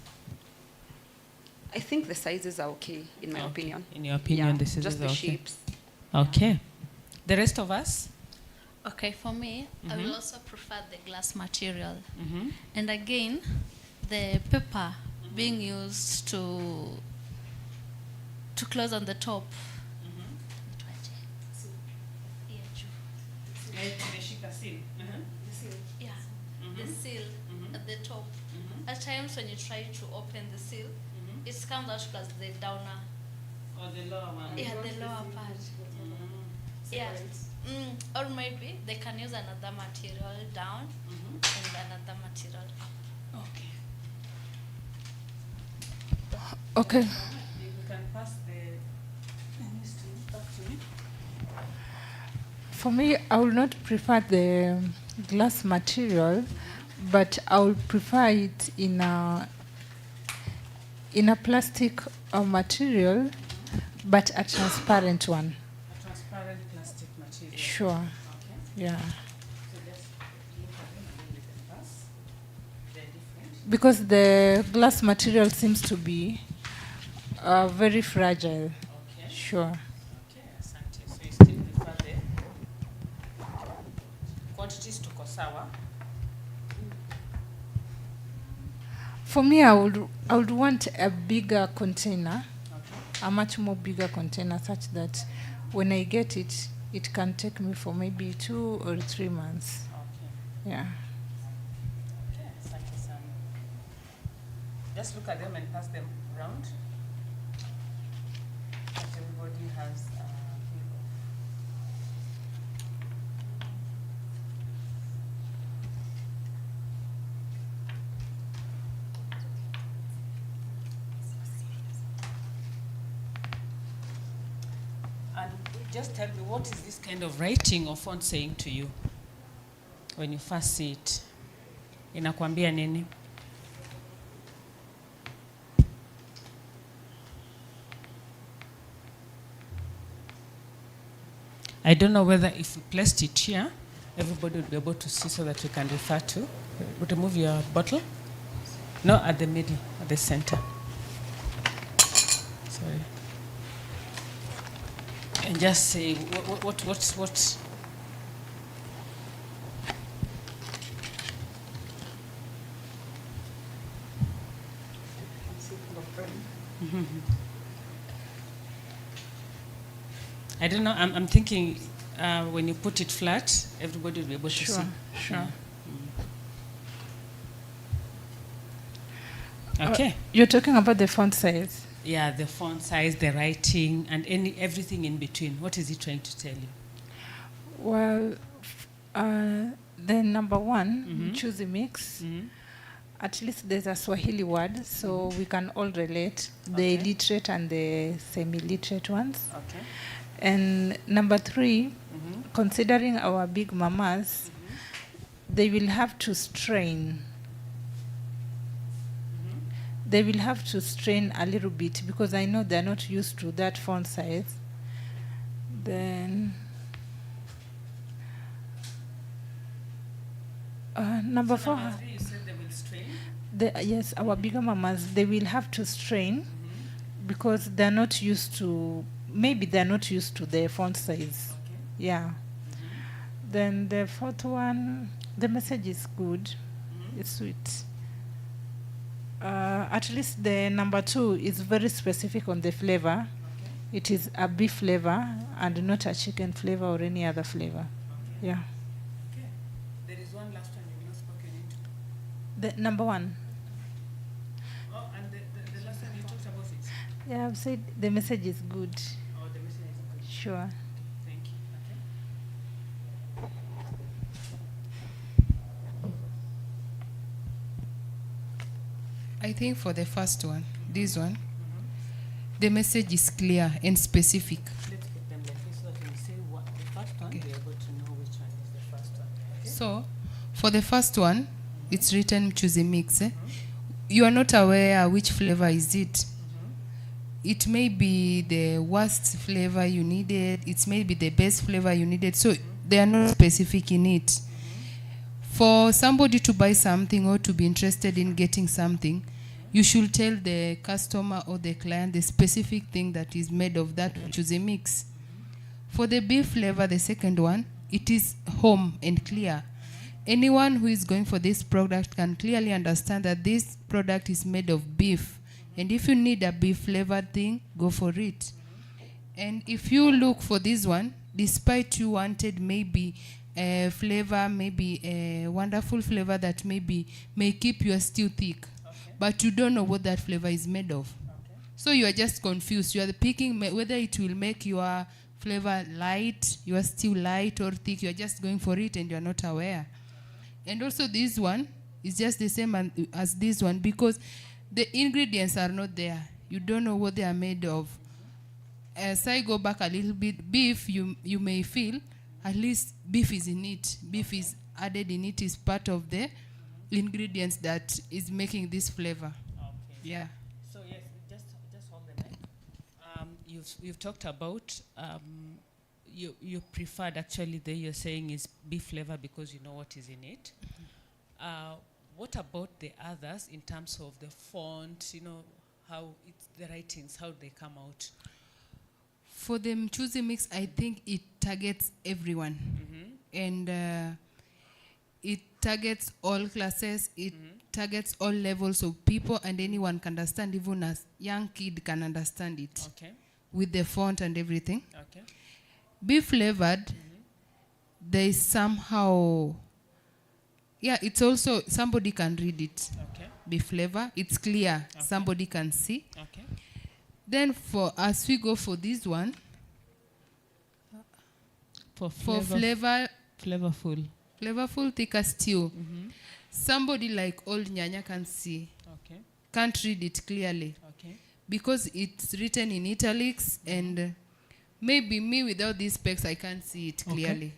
I think the sizes are okay, in my opinion. In your opinion, the sizes just the are okay. shapes. Okay. The rest of us? Okay, for me, I will also prefer the glass material. And again, the paper being used to close on the top. Yeah, the seal at the top. At times when you try to open the seal, it comes out plus the downer. Or the lower one? Yeah, the lower part. Yeah. Or maybe they can use another material down and another material up. Okay. You can pass the back to me. For me, I will not prefer the glass material, but I will prefer it in a plastic material, but a transparent one. A transparent plastic material. Sure. Okay. Yeah. So let's look at them and then we can pass. They're different. Because the glass material seems to be very fragile. Okay. Sure. Okay, asante. So you still prefer the quantities to kosawa? For me, I would want a bigger container, a much more bigger container, such that when I get it, it can take me for maybe 2 or 3 months. Okay. Yeah. Okay, asante sana. Just look at them and pass them around. That everybody has a feel of. And just tell me, what is this kind of writing or font saying to you when you first see it? Inakwambia nini? I don't know whether if we placed it here, everybody would be able to see so that we can refer to. Would you move your bottle? No, at the middle, at the center. Sorry. And just say what. I don't know. I'm thinking when you put it flat, everybody will be able to see. Sure. Okay. You're talking about the font size. Yeah, the font size, the writing, and everything in between. What is it trying to tell you? Well, the number one, choose a mix. At least there's a Swahili word, so we can all relate, the literate and the semi-literate ones. Okay. And number three, considering our big mamas, they will have to strain. They will have to strain a little bit because I know they're not used to that font size. Then number four. Number 3, you said they will strain? Yes, our bigger mamas, they will have to strain because they're not used to, maybe they're not used to the font size. Okay. Yeah. Then the fourth one, the message is good. It's sweet. At least the number 2 is very specific on the flavor. It is a beef flavor and not a chicken flavor or any other flavor. Yeah. Okay. There is one last one you've not spoken into. The number 1. Oh, and the last one you talked about it? Yeah, I've said the message is good. Oh, the message is good. Sure. Thank you. Okay. I think for the first one, this one, the message is clear and specific. Let's get them like this so that when you say what the first one, we're able to know which one is the first one. Okay? So, for the first one, it's written choose a mix. You are not aware which flavor is it. It may be the worst flavor you needed. It may be the best flavor you needed. So, they are not specific in it. For somebody to buy something or to be interested in getting something, you should tell the customer or the client the specific thing that is made of that which is a mix. For the beef flavor, the second one, it is home and clear. Anyone who is going for this product can clearly understand that this product is made of beef. And if you need a beef flavored thing, go for it. And if you look for this one, despite you wanted maybe a flavor, maybe a wonderful flavor that maybe may keep your stew thick, but you don't know what that flavor is made of. So you are just confused. You are picking whether it will make your flavor light, your stew light or thick. You are just going for it and you are not aware. And also this one is just the same as this one because the ingredients are not there. You don't know what they are made of. As I go back a little bit, beef, you may feel at least beef is in it. Beef is added in it, is part of the ingredients that is making this flavor. Okay. Yeah. So yes, just hold the mic. You've talked about you preferred actually you're saying is beef flavor because you know what is in it. What about the others in terms of the font? You know how it's the writings, how they come out. For the choosy mix, I think it targets everyone, and it targets all classes. It targets all levels of people, and anyone can understand. Even a young kid can understand it. Okay. With the font and everything. Okay. Beef flavored. There is somehow. Yeah, it's also somebody can read it. Okay. Beef flavor. It's clear. Okay. Somebody can see. Okay. Then as we go for this one, for flavorful thicker stew, somebody like old Nyanya can see, can't read it clearly, because it's written in italics, and maybe me without these specs I can't see it clearly.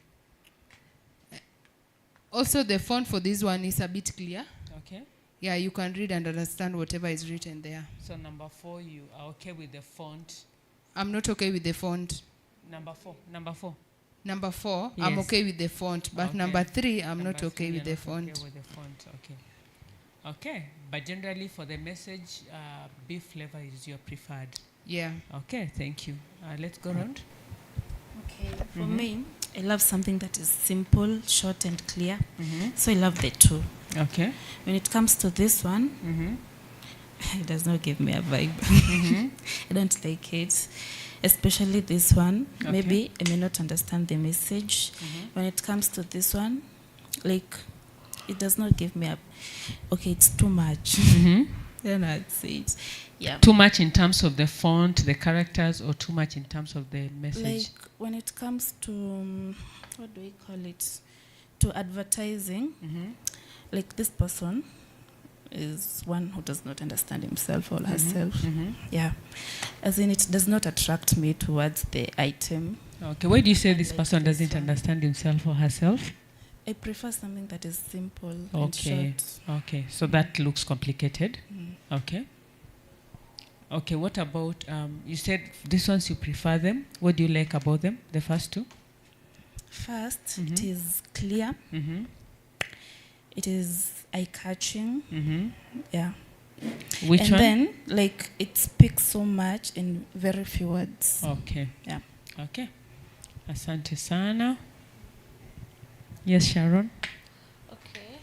Also, the font for this one is a bit clear. Okay. Yeah, you can read and understand whatever is written there. So number 4, you are okay with the font? I'm not okay with the font. Number 4. Number 4, Yes. I'm okay with the font, but Okay. number 3, I'm Number not okay 3, with you're the not okay font. with the font. Okay. Okay, but generally for the message, beef flavor is your preferred. Yeah. Okay, thank you. Let's go round. Okay, for Mhm. me, I love something that is simple, short, and clear. Mhm. So I love the two. Okay. When it comes to this one, Mhm. it does not give me a vibe. Mhm. I don't like it. Especially this one. Okay. Maybe I may not understand the message. Mhm. When it comes to this one, like, it does not give me a... Okay, it's too much. Mhm. Then I'd say it. Yeah. Too much in terms of the font, the characters, or too much in terms of the message? Like, when it comes to, what do we call it? To advertising, Mhm. like, this person is one who does not understand himself or Mhm, herself. mhm. Yeah. As in, it does not attract me towards the item. Okay, why do you say this person doesn't understand himself or herself? I prefer something that is simple and Okay, short. okay. So that looks complicated. Mm. Okay. Okay, what about, you said these ones you prefer them. What do you like about them, the first two? First, it Mhm. is clear. Mhm. It is eye-catching. Mhm. Yeah. Which and one? then, like, it speaks so much in very few words. Okay. Yeah. Okay. Asante sana. Yes, Sharon? Okay.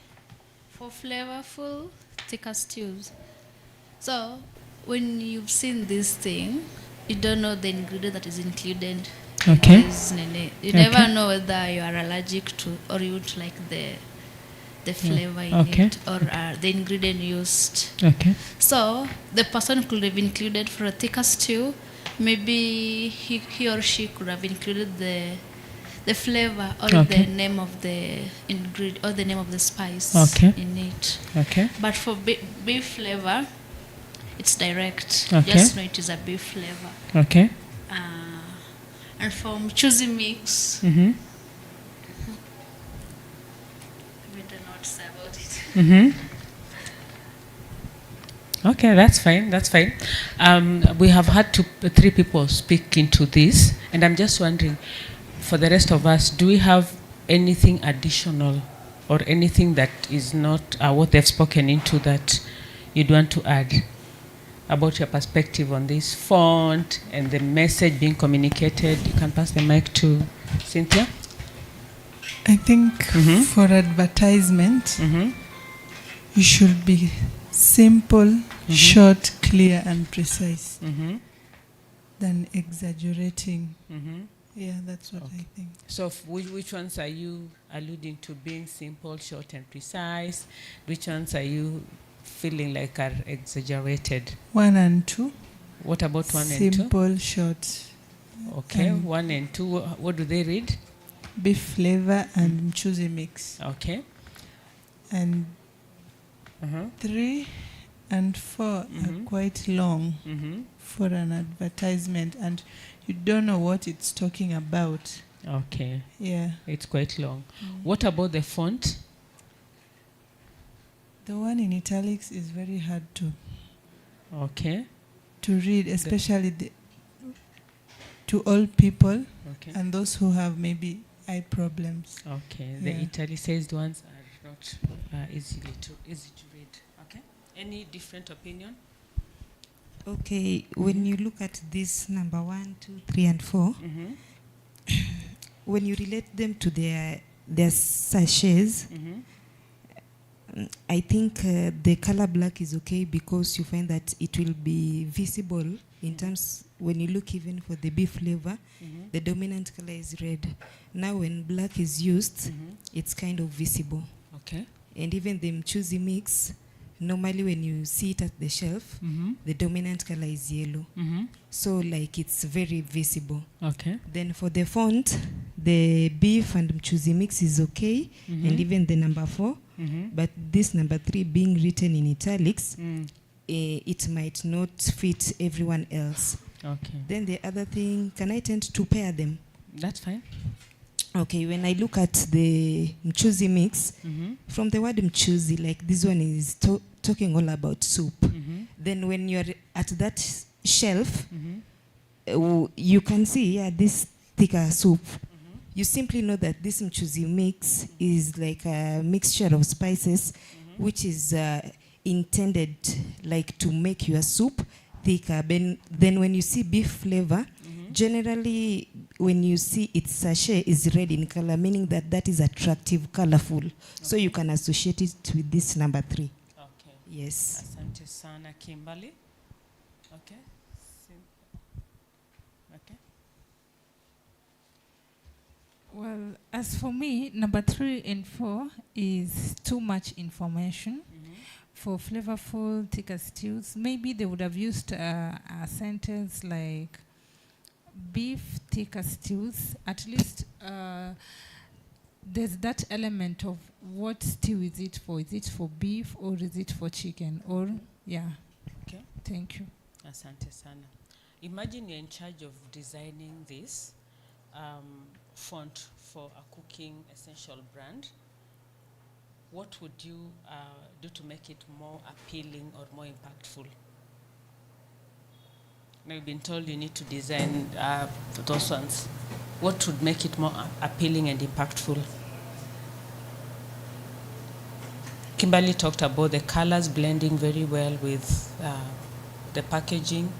For flavorful, thicker stews. So, when you've seen this thing, you don't know the ingredient that is included. Okay. Or is in it. You Okay. never know whether you are allergic to or you would like the flavor in Okay. it or the ingredient used. Okay. So the person could have included for a thicker stew, maybe he or she could have included the flavor or Okay. the name of the ingredient or the name of the spice Okay. in it. Okay. But for beef flavor, it's direct. Okay. Just know it is a beef flavor. Okay. And for mchuzi mix, Mhm. we don't know what to say about it. Mhm. Okay, that's fine. That's fine. We have had 3 people speak into this, and I'm just wondering, for the rest of us, do we have anything additional or anything that is not what they've spoken into that you'd want to add about your perspective on this font and the message being communicated? You can pass the mic to Cynthia. I think for advertisement, you should be simple, short, clear, and precise than exaggerating. Yeah, that's what I think. So which ones are you alluding to being simple, short, and precise? Which ones are you feeling like are exaggerated? 1 and 2. What about 1 and 2? Simple, short. Okay, and 1 and 2, what do they read? Beef flavor and mchuzi mix. Okay. And 3 and 4 are quite long for an advertisement, and you don't know what it's talking about. Okay. Yeah. It's quite long. What about the font? The one in italics is very hard Okay. to read, especially to all people Okay. and those who have maybe eye problems. Okay. The Yeah. italicized ones are not easy to read. Okay. Any different opinion? Okay, when you look at this number 1, 2, 3, and 4, when you relate them to their sachets, I think the color black is okay because you find that it will be visible in terms when you look even for the beef flavor, the dominant color is red. Now when black is used, it's kind of visible. Okay. And even the mchuzi mix, normally when you see it at the shelf, the dominant color is yellow. So like it's very visible. Okay. Then for the font, the beef and mchuzi mix is okay, and even the number 4. But this number 3 being written in italics, it might not fit everyone else. Okay. Then the other thing, can I tend to pair them? That's fine. Okay, when I look at the mchuzi mix, from the word mchuzi, like this one is talking all about soup. Then when you're at that shelf, you can see, this thicker soup. you simply know that this mchuzi mix is like a mixture of spices, which is intended like to make your soup thicker. Then when you see beef flavor, generally when you see its sachet is red in color, meaning that that is attractive, colorful. So you can associate it with this number 3. Okay. Yes. Asante sana Kimberly. Okay. Okay. Well, as for me, number 3 and 4 is too much information. For flavorful thicker stews, maybe they would have used a sentence like beef thicker stews. At least there's that element of what stew is it for? Is it for beef or is it for chicken? Or, yeah. Okay. Thank you. Asante sana. Imagine you're in charge of designing this font for a cooking essential brand. What would you do to make it more appealing or more impactful? Now you've been told you need to design those ones. What would make it more appealing and impactful? Kimberly talked about the colors blending very well with the packaging.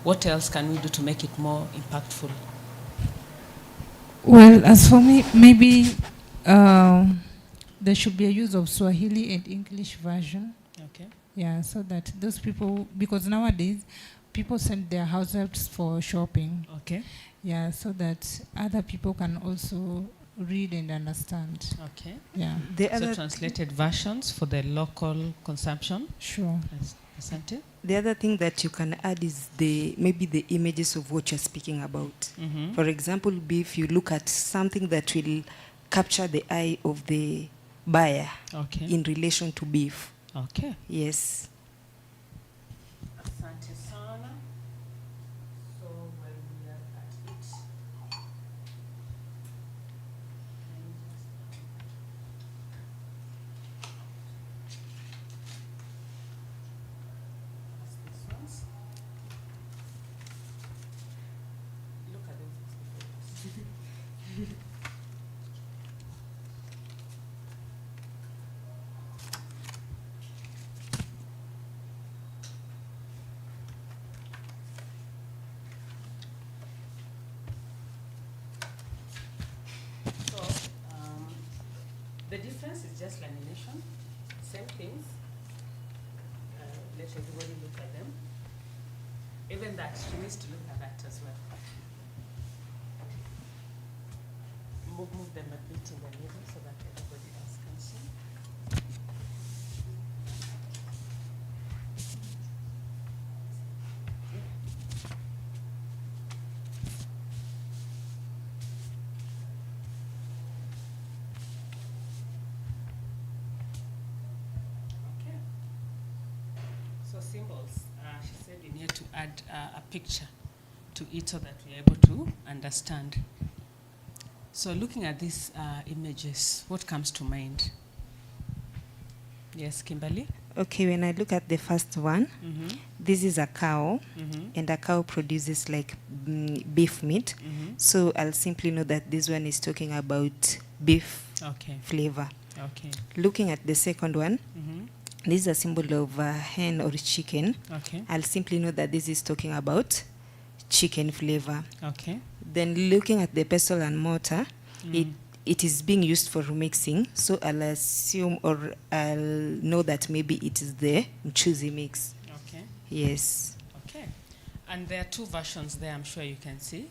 What else can we do to make it more impactful? Well, as for me, maybe there should be a use of Swahili and English version. Okay. Yeah, so that those people, because nowadays people send their house helps for shopping. Okay. Yeah, so that other people can also read and understand. Okay. Yeah. So translated versions for the local consumption. Sure. Asante. The other thing that you can add is maybe the images of what you're speaking about. For example, beef, you look at something that will capture the eye of the buyer in relation to beef. Okay. Yes. Asante sana. So when we are at it. Look at those. The difference is just lamination, same things. Let everybody look at them. Even that, she needs to look at that as well. Move them a bit in the middle so that everybody else can see. Okay. So symbols, she said you need to add a picture to it so that we're able to understand. So looking at these images, what comes to mind? Yes, Kimberly? Okay, when I look at the first one, this is a cow, and a cow produces like beef meat. So I'll simply know that this one is talking about beef flavor. Okay. Looking at the second one, this is a symbol of a hen or chicken. Okay. I'll simply know that this is talking about chicken flavor. Okay. Then looking at the pestle and mortar, it is being used for remixing. So I'll assume or I'll know that maybe it is the mchuzi mix. Okay. Yes. Okay. And there are two versions there, I'm sure you can see.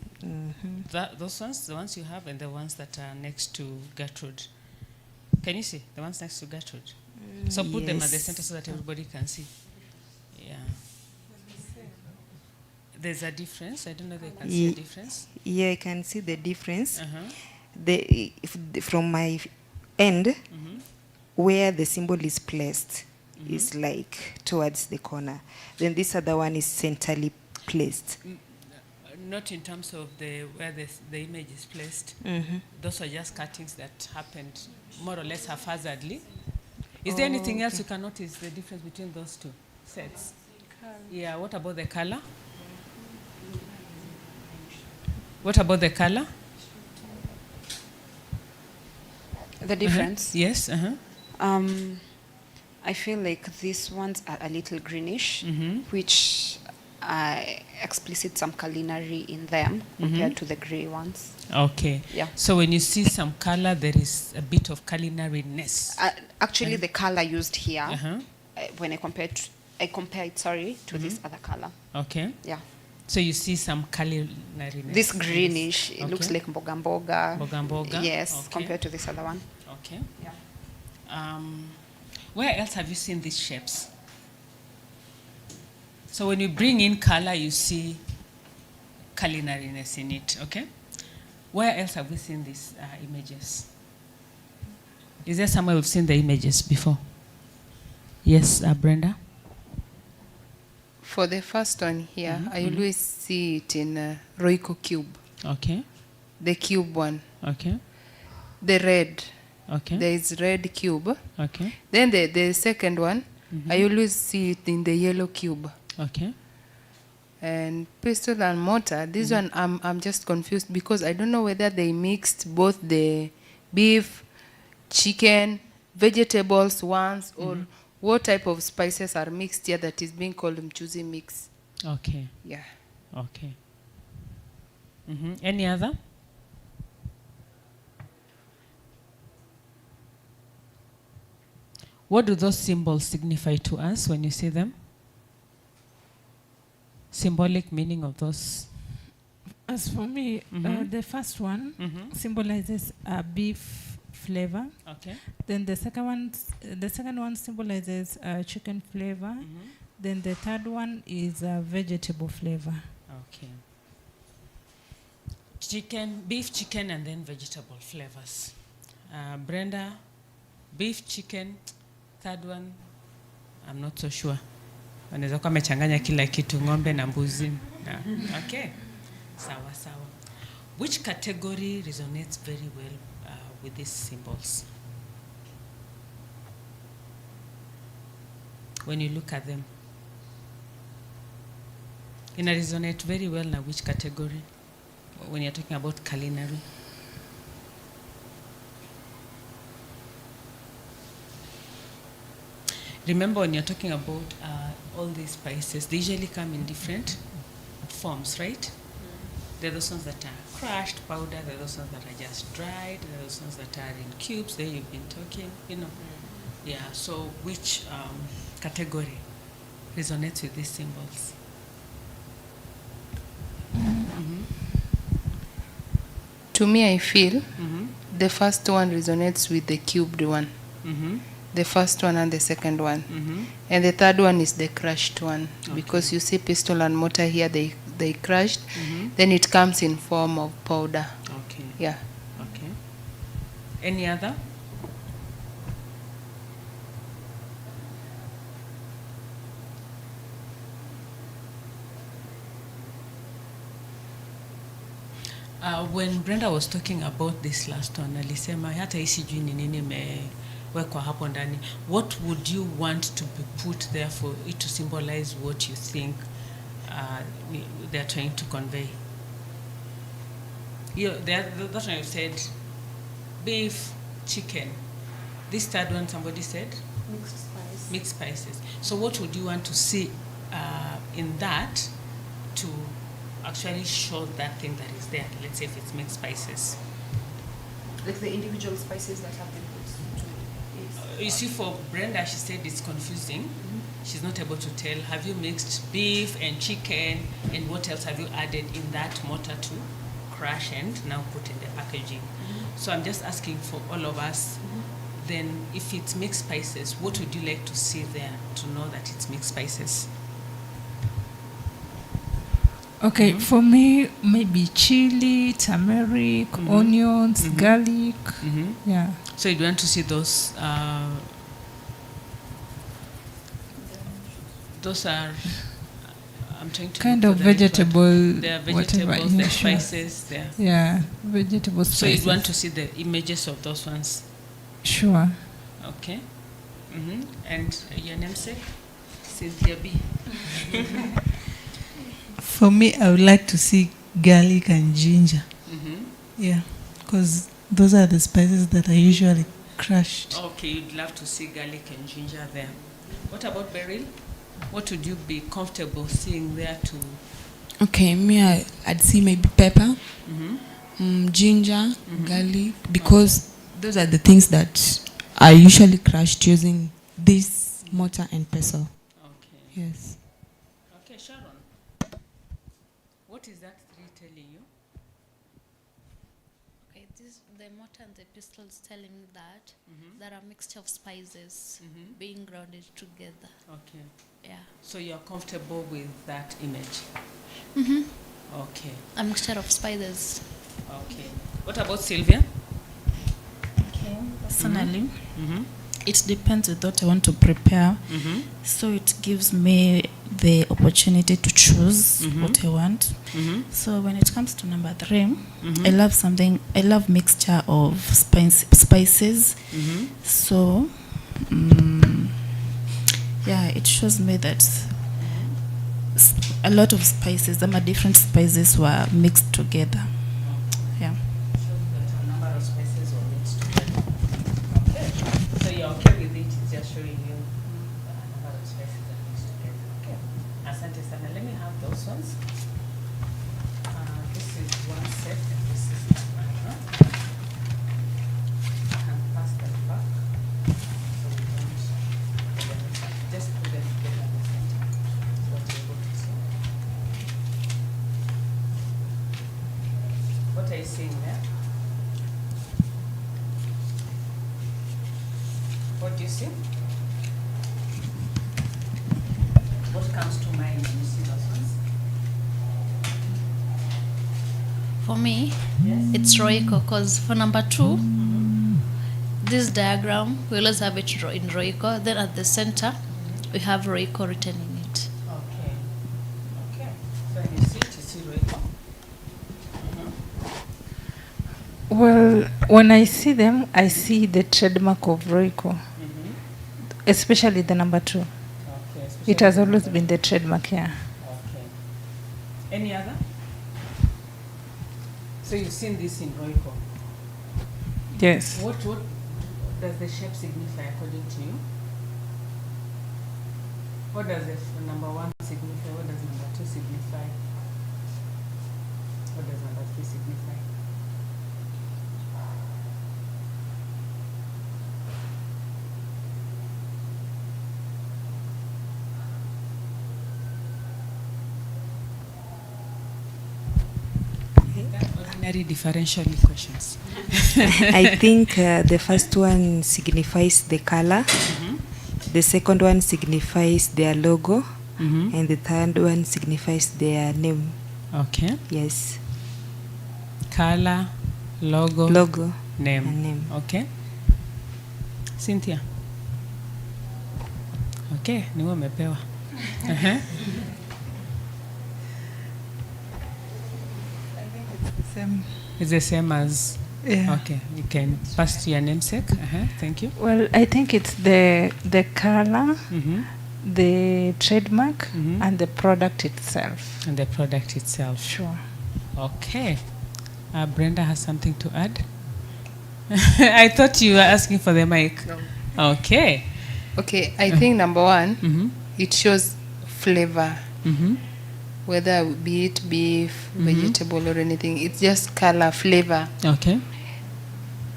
Those ones, the ones you have and the ones that are next to Gertrude. Can you see the ones next to Gertrude? So put them at the center so that everybody can see. Yeah. There's a difference. I don't know if they can see a difference. Yeah, I can see the difference. From my end, where the symbol is placed is like towards the corner. Then this other one is centrally placed. Not in terms of where the image is placed. Those are just cuttings that happened more or less haphazardly. Is there anything else you can notice the difference between those two sets? Yeah, what about the color? What about the color? The difference? Yes. I feel like these ones are a little greenish, Mhm. which explicit some culinary in them compared to the gray ones. Okay. Yeah. So when you see some color, there is a bit of culinariness. Actually, the color used here, Uh-huh. when I compare it, to this other color. Okay. Yeah. So you see some culinariness. This greenish, it looks Okay. like mboga mboga. Mboga mboga. Yes, Okay. compared to this other one. Okay. Yeah. Where else have you seen these shapes? So when you bring in color, you see culinariness in it, okay? Where else have we seen these images? Is there somewhere we've seen the images before? Yes, Brenda? For the first one here, I always see it in Royco cube. Okay. The cube one. Okay. The red. Okay. There is red cube. Okay. Then the second one, I always see it in the yellow cube. Okay. And pestle and mortar, this one I'm just confused because I don't know whether they mixed both the beef, chicken, vegetables once, or what type of spices are mixed here that is being called mchuzi mix. Okay. Yeah. Okay. Any other? What do those symbols signify to us when you see them? Symbolic meaning of those. As for me, the first one symbolizes a beef flavor. Okay. Then the second one symbolizes a chicken flavor. Then the third one is a vegetable flavor. Okay. Chicken, beef, chicken, and then vegetable flavors. Brenda, beef, chicken. Third one, I'm not so sure. Wanaweza kuwa amechanganya kila kitu, ng'ombe na mbuzi. Okay. Sawa sawa. Which category resonates very well with these symbols? When you look at them. Ina resonate very well na which category? When you're talking about culinary. Remember, when you're talking about all these spices, they usually come in different forms, right? There are those ones that are crushed powder, there are those ones that are just dried, there are those ones that are in cubes, there you've been talking, you know. Yeah, so which category resonates with these symbols? To me, I feel the first one resonates with the cubed one. The first one and the second one. And the third one is the crushed one. Because you see pestle and mortar here, they crushed. Then it comes in form of powder. Okay. Yeah. Okay. Any other? When Brenda was talking about this last one, alisema hata hii sijui ni nini imewekwa hapo ndani. What would you want to be put there for it to symbolize what you think they're trying to convey? That's when you said beef, chicken. This third one, somebody said? Mixed spice. Mixed spices. So what would you want to see in that to actually show that thing that is there? Let's say if it's mixed spices. Like the individual spices that have been put to it. You see, for Brenda, she said it's confusing. She's not able to tell. Have you mixed beef and chicken, and what else have you added in that mortar to crush and now put in the packaging? So I'm just asking for all of us, then if it's mixed spices, what would you like to see there to know that it's mixed spices? Okay, for me, maybe chili, turmeric, onions, garlic. Yeah. So you want to see those? Those are. I'm trying to kind look of for the right vegetable, word. They are whatever. vegetables, Yeah, they're sure. spices, they're. Yeah, vegetable spices. So you'd want to see the images of those ones. Sure. Okay. And your namesake, Cynthia B. For me, I would like to see garlic and ginger. Yeah, because those are the spices that I usually crushed. Okay, you'd love to see garlic and ginger there. What about Beryl? What would you be comfortable seeing there too? Okay, I'd see maybe pepper, ginger, garlic, because those are the things that are usually crushed using this mortar and pestle. Okay. Yes. Okay, Sharon. What is that three telling you? Okay, the mortar and the pestle is telling me that there are a mixture of spices being grounded together. Okay. Yeah. So you're comfortable with that image? Okay. A mixture of spices. Okay. What about Sylvia? Okay, personally, it depends with what I want to prepare. So it gives me the opportunity to choose what I want. So when it comes to number 3, I love mixture of spices. So, yeah, it shows me that a lot of spices, different spices were mixed together. Yeah. A number of spices were mixed together. Okay. So you're okay with it? It's just showing you a number of spices that mixed together. Okay. Asante sana. Let me have those ones. This is one set and this is another. I can pass them back. So we don't just put them together at the center. So what you're able to see. What are you seeing there? What do you see? What comes to mind when you see those ones? For me, it's Royco, because for number 2, this diagram, we always have it in Royco. Then at the center, we have Royco written in it. Okay. Okay. So when you see Royco. Well, when I see them, I see the trademark of Royco, especially the number 2. Okay. It has always been the trademark here. Okay. Any other? So you've seen this in Royco? Yes. What does the shape signify according to you? What does the number 1 signify? What does number 2 signify? What does number 3 signify? Ordinary differential equations. I think the first one signifies the color, the second one signifies their logo, and the third one signifies their name. Okay. Yes. Color, logo, name. And name. Okay. Cynthia. Okay, niwe umepewa. It's the same as. Yeah. Okay, you can pass to your namesake. Thank you. Well, I think it's the color, the trademark, and the product itself. And the product itself. Sure. Okay. Brenda has something to add. I thought you were asking for the mic. No. Okay. Okay, I think number 1, it shows flavor. Whether be it beef, vegetable, or anything, it's just color, flavor. Okay.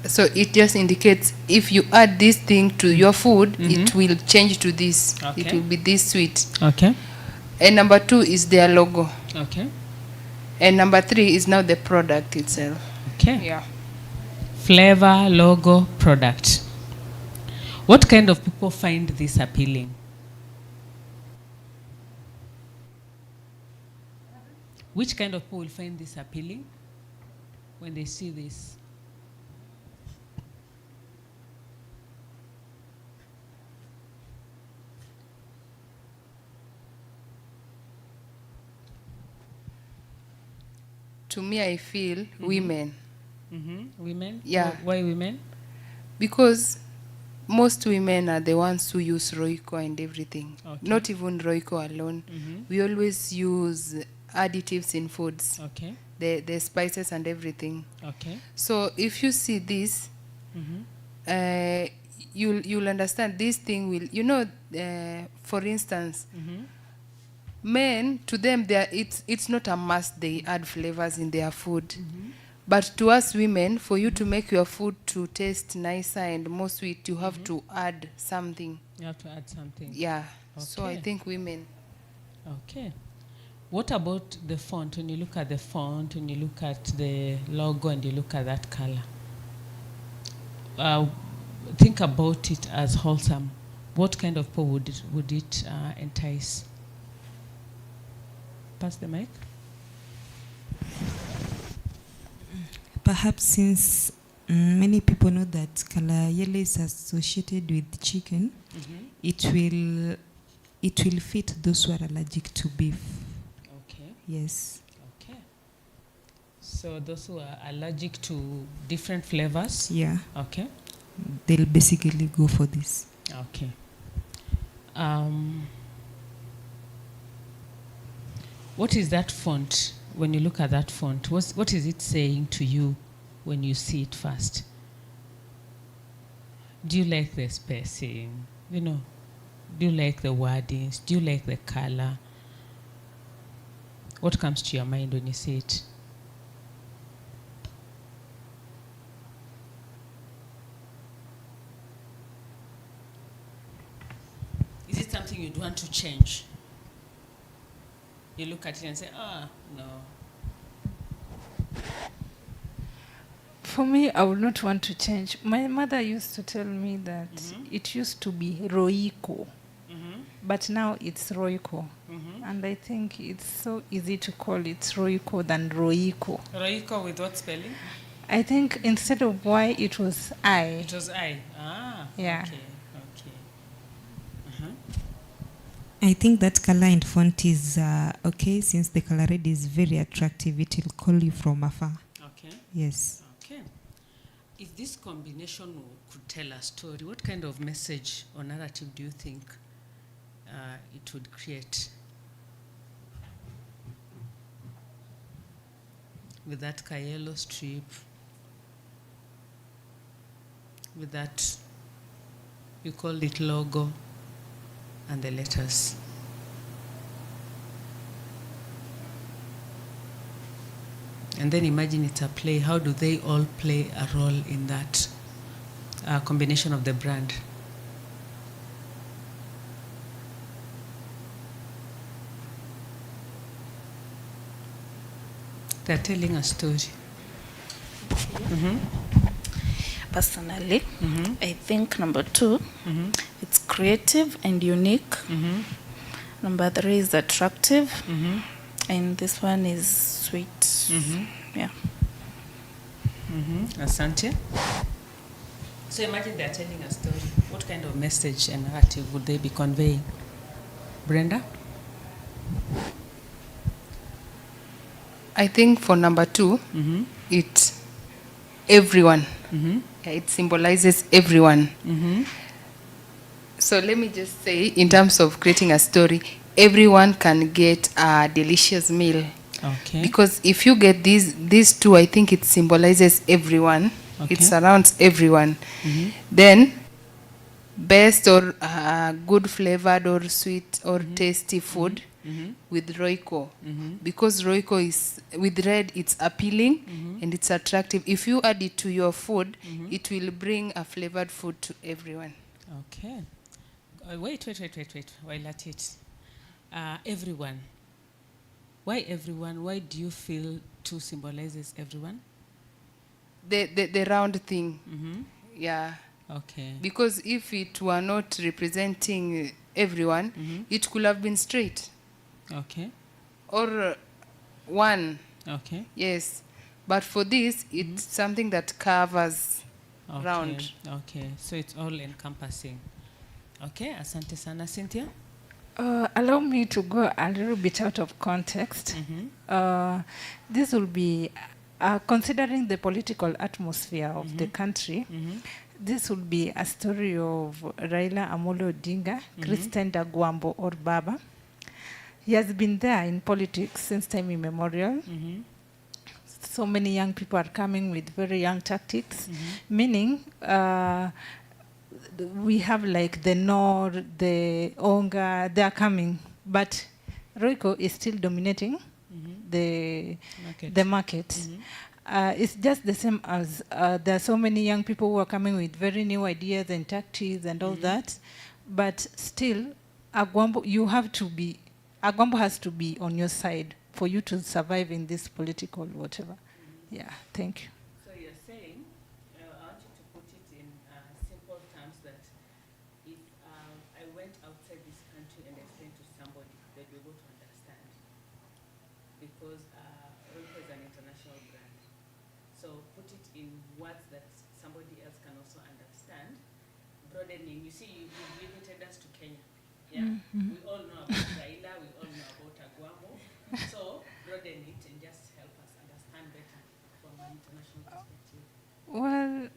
So it just indicates if you add this thing to your food, it will change to this. Okay. It will be this sweet. Okay. And number 2 is their logo. Okay. And number 3 is now the product itself. Okay. Yeah. Flavor, logo, product. What kind of people find this appealing? Which kind of people will find this appealing when they see this? To me, I feel women. Women? Yeah. Why women? Because most women are the ones who use Royco and everything. Okay. Not even Royco alone. We always use additives in foods. Okay. The spices and everything. Okay. So if you see this, you'll understand this thing will, for instance, men, to them, it's not a must they add flavors in their food. But to us women, for you to make your food to taste nicer and more sweet, you have to add something. You have to add something. Yeah. So I Okay. think women. Okay. What about the font? When you look at the font, when you look at the logo and you look at that color, think about it as wholesome. What kind of people would it entice? Pass the mic. Perhaps since many people know that color yellow is associated with chicken, it will fit those who are allergic to beef. Okay. Yes. Okay. So those who are allergic to different flavors? Yeah. Okay. They'll basically go for this. Okay. What is that font? When you look at that font, what is it saying to you when you see it first? Do you like the spacing? Do you like the wordings? Do you like the color? What comes to your mind when you see it? Is it something you'd want to change? You look at it and say, no. For me, I would not want to change. My mother used to tell me that it used to be Roiko, but now it's Roiko. And I think it's so easy to call it Roiko than Roiko. Roiko with what spelling? I think instead of Y, it was I. It was I. Yeah. Okay. I think that color and font is okay, since the color red is very attractive. It will call you from afar. Okay. Yes. Okay. If this combination could tell a story, what kind of message or narrative do you think it would create? With that yellow strip, with that, you call it logo, and the letters. And then imagine it's a play. How do they all play a role in that combination of the brand? They're telling a story. Personally, I think number 2, it's creative and unique. Number 3 is attractive. And this one is sweet. Yeah. Asante. So imagine they're telling a story. What kind of message and narrative would they be conveying? Brenda? I think for number 2, it's everyone. Yeah, it symbolizes everyone. So let me just say, in terms of creating a story, everyone can get a delicious meal. Okay. Because if you get these 2, I think it symbolizes everyone. Okay. It surrounds everyone. Then, best or good flavored or sweet or tasty food with Roiko. Because Roiko is, with red, it's appealing and it's attractive. If you add it to your food, it will bring a flavored food to everyone. Okay. Wait. While at it. Everyone. Why everyone? Why do you feel 2 symbolizes everyone? The round thing. Yeah. Okay. Because if it were not representing everyone, it could have been straight. Okay. Or one. Okay. Yes. But for this, it's something that covers round. Okay. So it's all encompassing. Okay. Asante sana, Cynthia. Allow me to go a little bit out of context. This will be, considering the political atmosphere of the country, this will be a story of Raila Amolo Odinga, Christian Dagwambo or Baba. He has been there in politics since time immemorial. so many young people are coming with very young tactics, meaning we have like the Nor, the Onga, they are coming, but Royco is still dominating the market. It's just the same as there are so many young people who are coming with very new ideas and tactics and all that, but still, Agwambo, Agwambo has to be on your side for you to survive in this political whatever. Yeah, thank you. So you're saying, I want you to put it in simple terms that if I went outside this country and explained to somebody, they'd be able to understand. Because Royco is an international brand. So put it in words that somebody else can also understand. Broadening, you see, you limited us to Kenya. Yeah, we all know about Raila, we all know about Agwambo. So broaden it and just help us understand better from an international perspective. Well,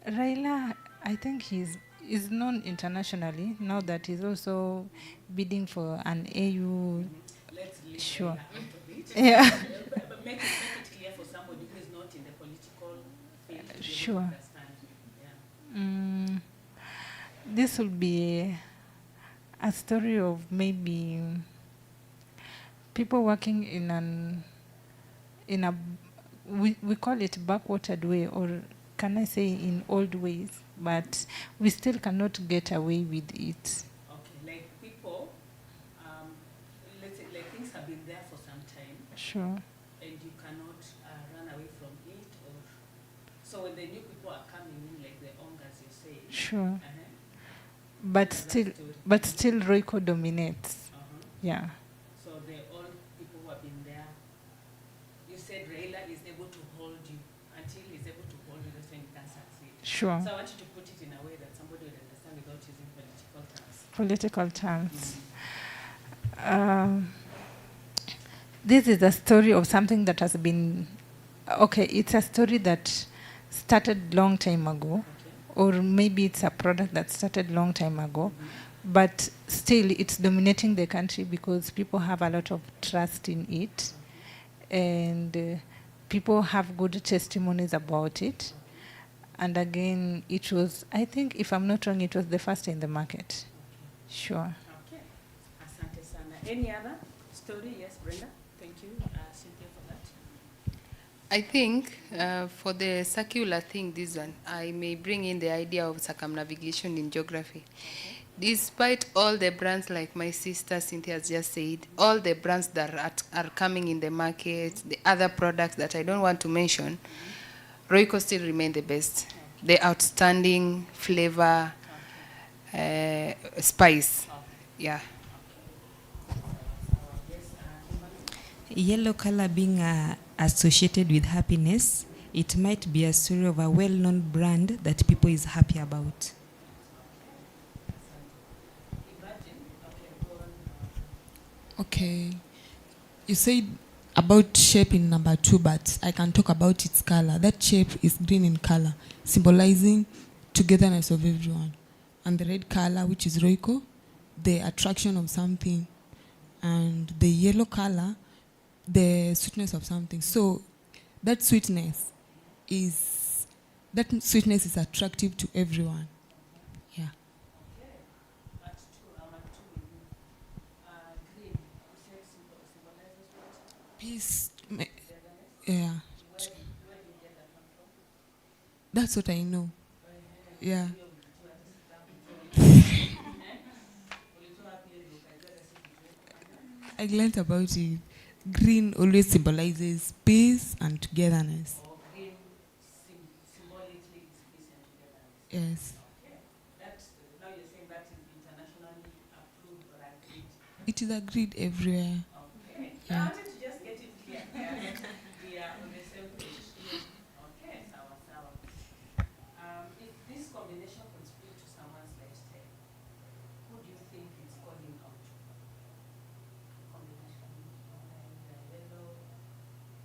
Raila, I think is known internationally now that he's also bidding for an AU. Let's leave sure. Raila out of it. Yeah. But make it clear for somebody who is not in the political field to be able to Sure. understand. Yeah. This will be a story of maybe people working in a we call it backwatered way, or can I say in old ways, but we still cannot get away with it. Okay, like people, let's say like things have been there for some time. Sure. And you cannot run away from it, or so when the new people are coming in, like the Ongas you say. Sure. But still Royco dominates. Yeah. So the old people who have been there, you said Raila is able to hold you. Until he's able to hold you, that's when you can succeed. Sure. So I want you to put it in a way that somebody would understand without using Political terms. This is a story of something that has been, it's a story that started long time ago, or maybe it's a product that started long time ago, but still it's dominating the country because people have a lot of trust in it, and people have good testimonies about it. And again, it was, I think, if I'm not wrong, it was the first in the market. Sure. Okay. Asante sana. Any other story? Yes, Brenda. Thank you, Cynthia, for that. I think for the circular thing, this one, I may bring in the idea of circumnavigation in geography. Despite all the brands, like my sister Cynthia has just said, all the brands that are coming in the market, the other products that I don't want to mention, Royco still remain the best. The outstanding flavor, spice. Yeah. Yellow color being associated with happiness, it might be a story of a well-known brand that people is happy about. Okay. You said about shape in number 2, but I can talk about its color. That shape is green in color, symbolizing togetherness of everyone. And the red color, which is Royco, the attraction of something. And the yellow color, the sweetness of something. So that sweetness is attractive to everyone. Yeah. Peace. Yeah. That's what I know. Yeah. I learned about it. Green always symbolizes peace and togetherness. Yes. Now you're saying that is internationally approved or agreed. It is agreed everywhere. Okay. Yeah. I wanted to just get it clear. We are on the same page. Okay, sawa sawa. If this combination can speak to someone's lifestyle, who do you think it's calling out? Combination of yellow,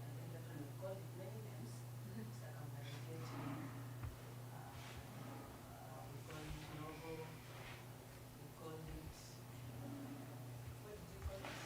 and then they can call it many names. Circumnavigate. We call it logo. We call it. What did you call it?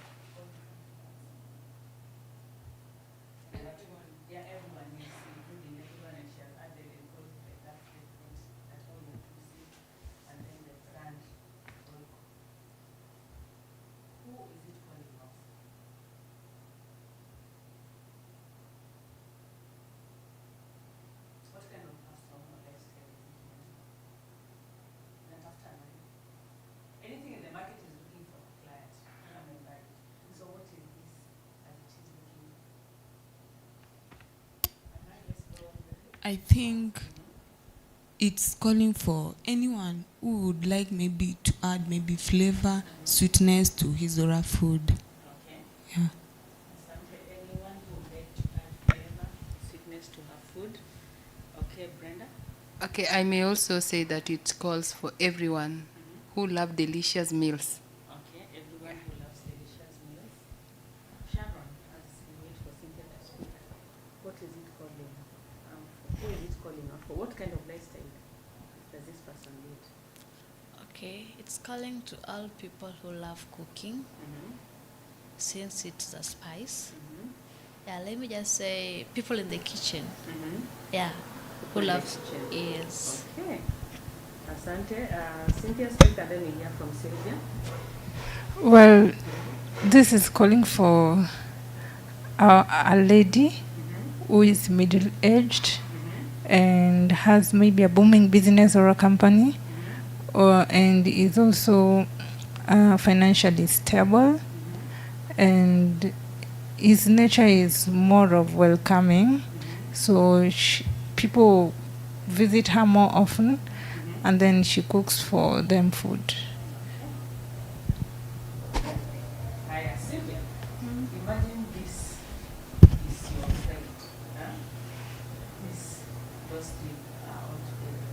I think it's calling for anyone who would like maybe to add maybe flavor, sweetness to his or her food. Yeah. Anyone who would like to add flavor, sweetness to her food? Okay, Brenda? Okay, I may also say that it calls for everyone who love delicious meals. Okay, everyone who loves delicious meals. Sharon, as we wait for Cynthia to speak, what is it calling? Who is it calling out for? What kind of lifestyle does this person lead? Okay, it's calling to all people who love cooking, since it's a spice. Yeah, let me just say people in the kitchen. Yeah, who in the loves kitchen. yes. Okay. Asante. Cynthia speak and then we hear from Sylvia. Well, this is calling for a lady who is middle-aged and has maybe a booming business or a company, and is also financially stable, and his nature is more of welcoming, so people visit her more often, and then she cooks for them food. Hi, Sylvia. Imagine this is your friend. Those three are all together.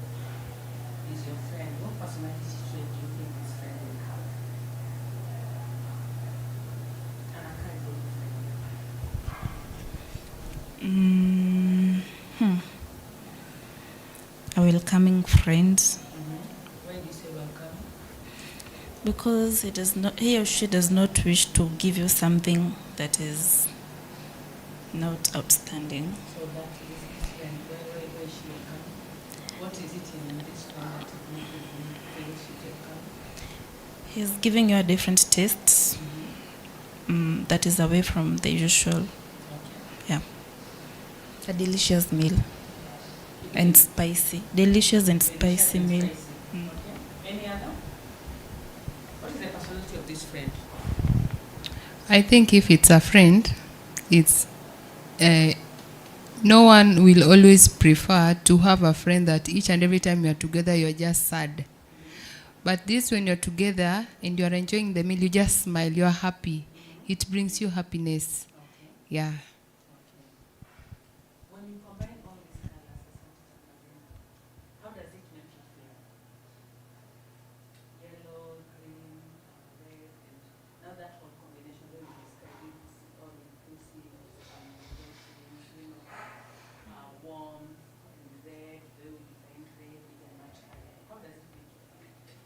Is your friend. What personality trait do you think this friend will have? And I can't go A welcoming friend. Why do you say welcome? Because he or she does not wish to give you something that is not outstanding. So that is this friend. Where she will come? What is it in this friend that is making him feel she will come? He's giving you a different taste that is away from the usual. Yeah. A delicious meal. And spicy. Delicious and spicy meal. Okay. Any other? What is the personality of this friend? I think if it's a friend, it's no one will always prefer to have a friend that each and every time you're together, you're just sad. But this, when you're together and you're enjoying the meal, you just smile, you're happy. It brings you happiness. Yeah. When you combine all these colors, how does it make you feel? Yellow, green, red, and now that whole combination, when you describe it, it's all inclusive, warm, and red, very defined red, with a match color. How does it make you feel?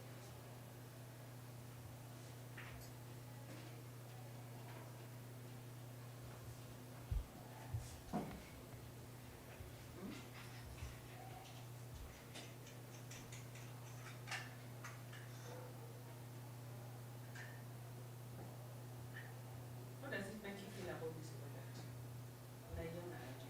What does it make you feel about this product? Unaiona aje?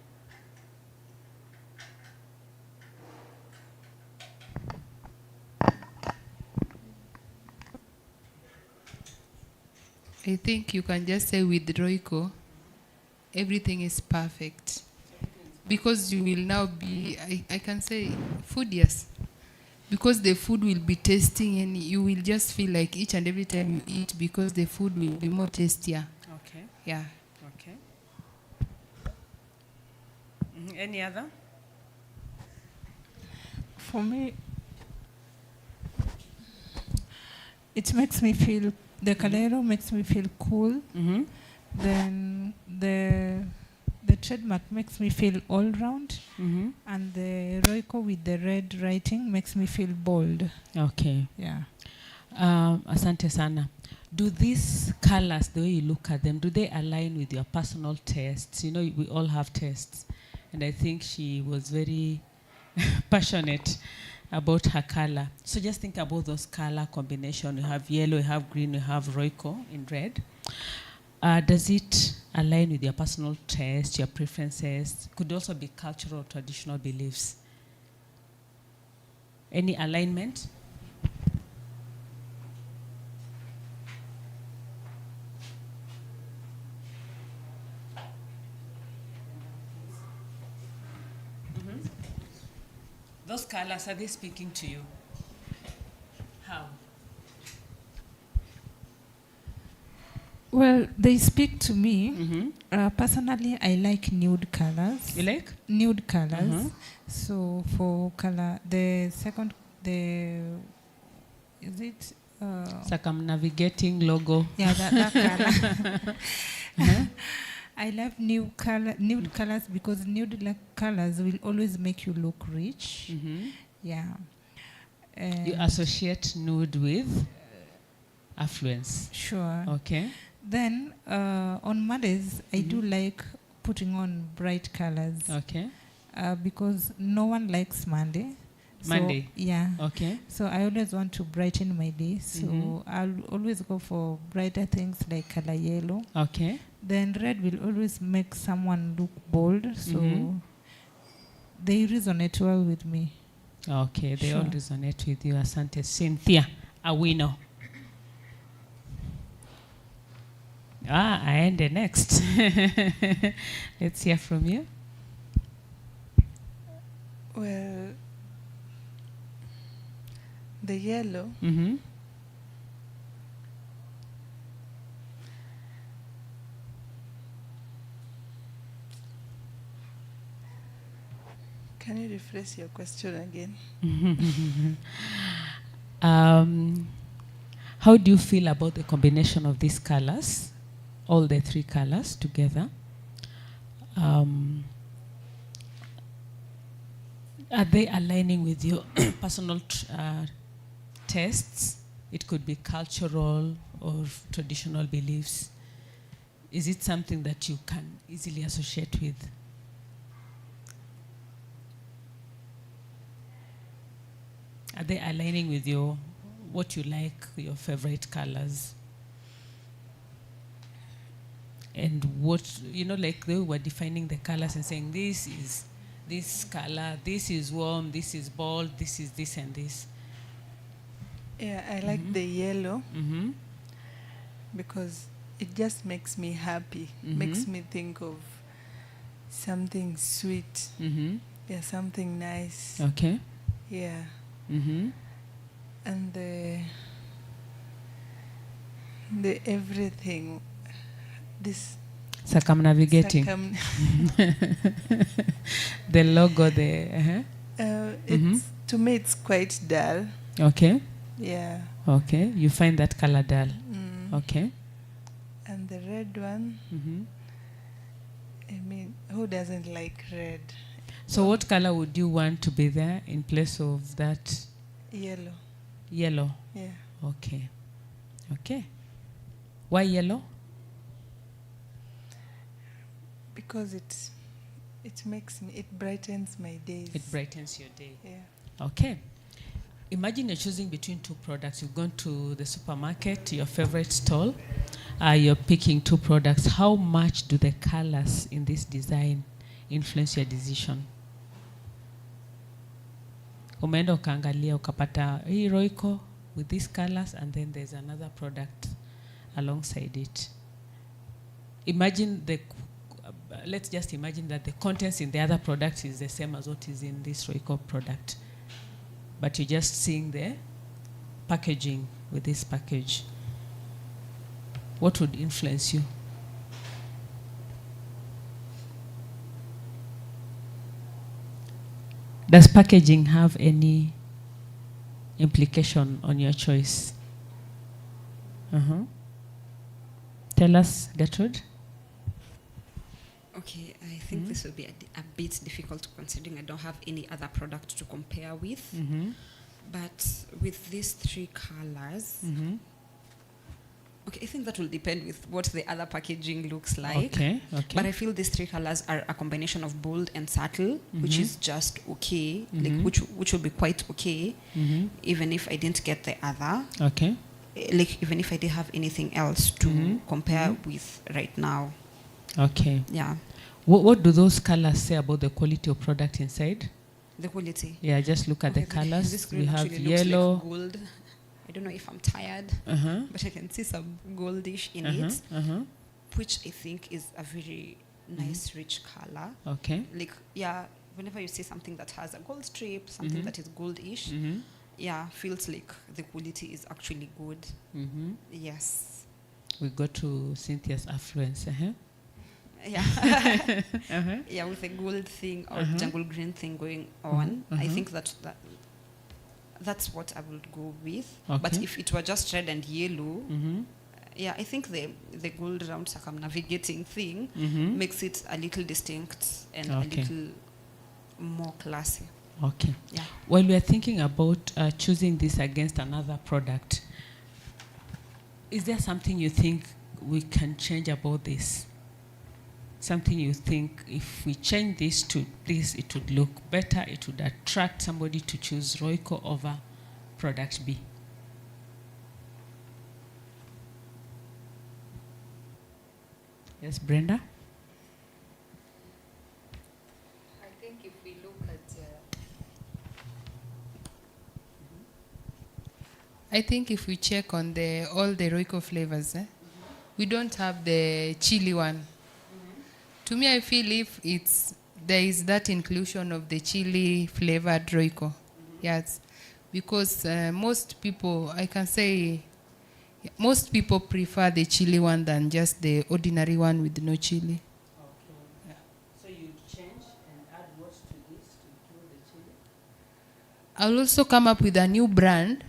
I think you can just say with Royco, everything is perfect. Because you will now be, I can say, food, yes. Because the food will be tasting and you will just feel like each and every time you eat, because the food will be more tastier. Okay. Yeah. Okay. Any other? For me, it makes me feel, the Calero makes me feel cool. Then the trademark makes me feel all round. And the Royco with the red writing makes me feel bold. Okay. Yeah. Asante sana. Do these colors, the way you look at them, do they align with your personal tastes? You know, we all have tastes. And I think she was very passionate about her color. So just think about those color combination. You have yellow, you have green, you have Royco in red. Does it align with your personal taste, your preferences? Could also be cultural or traditional beliefs. Any alignment? colors, are they speaking to you? How? Well, they speak to me. Personally, I like nude colors. You like? Nude colors. So for color, the second, is it? Circumnavigating logo. Yeah, that color. I love nude colors because nude colors will always make you look rich. Yeah. You associate nude with affluence. Sure. Okay. Then on Mondays, I do like putting on bright colors. Okay. Because no one likes Monday. Monday? Yeah. Okay. So I always want to brighten my day. So I'll always go for brighter things like color yellow. Okay. Then red will always make someone look bold. So they resonate well with me. Okay, they all resonate with you. Asante. Cynthia Awino. I end the next. Let's hear from you. Well, the yellow. Can you rephrase your question again? How do you feel about the combination of these colors, all the three colors together? Are they aligning with your personal tastes? It could be cultural or traditional beliefs. Is it something that you can easily associate with? Are they aligning with what you like, your favorite colors? And what, like they were defining the colors and saying, this is this color, this is warm, this is bold, this is this and this. Yeah, I like the yellow because it just makes me happy, makes me think of something sweet, yeah, something nice. Okay. Yeah. And the everything, this circumnavigating. The logo, it's to me it's quite dull. Okay. Yeah. Okay, you find that color dull. Okay. And the red one, I mean, who doesn't like red? So what color would you want to be there in place of that? Yellow. Yellow? Yeah. Okay. Okay. Why yellow? Because it brightens my days. It brightens your day. Yeah. Okay. Imagine you're choosing between two products. You've gone to the supermarket, your favorite stall. You're picking two products. How much do the colors in this design influence your decision? Umeenda ukaangalia ukapata hii Royco with these colors and then there's another product alongside it. Imagine let's just imagine that the contents in the other product is the same as what is in this Royco product. But you're just seeing the packaging with this package. What would influence you? Does packaging have any implication on your choice? Tell us, Gertrude. Okay, I think this will be a bit difficult considering I don't have any other product to compare with. But with these three colors, okay, I think that will depend with what the other packaging looks like. Okay. But I feel these three colors are a combination of bold and subtle, which is just okay, like which will be quite okay, even if I didn't get the other. Okay. Like even if I didn't have anything else to compare with right now. Okay. Yeah. What do those colors say about the quality of product inside? The quality. Yeah, just look at the colors. This We green have actually yellow. looks like gold. I don't know if I'm tired, but I can see some goldish in it, which I think is a very nice, rich color. Okay. Like, yeah, whenever you see something that has a gold strip, something Mhm. that is goldish, Mhm. yeah, feels like the quality is actually good. Mhm. Yes. We go to Cynthia's affluence. Yeah. Uh-huh. Yeah, with a gold thing or Uh-huh. jungle green thing going on, I Uh-huh. think that's what I would go with. Okay. But if it were just red and yellow, Mhm. yeah, I think the gold round circumnavigating thing Mhm. makes it a little distinct and Okay. a little more classy. Okay. Yeah. While we are thinking about choosing this against another product, is there something you think we can change about this? Something you think if we change this to this, it would look better, it would attract somebody to choose Royco over product B? Yes, Brenda? I think if we look at I think if we check on all the Royco flavors, we don't have the chili one. To me, I feel if there is that inclusion of the chili flavored Royco, yes, because most people, I can say, most people prefer the chili one than just the ordinary one with no chili. So you change and add what to this to include the chili? I'll also come up with a new brand.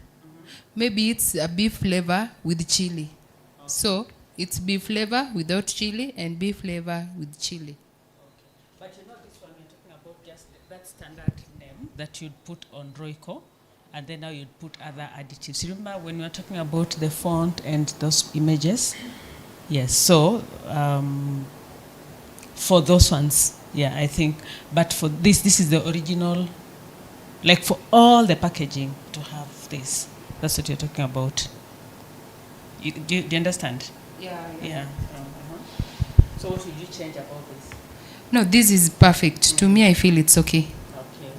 Maybe it's a beef flavor with chili. So it's beef flavor without chili and beef flavor with chili. But you know this one we're talking about just that standard name that you'd put on Royco, and then now you'd put other additives. You remember when we were talking about the font and those images? Yes, so for those ones, yeah, I think. But for this is the original, like for all the packaging to have this. That's what you're talking about. Do you understand? Yeah. So what would you change about this? No, this is perfect. To me, I feel it's okay. Okay.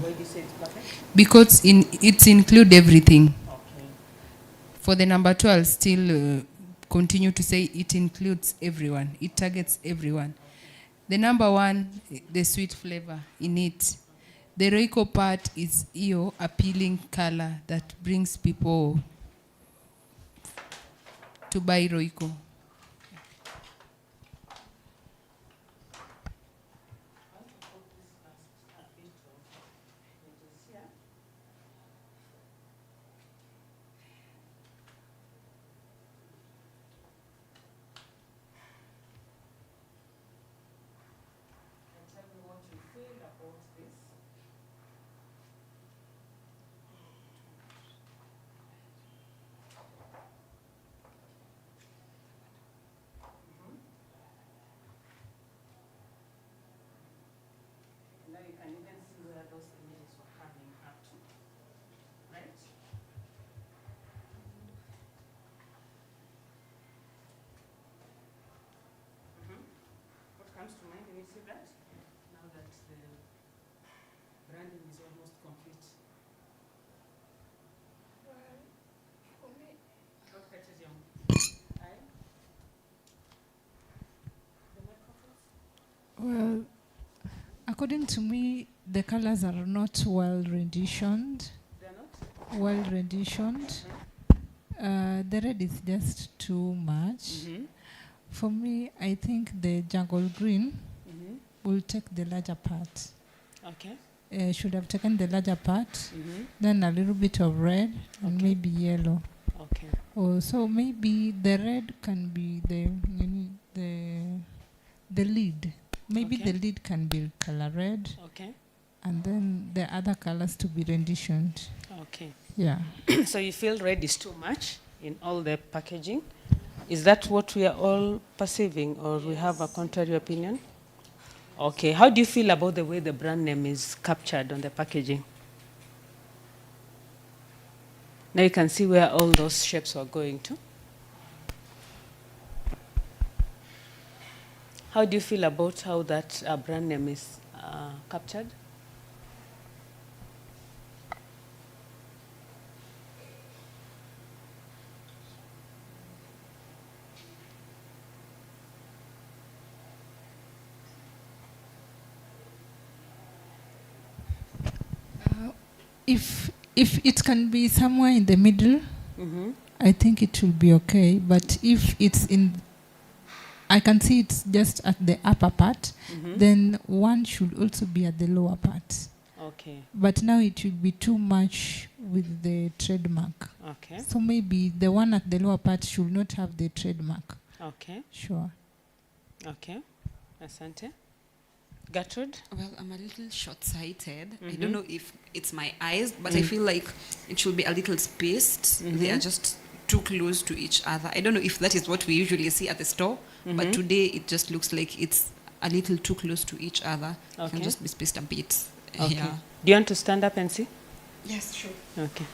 Why do you say it's perfect? Because it include everything. Okay. For the number 2, I'll still continue to say it includes everyone. It targets everyone. The number 1, the sweet flavor in it. The Royco part is appealing color that brings people to buy Royco. Now you can even see where those images were coming up to, right? What comes to mind when you see that? Now that the branding is almost complete. What catches your eye? The microphones? Well, according to me, the colors are not well renditioned. They're not? Well renditioned. The red is just too much. For me, I think the jungle green will take the larger part. Okay. Should have taken the larger part, then a little bit of red, and maybe yellow. Okay. So maybe the red can be the lead. Maybe Okay. the lead can be color red. Okay. And then the other colors to be renditioned. Okay. Yeah. So you feel red is too much in all the packaging? Is that what we are all perceiving, or we have a contrary opinion? Okay. How do you feel about the way the brand name is captured on the packaging? Now you can see where all those shapes were going to. How do you feel about how that brand name is captured? if it can be somewhere in the middle, I think it will be okay. But if it's I can see it's just at the upper part, then one should also be at the lower part. Okay. But now it will be too much with the trademark. Okay. So maybe the one at the lower part should not have the trademark. Okay. Sure. Okay. Asante. Gertrude? Well, I'm a little short-sighted. I don't know if it's my eyes, but I feel like it should be a little spaced. They are just too close to each other. I don't know if that is what we usually see at the store, but today it just looks like it's a little too close to each other. It can just be spaced a bit. Okay. Yeah. Do you want to stand up and see? Yes, sure. Okay.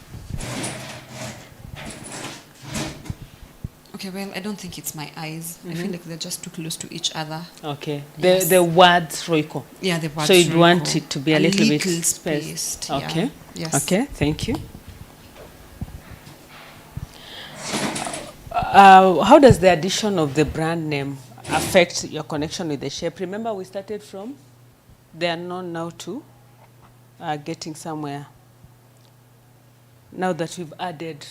Okay, well, I don't think it's my eyes. I feel like they're just too close to each other. Okay. Yes. The words Royco. Yeah, the words So you'd Royco. want it to be a little bit spaced. Yeah. Okay. Yes. Okay, thank you. How does the addition of the brand name affect your connection with the shape? Remember, we started from they are known now to getting somewhere. Now that we've added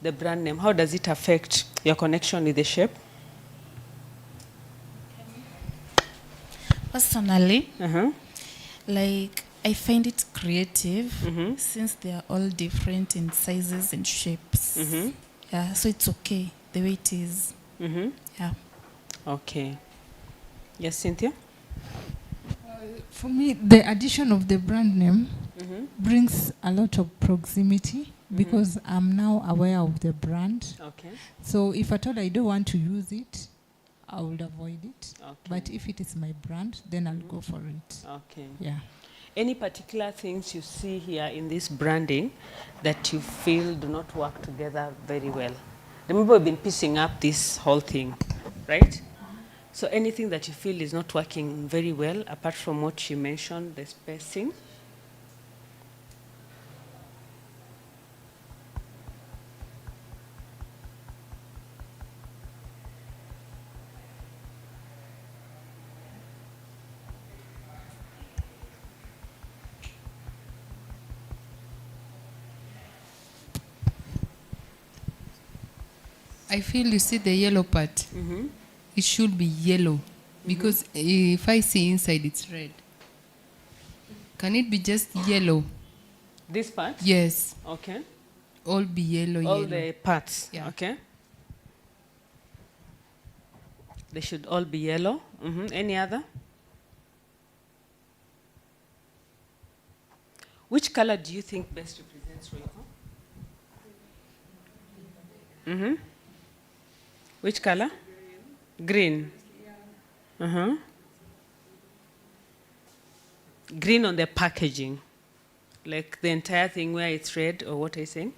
the brand name, how does it affect your connection with the shape? Personally, like I find it creative since they are all different in sizes and shapes. Yeah, so it's okay the way it is. Yeah. Okay. Yes, Cynthia? For me, the addition of the brand name brings a lot of proximity because I'm now aware of the brand. Okay. So if at all I don't want to use it, I would avoid it. Okay. But if it is my brand, then I'll go for it. Okay. Yeah. Any particular things you see here in this branding that you feel do not work together very well? Remember, we've been piecing up this whole thing, right? So anything that you feel is not working very well, apart from what she mentioned, the spacing? I feel you see the yellow part. It should be yellow because if I see inside it's red. Can it be just yellow? This part? Yes. Okay. All be yellow, All yellow. the parts? Yeah. Okay. They should all be yellow. Any other? Which color do you think best represents Royco? Which color? Green. Green on the packaging. Like the entire thing where it's red, or what are you saying?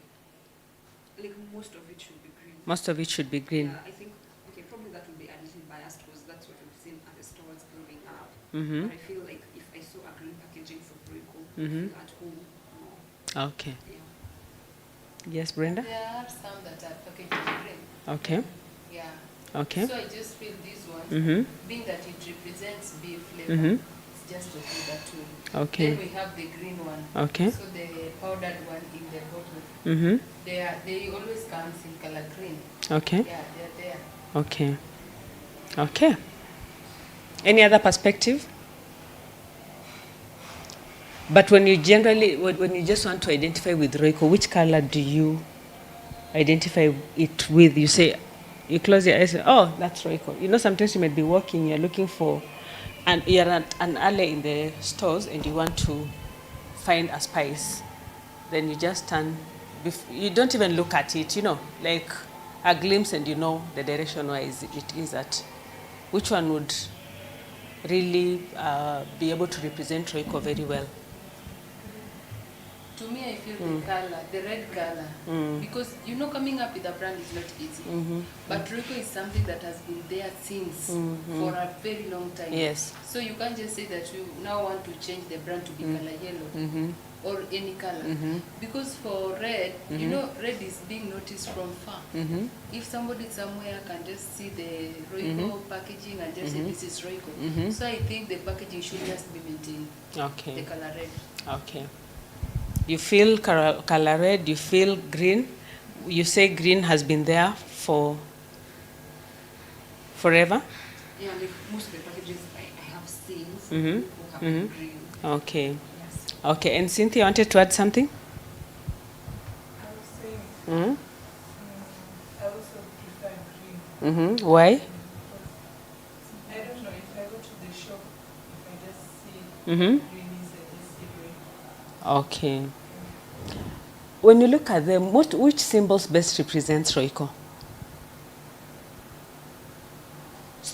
Like most of it should be green. Most of it should be green. Yeah, I think, okay, probably that would be a little biased because that's what we've seen at the stores growing up. But I feel like if I saw a green packaging for Royco, I feel at home more. Okay. Yes, Brenda? There are some that are packaged in green. Okay. Yeah. Okay. So I just feel this one, being that it represents beef flavor, it's just okay that way. Okay. Then we have the green one. Okay. So the powdered one in the bottle. They always come in color green. Okay. Yeah, they're there. Okay. Okay. Any other perspective? But when you generally, when you just want to identify with Royco, which color do you identify it with? You say, you close your eyes and say, oh, that's Royco. You know, sometimes you might be walking, you're looking for, and you're at an alley in the stores and you want to find a spice. Then you just turn, you don't even look at it, you know, like a glimpse and you know the direction where it is at. Which one would really be able to represent Royco very well? To me, I feel the color, the red color, because you know, coming up with a brand is not easy. But Royco is something that has been there since for a very long time. Yes. So you can't just say that you now want to change the brand to be color yellow or any color, because for red, you know, red is being noticed from far. If somebody somewhere can just see the Royco packaging and just say this is Royco, so I think the packaging should just be maintained. Okay. The color red. Okay. You feel color red, you feel green. You say green has been there for forever? Yeah, like most of the packages I have seen Mm-hmm. will have Mm-hmm. green. Okay. Yes. Okay, and Cynthia wanted to add something? Mm-hmm. I also prefer green. Mm-hmm. Why? I don't know, if I go to the shop, if I just see Mm-hmm. green inside, I just see green. Okay. When you look at them, which symbols best represents Royco?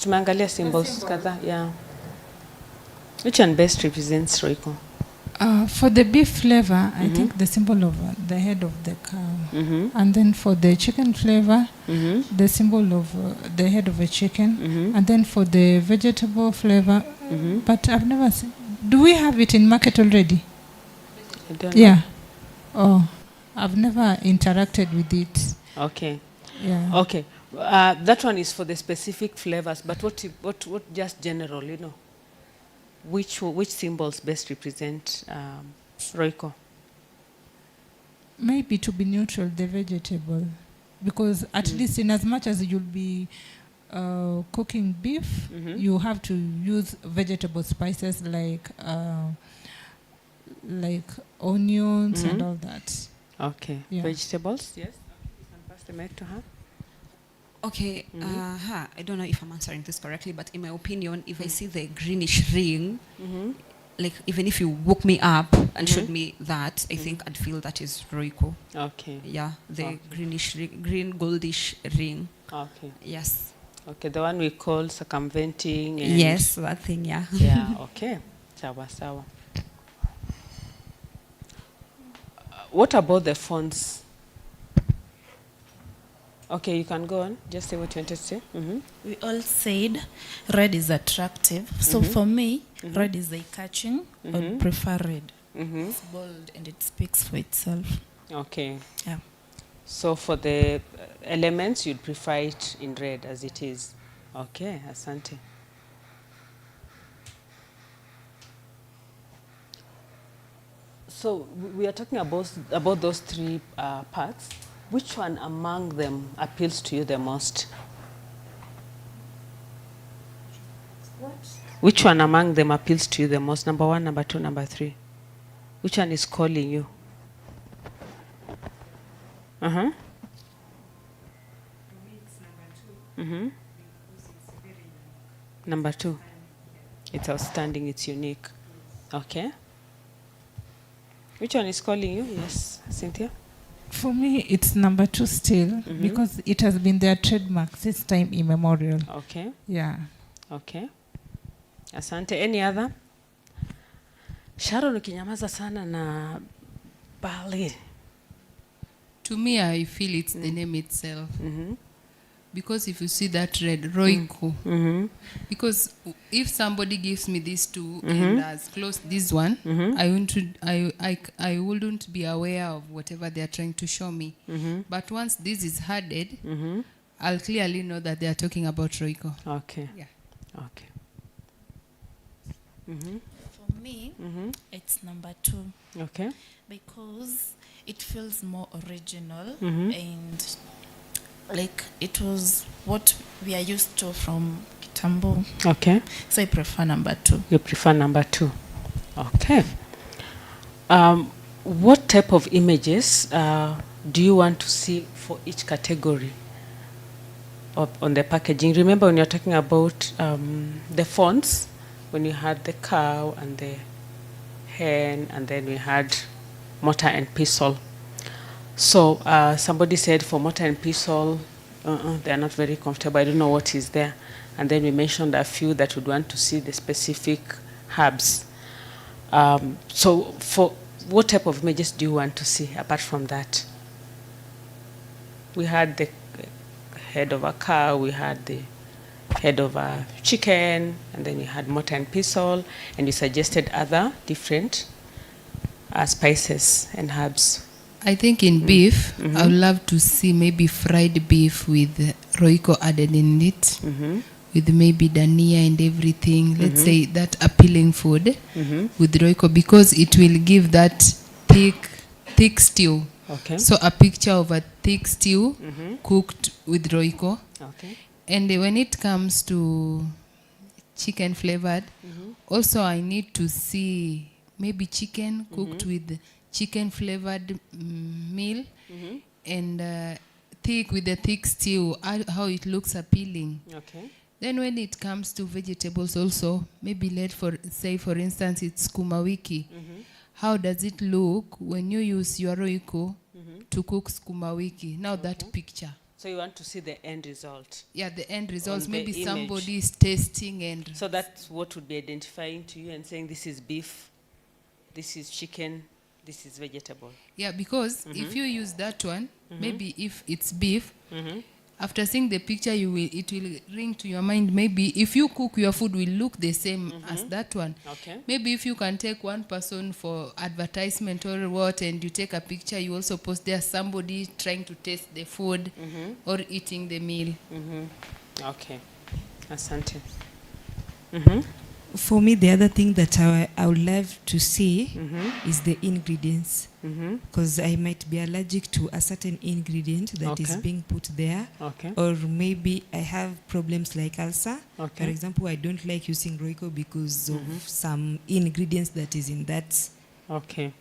Tumeangalia symbols kadhaa, yeah. Which one best represents Royco? For the beef flavor, I think the symbol of the head of the cow. And then for the chicken flavor, the symbol of the head of a chicken. And then for the vegetable flavor, but I've never seen. Do we have it in market already? I don't know. Yeah. Oh, I've never interacted with it. Okay. Yeah. Okay. That one is for the specific flavors, but what just general, you know? Which symbols best represent Royco? Maybe to be neutral, the vegetable, because at least in as much as you'll be cooking beef, you have to use vegetable spices like onions and all that. Okay. Yeah. Vegetables? Yes. You can pass the mic to her. Okay, I don't know if I'm answering this correctly, but in my opinion, if I see the greenish ring, like even if you woke me up and showed me that, I think I'd feel that is Royco. Okay. Yeah, the greenish ring, green goldish ring. Okay. Yes. Okay, the one we call circumventing. And yes, that thing, yeah. Yeah, okay. Sawa, sawa. What about the fonts? Okay, you can go on. Just say what you wanted to say. We all said red is attractive. So for me, red is eye-catching. I would prefer red. It's bold and it speaks for itself. Okay. Yeah. So for the elements, you'd prefer it in red as it is. Okay, asante. So we are talking about those three parts. Which one among them appeals to you the most? What? Which one among them appeals to you the most? Number 1, number 2, number 3. Which one is calling you? Number 2. It's outstanding, it's unique. Okay. Which one is calling you? Yes, Cynthia? For me, it's number 2 still, because it has been their trademark since time immemorial. Okay. Yeah. Okay. Asante. Any other? Sharon, ukinyamaza sana na Bali. To me, I feel it's the name itself. Because if you see that red, Royco. Because if somebody gives me these two and has closed this one, I wouldn't be aware of whatever they are trying to show me. But once this is added, I'll clearly know that they are talking about Royco. Okay. Yeah. Okay. For me, it's number 2. Okay. Because it feels more original and like it was what we are used to from Kitambo. Okay. So I prefer number 2. You prefer number 2. Okay. What type of images do you want to see for each category on the packaging? Remember when you're talking about the fonts, when you had the cow and the hen, and then we had mortar and pestle. So somebody said for mortar and pestle, they are not very comfortable. I don't know what is there. And then we mentioned a few that would want to see the specific herbs. So for what type of images do you want to see apart from that? We had the head of a cow, we had the head of a chicken, and then we had mortar and pestle, and you suggested other different spices and herbs. I think in beef, I would love to see maybe fried beef with Royco added in it, with maybe dania and everything. Let's say that appealing food with Royco, because it will give that thick thick stew. Okay. So a picture of a thick stew cooked with Royco. Okay. And when it comes to chicken flavored, also I need to see maybe chicken cooked with chicken flavored meal and thick with the thick stew, how it looks appealing. Okay. Then when it comes to vegetables also, maybe say for instance it's skuma wiki. How does it look when you use your Royco to cook skuma wiki? Now that picture. So you want to see the end result? Yeah, the end results. On the Maybe image. somebody is tasting and... So that's what would be identifying to you and saying this is beef, this is chicken, this is vegetable. Yeah, because if you use that one, maybe if it's beef, after seeing the picture, it will ring to your mind. Maybe if you cook, your food will look the same as that one. Okay. Maybe if you can take one person for advertisement or what, and you take a picture, you also post there somebody trying to taste the food or eating the meal. Okay. Asante. For me, the other thing that I would love to see is the ingredients, because I might be allergic to a certain ingredient that is being put there, or maybe I have problems like ulcer. For example, I don't like using Royco because of some ingredients that is in that. Okay.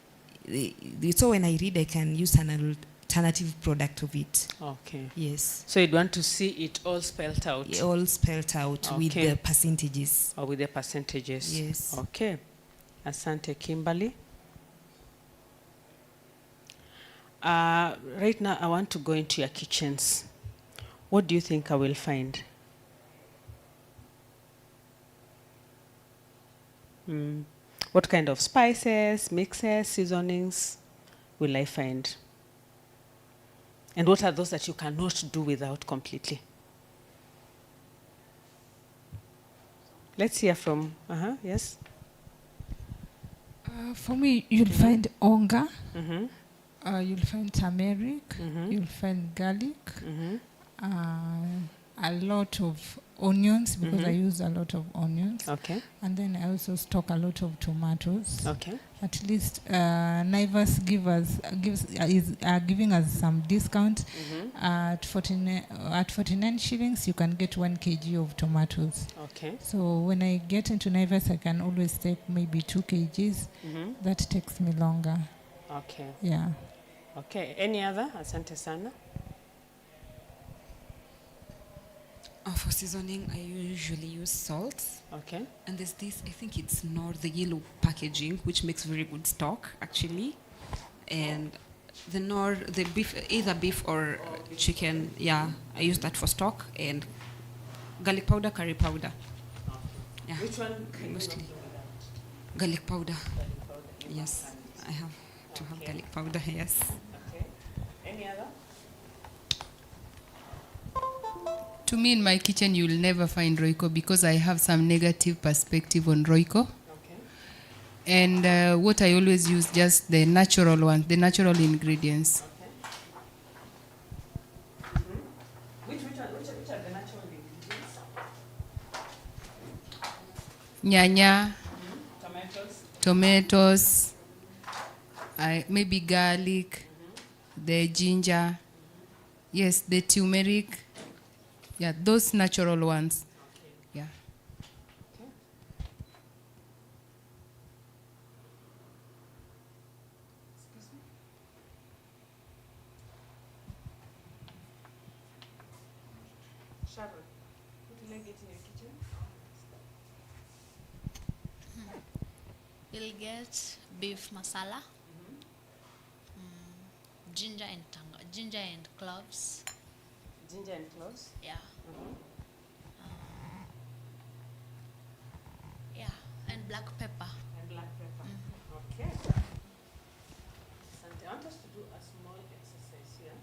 So when I read, I can use an alternative product of it. Okay. Yes. So you'd want to see it all spelled out? All spelled out with the percentages. Or with the percentages? Yes. Okay. Asante, Kimberly. Right now, I want to go into your kitchens. What do you think I will find? What kind of spices, mixes, seasonings will I find? And what are those that you cannot do without completely? Let's hear from, yes? For me, you'll find onga, you'll find turmeric, you'll find garlic, a lot of onions, because I use a lot of onions. Okay. And then I also stock a lot of tomatoes. Okay. At least Naivas are giving us some discount. At 49 shillings, you can get 1 kg of tomatoes. Okay. So when I get into Naivas, I can always take maybe 2 kgs. That takes me longer. Okay. Yeah. Okay. Any other? Asante sana. For seasoning, I usually use salt. Okay. And there's this, I think it's Nor, the yellow packaging, which makes very good stock, actually. And the Nor, the beef, either beef or chicken, yeah, I use that for stock. And garlic powder, curry powder. Yeah. Which one? Mostly. Garlic powder. Yes, I have to have garlic powder, yes. Okay. Any other? To me, in my kitchen, you will never find Royco because I have some negative perspective on Royco. Okay. And what I always use, just the natural one, the natural ingredients. Okay. Which are the natural ingredients? Nyanya, Tomatoes. tomatoes, maybe garlic, the ginger, yes, the turmeric. Yeah, those natural ones. Yeah. Okay. Excuse me? Sharon, what will I get in your kitchen? You'll get beef masala, ginger and cloves. Ginger and cloves? Yeah. Yeah, and black pepper. And black pepper. Okay. Asante. I want us to do a small exercise here.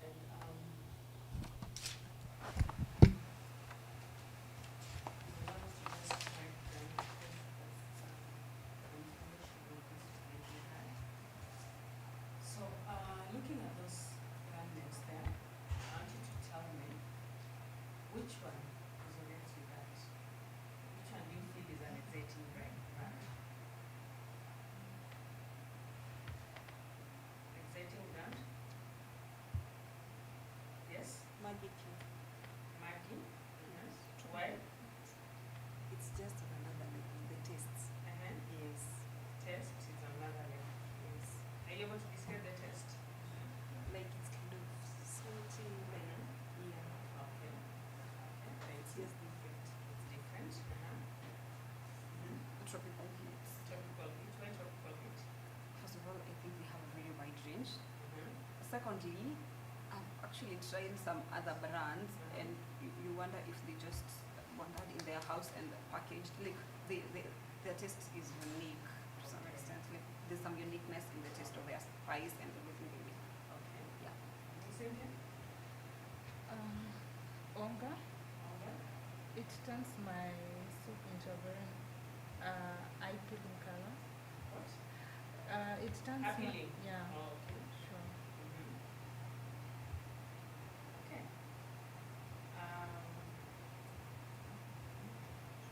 And so, looking at those garments there, I want you to tell me which one resonates with that. Which one do you feel is an exciting brand? Maggie too. Maggie? Yes. Why? It's just on another level, the tastes. Yes. Taste is another level. Yes. Are you able to describe the taste? Like it's kind of salty, like, yeah. Okay. It's just different. It's different. Tropical heat. Tropical heat. Why tropical heat? First of all, I think they have a very wide range. Secondly, I've actually tried some other brands, and you wonder if they just want that in their house and packaged. Like their taste is unique to some extent. Like there's some uniqueness in the taste of their spice and everything they make. Okay. Yeah. Cynthia? Onga. It turns my soup into a very eye-peeling color. What? It turns Appealing? yeah. Oh, okay. Sure. Okay.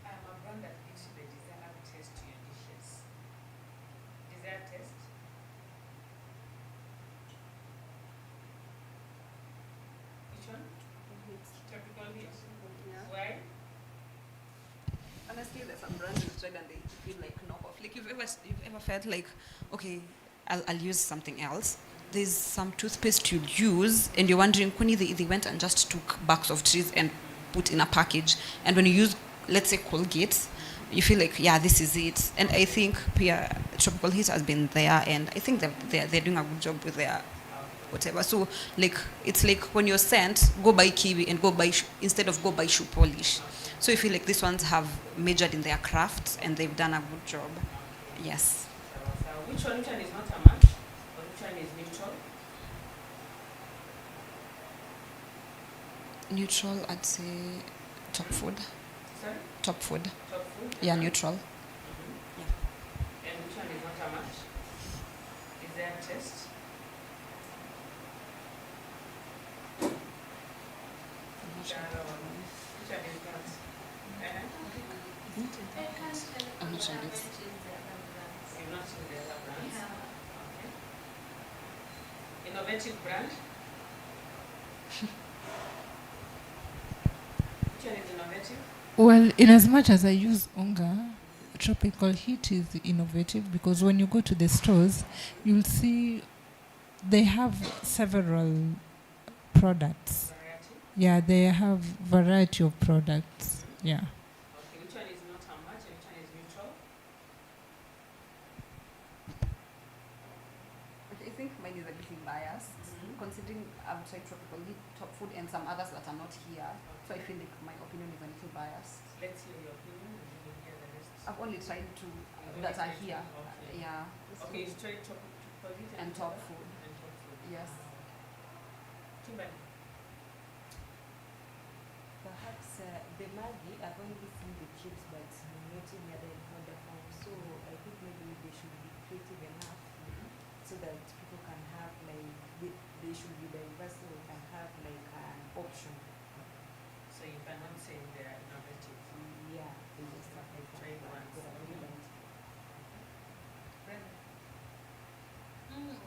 I'm a brand that gives you the desired taste to your dishes. Desired taste? Which one? Tropical heat. Why? Honestly, there's some brands you've tried and they feel like knockoff. Like you've ever felt like, okay, I'll use something else. There's some toothpaste you use and you're wondering, when they went and just took barks of trees and put in a package. And when you use, let's say, Colgate, you feel like, yeah, this is it. And I think Tropical Heat has been there, and I think they're doing a good job with their whatever. So like it's like when you're sent, go buy kiwi and instead of go buy shoe polish. So you feel like these ones have majored in their craft and they've done a good job. Yes. Which one is not a match? Or which one is neutral? Neutral, I'd say top food. Sorry? Top food. Top food? Yeah, neutral. Yeah. And which one is not a match? Is there a test? Which one is not? I'm not sure this. You've not seen the other brands? Okay. Innovative brand? Which one is innovative? Well, in as much as I use Onga, Tropical Heat is innovative because when you go to the stores, you'll see they have several products. Variety? Yeah, they have variety of products. Yeah. Okay, which one is not a match and which one is neutral? Okay, I think mine is a little biased, considering I've tried Tropical Heat, Top Food, and some others that are not here. So I feel like my opinion is a little biased. Let's hear your opinion and then we'll hear the rest. I've only tried two You've that only are tried here. two, okay. Yeah. Okay, you tried Tropical Heat And Top Food. And Top Food. Yes. Kimberly. Perhaps the Maggie, I've only seen the chips, but not in other powder form. So I think maybe they should be creative enough so that people can have like they should be diverse, so we can have like an option. So you cannot say they are innovative. Yeah, they just have like Try once. but I really like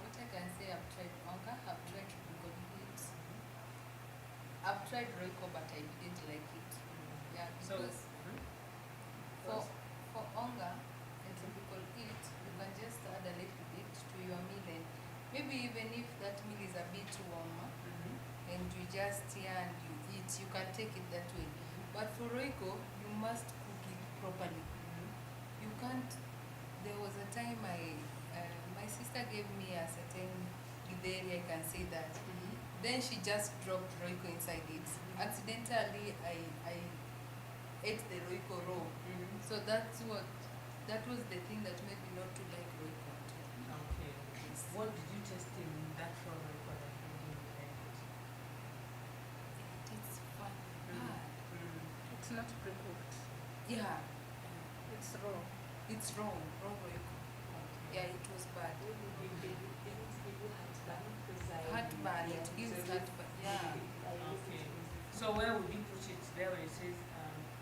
What I can say, I've tried Onga, I've tried Tropical Heat. I've tried Royco, but I didn't like it. Yeah, So, because for Onga and Tropical Heat, you can just add a little bit to your meal, and maybe even if that meal is a bit warmer, and you just and you eat, you can take it that way. But for Royco, you must cook it properly. You can't. There was a time my sister gave me a certain githeri, I can say that. Then she just dropped Royco inside it. Accidentally, I ate the Royco raw. So that was the thing that made me not to like Royco. Okay. What did you taste in that raw Royco that you didn't like it? It's fun. It's not pre-cooked. Yeah. It's raw. It's raw Royco. Yeah, it was bad. Heartburn, it gives heartburn. Yeah. Okay. So where would you put it there when it says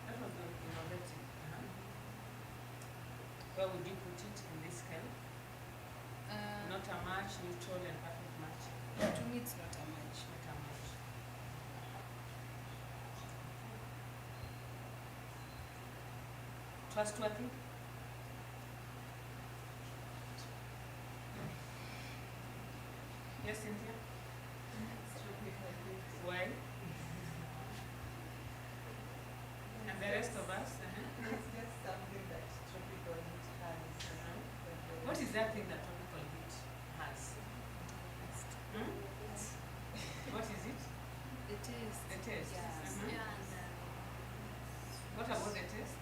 that was not innovative? Where would you put it in this scale? Not a match, neutral, and perfect match. To me, it's not a match. Not a match. Trustworthy? Yes, Cynthia? Why? And the rest of us? It's just something that tropical heat has. What is that thing that tropical heat has? Hmm? What is it? The taste. The taste. Yes. Mhm. What about the taste?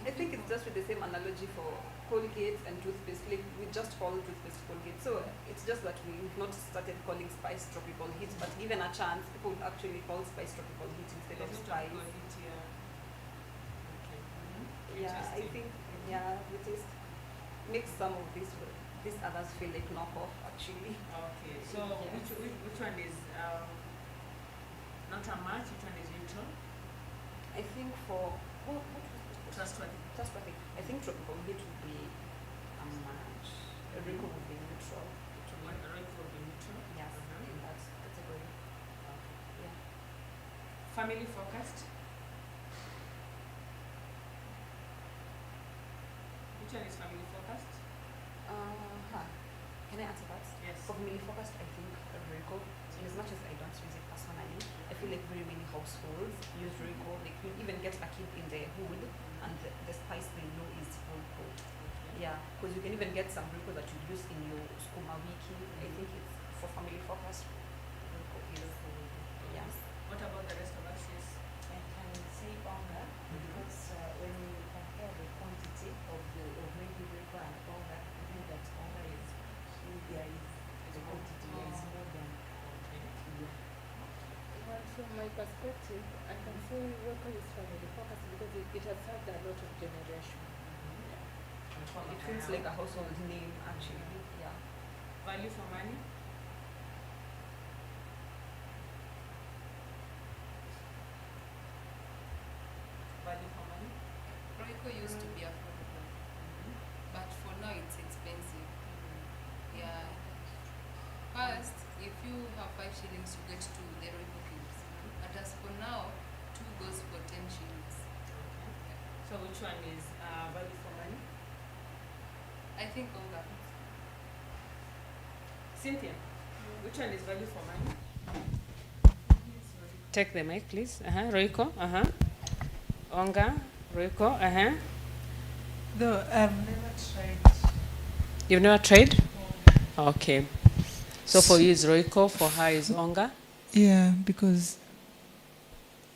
I think it's just with the same analogy for Colgate and toothpaste. Like we just call toothpaste Colgate. So it's just that we've not started calling spice tropical heat, but given a chance, people would actually call spice tropical heat instead of spice. Yeah, I think the taste makes some of these others feel like knockoff actually. Okay, so which one is not a match? Which one is neutral? I think for Trustworthy. Trustworthy. I think tropical heat would be a match. Rico would be neutral. Rico would be neutral. Yes, in that category. Yeah. Family focused. Which one is family focused? Can I answer that? Yes. For family focused, I think Rico. In as much as I don't use it personally, I feel like very many households use Rico. Like you even get a kid in the hood, and the spice they know is Rico. Yeah, because you can even get some Rico that you use in your skuma wiki. I think it's for family focused. Rico is. Yeah. What about the rest of us? Yes. I can say onga because when you compare the quantity of maybe Rico and onga, I think that onga is there is the quantity there is more than. Well, from my perspective, I can say Rico is family focused because it has served a lot of generations. It feels like a household name actually. Yeah. Value for money. Value for money. Royco used to be affordable, but for now it's expensive. Yeah. First, if you have 5 shillings, you get 2 the Royco cubes. And as for now, 2 goes for 10 shillings. So which one is value for money? I think Onga. Cynthia, which one is value for money? Take the mic, please. Royco. Onga. Royco. Though I've never tried. You've never tried? Okay. So for you is Royco, for her is Onga? Yeah, because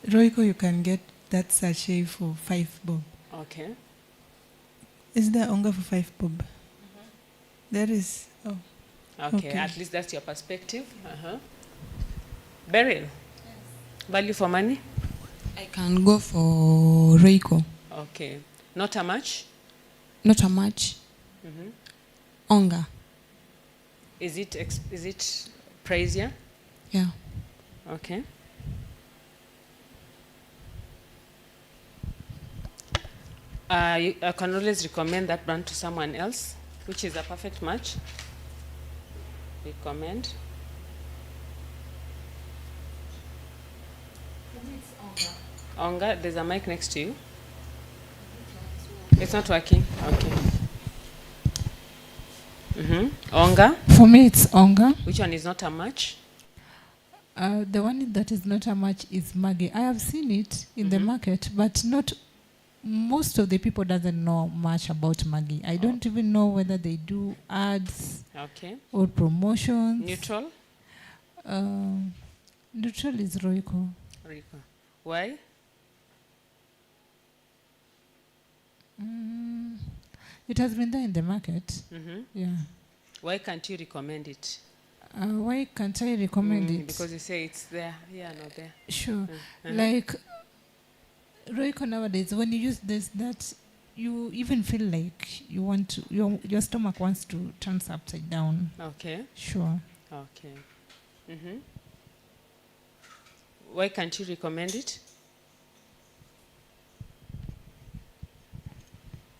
Royco you can get that sachet for 5 bob. Okay. Is there onga for 5 bob? There is. Oh. Okay, at least that's your perspective. Beryl, value for money? I can go for Reiko. Okay. Not a much? Not a much. Onga. Is it pricier? Yeah. Okay. I can always recommend that brand to someone else, which is a perfect match. Recommend. Onga, there's a mic next to you. It's not working. Okay. Onga. For me, it's onga. Which one is not a match? The one that is not a match is Maggi. I have seen it in the market, but not most of the people doesn't know much about Maggi. I don't even know whether they do ads or promotions. Neutral? Neutral is Royco. Royco. Why? It has been there in the market. Yeah. Why can't you recommend it? Why can't I recommend it? Because you say it's there, not there. Sure. Like Royco nowadays, when you use that you even feel like you want to, your stomach wants to turn upside down. Okay. Sure. Okay. Why can't you recommend it?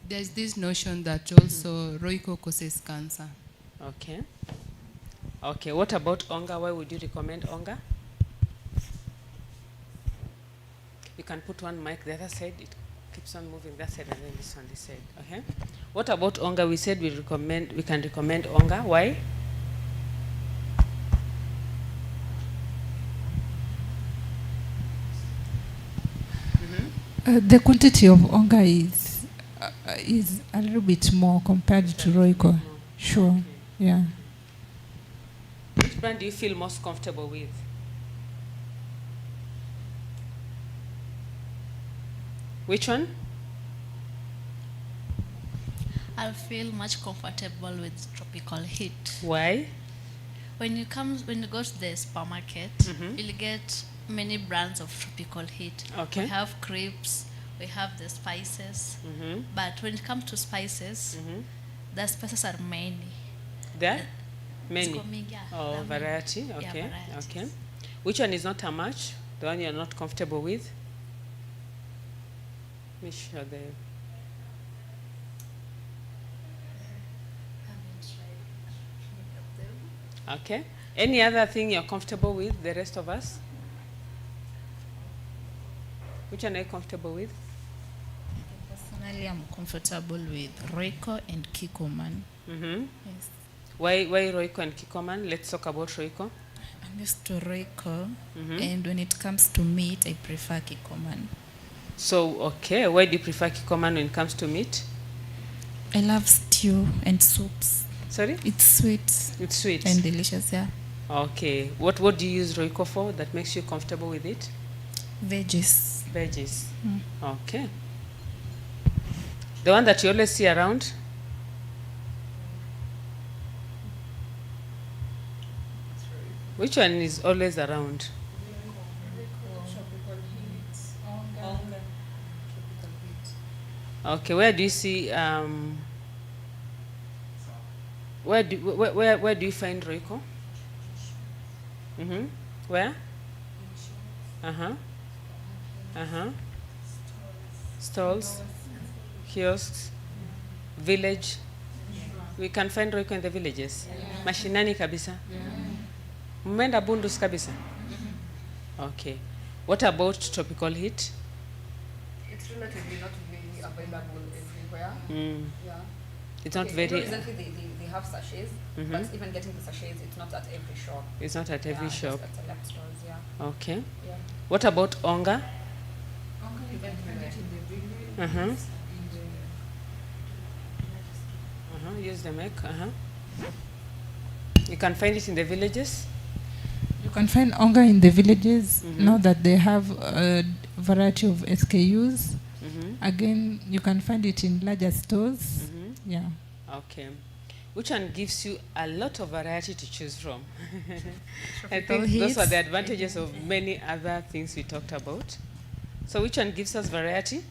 There's this notion that also Royco causes cancer. Okay. Okay. What about Onga? Why would you recommend Onga? can put one mic the other side. It keeps on moving that side and then this one this side. Okay. What about onga? We said we can recommend onga. Why? The quantity of onga is a little bit more compared to Royco. Sure. Okay. Yeah. Which brand do you feel most comfortable with? Which one? I feel much comfortable with tropical heat. Why? When you go to the supermarket, you'll get many brands of tropical heat. Okay. We have crepes, we have the spices, but when it comes to spices, the spices are many. There? Many. Yeah, Oh, there are many. variety. Yeah, Okay. varieties. Okay. Which one is not a much? The one you're not comfortable with? Let me show the. Okay. Any other thing you're comfortable with, the rest of us? Which one are you comfortable with? Personally, I'm comfortable with Royco and Kikoman. Yes. Why Royco and Kikoman? Let's talk about Royco. I'm used to Royco, and when it comes to meat, I prefer Kikoman. So, okay, why do you prefer Kikoman when it comes to meat? I love stew and soups. Sorry? It's sweet. It's sweet. And delicious, yeah. Okay. What do you use Royco for that makes you comfortable with it? Veggies. Veggies. Okay. The one that you always see around? Which one is always around? Okay, where do you see where do you find Royco? Where? Stalls, kiosks, village. We can find Royco in the villages. Mashinani kabisa. Mmenda bundus kabisa. Okay. What about tropical heat? It's relatively not very available everywhere. Yeah. It's not Okay, very. Recently they have sachets, but even getting the sachets, it's not at every shop. It's not at every shop. Just at select stores, yeah. Okay. Yeah. What about onga? You can find it in the villages. Use the mic. You can find it in the villages. You can find onga in the villages now that they have a variety of SKUs. Again, you can find it in larger stores. Yeah. Okay. Which one gives you a lot of variety to choose from? I Tropical think those heats. are the advantages of many other things we talked about. So which one gives us variety?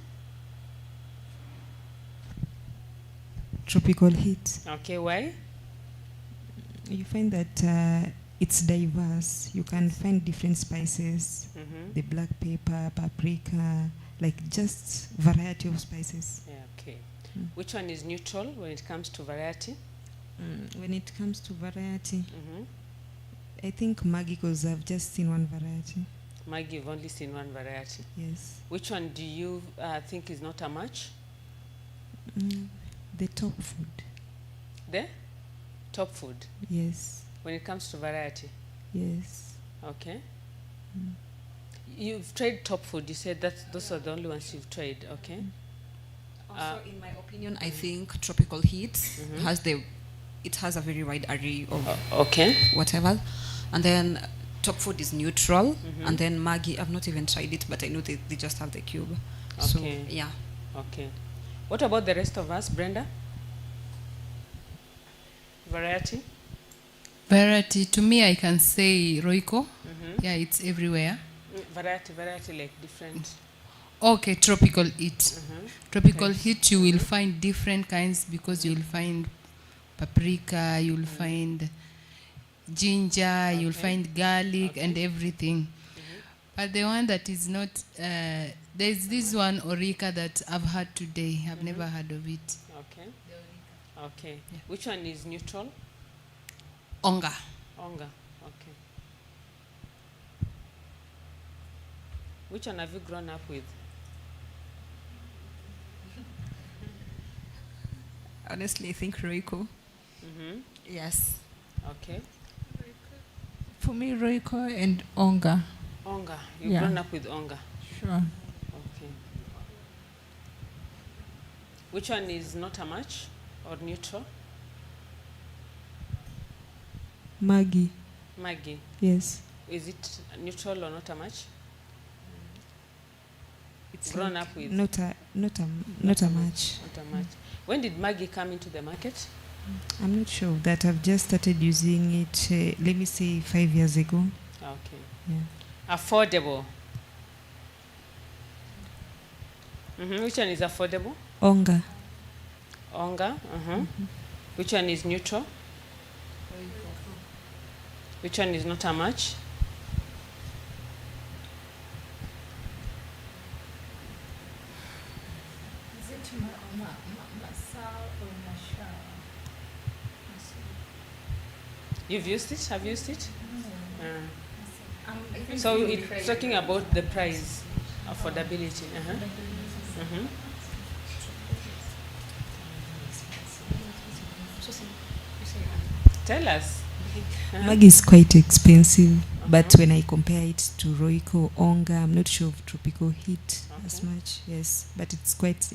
Tropical heat. Okay, why? You find that it's diverse. You can find different spices, the black pepper, paprika, like just variety of spices. Yeah, okay. Which one is neutral when it comes to variety? When it comes to variety, I think Maggi, because I've just seen one variety. Maggi, you've only seen one variety. Yes. Which one do you think is not a match? The top food. The top food? Yes. When it comes to variety? Yes. Okay. You've tried top food. You said that those are the only ones you've tried. Okay. Also, in my opinion, I think tropical heat has a very wide array of whatever, and then top food is neutral, and then Maggi, I've not even tried it, but I know they just have the cube. Okay. So yeah. Okay. What about the rest of us, Brenda? Variety? Variety, to me, I can say Royco. Yeah, it's everywhere. Variety like different. Okay, tropical heat. Tropical heat, you will find different kinds because you will find paprika, you will find ginger, you will find garlic and everything. But the one that is not, there's this one Orica that I've had today. I've never heard of it. Okay. Okay. Yeah. Which one is neutral? Onga. Onga. Okay. Which one have you grown up with? Honestly, I think Royco. Yes. Okay. For me, Royco and Onga. Onga. You've grown up with Onga. Sure. Okay. Which one is not a match or neutral? Maggie. Maggie. Yes. Is it neutral or not a match? It's grown like up with not a match. Not a match. When did Maggie come into the market? I'm not sure of that. I've just started using it, let me say 5 years ago. Okay. Yeah. Affordable. Which one is affordable? Onga. Onga. Which one is neutral? Which one is not a match? Is it Masal or Mashal? You've used it? Have you used it? I think So you it's tried talking it. about the price, affordability. Tell us. Maggie is quite expensive, but when I compare it to Royco, Onga, I'm not sure of Tropical Heat as much. Yes, but it's quite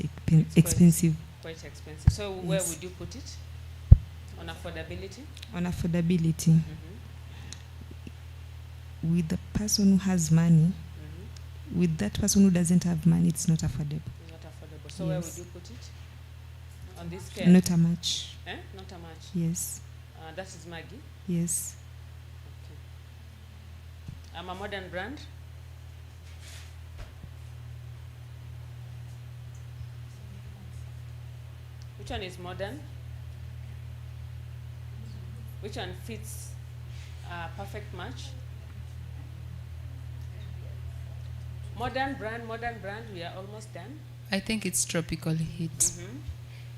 expensive. Quite expensive. So where Yes. would you put it? On affordability? On affordability, with the person who has money, with that person who doesn't have money, it's not affordable. It's not affordable. So where would Yes. you put it? On this scale? Not a match. Not a match. Yes. That is Maggie. Yes. Okay. I'm a modern brand. Which one is modern? Which one fits a perfect match? Modern brand, we are almost done. I think it's Tropical Heat.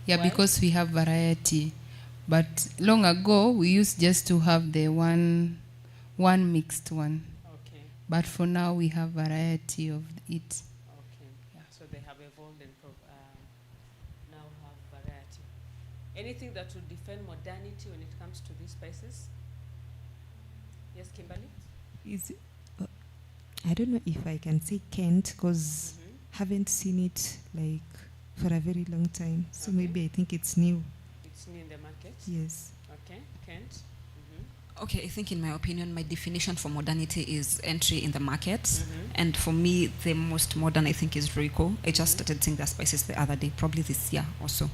Yeah, Why? because we have variety. But long ago, we used just to have the one mixed one. Okay. But for now, we have variety of it. Okay. So they have evolved and now have variety. Anything that would defend modernity when it comes to these spices? Yes, Kimberly? I don't know if I can say Kent because haven't seen it like for a very long time. So maybe I think it's new. It's new in the market? Yes. Okay. Kent? Okay, I think in my opinion, my definition for modernity is entry in the market. And for me, the most modern, I think, is Royco. I just started seeing their spices the other day, probably this year also.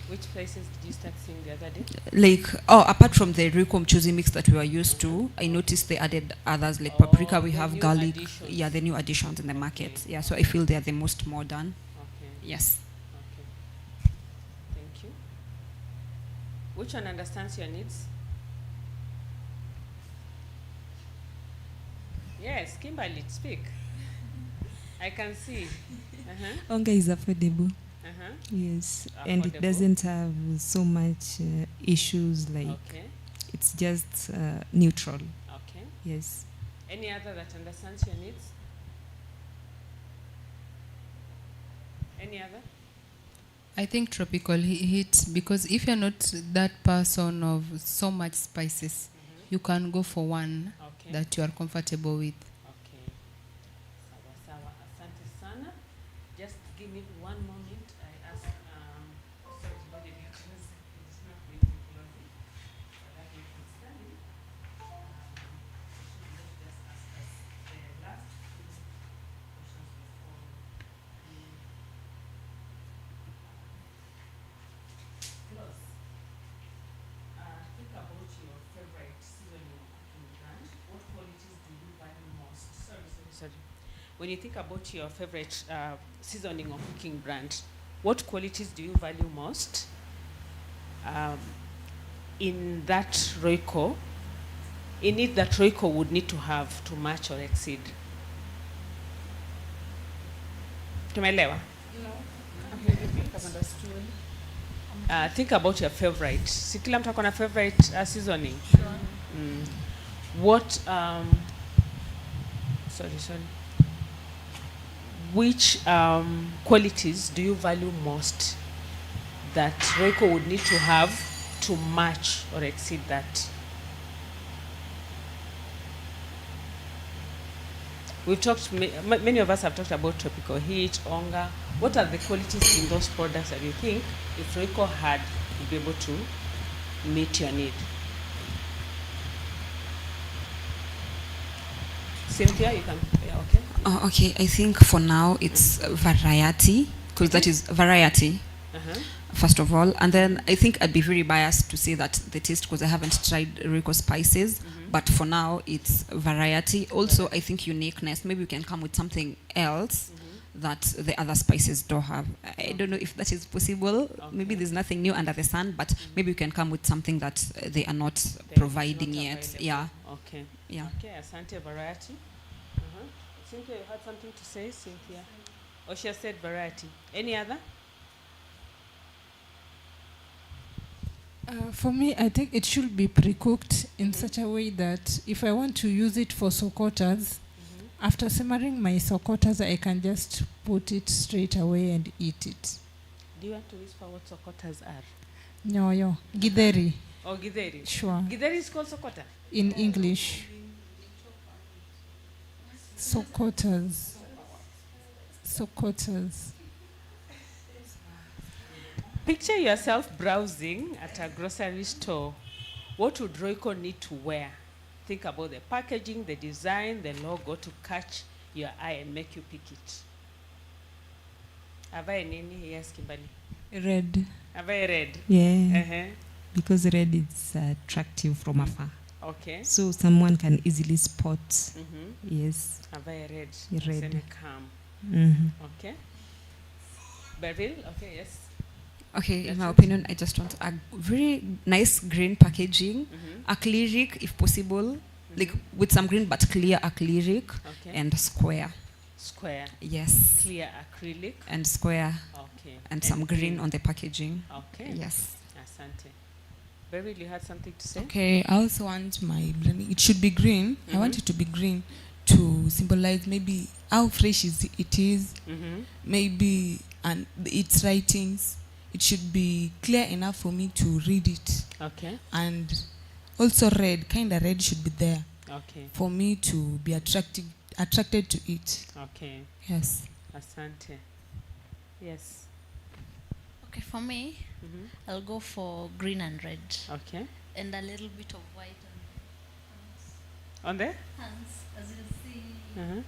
Which spices did you start seeing the other day? Like, apart from the Royco Mchuzi mix that we were used to, I noticed they added others like paprika, we have garlic. Additions. Yeah, the new additions in the market. Yeah, so I feel they are the most modern. Okay. Yes. Okay. Thank you. Which one understands your needs? Yes, Kimberly, speak. I can see. Onga is affordable. Yes, and it Affordable. doesn't have so much issues like it's just neutral. Okay. Yes. Any other that understands your needs? Any other? I think Tropical Heat, because if you're not that person of so much spices, you can go for one that you are comfortable with. Okay. Sawa sawa. Asante sana. Just give me one moment. I ask sorry to bother you because it's not going to close it. But that is standing. Should just ask us the last two questions before we close. Think about your favorite seasoning brand. What qualities do you value most? Sorry. When you think about your favorite seasoning or cooking brand, what qualities do you value most in that Royco? In it that Royco would need to have to match or exceed? Tumeelewa? I've understood. Think about your favorite. Si kila mtu ako na favorite seasoning. What sorry. which qualities do you value most that Royco would need to have to match or exceed that? We've talked, many of us have talked about tropical heat, onga. What are the qualities in those products that you think if Royco had, would be able to meet your need? Cynthia, you can, yeah, okay. Okay, I think for now it's variety, because that is variety. First of all, and then I think I'd be very biased to say that the taste, because I haven't tried Royco spices, but for now it's variety. Also, I think uniqueness. Maybe we can come with something else that the other spices don't have. I don't know if that is possible. Maybe there's nothing new under the sun, but maybe we can come with something that they are not providing yet. Available. Yeah. Okay. Yeah. Okay, asante, variety. Cynthia, you had something to say, Cynthia? Or she has said variety. Any other? For me, I think it should be pre-cooked in such a way that if I want to use it for sokotas, after simmering my sokotas, I can just put it straight away and eat it. Do you want to whisper what sokotas are? No, githeri. Oh, githeri. Sure. Githeri is called sokota? In English. Sokotas. Sokotas. Picture yourself browsing at a grocery store. What would Royco need to wear? Think about the packaging, the design, the logo to catch your eye and make you pick it. Avae nini? Yes, Kimberly. Red. Avae red? Yeah. Because red is attractive from afar. Okay. So someone can easily spot. Yes. Avae red. Red. Seme calm. Okay. Beryl? Okay, yes. Okay, in my opinion, I just want a very nice green packaging, acrylic if possible, like with some green but clear acrylic, and square. Square. Yes. Clear acrylic. And square. Okay. And some green on the packaging. Okay. Yes. Asante. Beryl, you had something to say? Okay, I also want my blending. It should be green. I want it to be green to symbolize maybe how fresh it is, maybe and its writings. It should be clear enough for me to read it. Okay. And also red, kind of red should be there. Okay. For me to be attracted to it. Okay. Yes. Asante. Yes. Okay, for me, I'll go for green and red. Okay. And a little bit of white on there? Hands, as you see.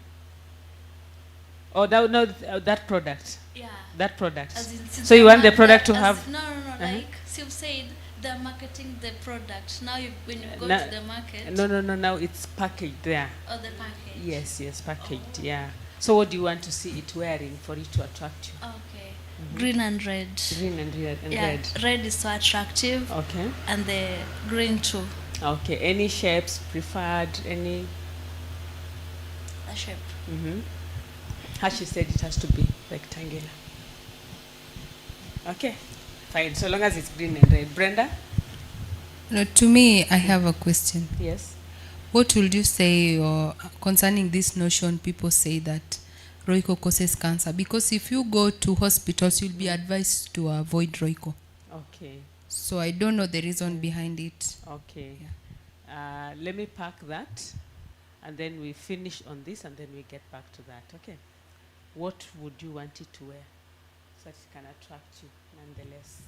Oh, that product. Yeah. That product. As in, so you want the product to have? No. Like you've said, they're marketing the product. Now, when you go to the market. No. Now it's packaged there. Oh, the package. Yes, packaged. Yeah. So what do you want to see it wearing for it to attract you? Okay. Green and red. Green and red. Yeah. Red is so attractive. Okay. And the green too. Okay. Any shapes preferred? Any? The shape. She said it has to be rectangular. Okay, fine. So long as it's green and red. Brenda? No, to me, I have a question. Yes. What would you say concerning this notion? People say that Royco causes cancer because if you go to hospitals, you'll be advised to avoid Royco. Okay. So I don't know the reason behind it. Okay. Yeah. Let me pack that, and then we finish on this, and then we get back to that. Okay. What would you want it to wear so that it can attract you nonetheless?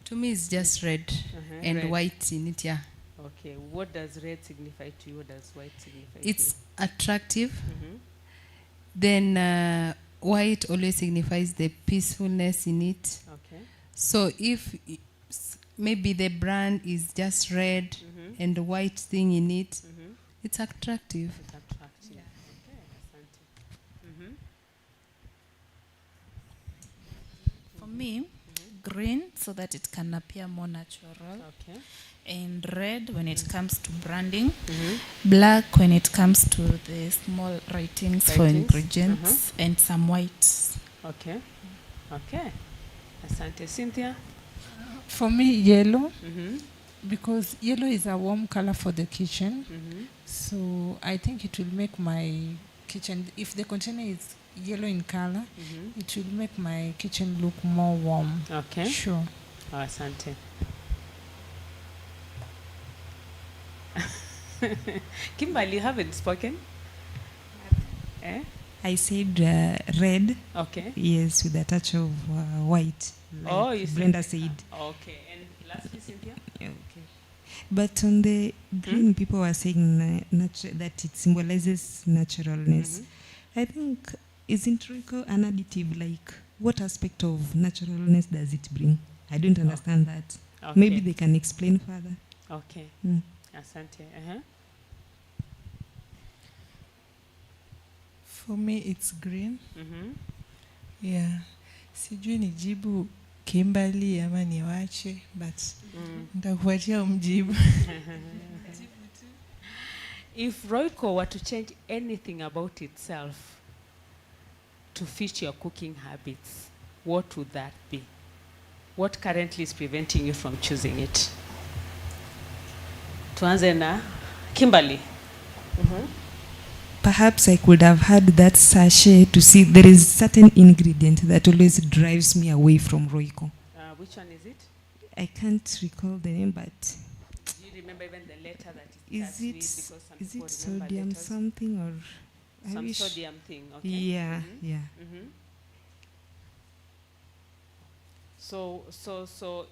To me, it's just red and red. white in it, yeah. Okay. What does red signify to you? What does white signify it's to you? Attractive. Then white always signifies the peacefulness in it. Okay. So if maybe the brand is just red and the white thing in it, it's attractive. It's attractive. Yeah. Okay. Asante. For me, green so that it can appear more natural. Okay. And red when it comes to branding. Black when it comes to the small writings for ingredients. And some whites. Okay. Okay. Asante. Cynthia? For me, yellow. Because yellow is a warm color for the kitchen. So I think it will make my kitchen, if the container is yellow in color. It will make my kitchen look more warm. Okay. Sure. Oh, asante. Kimberly, you haven't spoken? Eh? I said red. Okay. Yes, with a touch of white. Like Oh, you Brenda said. said. Okay. And lastly, Cynthia? Okay. But on the green, people were saying that it symbolizes naturalness. I think, isn't Rico an additive? Like, what aspect of naturalness does it bring? I don't understand that. Okay. Maybe they can explain further. Okay. Asante. For me, it's green. Mhm. Yeah. Sijui nijibu Kimberly ama niwache, but nitakuachia umjibu. If Royco were to change anything about itself to fit your cooking habits, what would that be? What currently is preventing you from choosing it? Tuanze na Kimberly. Perhaps I could have had that sachet to see there is certain ingredient that always drives me away from Royco. Which one is it? I can't recall the name, but Do you remember even the letter that is starts with? Because some is people it remember sodium letters. something or I Some wish- sodium thing, okay? Yeah, yeah. So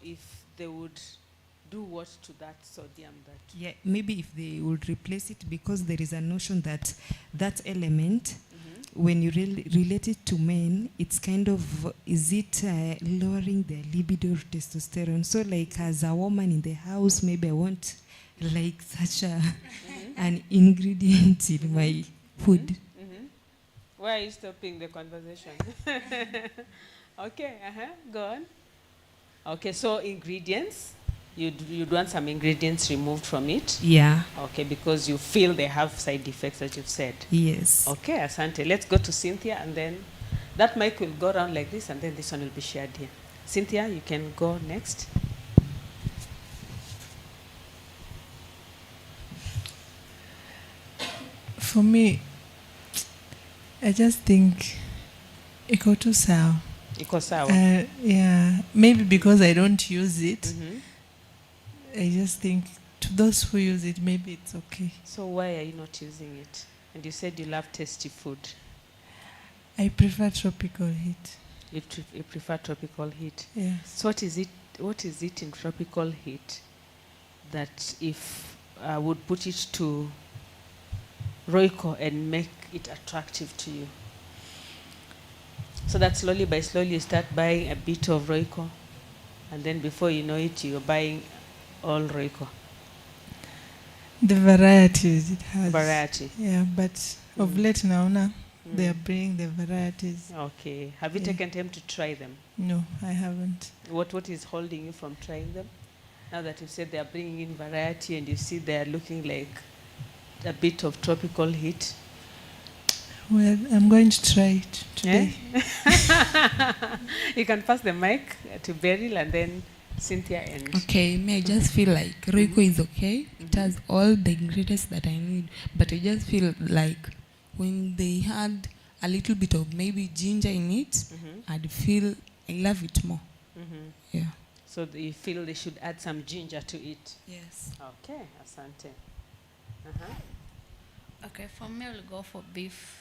if they would do what to that sodium that? Yeah, maybe if they would replace it, because there is a notion that that element, when you relate it to men, it's kind of, is it lowering their libido or testosterone? So like as a woman in the house, maybe I want like such an ingredient in my food. Why are you stopping the conversation? Okay, go on. Okay, so ingredients, you'd want some ingredients removed from it? Yeah. Okay, because you feel they have side effects that you've said? Yes. Okay, asante. Let's go to Cynthia, and then that mic will go around like this, and then this one will be shared here. Cynthia, you can go next. For me, I just think iko tu sawa. Iko sawa. Yeah, maybe because I don't use it. I just think to those who use it, maybe it's okay. So why are you not using it? And you said you love tasty food. I prefer tropical heat. You prefer tropical heat? Yes. So what is it in tropical heat that if I would put it to Royco and make it attractive to you? So that slowly by slowly you start buying a bit of Royco, and then before you know it, you're buying all Royco. The varieties it has. Variety. Yeah, but of late naona they are bringing the varieties. Okay. Have you taken time to try them? No, I haven't. What is holding you from trying them? Now that you said they are bringing in variety and you see they are looking like a bit of tropical heat. Well, I'm going to try it today. You can pass the mic to Beryl and then Cynthia and... Okay, me, I just feel like Royco is okay. It has all the ingredients that I need. But I just feel like when they had a little bit of maybe ginger in it, I'd feel I love it more. Yeah. So you feel they should add some ginger to it? Yes. Okay, asante. Okay, for me, I'll go for beef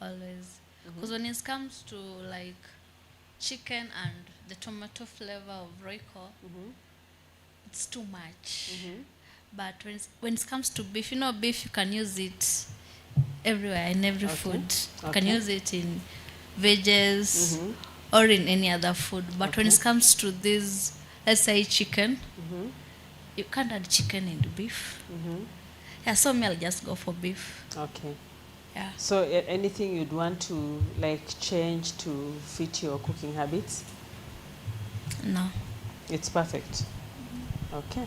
always. Because when it comes to like chicken and the tomato flavor of Royco, it's too much. But when it comes to beef, beef, you can use it everywhere, in every food. You can use it in veggies or in any other food. But when it comes to this, let's say chicken, you can't add chicken into beef. Yeah, so me, I'll just go for beef. Okay. Yeah. So anything you'd want to like change to fit your cooking habits? No. It's perfect. Okay.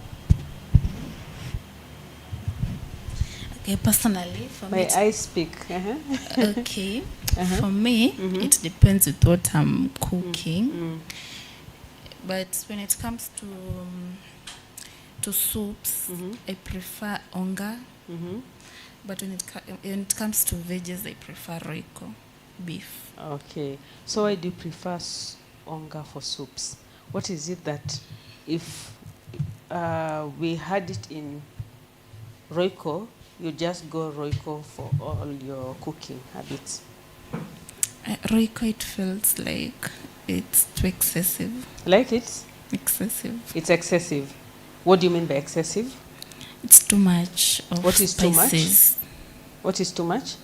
Okay, personally, for me... May I speak? Okay. For me, it depends with what I'm cooking. But when it comes to soups, I prefer onga. But when it comes to veggies, I prefer Royco. beef. Okay. So why do you prefer onga for soups? What is it that if we had it in Royco, you just go Royco for all your cooking habits? Royco, it feels like it's too excessive. Like it's? Excessive. It's excessive. What do you mean by excessive? It's too much of What is spices. too much? What is too much?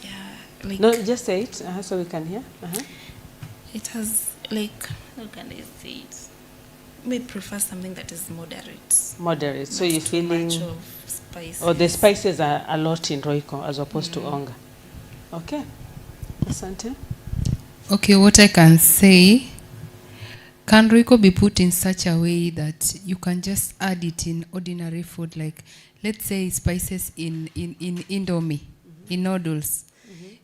Yeah, like No, just say it so we can hear. it has like, how can I say it? We prefer something that is moderate. Moderate. So Not you're too feeling. much of spices. Oh, the spices are a lot in Royco as opposed to onga. Okay. Asante. Okay, what I can say, can Royco be put in such a way that you can just add it in ordinary food, like let's say spices in Indomie, in noodles.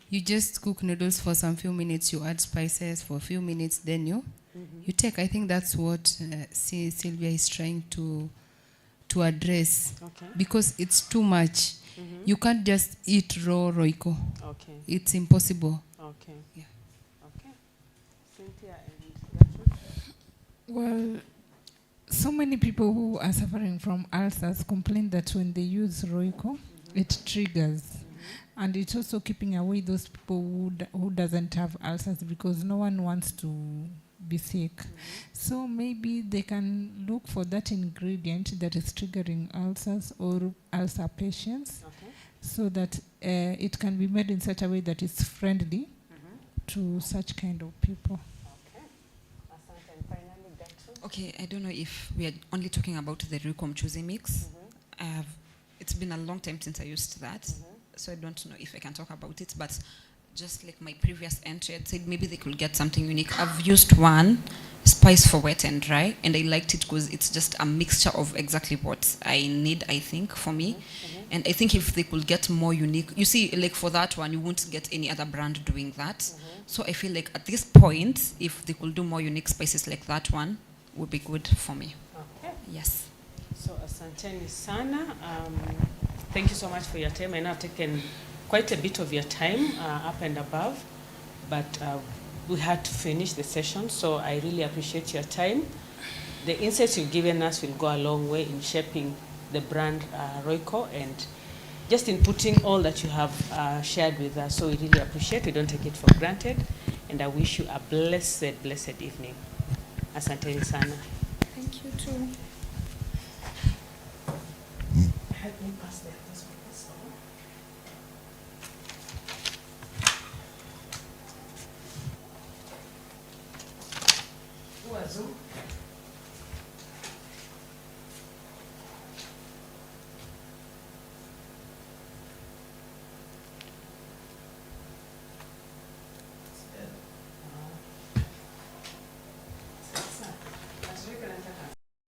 You just cook noodles for some few minutes, you add spices for a few minutes, then you take. I think that's what Sylvia is trying to address. Okay. Because it's too much. You can't just eat raw Royco. Okay. It's impossible. Okay. Yeah. Okay. Cynthia and Gertrude? Well, so many people who are suffering from ulcers complain that when they use Royco, it triggers. And it's also keeping away those people who doesn't have ulcers, because no one wants to be sick. So maybe they can look for that ingredient that is triggering ulcers or ulcer patients, so that it can be made in such a way that it's friendly to such kind of people. Okay, I don't know if we are only talking about the Rucom Chuzi mix. It's been a long time since I used that, so I don't know if I can talk about it, but just like my previous entry, I'd said maybe they could get something unique. I've used one spice for wet and dry, and I liked it because it's just a mixture of exactly what I need, I think, for me. And I think if they could get more unique, you see, like for that one, you won't get any other brand doing that. So I feel like at this point, if they could do more unique spices like that one, would be good for me. Okay. Yes. So asanteni sana. Thank you so much for your time. I know I've taken quite a bit of your time up and above, but we had to finish the session, so I really appreciate your time. The insights you've given us will go a long way in shaping the brand Royco, and just in putting all that you have shared with us. So we really appreciate it. We don't take it for granted, and I wish you a blessed, blessed evening. Asanteni sana. Thank you too. Help me pass this one.